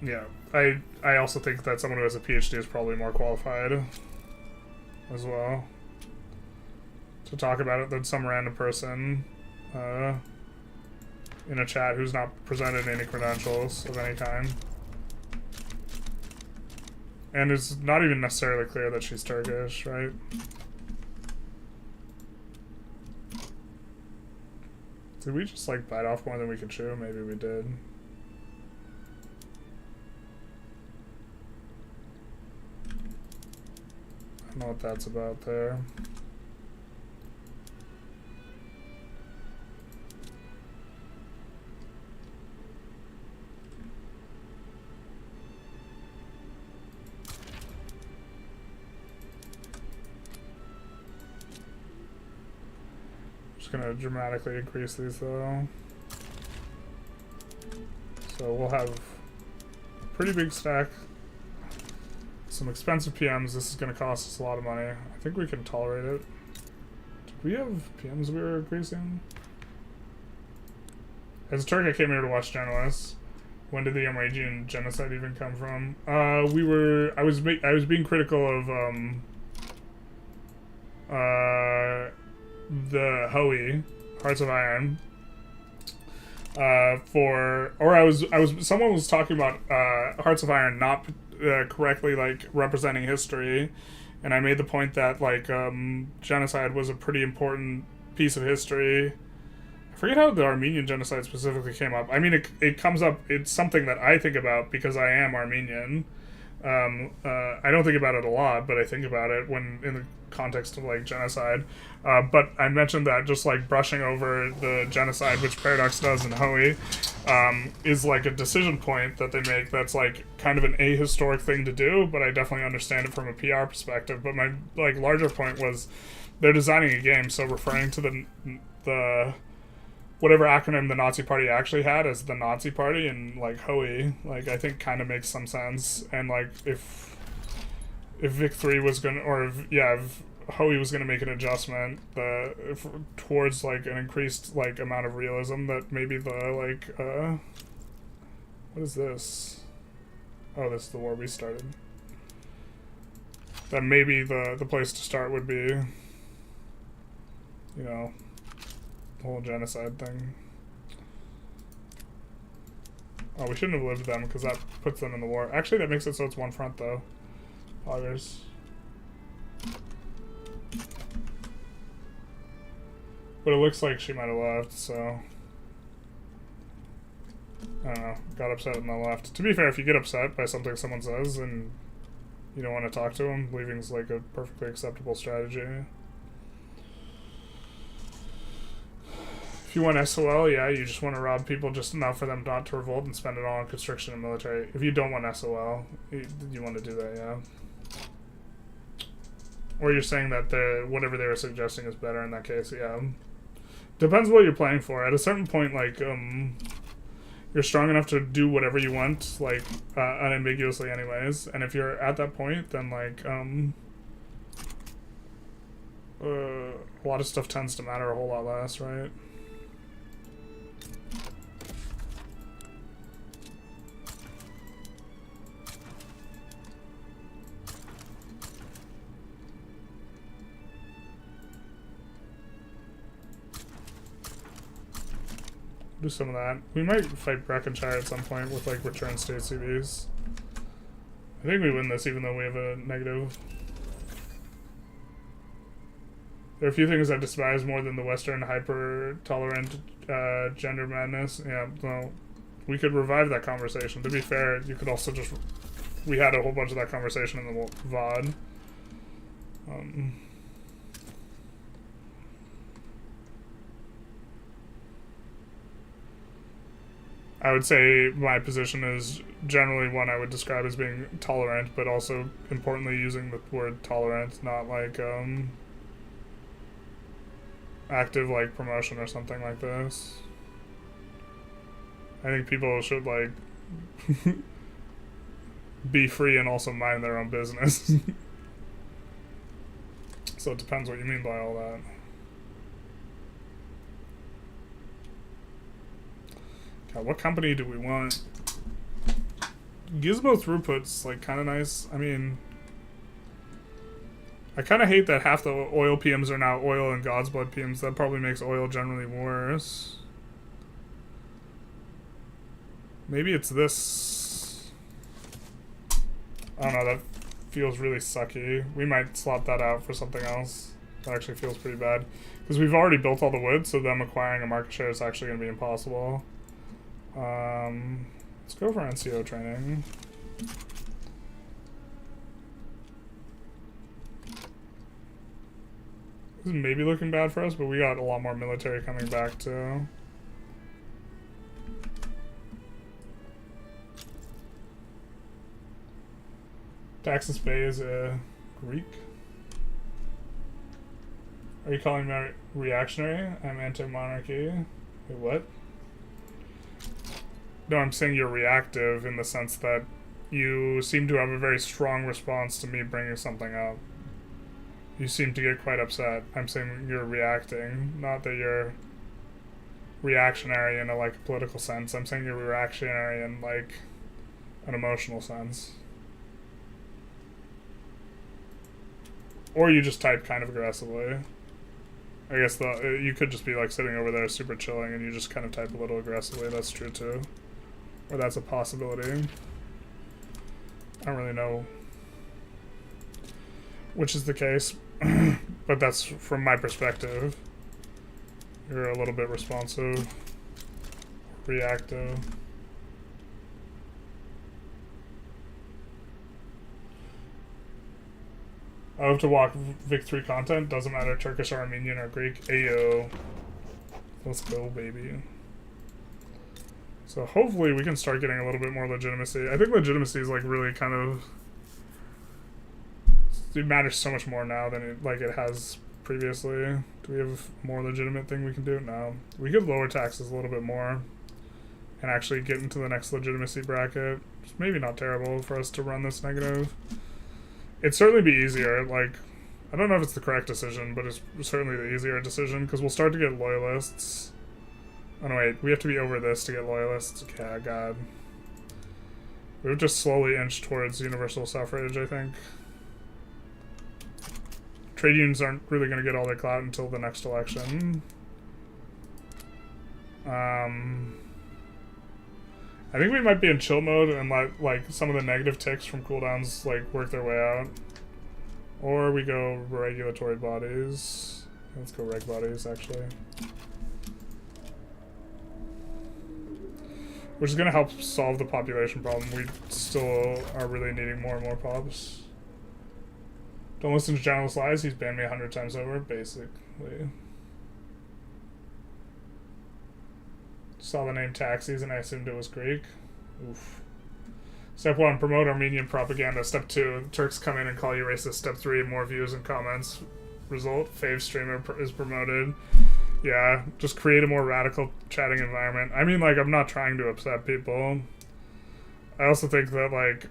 Yeah, I also think that someone who has a PhD is probably more qualified as well to talk about it than some random person in a chat who's not presented any credentials of any kind. And it's not even necessarily clear that she's Turkish, right? Did we just, like, bite off more than we could chew? Maybe we did. Don't know what that's about there. Just gonna dramatically increase these though. So we'll have a pretty big stack. Some expensive PMs. This is gonna cost us a lot of money. I think we can tolerate it. Did we have PMs we were increasing? As a Turk, I came here to watch Journalists. When did the Amragian genocide even come from? I was being critical of the Hoey, Hearts of Iron. Someone was talking about Hearts of Iron not correctly like representing history, and I made the point that like genocide was a pretty important piece of history. I forget how the Armenian genocide specifically came up. I mean, it comes up. It's something that I think about because I am Armenian. I don't think about it a lot, but I think about it when in the context of like genocide. But I mentioned that just like brushing over the genocide, which Paradox does in Hoey, is like a decision point that they make that's like kind of an ahistoric thing to do, but I definitely understand it from a PR perspective. But my like larger point was they're designing a game, so referring to the whatever acronym the Nazi Party actually had as the Nazi Party and like Hoey, like I think kind of makes some sense. And like if Vic 3 was gonna, or if Hoey was gonna make an adjustment towards like an increased like amount of realism, that maybe the like what is this? Oh, this is the war we started. That maybe the place to start would be, you know, the whole genocide thing. Oh, we shouldn't have lived them because that puts them in the war. Actually, that makes it so it's one front though. Augers. But it looks like she might have left, so I don't know. Got upset and then left. To be fair, if you get upset by something someone says and you don't want to talk to them, leaving's like a perfectly acceptable strategy. If you want SOL, yeah, you just want to rob people just enough for them not to revolt and spend it all on constriction and military. If you don't want SOL, you want to do that, yeah. Or you're saying that whatever they were suggesting is better in that case, yeah. Depends what you're playing for. At a certain point, like, you're strong enough to do whatever you want, like, unambiguously anyways. And if you're at that point, then, like, a lot of stuff tends to matter a whole lot less, right? Do some of that. We might fight Breckenshire at some point with like return state CVs. I think we win this even though we have a negative. There are a few things I despise more than the Western hyper-tolerant gender madness. Yeah, well, we could revive that conversation. To be fair, you could also just... We had a whole bunch of that conversation in the VOD. I would say my position is generally one I would describe as being tolerant, but also importantly using the word tolerant, not like active like promotion or something like this. I think people should like be free and also mind their own business. So it depends what you mean by all that. God, what company do we want? Gizmo throughput's like kind of nice. I mean, I kind of hate that half the oil PMs are now oil and God's Blood PMs. That probably makes oil generally worse. Maybe it's this. I don't know, that feels really sucky. We might swap that out for something else. That actually feels pretty bad. Because we've already built all the wood, so them acquiring a market share is actually going to be impossible. Let's go for NCO training. This is maybe looking bad for us, but we got a lot more military coming back too. Taxus Bay is a Greek. Are you calling me reactionary? I'm anti-monarchy. Wait, what? No, I'm saying you're reactive in the sense that you seem to have a very strong response to me bringing something up. You seem to get quite upset. I'm saying you're reacting, not that you're reactionary in a like political sense. I'm saying you're reactionary in like an emotional sense. Or you just type kind of aggressively. I guess you could just be like sitting over there super chilling and you just kind of type a little aggressively. That's true too. Or that's a possibility. I don't really know which is the case, but that's from my perspective. You're a little bit responsive, reactive. I hope to walk Vic3 content. Doesn't matter Turkish or Armenian or Greek. Ayo. Let's go, baby. So hopefully we can start getting a little bit more legitimacy. I think legitimacy is like really kind of... It matters so much more now than it has previously. Do we have a more legitimate thing we can do? No. We could lower taxes a little bit more and actually get into the next legitimacy bracket. It's maybe not terrible for us to run this negative. It'd certainly be easier. Like, I don't know if it's the correct decision, but it's certainly the easier decision because we'll start to get loyalists. Oh no, wait, we have to be over this to get loyalists. Yeah, God. We would just slowly inch towards universal suffrage, I think. Trade unions aren't really going to get all their clout until the next election. I think we might be in chill mode and let like some of the negative ticks from cooldowns like work their way out. Or we go regulatory bodies. Let's go reg bodies actually. Which is going to help solve the population problem. We still are really needing more and more pops. Don't listen to General's lies. He's banned me 100 times over, basically. Saw the name Taxis and I assumed it was Greek. Oof. Step 1, promote Armenian propaganda. Step 2, Turks come in and call you racist. Step 3, more views and comments. Result, fave streamer is promoted. Yeah, just create a more radical chatting environment. I mean, like, I'm not trying to upset people. I also think that, like,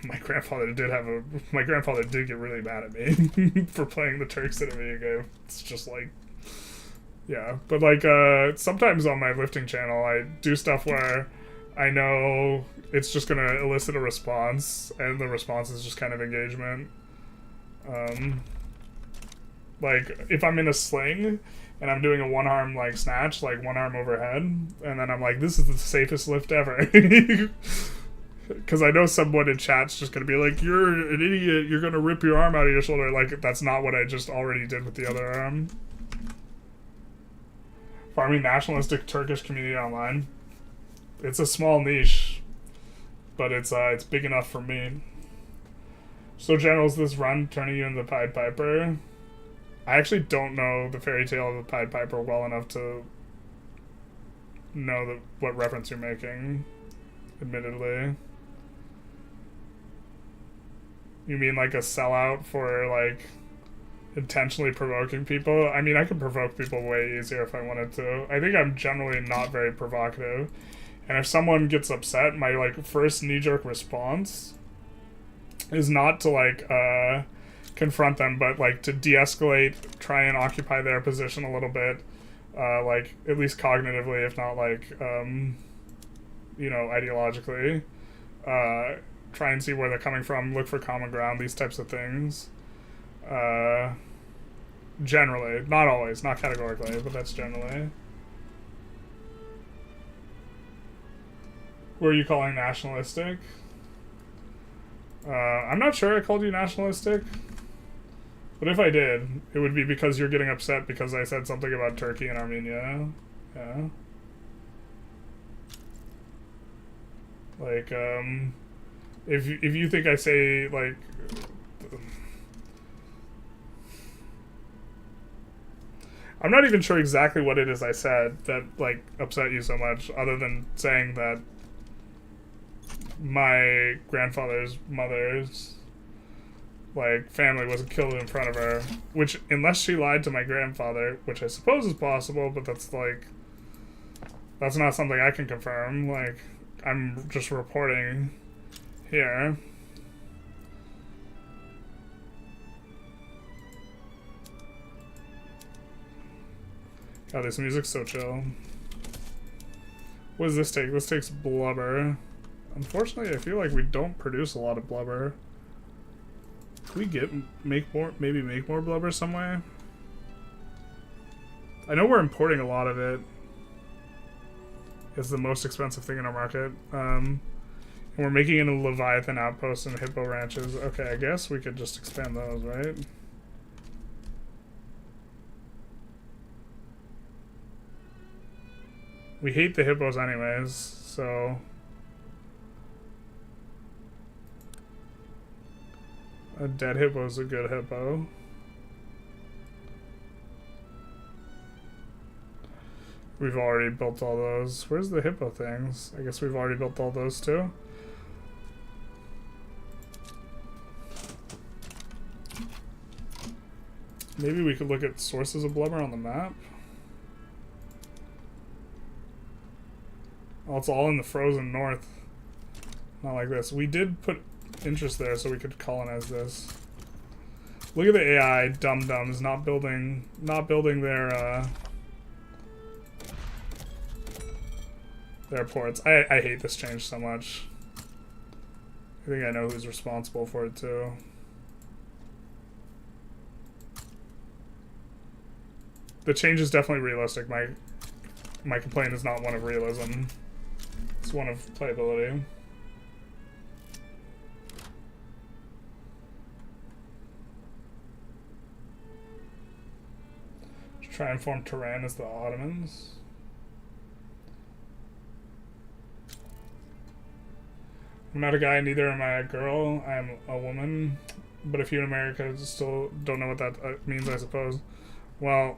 my grandfather did get really mad at me for playing the Turks in a video game. It's just like, yeah. But like, sometimes on my lifting channel, I do stuff where I know it's just gonna elicit a response, and the response is just kind of engagement. Like, if I'm in a sling, and I'm doing a one-arm, like, snatch, like, one arm overhead, and then I'm like, this is the safest lift ever. Because I know someone in chat's just going to be like, you're an idiot, you're going to rip your arm out of your shoulder. Like, that's not what I just already did with the other arm. Farming nationalistic Turkish community online. It's a small niche, but it's big enough for me. So, Generals, this run turning you into the Pied Piper. I actually don't know the fairy tale of the Pied Piper well enough to know what reference you're making, admittedly. You mean like a sellout for, like, intentionally provoking people? I mean, I could provoke people way easier if I wanted to. I think I'm generally not very provocative. And if someone gets upset, my, like, first knee-jerk response is not to, like, confront them, but, like, to de-escalate, try and occupy their position a little bit, like, at least cognitively, if not, like, you know, ideologically. Try and see where they're coming from, look for common ground, these types of things. Generally. Not always, not categorically, but that's generally. What are you calling nationalistic? I'm not sure I called you nationalistic. But if I did, it would be because you're getting upset because I said something about Turkey and Armenia. Yeah. Like, if you think I say, like, I'm not even sure exactly what it is I said that, like, upset you so much, other than saying that my grandfather's mother's, like, family was killed in front of her, which, unless she lied to my grandfather, which I suppose is possible, but that's, like, that's not something I can confirm. Like, I'm just reporting here. Oh, this music's so chill. What does this take? This takes blubber. Unfortunately, I feel like we don't produce a lot of blubber. Can we maybe make more blubber some way? I know we're importing a lot of it. It's the most expensive thing in our market. And we're making it a Leviathan outpost and hippo ranches. Okay, I guess we could just expand those, right? We hate the hippos anyways, so... A dead hippo is a good hippo. We've already built all those. Where's the hippo things? I guess we've already built all those too. Maybe we could look at sources of blubber on the map. Oh, it's all in the frozen north. Not like this. We did put interest there so we could colonize this. Look at the AI dum-dums not building their ports. I hate this change so much. I think I know who's responsible for it too. The change is definitely realistic. My complaint is not one of realism. It's one of playability. Try and form Tehran as the Ottomans. I'm not a guy, neither am I a girl. I am a woman. But if you in America still don't know what that means, I suppose. Well,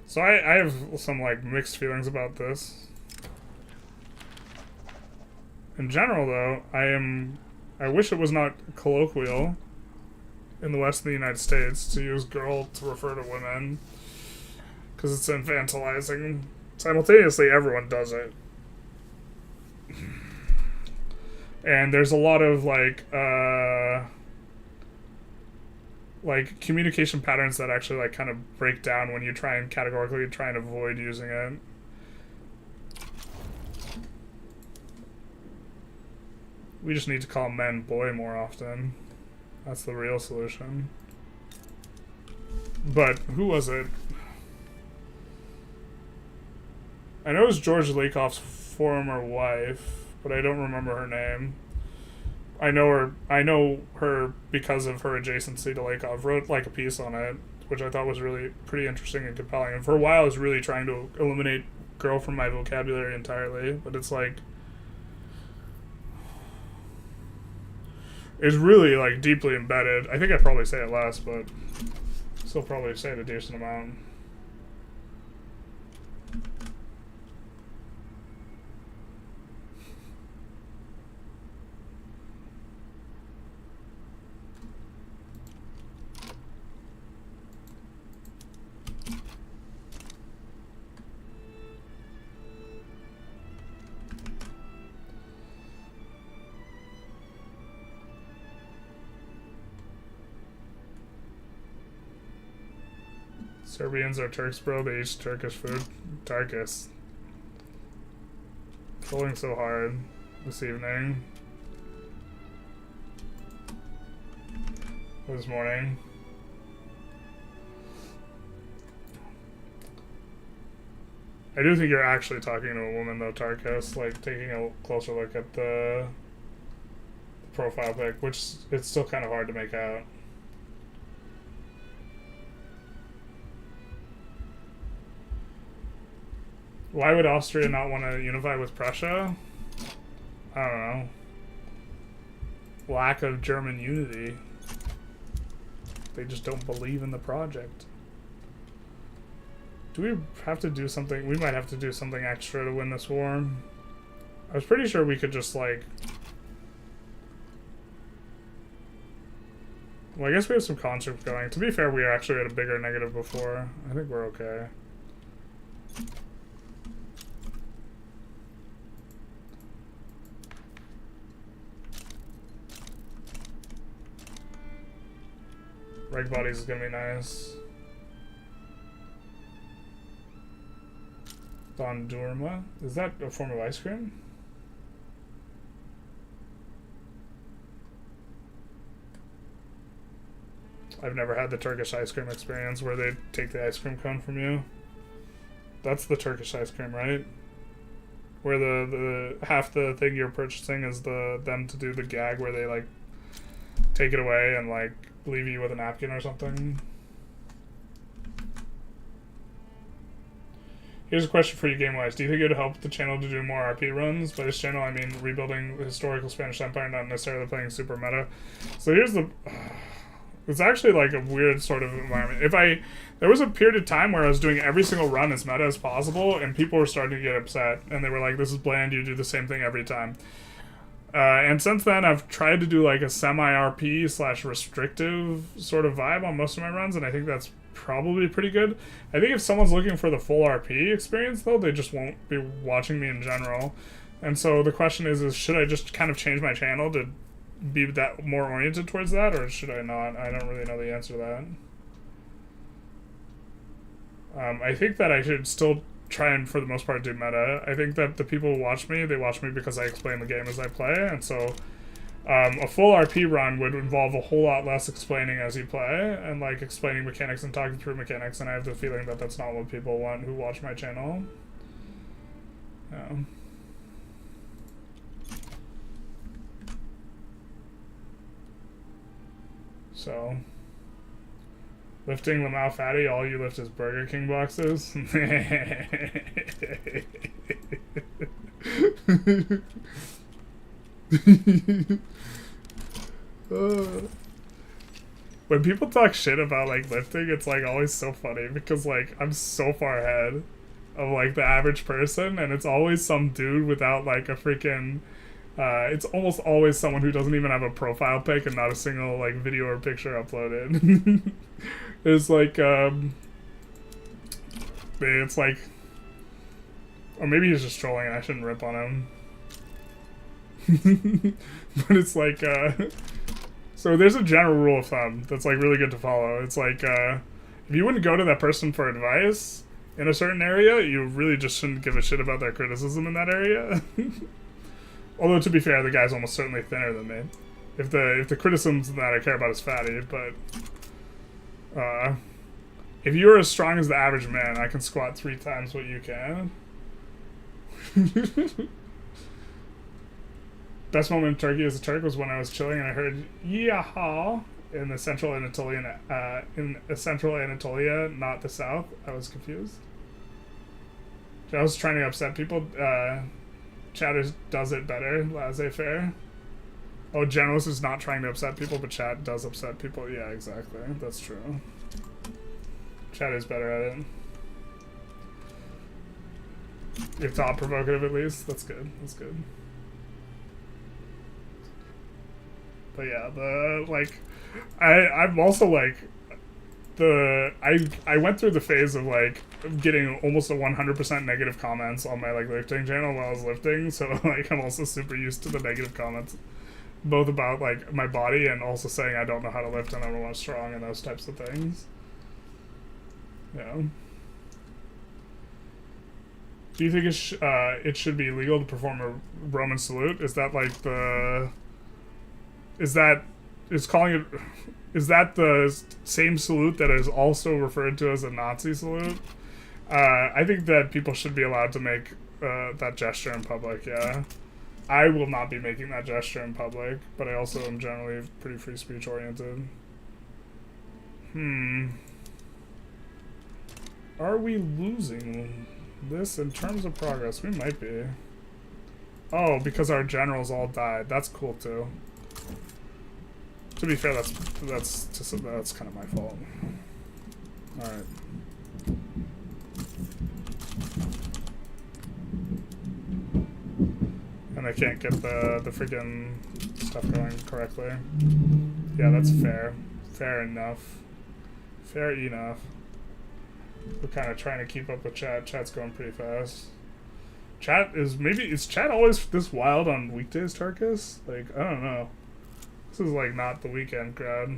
so I have some, like, mixed feelings about this. In general, though, I wish it was not colloquial in the West of the United States to use girl to refer to women, because it's infantilizing. Simultaneously, everyone does it. And there's a lot of, like communication patterns that actually, like, kind of break down when you try and categorically try and avoid using it. We just need to call men boy more often. That's the real solution. But who was it? I know it was George Lakoff's former wife, but I don't remember her name. I know her because of her adjacency to Lakoff. Wrote, like, a piece on it, which I thought was really pretty interesting and compelling. And for a while I was really trying to eliminate girl from my vocabulary entirely, but it's like, it's really, like, deeply embedded. I think I probably say it less, but still probably say it a decent amount. Serbians are Turks, bro. They eat Turkish food. Turkish. Pulling so hard this evening. This morning. I do think you're actually talking to a woman, though, Tarkus. Like, taking a closer look at the profile pic, which it's still kind of hard to make out. Why would Austria not want to unify with Prussia? I don't know. Lack of German unity. They just don't believe in the project. Do we have to do something? We might have to do something extra to win this war. I was pretty sure we could just, like... Well, I guess we have some conscripts going. To be fair, we actually had a bigger negative before. I think we're okay. Reg bodies is gonna be nice. Don Durma? Is that a form of ice cream? I've never had the Turkish ice cream experience where they take the ice cream cone from you. That's the Turkish ice cream, right? Where the half the thing you're purchasing is them to do the gag where they like take it away and like leave you with a napkin or something. Here's a question for you game-wise. Do you think it would help the channel to do more RP runs? By this channel, I mean rebuilding the historical Spanish Empire, not necessarily playing super meta. So here's the... It's actually like a weird sort of environment. There was a period of time where I was doing every single run as meta as possible, and people were starting to get upset, and they were like, this is bland, you do the same thing every time. And since then, I've tried to do like a semi-RP / restrictive sort of vibe on most of my runs, and I think that's probably pretty good. I think if someone's looking for the full RP experience, though, they just won't be watching me in general. And so the question is should I just kind of change my channel to be that more oriented towards that, or should I not? I don't really know the answer to that. I think that I should still try and, for the most part, do meta. I think that the people who watch me, they watch me because I explain the game as I play, and so a full RP run would involve a whole lot less explaining as you play, and like explaining mechanics and talking through mechanics, and I have the feeling that that's not what people want who watch my channel. Yeah. So, lifting Lamau Fatty, all you lift is Burger King boxes. When people talk shit about like lifting, it's like always so funny because like I'm so far ahead of like the average person, and it's always some dude without like a freaking it's almost always someone who doesn't even have a profile pic and not a single like video or picture uploaded. It's like it's like, or maybe he's just trolling and I shouldn't rip on him. But it's like so there's a general rule of thumb that's like really good to follow. It's like if you wouldn't go to that person for advice in a certain area, you really just shouldn't give a shit about their criticism in that area. Although, to be fair, the guy's almost certainly thinner than me. If the criticisms that I care about is fatty, but if you're as strong as the average man, I can squat 3 times what you can. Best moment in Turkey as a Turk was when I was chilling and I heard "Yaha" in the central Anatolian central Anatolia, not the south. I was confused. I was trying to upset people. Chat does it better, laissez-faire. Oh, Generalist is not trying to upset people, but chat does upset people. Yeah, exactly. That's true. Chat is better at it. You're thought provocative at least. That's good. That's good. But yeah, I'm also like I went through the phase of like getting almost a 100% negative comments on my like lifting channel while I was lifting, so like I'm also super used to the negative comments, both about like my body and also saying I don't know how to lift and I'm not strong and those types of things. Yeah. Do you think it should be illegal to perform a Roman salute? Is that like is that the same salute that is also referred to as a Nazi salute? I think that people should be allowed to make that gesture in public, yeah. I will not be making that gesture in public, but I also am generally pretty free speech oriented. Are we losing this in terms of progress? We might be. Oh, because our generals all died. That's cool too. To be fair, that's kind of my fault. All right. they can't get the freaking stuff going correctly. Yeah, that's fair. Fair enough. Fair enough. We're kind of trying to keep up with chat. Chat's going pretty fast. Is chat always this wild on weekdays, Tarkus? Like, I don't know. This is like not the weekend crowd.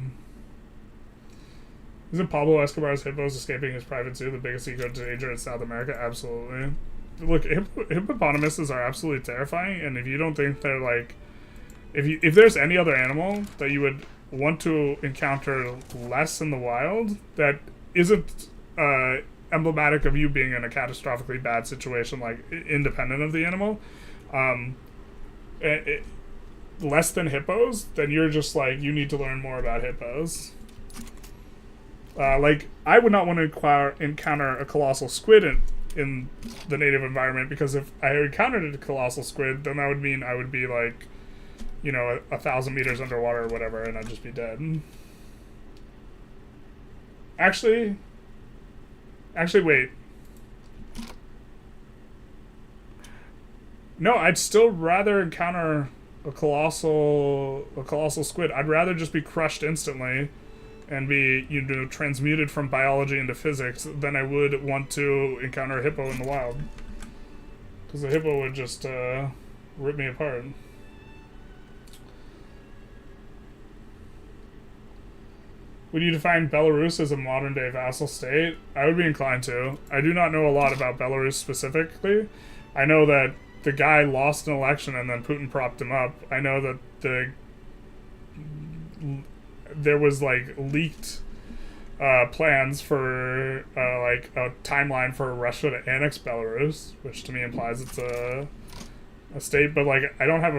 Isn't Pablo Escobar's hippos escaping his private zoo the biggest ego danger in South America? Absolutely. Look, hippopotamuses are absolutely terrifying, and if you don't think they're like, if there's any other animal that you would want to encounter less in the wild that isn't emblematic of you being in a catastrophically bad situation, like independent of the animal, less than hippos, then you're just like, you need to learn more about hippos. Like, I would not want to encounter a colossal squid in the native environment, because if I encountered a colossal squid, then that would mean I would be like, you know, 1,000 meters underwater or whatever, and I'd just be dead. Actually, wait. No, I'd still rather encounter a colossal squid. I'd rather just be crushed instantly and be, you know, transmuted from biology into physics than I would want to encounter a hippo in the wild. Because a hippo would just rip me apart. Would you define Belarus as a modern-day vassal state? I would be inclined to. I do not know a lot about Belarus specifically. I know that the guy lost an election and then Putin propped him up. I know that there was like leaked plans for like a timeline for Russia to annex Belarus, which to me implies it's a state. But like, I don't have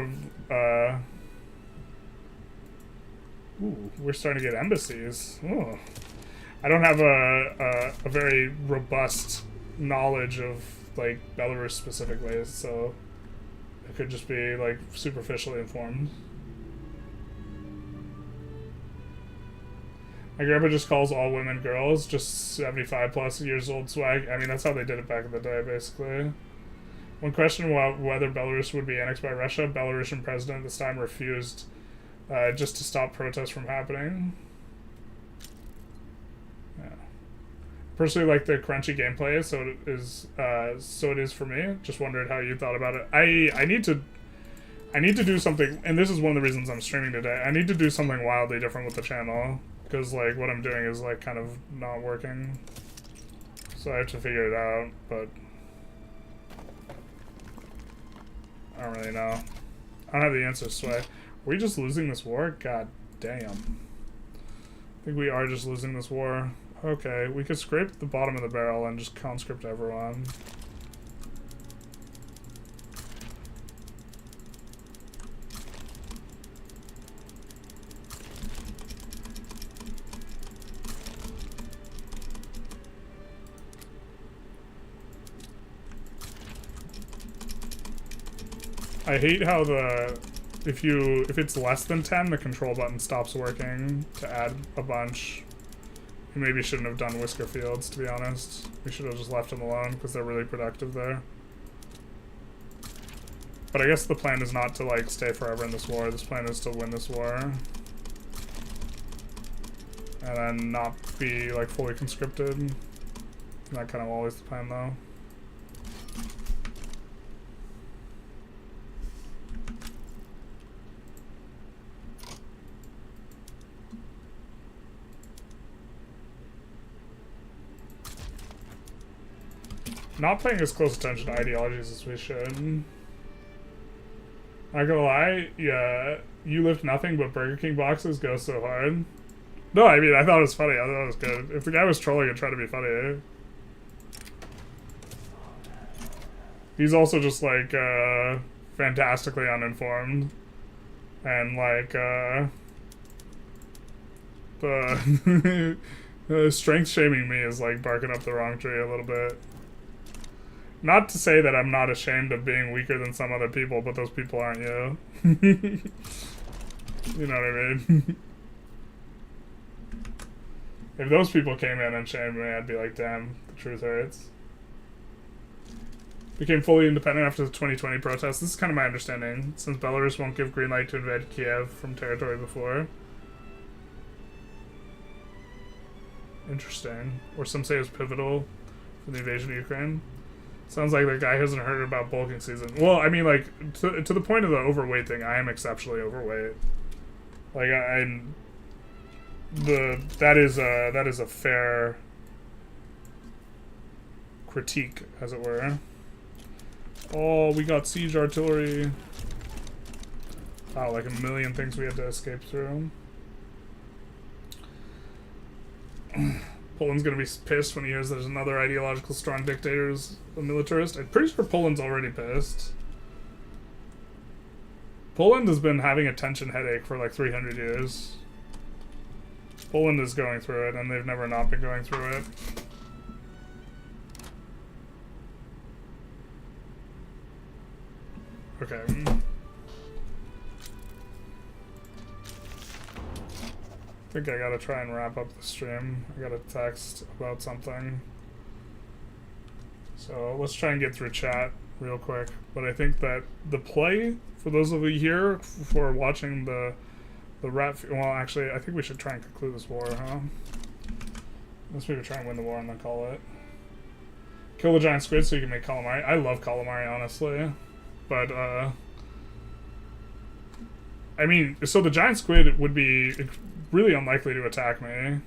a. Ooh, we're starting to get embassies. Ooh. I don't have a very robust knowledge of like Belarus specifically, so I could just be like superficially informed. My grandpa just calls all women girls, just 75 plus years old swag. I mean, that's how they did it back in the day, basically. When questioned whether Belarus would be annexed by Russia, Belarusian president this time refused, just to stop protests from happening. Yeah. Personally, like the crunchy gameplay, so it is for me. Just wondered how you thought about it. I need to do something, and this is one of the reasons I'm streaming today. I need to do something wildly different with the channel, because like what I'm doing is like kind of not working. So I have to figure it out, but I don't really know. I don't have the answer, Sway. Are we just losing this war? God damn. I think we are just losing this war. Okay, we could scrape the bottom of the barrel and just conscript everyone. I hate how if it's less than 10, the control button stops working to add a bunch. We maybe shouldn't have done Whisker Fields, to be honest. We should have just left them alone, because they're really productive there. But I guess the plan is not to, like, stay forever in this war. This plan is to win this war. And then not be, like, fully conscripted. Not kind of always the plan, though. Not paying as close attention to ideologies as we should. Not gonna lie, yeah, you lift nothing but Burger King boxes go so hard. No, I mean, I thought it was funny. I thought it was good. If the guy was trolling and trying to be funny, he's also just, like, fantastically uninformed. And, like, the strength shaming me is, like, barking up the wrong tree a little bit. Not to say that I'm not ashamed of being weaker than some other people, but those people aren't you. You know what I mean? If those people came in and shamed me, I'd be like, damn, the truth hurts. became fully independent after the 2020 protests. This is kind of my understanding, since Belarus won't give green light to invade Kiev from territory before. Interesting. Or some say it was pivotal for the invasion of Ukraine. Sounds like the guy hasn't heard about bulking season. Well, I mean, like, to the point of the overweight thing, I am exceptionally overweight. Like, that is a fair critique, as it were. Oh, we got siege artillery. Wow, like a million things we had to escape through. Poland's gonna be pissed when he hears there's another ideological strong dictator who's a militarist. I'm pretty sure Poland's already pissed. Poland has been having a tension headache for like 300 years. Poland is going through it, and they've never not been going through it. Okay. I think I gotta try and wrap up the stream. I got a text about something. So let's try and get through chat real quick. But I think that the play, for those of you here for watching the well, actually, I think we should try and conclude this war, huh? Let's maybe try and win the war and then call it. Kill the giant squid so you can make calamari. I love calamari, honestly. But, I mean, so the giant squid would be really unlikely to attack me. I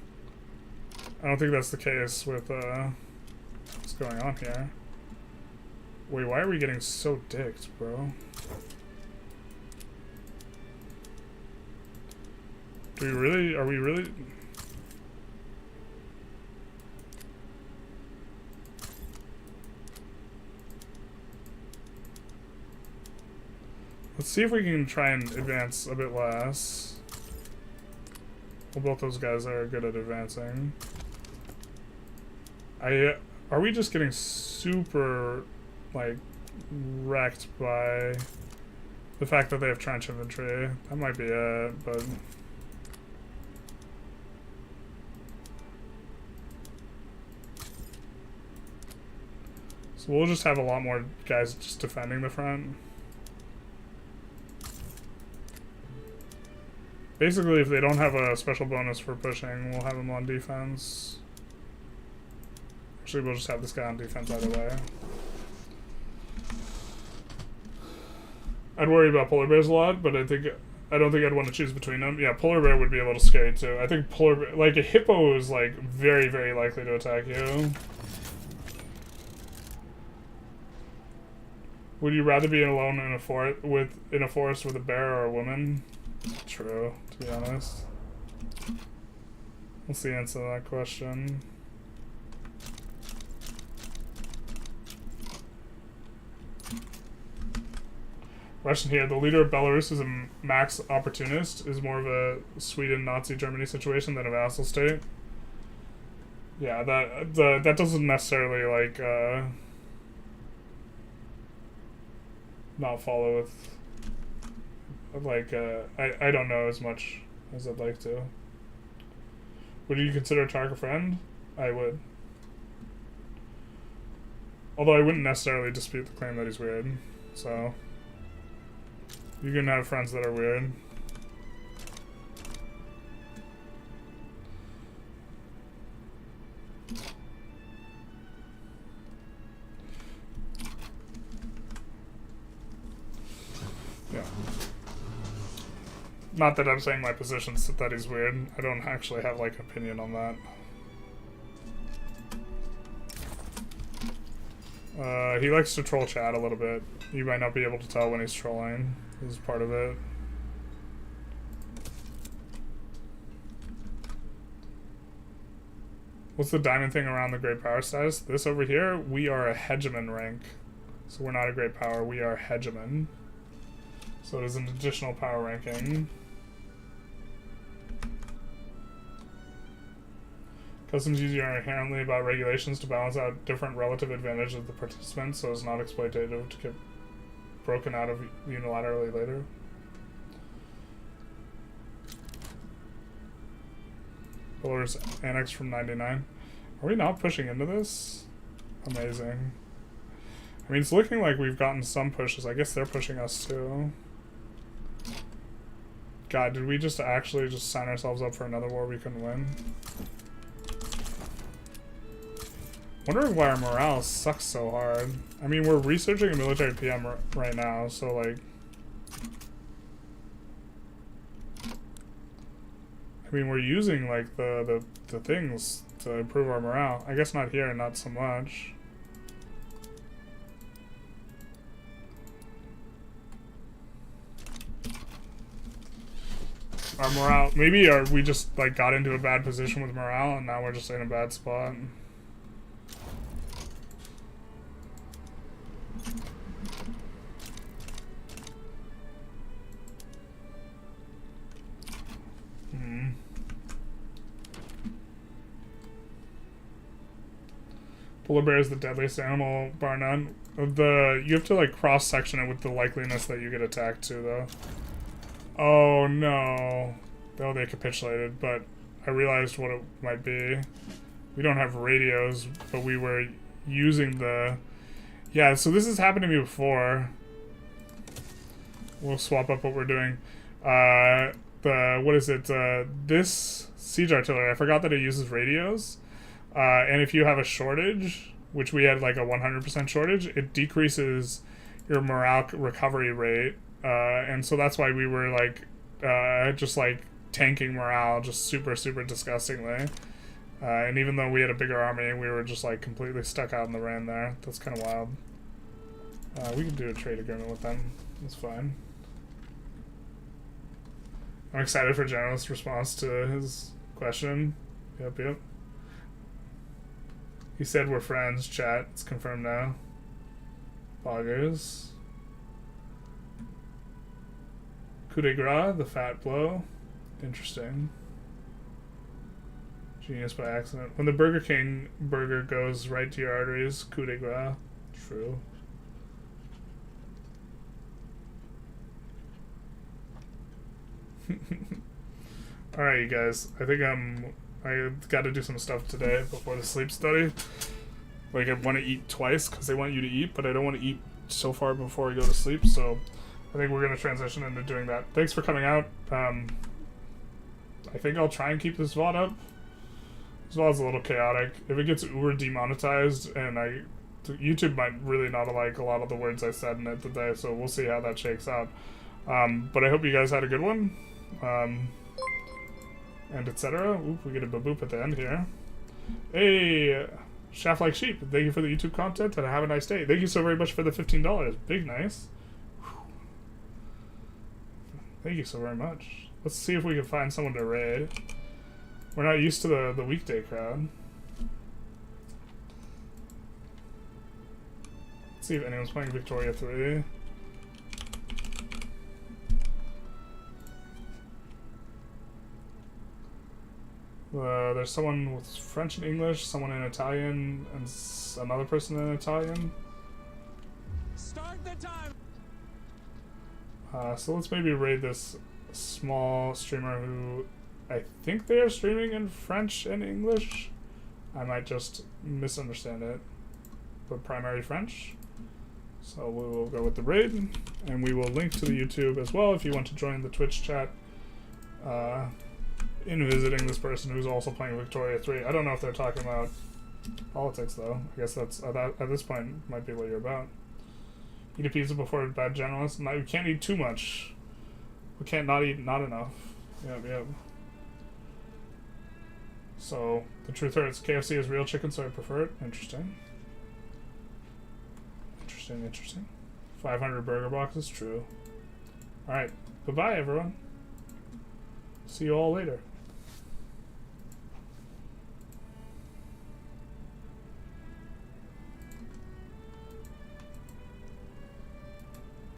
don't think that's the case with, what's going on here. Wait, why are we getting so dicked, bro? Do we really, are we really... Let's see if we can try and advance a bit less. Well, both those guys are good at advancing. Are we just getting super, like, wrecked by the fact that they have trench infantry? That might be it, but... So we'll just have a lot more guys just defending the front. Basically, if they don't have a special bonus for pushing, we'll have them on defense. Actually, we'll just have this guy on defense either way. I'd worry about polar bears a lot, but I don't think I'd want to choose between them. Yeah, polar bear would be a little scary too. I think polar bear, like a hippo is like very, very likely to attack you. Would you rather be alone in a forest with a bear or a woman? True, to be honest. What's the answer to that question? Question here. The leader of Belarus is a max opportunist, is more of a Sweden, Nazi Germany situation than a vassal state. Yeah, that doesn't necessarily like not follow with like I don't know as much as I'd like to. Would you consider Tark a friend? I would. Although I wouldn't necessarily dispute the claim that he's weird. So you can have friends that are weird. Yeah. Not that I'm saying my position's that he's weird. I don't actually have, like, opinion on that. He likes to troll chat a little bit. You might not be able to tell when he's trolling. This is part of it. What's the diamond thing around the great power status? This over here, we are a hegemon rank. So we're not a great power, we are hegemon. So it is an additional power ranking. Customs usually are inherently about regulations to balance out different relative advantages of the participants so it's not exploitative to get broken out of unilaterally later. Belarus annexed from 99. Are we not pushing into this? Amazing. I I mean, it's looking like we've gotten some pushes. I guess they're pushing us too. God, did we just actually just sign ourselves up for another war we couldn't win? Wondering why our morale sucks so hard. I mean, we're researching a military PM right now, so like... I mean, we're using like the things to improve our morale. I guess not here, not so much. Our morale, maybe we just like got into a bad position with morale and now we're just in a bad spot. Polar bear is the deadliest animal, bar none. You have to like cross section it with the likeliness that you get attacked too, though. Oh no. Oh, they capitulated, but I realized what it might be. We don't have radios, but we were using the... Yeah, so this has happened to me before. We'll swap up what we're doing. What is it? This siege artillery, I forgot that it uses radios. And if you have a shortage, which we had like a 100% shortage, it decreases your morale recovery rate. And so that's why we were like, just like tanking morale just super, super disgustingly. And even though we had a bigger army, we were just like completely stuck out in the rain there. That's kind of wild. We can do a trade agreement with them. That's fine. I'm excited for General's response to his question. Yep. He said we're friends, chat. It's confirmed now. Boggers. Coup de grace, the fat blow. Interesting. Genius by accident. When the Burger King burger goes right to your arteries, coup de grace. True. Alright, you guys. I think I got to do some stuff today before the sleep study. Like, I want to eat twice because they want you to eat, but I don't want to eat so far before I go to sleep, so I think we're going to transition into doing that. Thanks for coming out. I think I'll try and keep this VOD up. This VOD's a little chaotic. If it gets uber demonetized, and YouTube might really not like a lot of the words I said in it today, so we'll see how that shakes out. But I hope you guys had a good one. And etc. Oop, we get a boop at the end here. Hey, Shaft Like Sheep, thank you for the YouTube content and have a nice day. Thank you so very much for the $15. Big nice. Whew. Thank you so very much. Let's see if we can find someone to raid. We're not used to the weekday crowd. Let's see if anyone's playing Victoria 3. There's someone with French and English, someone in Italian, and another person in Italian. Start the time. So let's maybe raid this small streamer who I think they are streaming in French and English. I might just misunderstand it, but primary French. So we will go with the raid, and we will link to the YouTube as well if you want to join the Twitch chat. In visiting this person who's also playing Victoria 3. I don't know if they're talking about politics, though. I guess that's, at this point, might be what you're about. Eat a pizza before bad generalist. No, you can't eat too much. We can't not eat not enough. Yep. So, the truth hurts. KFC is real chicken, so I prefer it. Interesting. 500 burger boxes, true. Alright, bye-bye, everyone. See you all later.